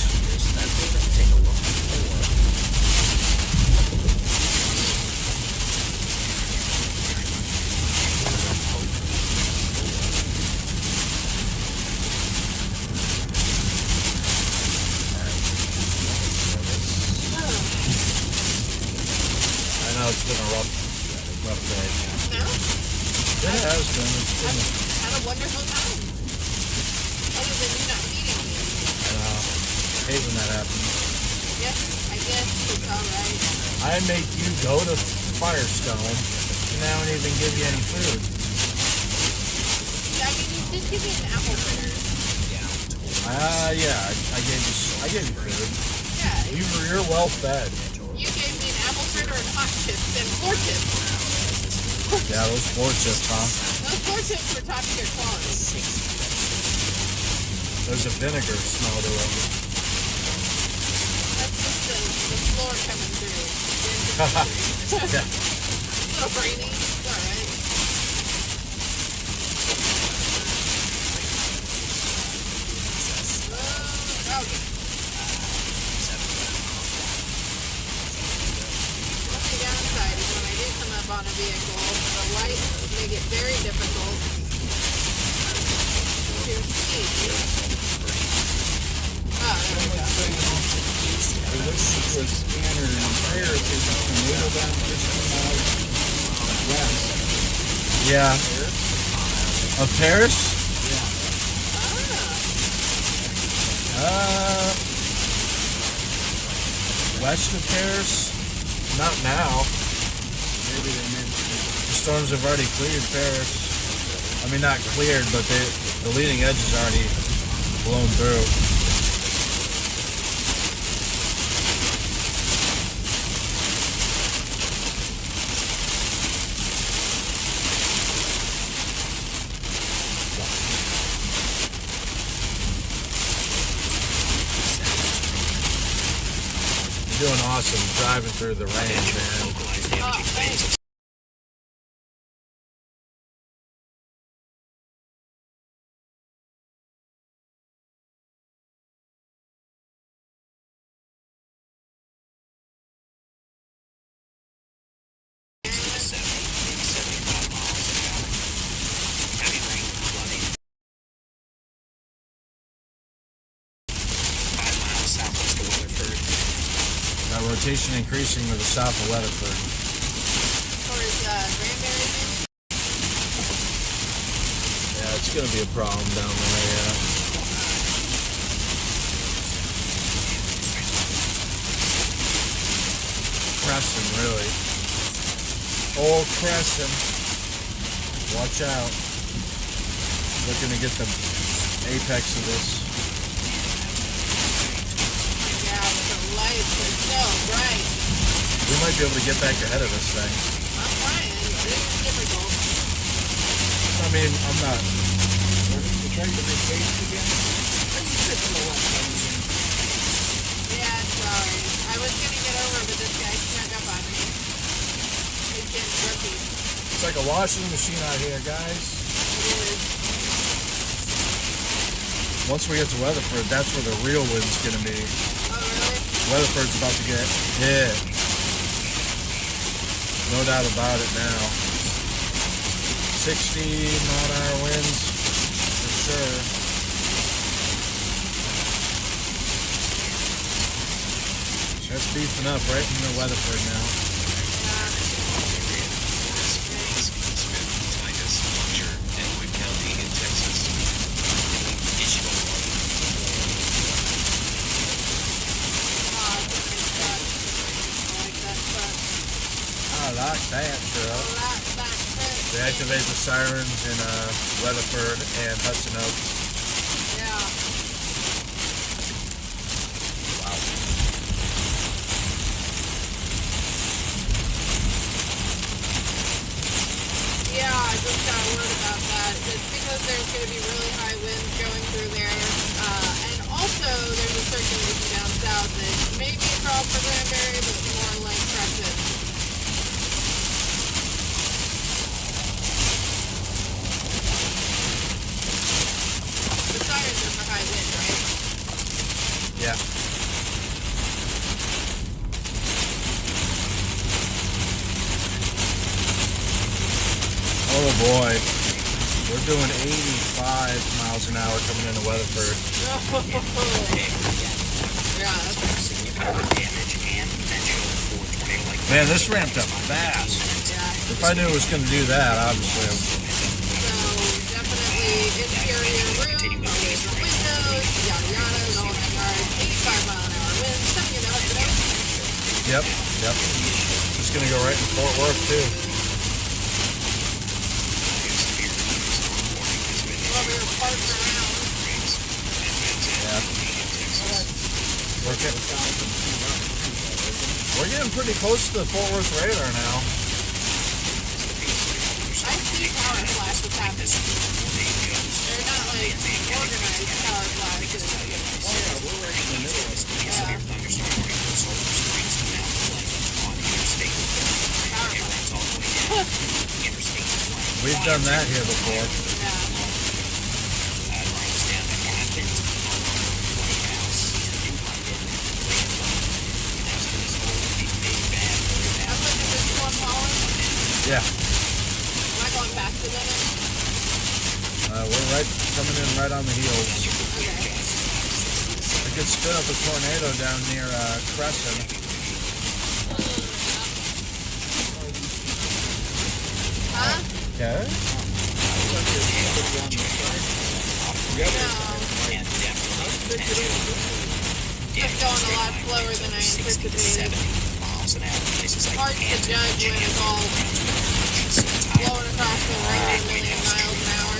I know it's been a rough day. No? It has been. It's been. Had a wonderful time. Other than you not feeding me. I hate when that happens. Yes, I guess it's alright. I make you go to Firestone, and I don't even give you any food. Yeah, I mean, you did give me an apple fritter. Yeah, I gave you food. Yeah, You're well fed. you gave me an apple fritter and hot chips and floor chips. Yeah, those floor chips, huh? Those floor chips were top tier quality. There's a vinegar smell to them. That's just the floor coming through. Yeah. So brainy. It's alright. Okay. The downside is when I do come up on a vehicle, the very difficult to see. Oh, there we go. I wish the scanner in Paris is a tornado that just came out west. Yeah. Of Paris? West of Paris? Not now. Maybe they meant The storms have already cleared Paris. I mean, not cleared, but the leading edge is already blown through. You're doing awesome driving through the rain, man. Rotation increasing to the south of Weatherford. Towards Granbury, maybe? Yeah, it's going to be a problem down there, yeah. Crescent, really. Old Crescent. Watch out. Looking to get the apex of this. Lights are so bright. We might be able to get back ahead of this thing. I'm trying, but it is difficult. I mean, I'm not. you tried to make haste again? Yeah, sorry. I was gonna get over, but this guy snuck up on me. He's getting rookie. It's like a washing machine out here, guys. It is. Once we get to Weatherford, that's where the real wind's going to be. Oh, really? Weatherford's about to get hit. No doubt about it now. 60 mile-an-hour winds for sure. That's beefing up right in the Weatherford now. I like that truck. They activate the sirens in Weatherford and Hudson Oaks. Yeah. Wow. Yeah, I just got word about that. It's because there's going to be really high winds going through there. And also, there's a circulation down south that may be a problem for Granbury, but more like Crescent. Sirens are for high wind, right? Yeah. Oh boy. We're doing 85 miles an hour coming into Weatherford. Yeah, that's Man, this ramped up fast. yeah. If I knew it was going to do that, obviously. So definitely interior room, away from windows, yada yada, the whole nine yards. 85 mile an hour winds coming into Hudson Oaks. Yep. It's going to go right in Fort Worth, too. Well, we were parked around. Yeah. We're getting pretty close to the Fort Worth radar now. I see power flashes happening. They're not like organized power flashes. We've done that here before. Yeah. Am I going back interested in it? We're coming in right on the heels. Okay. We could spin up a tornado down near Crescent. Huh? Okay. No. It's going a lot slower than I anticipated. Hard to judge when it's all blowing across the road a million miles an hour.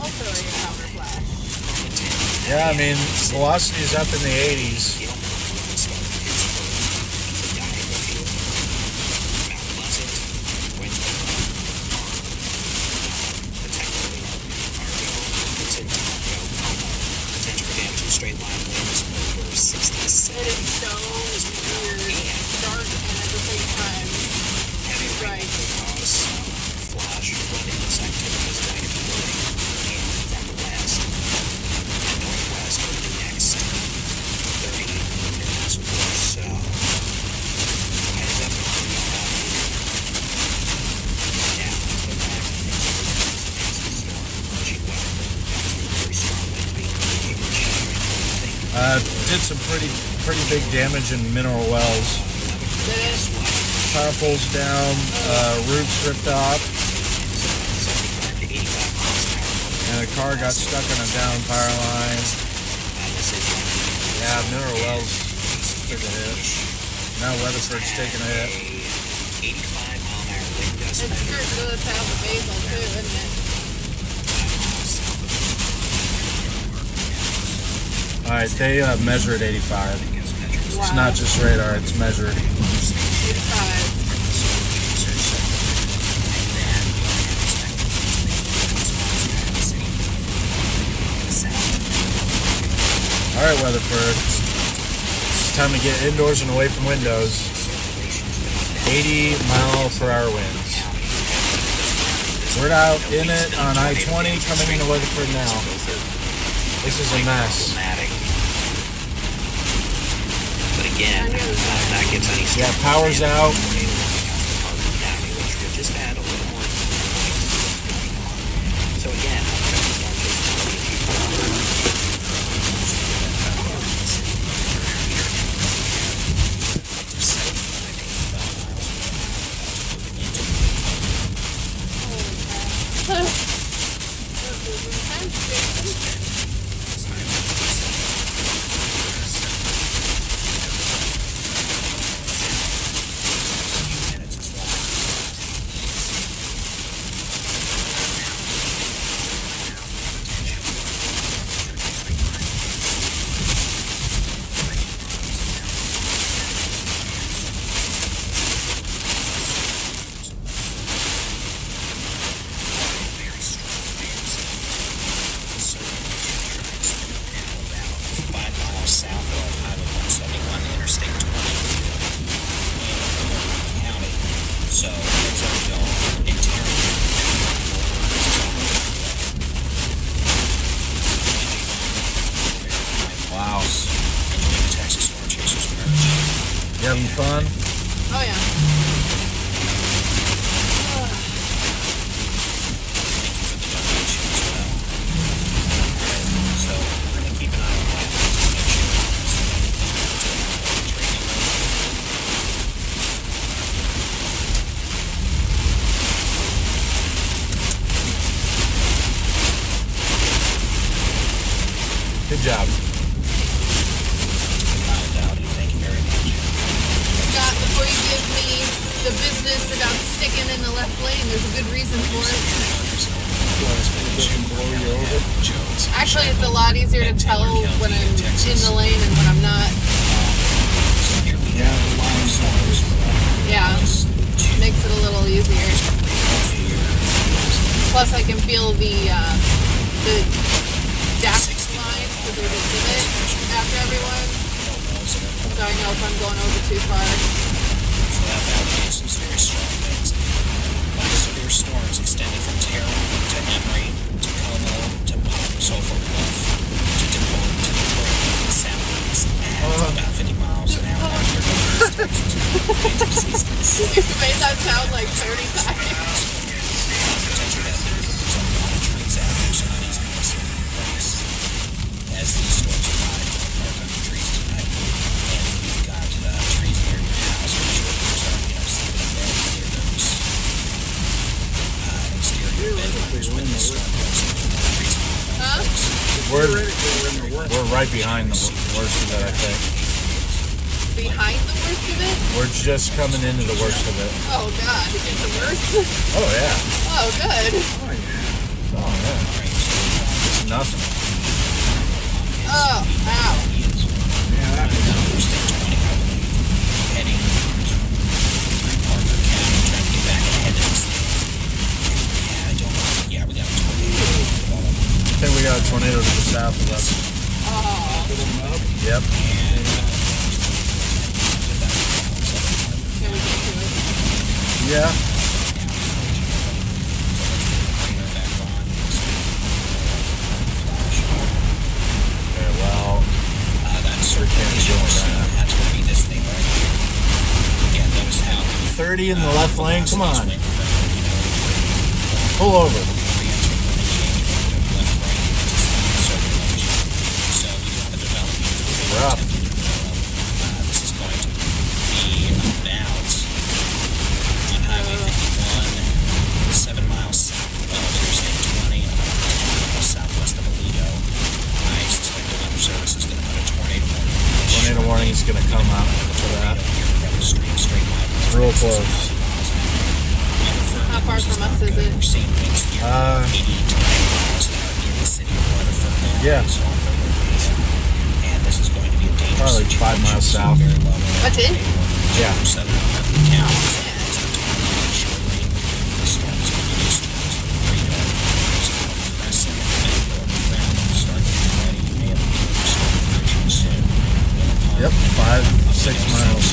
Also a power flash. Yeah, I mean, velocity's up in the 80s. Straight line winds over 67. It is so weird, dark, and at the same time, Heavy rain right. will cause flash flooding. This activity is going to be moving in from the west and northwest over the next 30 minutes or so. Heads up on the now, let's go back to the storm. Pushing west. Very strong winds being indicated. Did some pretty big damage in Mineral Wells. Did it? Power poles down, roofs ripped off, and a car got stuck on a down power line. Yeah, Mineral Wells took a hit. Now Weatherford's taking a hit. 85-mile-an-hour wind gust. It's skirting to the south of Basel too, isn't it? Alright, they measure at 85. It's Wow. not just radar, it's measured. 85. Alright, Weatherford. It's time to get indoors and away from windows. 80-mile-per-hour winds. We're out in it on I-20 coming into Weatherford now. This is a mess. But again, that gets any Yeah, power's out. which would just add a little more. So again, You having fun? Oh yeah. So we're going to keep an eye on that. Good job. Thank you very much. Scott, before you give me the business about sticking in the left lane, there's a good reason for it. Actually, it's a lot easier to tell when I'm in the lane and when I'm not. Yeah, makes it a little easier. Plus, I can feel the dash line because there's a divot after everyone, so I know if I'm going over too far. So that validates some very strong winds. Severe storms extended from Tarrant to Emory to Como to Sulphur Bluff to Detroit southeast at about 50 miles an hour. You made that sound like 30 times. As these storms arrive, park under trees tonight, and we've got trees near your house. Make sure you're starting, seeing them there near those exterior bedrooms when the storm goes into the trees. Huh? We're right behind the worst of it, I think. Behind the worst of it? We're just coming into the worst of it. Oh God, it gets worse. Oh yeah. Oh good. Oh yeah. It's nothing. Oh, ow. Yeah, heading through Parker County, trying to get back ahead of this thing. Yeah, I don't know. Yeah, we got a tornado. I think we got a tornado to the south of us. Oh. Yep. Can we get to it? Yeah. Okay, well, that's we can't be doing that. That's going to be this thing right here. Yeah, notice how 30 in the left lane. Come on. Pull over. Rough. This is going to be about on Highway 51, 7 miles south of Interstate 20, 10 miles southwest of Aledo. I suspect the weather service is going to put a tornado warning. Tornado warning is going to come out for that. Real close. How far from us is it? We're seeing winds here 80 to 90 miles an hour in the city of Weatherford now. Yeah. And this is going to be a dangerous Probably 5 miles south. That's it? Yeah. Yep, 5-6 miles.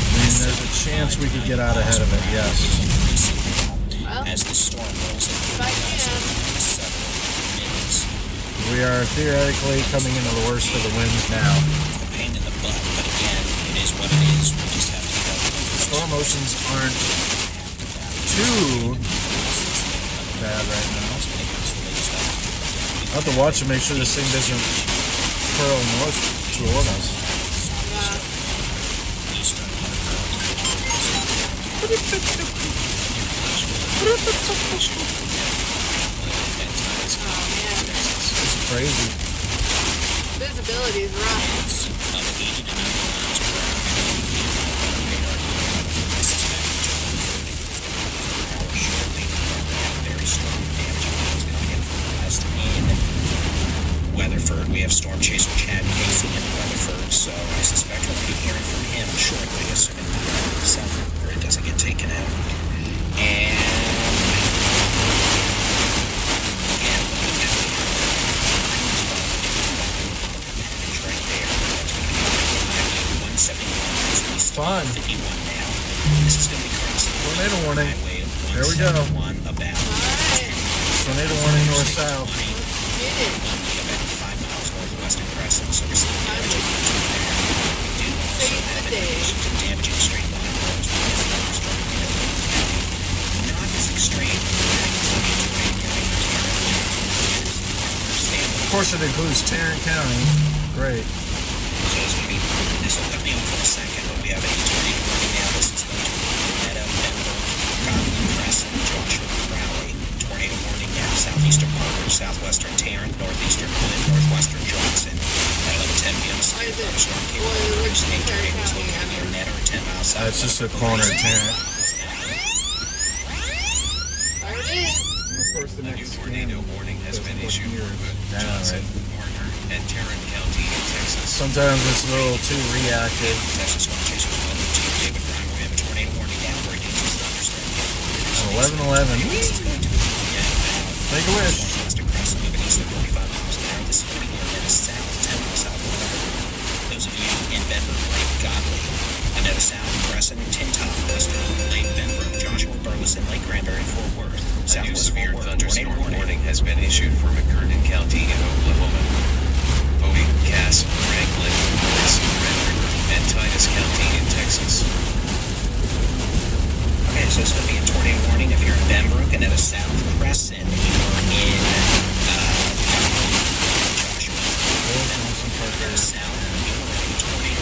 I mean, there's a chance we could get out ahead of it, yes. Well, as the storm rolls in. if I can. We are theoretically coming into the worst of the winds now. A pain in the butt, but again, it is what it is. We just have to go. Storm oceans aren't too bad right now. I have to watch and make sure this thing doesn't curl north toward us. It's crazy. Visibility is rough. Weatherford. We have Storm Chaser Chad Casey in Weatherford, so I suspect we'll be hearing from him shortly, assuming the south grid doesn't get taken out. And again, right there. That's going to be 171. It's Fun. 51 now. This is going to be crossing Tornado warning. Highway There we go. 171 about Tornado warning north-south. Get it. 5 miles northwest of Grayson, so we're seeing damage there. We do also have indications of damaging straight line roads. Not as extreme. Of course, it includes Tarrant County. Great. So it's going to be, this will cut me off in a second, but we have a tornado warning now. This is going to be Meta, Denver, Godwin, Crescent, Joshua, Raleigh. Tornado warning now. Southeastern Parker, southwestern Tarrant, northeastern Hood, northwestern Johnson. At 11:10 p.m. Thunderstorm came over. State tornadoes located near Netter, 10 miles south. It's just a corner of Tarrant. There it is. Of course, the A new next tornado warning has been issued for Hood, Yeah, Johnson, right. Warner, and Tarrant County in Texas. Sometimes it's a little too reactive. Texas Storm Chasers Weather Chief David Brown. We have a tornado warning now for a dangerous thunderstorm. 11:11. This is going to be Make a wish. Western Crescent moving east at 45 miles an hour. This is going to be near south, 10 miles south of Weatherford. Those of you in Denver, Lake Godley, Annetta South, Crescent, Tintop, Western Lake Benbrook, Joshua, Burleson, Lake Granbury, Fort Worth. A new Southwest severe Fort Worth, thunderstorm tornado warning has been issued for McCurtain County in Oklahoma. Bodie, Cass, Cass, Franklin, Bliss, Red River, and Titus County in Texas. Okay, so it's going to be a tornado warning if you're in Benbrook, and then a South Crescent if you're in Joshua. And then a South tornado warning.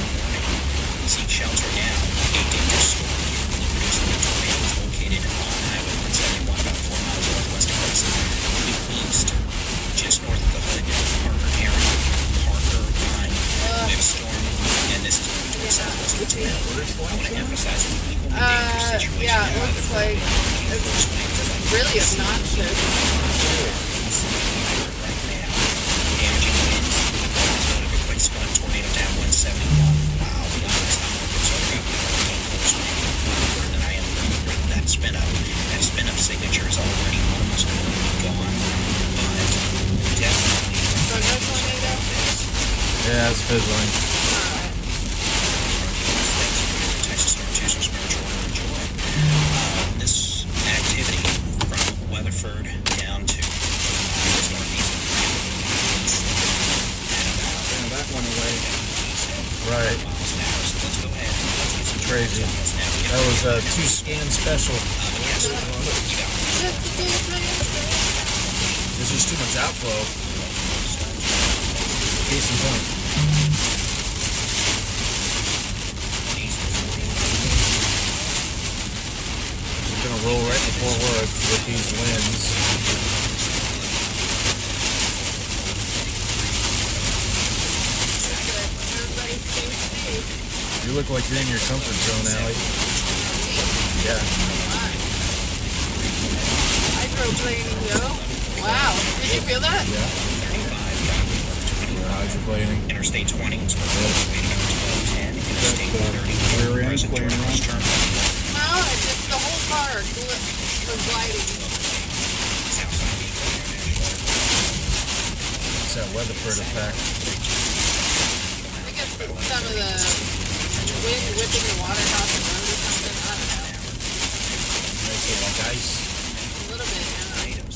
Seek shelter now. A dangerous storm producing a tornado is located on Highway 171 about 4 miles northwest of Grayson. Moving east, just north of the hood, Parker area. Parker line. We have a storm, and this is moving towards southwest of the tornado. I want to emphasize the equally dangerous situation. Yeah, it looks like it's just really obnoxious. Damaging winds. It's one of a quick spun tornado down 171. Wow, to be honest, I'm more concerned about the hurricane force than I am with that spin up. That spin up signature is already almost completely gone, but definitely. So no tornado? Yeah, it's fizzling. Alright. Thanks for your Texas Storm Chaser spiritual and enjoy. This activity from Weatherford down to northeast at about that went away. Right. miles an hour. So let's go ahead and let's get some Crazy. details now. We That was a 2-scan special. yes, you got There's just too much outflow. Case in point. It's gonna roll right before Worth with these winds. Everybody stay safe. You look like you're in your comfort zone, Allie. Yeah. Hydroplaning, yo. Wow. Did you feel that? Yeah. Hydroplaning. Interstate 20 was waiting on 1210. Interstate 30. Rear end Present playing terminals around. terminal. No, it's just the whole car was gliding. Southside Eagle International. It's that Weatherford effect. I guess it's some of the wind whipping the water off the road or something. I don't know. Makes it like ice. A little bit, yeah. Items.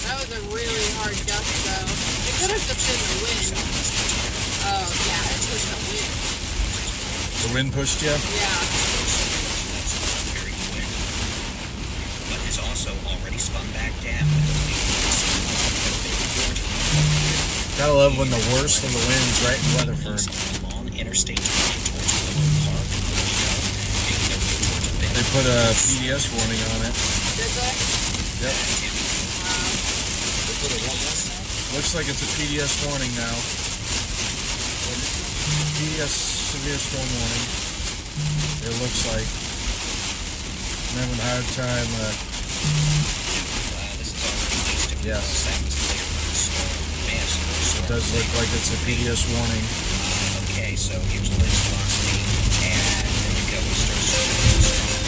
That was a really hard gust, though. It could have just been the wind. Oh, yeah, it's just the wind. The wind pushed you? Yeah. Very quick. But it's also already spun back down. Gotta love when the worst of the wind's right in Weatherford. Along Interstate 20 towards Willow Park. They put a PDS warning on it. Did they? Yep. Wow. Looks like it's a PDS warning now. PDS severe storm warning. It looks like. I'm having a hard time. This is already east of Yes. seconds later for the storm. It does look like it's a PDS warning. Okay, so here's the latest velocity, and there we go. We start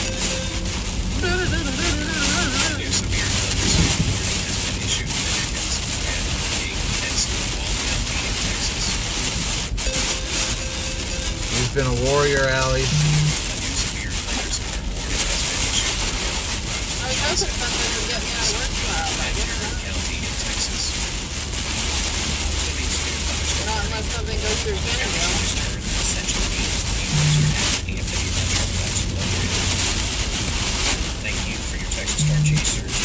New severe thunderstorm warning has been issued for Intensifying and Wall County in Texas. You've been a warrior, Allie. A new severe thunderstorm warning has been issued I was hoping something would get me out of work tomorrow, but I guess for not. County in Texas. Not unless something goes through Canada. Thank you for your Texas Storm Chasers.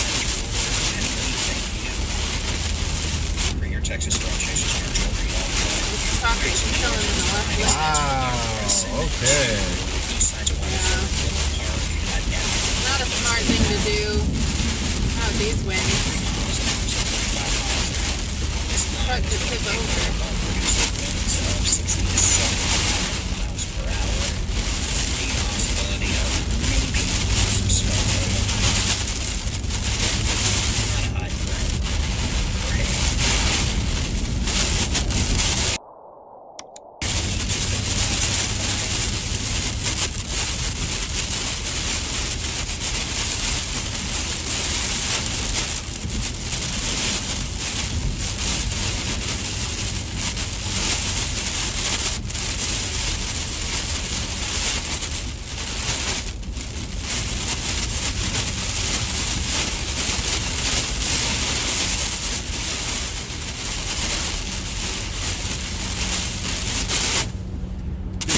For your Texas Storm Chasers, Property chilling in the left lane. Wow. Okay. Not a smart thing to do. Oh, these winds. Truck could tip over.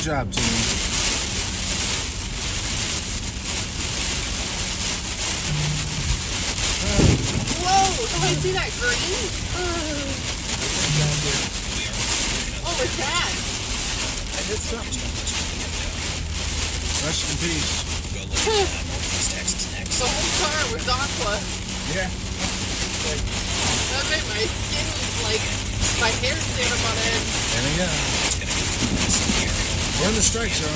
job, team. Whoa! Somebody see that green? What was that? I hit something. Rest in peace. The whole car was aqua. Yeah. That made my skin, like, my hair stand up on end. There we go. We're in the strike zone.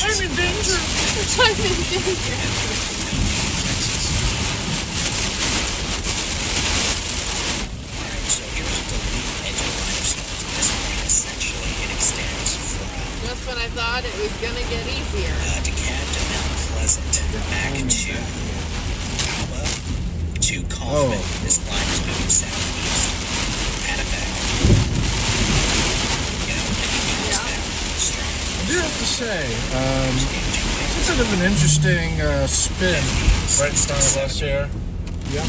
I'm in danger. I'm in danger. Just when I thought it was gonna get easier. DeKalb to Mount Pleasant, back to Alba to Kaufman. This line is moving southeast. Paducah. I do have to say, it's a bit of an interesting spin right in front of us here. Yep.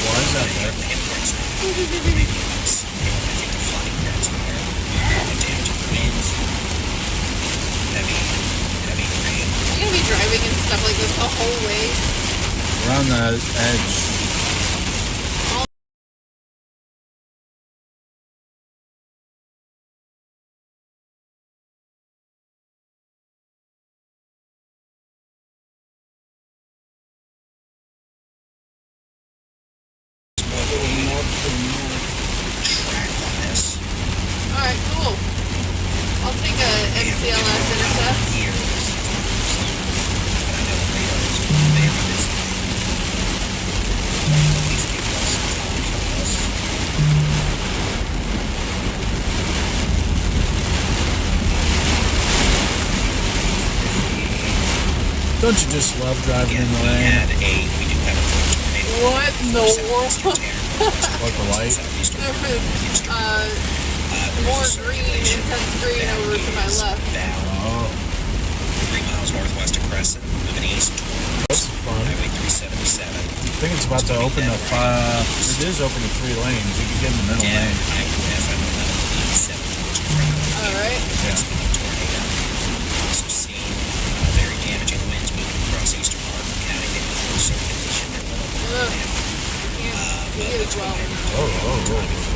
Why is that there? You're gonna be driving and stuff like this the whole way. We're on the edge. Alright, cool. I'll take a MCLS Intercept. Don't you just love driving in the rain? What in the world? Like the light? More green, intense green over to my left. Oh. 3 miles northwest of Crescent, moving east toward That's fun. Highway 377. I think it's about to open up. It is open to 3 lanes. You can get in the middle lane. Alright. Yeah. Also seen very damaging winds moving across eastern Hartford County, getting closer condition and Ugh. I can't see it as well. Oh.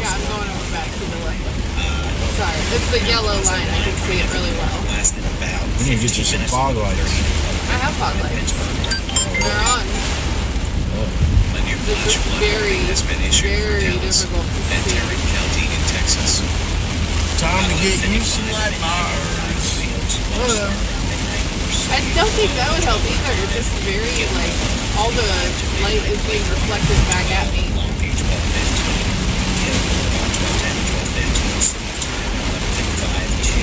Yeah, I'm going over back to the left. Sorry, it's the yellow line. I can see it really well. lasted about We need to get you some fog lights. I have fog lights. They're on. A new It's flash just flood very, warning has been issued for very towns difficult to and see. Tarrant County in Texas. Time to get you some light bars. I don't think that would help either. It's just very, like, all the light is being reflected back at me. Long Beach 12:15. About 12:10, 12:15. City of time 11:55 to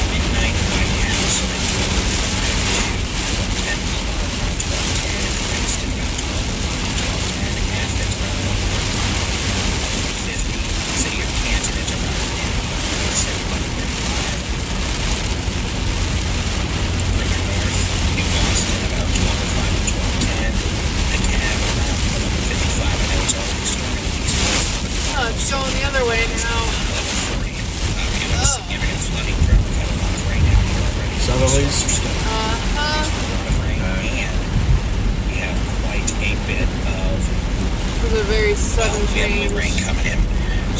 midnight. White House. 10 12:10. Princeton about 12:10. Athens around 11:50. City of Canton is around 7:45. Further north, New Boston about 12:05 to 12:10. DeKalb around 11:55. I know it's already starting. very sudden we have wind rain change. coming in.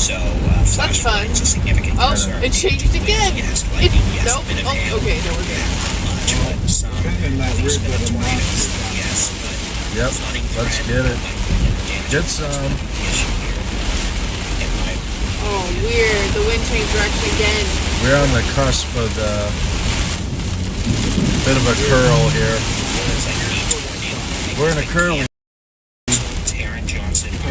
So, flash fun. flooding is a significant Oh, concern. it changed again. Yes, It, lightning, yes, nope. a bit of Oh, hail. okay, no, we're good. Much, but some Kind of in that weird spin up little tornadoes. monster. Yes, but Yep, flooding let's threat, get it. lightning and damage Get that's some. the issue here. It might Oh, weird. The wind changed direction again. We're on the cusp of the bit of a curl here. it's like E tornado. We're in a curl. Taryn Johnson, Okay.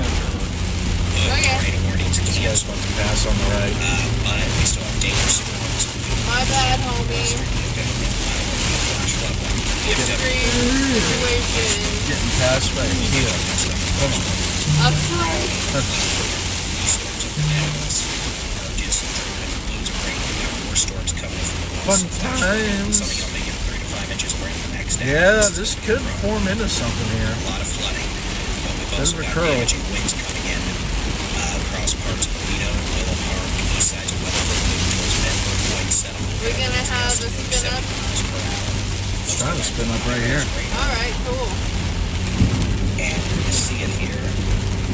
tornado warnings You guys canceled. want to pass on the right. But we still have dangerous storms. My bad, homie. Extreme situation. Getting passed by a Kia. Come on. I'm sorry. Storms coming in from the Fun west. times. Something will make it 3 to 5 inches of rain the next day. Yeah, this could form into something here. A lot of flooding. But we've There's also a got curl. damaging winds coming in across parts of Toledo, Willow Park, east sides of Weatherford, moving towards Medford, White Settlement. We're gonna have a spin up. It's trying to spin up right here. Alright, cool. And you see it here.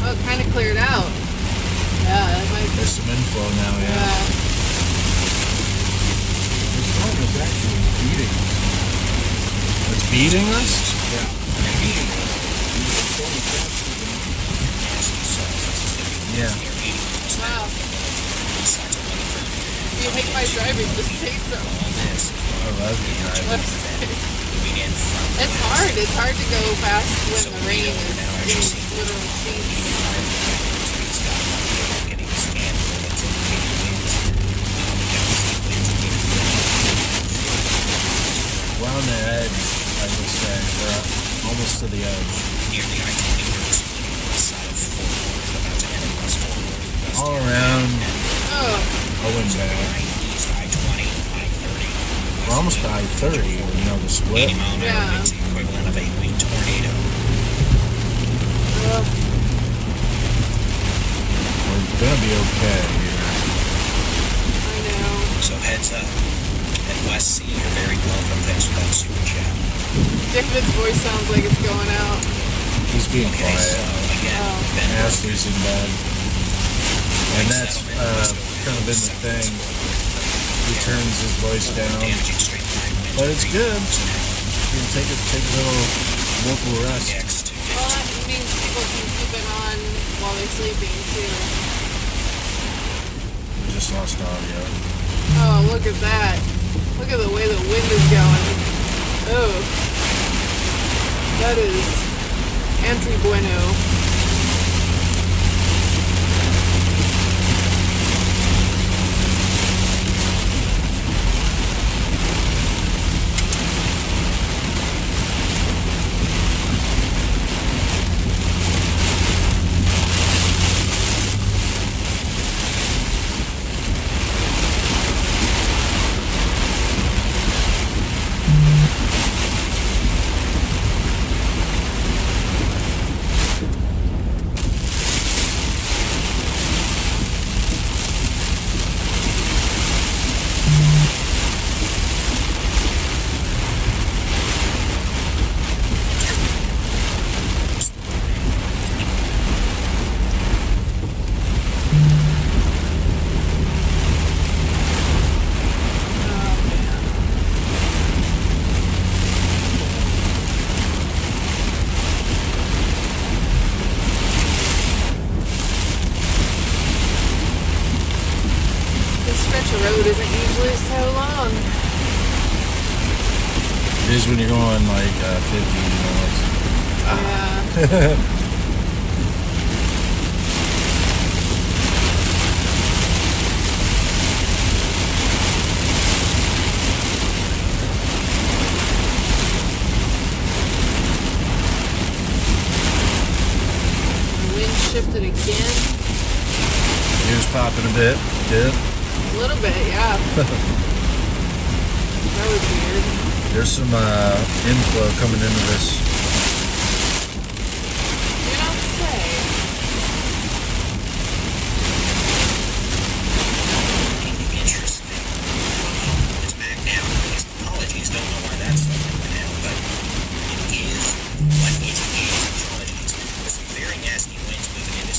Oh, it kind of cleared out. Yeah, that might There's some inflow now, yeah. Yeah. The storm is actually beating us. It's beating us? Yeah. Yeah. Wow. If you hate my driving, just say so. I love you driving. It's hard. It's hard to go fast when the rain is in literal sheets. We're on the edge, I would say. We're almost to the edge. All around, Oh, Owen back. We're almost to I-30, you know, the split. yeah. Equivalent of a weak tornado. We're gonna be okay here. I know. So heads up. And West Sea, you're very welcome. Thanks for that super chat. David's voice sounds like it's going out. He's being Okay, so quiet. again, Oh. Ben Ashley's in bed. And that's kind of been the thing. He turns his voice down. damaging straight line winds. But it's good. You can take a little local rest. Next. Well, that means people can keep it on while they're sleeping, too. We just lost audio. Oh, look at that. Look at the way the wind is going. Oh. That is anti-bueno. Road isn't usually so long. It is when you're going like 50, you know. Yeah. The wind shifted again. Here's popping a bit. Good. A little bit, yeah. That was weird. There's some inflow coming into this. You don't say. Interesting. It's back now. Apologies. Don't know why that's right now, but it is what it is. Apologies. With some very nasty winds moving into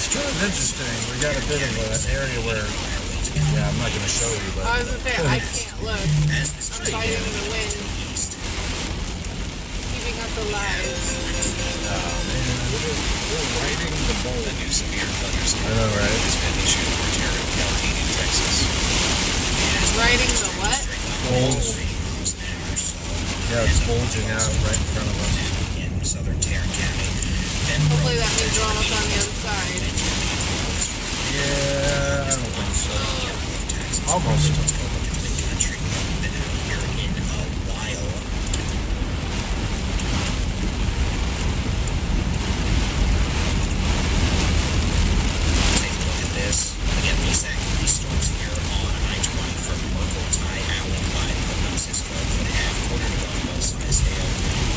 It's kind of interesting. We got a bit of an area where, yeah, I'm not going to show you, but I was gonna say I can't look. I'm fighting the wind, keeping us alive. we're riding the boat. A new severe thunderstorm I know, right? has been issued for Tarrant County, New Texas. Riding the what? Bulge. Yeah, it's bulging out right in front of us. In southern Tarrant County. Hopefully that means we're almost on the other side. Yeah, I don't think so. Almost. Country. Been out here in a while. Take a look at this. Again, these storms here on I-20 from Merkle, Ty, Allen, Clyde, Putnam, Cisco, could have quarter to one mil size hail.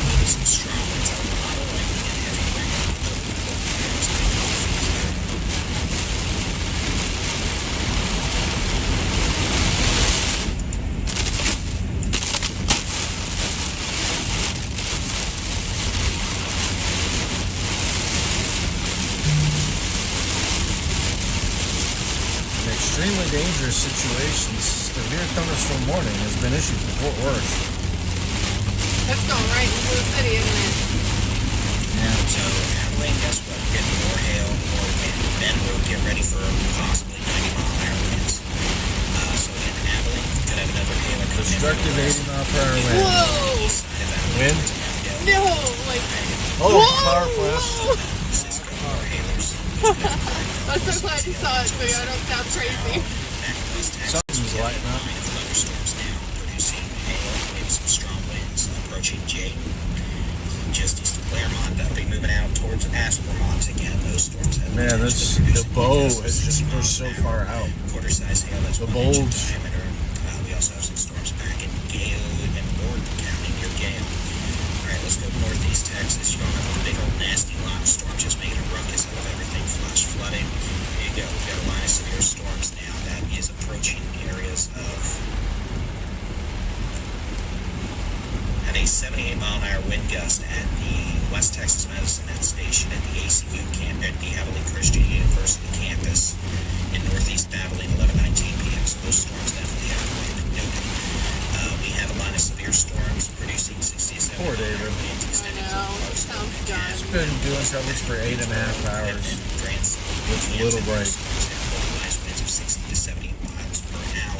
Maybe some strong winds, a lot of lightning and heavy rain. An extremely dangerous situation. Severe thunderstorm warning has been issued for Fort Worth. That's going right into the city, isn't it? So, Abilene, guess what? We're getting more hail, more wind. Benbrook, get ready for possibly 90-mile-an-hour winds. So, in Abilene, could have another hail. Destructive 80-mile-per-hour wind. Whoa! Wind? No! Like, Oh, whoa! power flash. Cisco, more hailers. I'm so glad you saw it so I don't sound crazy. Something's lighting up. Thunderstorms now producing hail, maybe some strong winds approaching Jay. Just east of Claremont, that'll be moving out towards Aspermont again. Those storms have Man, that's, the bow has just pushed so far out. quarter size hail. That's The 1 inch in bulge. diameter. We also have some storms back in Gale and Morton County near Gale. All right, let's go to northeast Texas. You don't have a big old nasty line of storms just making a ruckus out of everything. Flash flooding. There you go. We've got a line of severe storms now that is approaching areas of. Had a 78-mile-an-hour wind gust at the West Texas Medicine Station at the ACU camp at the Abilene Christian University campus in northeast Abilene, 11:19 p.m. So those storms definitely have wind noted. We have a line of severe storms producing 67 Poor David. I winds extending know. from It coast to sounds Kansas. done. Been doing coverage for 8.5 hours. With little break. Localized winds of 60 to 70 miles per hour.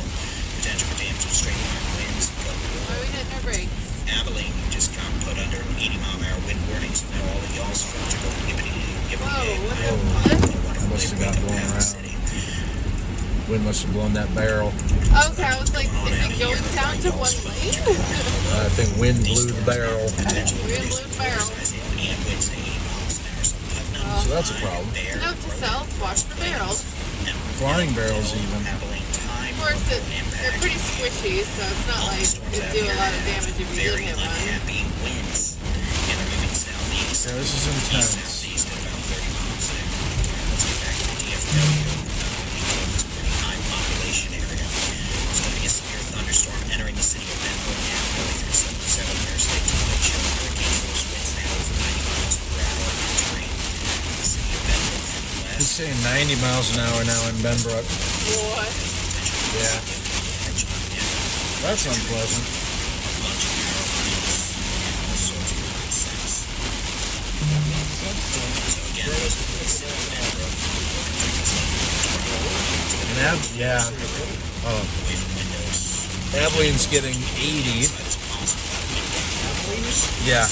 Potential for damage to straight line winds. Why are we hitting our brakes? Abilene, you just got put under an 80-mile-an-hour wind warning, so now all of y'all's phones are going gibbity Whoa, gibbity. what Wow, the- what a Must have way got to blown have the around. city. Wind must have blown that barrel. Okay, I was like, is it going down to one lane? I think wind blew the barrel. We're in blue barrel. And winds to 80 miles an hour, so Putnam, So that's a problem. Bear, Note to self, watch the barrels. Flying barrels even. Abilene time. Of course, they're pretty squishy, so it's not like it'd do a lot of damage if you did Very hit one. unhappy winds. And they're moving southeast. Yeah, this is intense. Southeast at about 30 miles an hour. Let's get back to the DFW. This pretty high population area. There's going to be a severe thunderstorm entering the city of Benbrook now, going through 77 interstate to windshield. Hurricane force winds now over 90 miles per hour entering the city of Benbrook from the He's west. saying 90 miles an hour now in Benbrook. What? Yeah. That's unpleasant. Yeah. Abilene's getting 80. Yeah.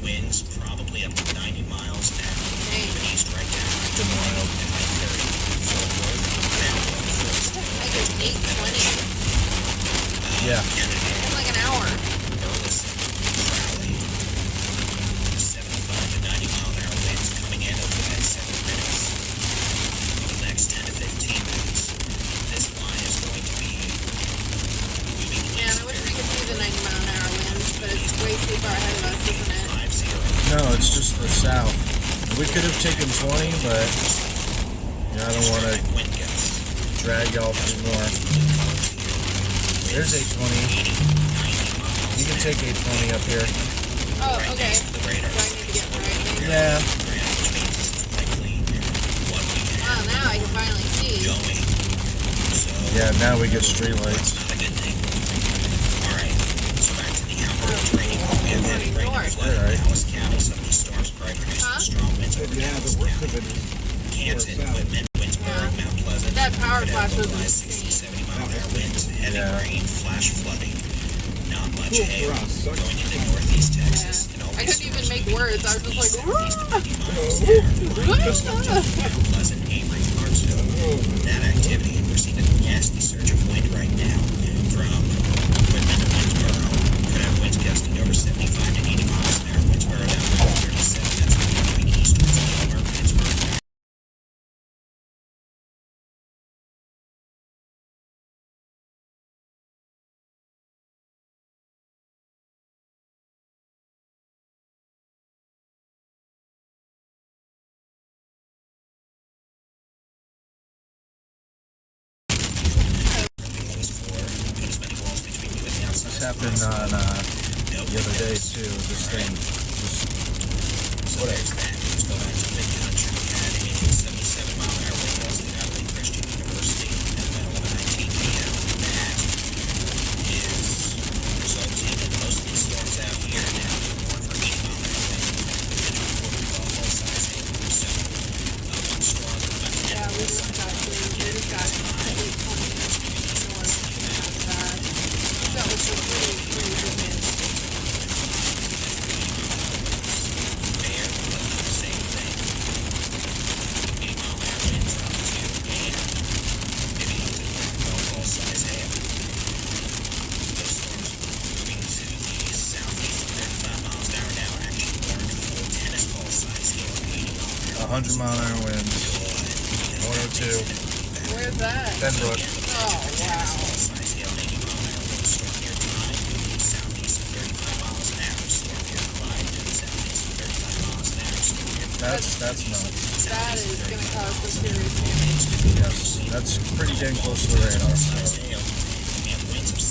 Winds probably up to 90 miles now. Even east right down. It's been wild. I guess 8:20. Yeah. In like an hour. Burleson, Crowley, 75 to 820, but yeah, I don't want to drag y'all through more. There's 820. You can take 820 up here. Oh, okay. Do I need to get right there? Yeah. Oh, now I can finally see. Yeah, now we get street lights. North. Alright. Huh? Yeah, the worst of it is Yeah. That power flash was insane. Yeah. cool for us. Sucks. Yeah. I couldn't even make words. I was just like, That activity, and we're seeing a nasty surge of wind right now from equipment in Windsboro. Could have winds gusting over 75 to 80 miles an hour. Windsboro down to 37. That's going east towards Palmer, Pittsburgh. This happened on the other day too. This thing was There's that. Let's go back to mid-country. We had a 77-mile-an-hour wind gusting out of Lake Christian University at about 11:19 p.m. That is resulting in most of these storms out here now being more for 80-mile-an-hour winds. All size hail. So, one storm about to yeah, we just got completely 20 north past that. That was a pretty good wind. a 100-mile-an-hour winds. 102. Where's that? Benbrook. Oh, wow. That's nuts. That is going to cause some serious damage. Yes, that's pretty dang close to the radar. So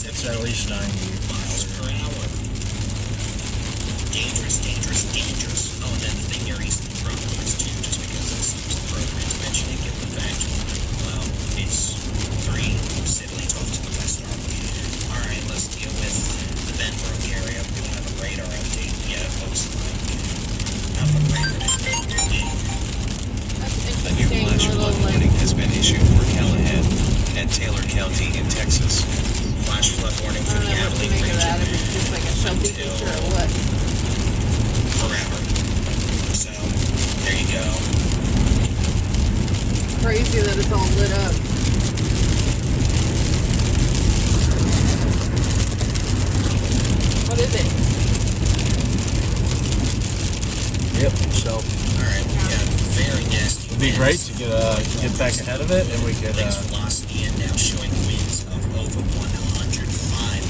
it's at least 90 miles per hour. Dangerous. Oh, and then the thing you're east of the problem is too, just because this is the program's mentioning, given the fact, well, it's 3 siblings off to the west arm. Alright, let's deal with the Benbrook area. We don't have a radar update yet. Looks like not a radar update. A new flash flood warning has been issued for Callahan and Taylor County in Texas. Flash flood warning I for don't the know what to Abilene make of that, if region. it's just like a Shelby picture or what. Forever. So, there you go. Crazy that it's all lit up. What is it? Yep, so Alright, we got very nasty it'd be great to get back ahead of it, and we could Winds velocity and now showing winds of over 105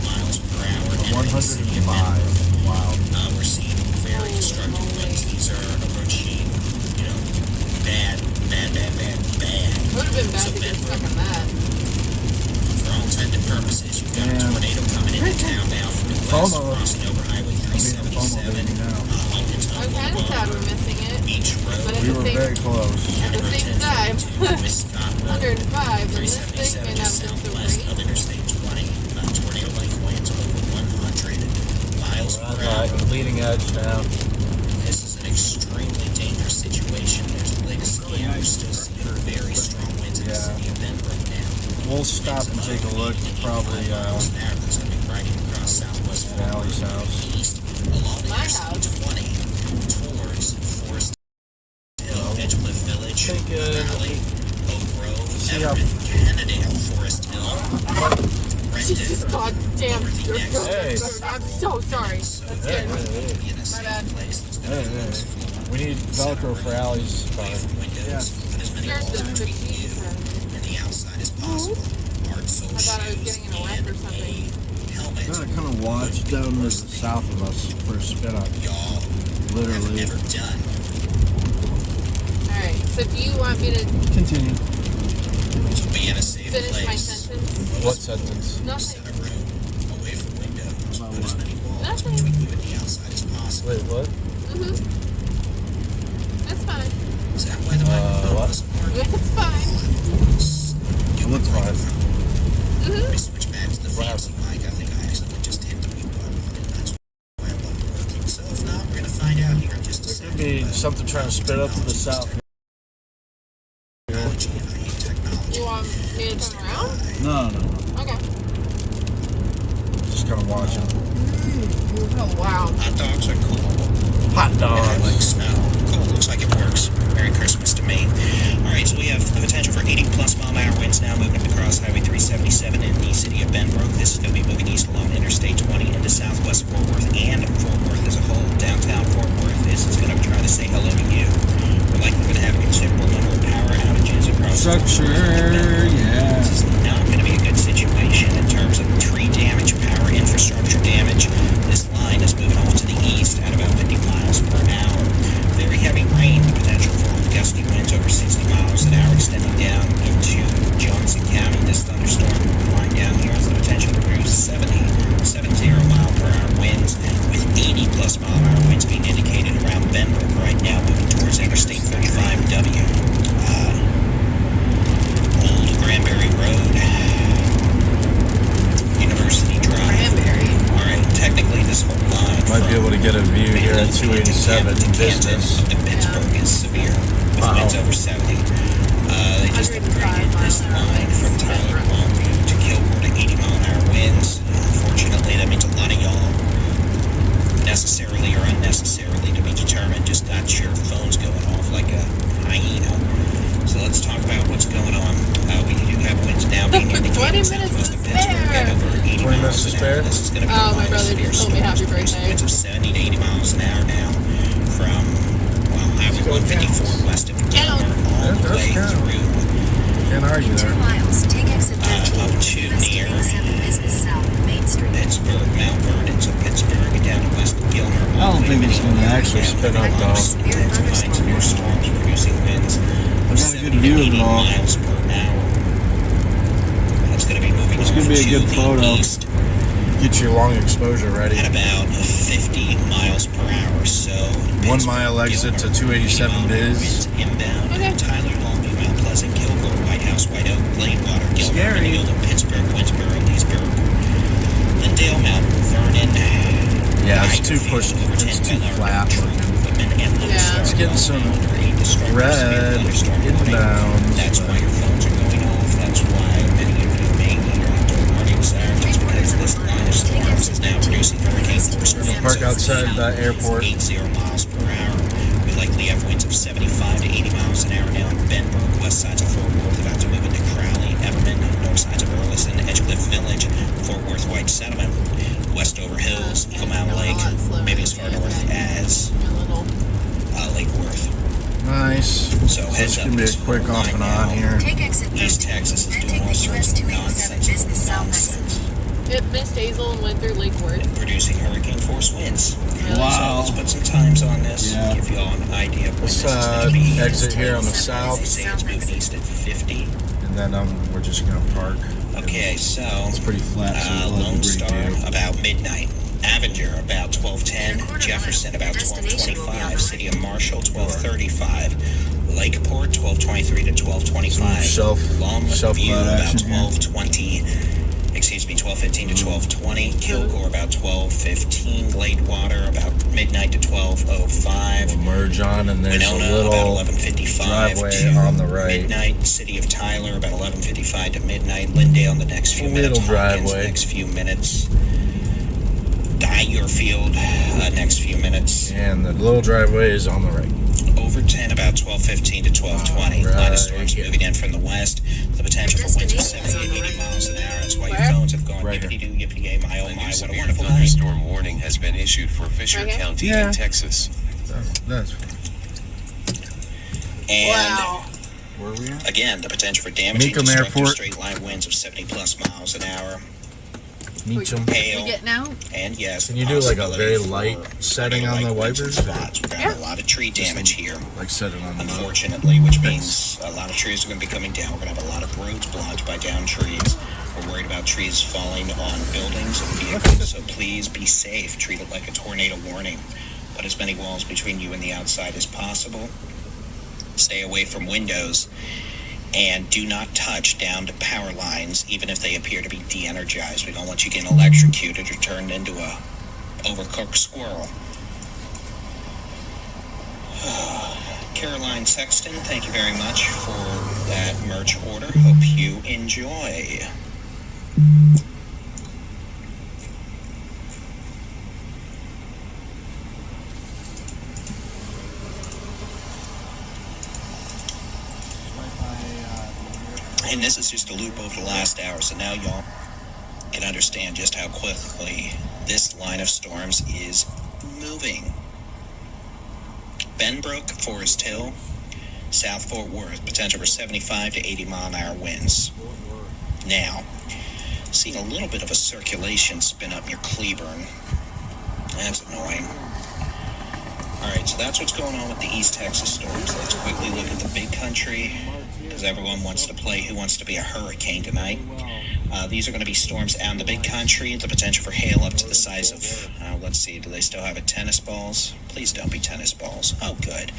miles per hour. 105. Wow. We're seeing very destructive winds. These are approaching, bad. Would have been bad to get stuck on that. For all intents and purposes, you've got a tornado coming into town now from the west, crossing over Highway 377. I'm kind of sad we're missing it. Beach Road. But at We the were same, very close. at the same time, 105, and this thing may not have been so southwest great. of Interstate 20. Tornado-like winds over 100 miles per hour. Leading edge now. This is an extremely dangerous situation. There's the latest scan. We're still seeing very strong winds in the city of Benbrook now. We'll stop and take a look. Probably Miles an hour. That's going to be riding across southwest at Allie's house. east along My Interstate 20 towards Forest Hill, Edgecliff Village, Valley, Oak Grove, Everett, Kennedale, Forest Hill, Jesus, goddamn. Hey. I'm so sorry. That's Hey, good. hey, in a My bad. safe place that's going to be hey. close. We need Velcro for Allie's car. Windows, put as many Scared walls the between you cheese from me. and the outside as possible. Hard sole I thought I was shoes getting in a wreck or something. and a helmet. I'm gonna kind of watch down to the south of us for a spin up. Y'all have Literally. never done. Alright. So do you want me to Continue. Be in a safe finish my place. sentence? What sentence? Set Nothing. a room away from windows. About Put as what? many walls Nothing. between you and the outside as possible. Wait, what? That's fine. Is that why the microphone what? wasn't working? That's fine. What's fine? Let me switch back to the fancy mic. I think I accidentally just hit the mute button on it. That's why it wasn't working. So if not, we're gonna find out here in just a second. Could be something trying to spit up to the south. Technology, and I hate technology. You want me to turn around? No. Okay. Just kind of watching. Oh, wow. Hot dogs are cool. Hot And I dogs. like snow. Cool. Looks like it works. Merry Christmas to me. All right, so we have the potential for 80-plus mile-an-hour winds now moving across Highway 377 in the city of Benbrook. This is going to be moving east along Interstate 20 into southwest Fort Worth and Fort Worth as a whole. Downtown Fort Worth, this is going to try to say hello to you. We're likely going to have a considerable number of power outages across Structure, yeah. This is not going to be a good situation in terms of tree damage, power infrastructure damage. This line is moving off to the east at about 50 miles per hour. Very heavy rain, the potential for gusty winds over 60 miles an hour extending down into Johnson County. This thunderstorm line down here has the potential to produce 70 mile per hour winds with 80-plus mile-an-hour winds being indicated around Benbrook right now, moving towards Interstate 35W. Old Granbury Road, University Drive. Cranberry. All right, technically this whole line Might be able to get a view here at 287 business. to Pittsburgh is severe with winds over 70. They just upgraded this line from Tyler Longview to Kilgore to 80 mile an hour winds. Unfortunately, that means a lot of y'all, necessarily or unnecessarily to be determined, just got your phones going off like a hyena. So let's talk about what's going on. We do have winds now being 20 indicated minutes southwest to of Pittsburgh at over 80 20 minutes miles to an spare? hour. This is going to be Oh, a my line of brother severe just told me happy storms, producing birthday. winds of 70 to 80 miles an hour now from Highway 154 west of Gilmer all the way through Can't argue 2 there. miles, take exit 13, up to US near 287 Business South, Main Street. Pittsburgh, Mount Vernon to Pittsburgh, down to west of Gilmer. I don't think it's going to actually spin up though. Intensifying severe storms producing winds I got a good view of it all. miles per hour. That's going to be moving It's gonna over be a to good the photo. east Get your long exposure ready. at about 50 miles per hour. So 1 mile exit to 287 biz. winds inbound. Okay. Tyler, Longview, Mount Pleasant, Kilgore, White House, White Oak, Bladewater, Gilmer, Scary. Minneola, Pittsburgh, Winsboro, Leesburg, Lindale, Mount Vernon. Yeah, it's too pushed. It's too flat. Yeah. It's getting some red inbound. That's why your phones are going off. That's why many of you may hear outdoor warning sirens, because this line of storms is now producing hurricane force winds. Park outside the airport. 80 miles per hour. We likely have winds of 75 to 80 miles an hour now in Benbrook, west sides of Fort Worth, about to move into Crowley, Everman, north sides of Burleson, Edgecliff Village, Fort Worth White Settlement, Westover Hills, Eagle Mountain Lake, maybe as far north as Lake Worth. Nice. So heads This up. can be a this quick whole off line and now. on here. Take exit 13, East Texas is then doing take all the sorts US of 287 Business South exit. It missed Hazel and went through Lake Worth. Producing hurricane force winds. Wow. So let's put some times on this. Yeah. Give y'all an idea of when Let's this is going to be. exit here on the south, They say it's moving east at 50. and then we're just gonna park. Okay, so It's pretty flat, so we'll have a Lone great Star view. about midnight. Avenger about 12:10. Jefferson about 12:25. City of Marshall 12:35. Lakeport 12:23 to 12:25. Some shelf Longview cloud about action here. 12:20. 12:15 to 12:20. Kilgore about 12:15. Gladewater about midnight to 12:05. We'll merge on, and there's a Winona about little 11:55 driveway to on the right. midnight. City of Tyler about 11:55 to midnight. Lindale in the next few minutes. Little Hawkins driveway. next few minutes. Dyeurfield next few minutes. And the little driveway is on the right. Overton about 12:15 to 12:20. Right Line of storms here. moving in from the west. The potential for winds of 70 and 80 miles an hour. That's why your Where? phones have gone Right here. yippity-doo, yippity-yay, my oh A my, new what a severe wonderful night. thunderstorm warning has been issued for Fisher Okay. County Yeah. in Texas. That's And Wow. where we at. again, the potential for damaging Mecum destructive Airport. straight line winds of 70 plus miles an hour. Meet 'em. hail, We getting out? and yes, Can the you do like a possibility very for light setting on the tornado-like winds and wipers? floods. We're gonna have a lot of tree damage here, Like set it on the motor. unfortunately, which means a lot of trees are going to be coming down. We're going to have a lot of roads blocked by down trees. We're worried about trees falling on buildings and vehicles, so please be safe. Treat it like a tornado warning. Put as many walls between you and the outside as possible. Stay away from windows. And do not touch down to power lines, even if they appear to be de-energized. We don't want you getting electrocuted or turned into a overcooked squirrel. Caroline Sexton, thank you very much for that merch order. Hope you enjoy. And this is just a loop over the last hour, so now y'all can understand just how quickly this line of storms is moving. Benbrook, Forest Hill, South Fort Worth, potential for 75 to 80 mile an hour winds. Now, seeing a little bit of a circulation spin up near Cleburne. That's annoying. Alright, so that's what's going on with the East Texas storms. Let's quickly look at the big country, because everyone wants to play Who Wants to Be a Hurricane tonight. These are going to be storms out in the big country. The potential for hail up to the size of, let's see, do they still have it? Tennis balls? Please don't be tennis balls. Oh, good.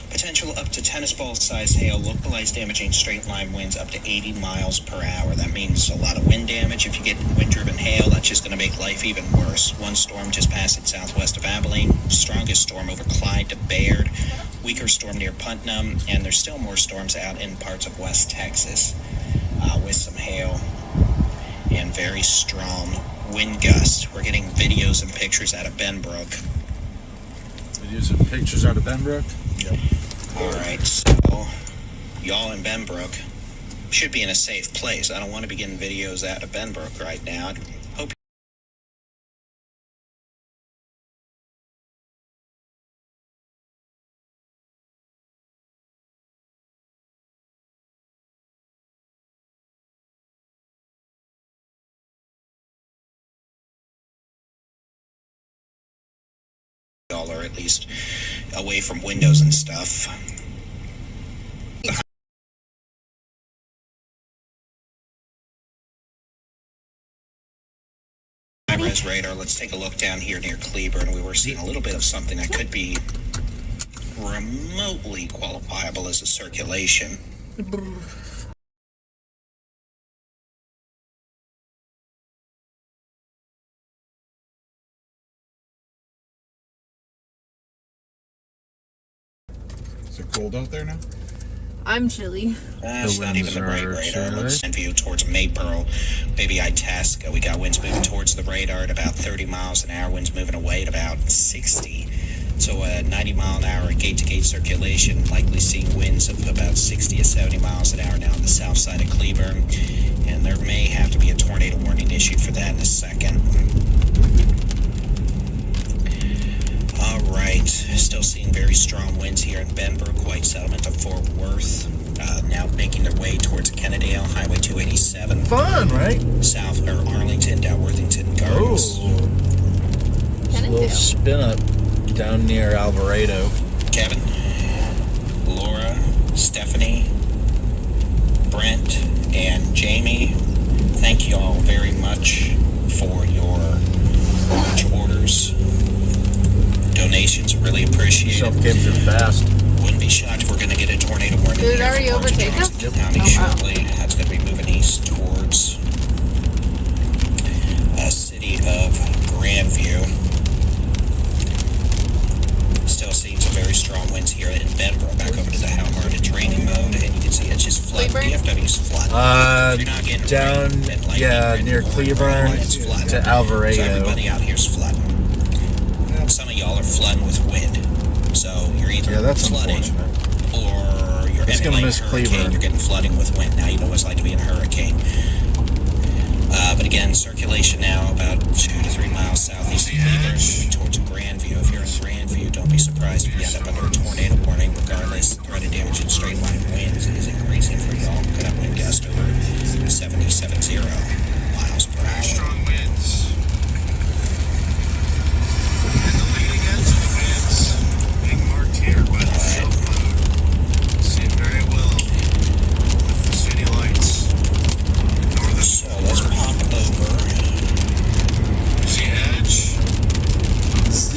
Potential up to tennis ball size hail, localized damaging straight line winds up to 80 miles per hour. That means a lot of wind damage. If you get wind-driven hail, that's just going to make life even worse. One storm just passed it southwest of Abilene. Strongest storm over Clyde to Bayard. Weaker storm near Putnam. And there's still more storms out in parts of West Texas with some hail and very strong wind gusts. We're getting videos and pictures out of Benbrook. Videos and pictures out of Benbrook? Yep. Alright, so y'all in Benbrook should be in a safe place. I don't want to be getting videos out of Benbrook right now. I hope y'all are at least away from windows and stuff. Res radar. Let's take a look down here near Cleburne. We were seeing a little bit of something that could be remotely qualifiable as a circulation. Is it cold out there now? I'm chilly. That's not even the right winds are radar. chilly. Let's view towards Maypearl, maybe Itasca. We got winds moving towards the radar at about 30 miles an hour. Winds moving away at about 60. So 90 mile an hour gate-to-gate circulation. Likely seeing winds of about 60 to 70 miles an hour now on the south side of Cleburne. And there may have to be a tornado warning issued for that in a second. All right, still seeing very strong winds here in Benbrook, White Settlement to Fort Worth. Now making their way towards Kennedale, Highway 287. Fun, right? South or Arlington, down Worthington Gardens. Oh. A little spin up down near Alvarado. Kevin, Laura, Stephanie, Brent, and Jamie, thank you all very much for your merch orders. Donations, really appreciate Yourself it. came through fast. Wouldn't be shocked if we're going to get a tornado warning. Did it here already for parts of overtake us? Johnson County Oh, wow. shortly. That's going to be moving east towards the city of Grandview. Still seeing some very strong winds here in Benbrook. Back over to the how hard it's raining mode, and you can see it's just flooding. DFW's flooding. If you're not getting Down, rain, then lightning, yeah, wind, near or Cleburne it's flooding. to Alvarado. So everybody out here's flooding. Some of y'all are flooding with wind. So you're either Yeah, that's flooding unfortunate. or you're It's gonna emulating miss a hurricane. Cleburne. You're getting flooding with wind. Now you know what it's like to be in a hurricane. But again, circulation now about 2 to 3 miles southeast of Cleburne, moving towards Grandview. If you're in Grandview, don't be surprised if you end up under a tornado warning. Regardless, threat of damage and straight line winds is increasing for y'all. Could have wind gust over 70 miles per hour. Strong winds.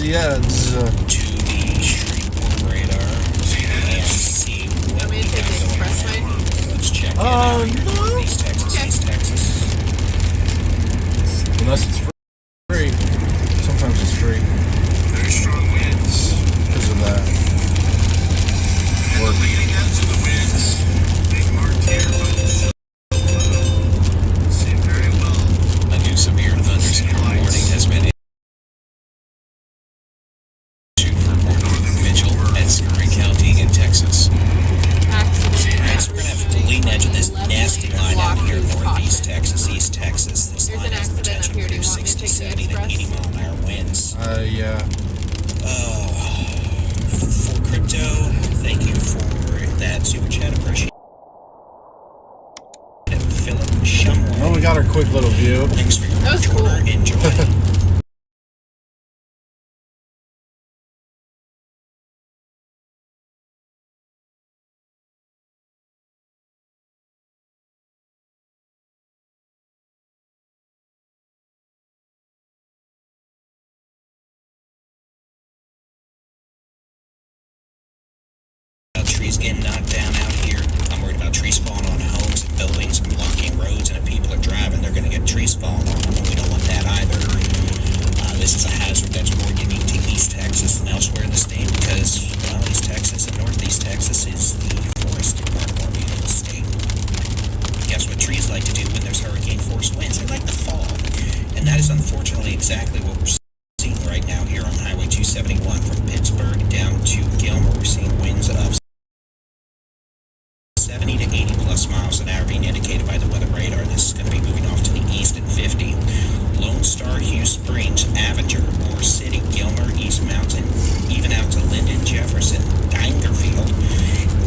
Yes. to the Shreveport radar and see what Want me to take the expressway? Let's check in out here. No. East Texas, Okay. East Texas. Unless it's free. Sometimes it's free. Very strong winds. Because of that. And the leading edge of the winds, being marked here, but see very well. A new severe thunderstorm warning has been issued for northern Mitchell and Scurry County in Texas. Alright, so we're gonna have the leading edge of this nasty line out here, northeast Texas, east Texas. This There's line an has accident potential up here. to Do you produce want me to 60, take the 70 to 80 express? mile an hour winds. Yeah. For crypto, thank you for that super chat. Appreciate it. Philip Shumway. Well, we got our quick little view. Thanks for your That was order. cool. Enjoy. Trees getting knocked down out here. I'm worried about trees falling on homes and buildings and blocking roads, and if people are driving, they're going to get trees falling on them, and we don't want that either. This is a hazard that's more unique to East Texas than elsewhere in the state because, well, East Texas and Northeast Texas is the forested part of our beautiful state. Guess what trees like to do when there's hurricane-force winds? They like to fall, and that is unfortunately exactly what we're seeing right now here on Highway 271 from Pittsburgh down to Gilmer. We're seeing winds of 70 to 80 plus miles an hour being indicated by the weather radar. This is going to be moving off to the east at 50. Lone Star, Hugh Springs, Avenger, Moore City, Gilmer, East Mountain, even out to Linden, Jefferson, Dangerfield.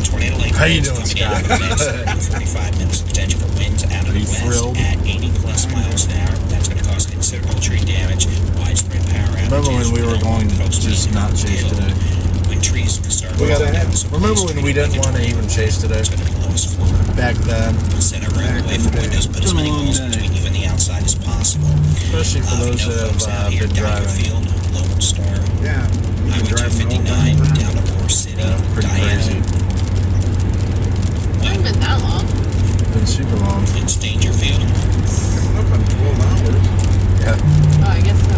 Tornado like How you winds doing, coming in Scott? over the next 30 to 45 minutes. Potential for winds out of the west thrilled? at 80 plus miles an hour. That's going to cause considerable tree damage, widespread power outages. Remember when we were going to Folks just being not chase killed today? when trees start We falling down. So remember please when we didn't want to even chase today? it's going to be lowest floor. Back then. Center room away from windows, put as many walls between you and the outside as possible. Especially for those that folks out have here, been driving. Dangerfield, Lone Storm, Yeah. You Highway can drive 259 all down to Moore City, Yeah, pretty crazy. Hasn't been that long. Been super long. It's Dangerfield. Coming up on 12 hours. Yeah. Oh, I guess so.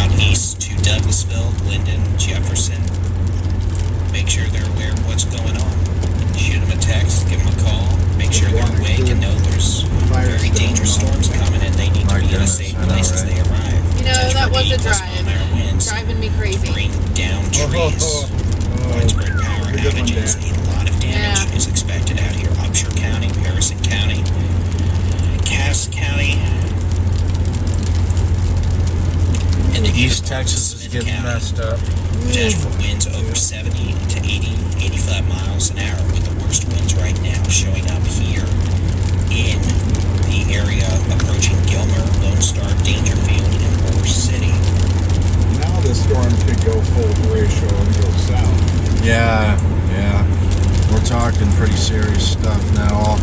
Out east to Douglasville, Linden, Jefferson. Make sure they're aware of what's going on. Shoot them a text, give them a call. Make sure they're awake and know there's very dangerous storms coming and they need to My be in a goodness, safe I know, place as right? they arrive. You know, Potential that for was a 80 plus drive. mile-an-hour winds. Driving me crazy. Bring down trees. Widespread power outages. A lot of damage Yeah. is expected out here. Upshur County, Harrison County, Cass County, and the East Texas is Smith getting County. messed up. Potential for winds over 70 to 80, 85 miles an hour, with the worst winds right now showing up here in the area approaching Gilmer, Lone Star, Dangerfield, and Moore City. Now the storm could go full ratio and go south. Yeah. We're talking pretty serious stuff now.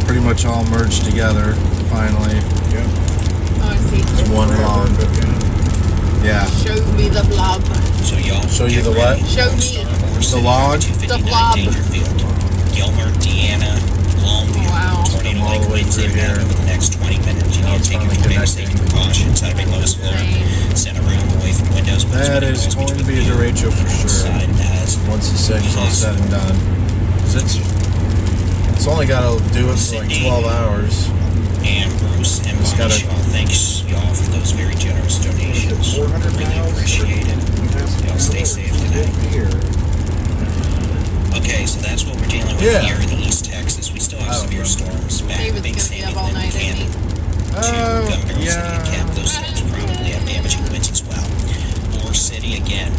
Pretty much all merged together, finally. Yeah. Oh, I see. It's one long. Yeah. Show me the blob. So y'all Show you get the what? ready. Show Lone me Star, Moore City, log? 259, The blob. Dangerfield, Gilmer, Deanna, Longview. Wow. Tornado All like the way winds through inbound here. over the next 20 minutes. You Now need it's to take your finally tornado connecting. safety precautions. That'll be lowest floor. Insane. Center room away from windows. Put as That many is walls going to between be a you derecho for and sure. outside as Once the thing's all said and done. 'Cause it's only got to do it for like 12 hours. and Bruce and Just Mama gotta- Shaw. Thanks y'all for those very generous donations. 400 Really miles. appreciate it. Y'all stay safe tonight. Here. Okay, so that's what we're dealing with Yeah. here in East Texas. We still have Oh, severe yeah. storms back David's Big gonna Sandy, be up all Linden, night, Canton, isn't to Gun Barrel City and Camp. Those storms probably have damaging winds as well. Moore City again.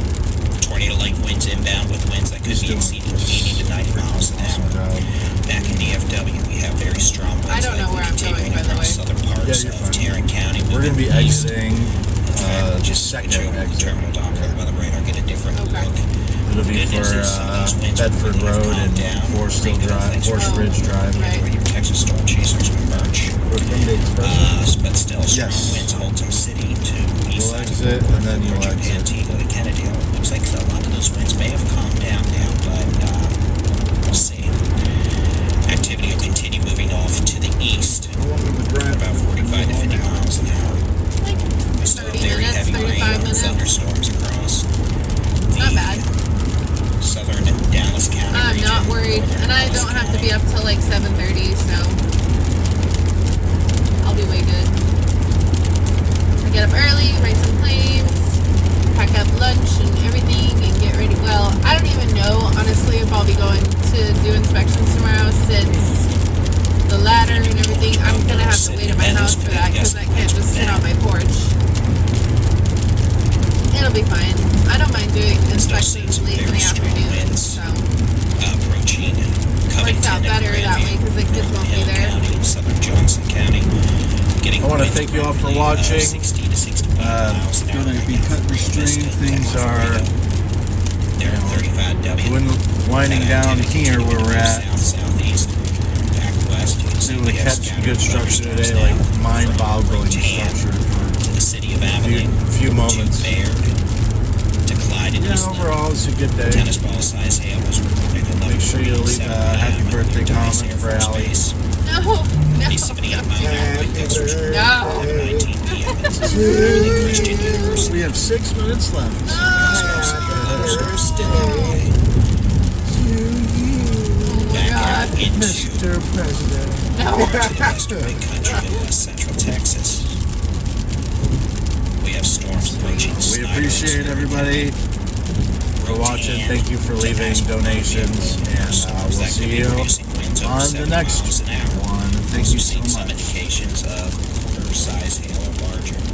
Tornado-like winds inbound with winds that could He's be doing exceeding 80 to 90 miles an awesome hour. job. Back in DFW, we have very strong winds. I don't know where I'm continuing going, by the across way. southern parts Yeah, you're of fine. Tarrant County. We're going to be moving east. exiting Just second show exit. terminal Doppler by the radar, get a different Okay. look. It'll be Good news for is some of those winds will Bedford really have Road calmed and down. Forest Hill Pretty good. Drive, Thanks for Forest Ridge Drive. Right. Enjoy your Texas storm chasers merch. We're from the express. But still, strong Yes. winds, Holcomb City to east You'll side of exit, Fort and then Worth, you'll approaching exit. Pantego to Kennedale. looks like a lot of those winds may have calmed down now, but we'll see. Activity will continue moving off to the east at about 45 to 50 miles an hour. We still have 30 very minutes, heavy 35 rain and minutes. thunderstorms across Not bad. southern Dallas County I'm region. not worried, and I don't have to be up till like 7:30, so I'll be way good. I get up early, write some claims, pack up lunch and everything, and get ready. Well, I don't even know, honestly, if I'll be going to do inspections tomorrow since the ladder and everything. I'm gonna have to wait at my house for that because I can't just sit on my porch. It'll be fine. I don't mind doing inspections late in the afternoon, so Approaching works out better that way because the kids won't be there. Southern Johnson County. I want to thank you all for watching. 60 to 65 miles an hour. Going to be cutting the stream. Things are winding down here where we're at. Able to catch some good structure today, like mind-boggling structure for the city of a few moments. To Clyde and Yeah, overall, it's a good day. tennis ball size hail was reported 11. Make sure you leave a happy birthday comment for Allie. No, no, A 78-mile gust was reported no. at 19 p.m. in the Christian University. We have 6 minutes left. Back out into Mr. President. the western big country of West Central Texas. We have storms approaching. We appreciate everybody for watching. Thank you for leaving donations, and we'll see you on the next one. Thank you so Some much. indications of quarter size hail or larger.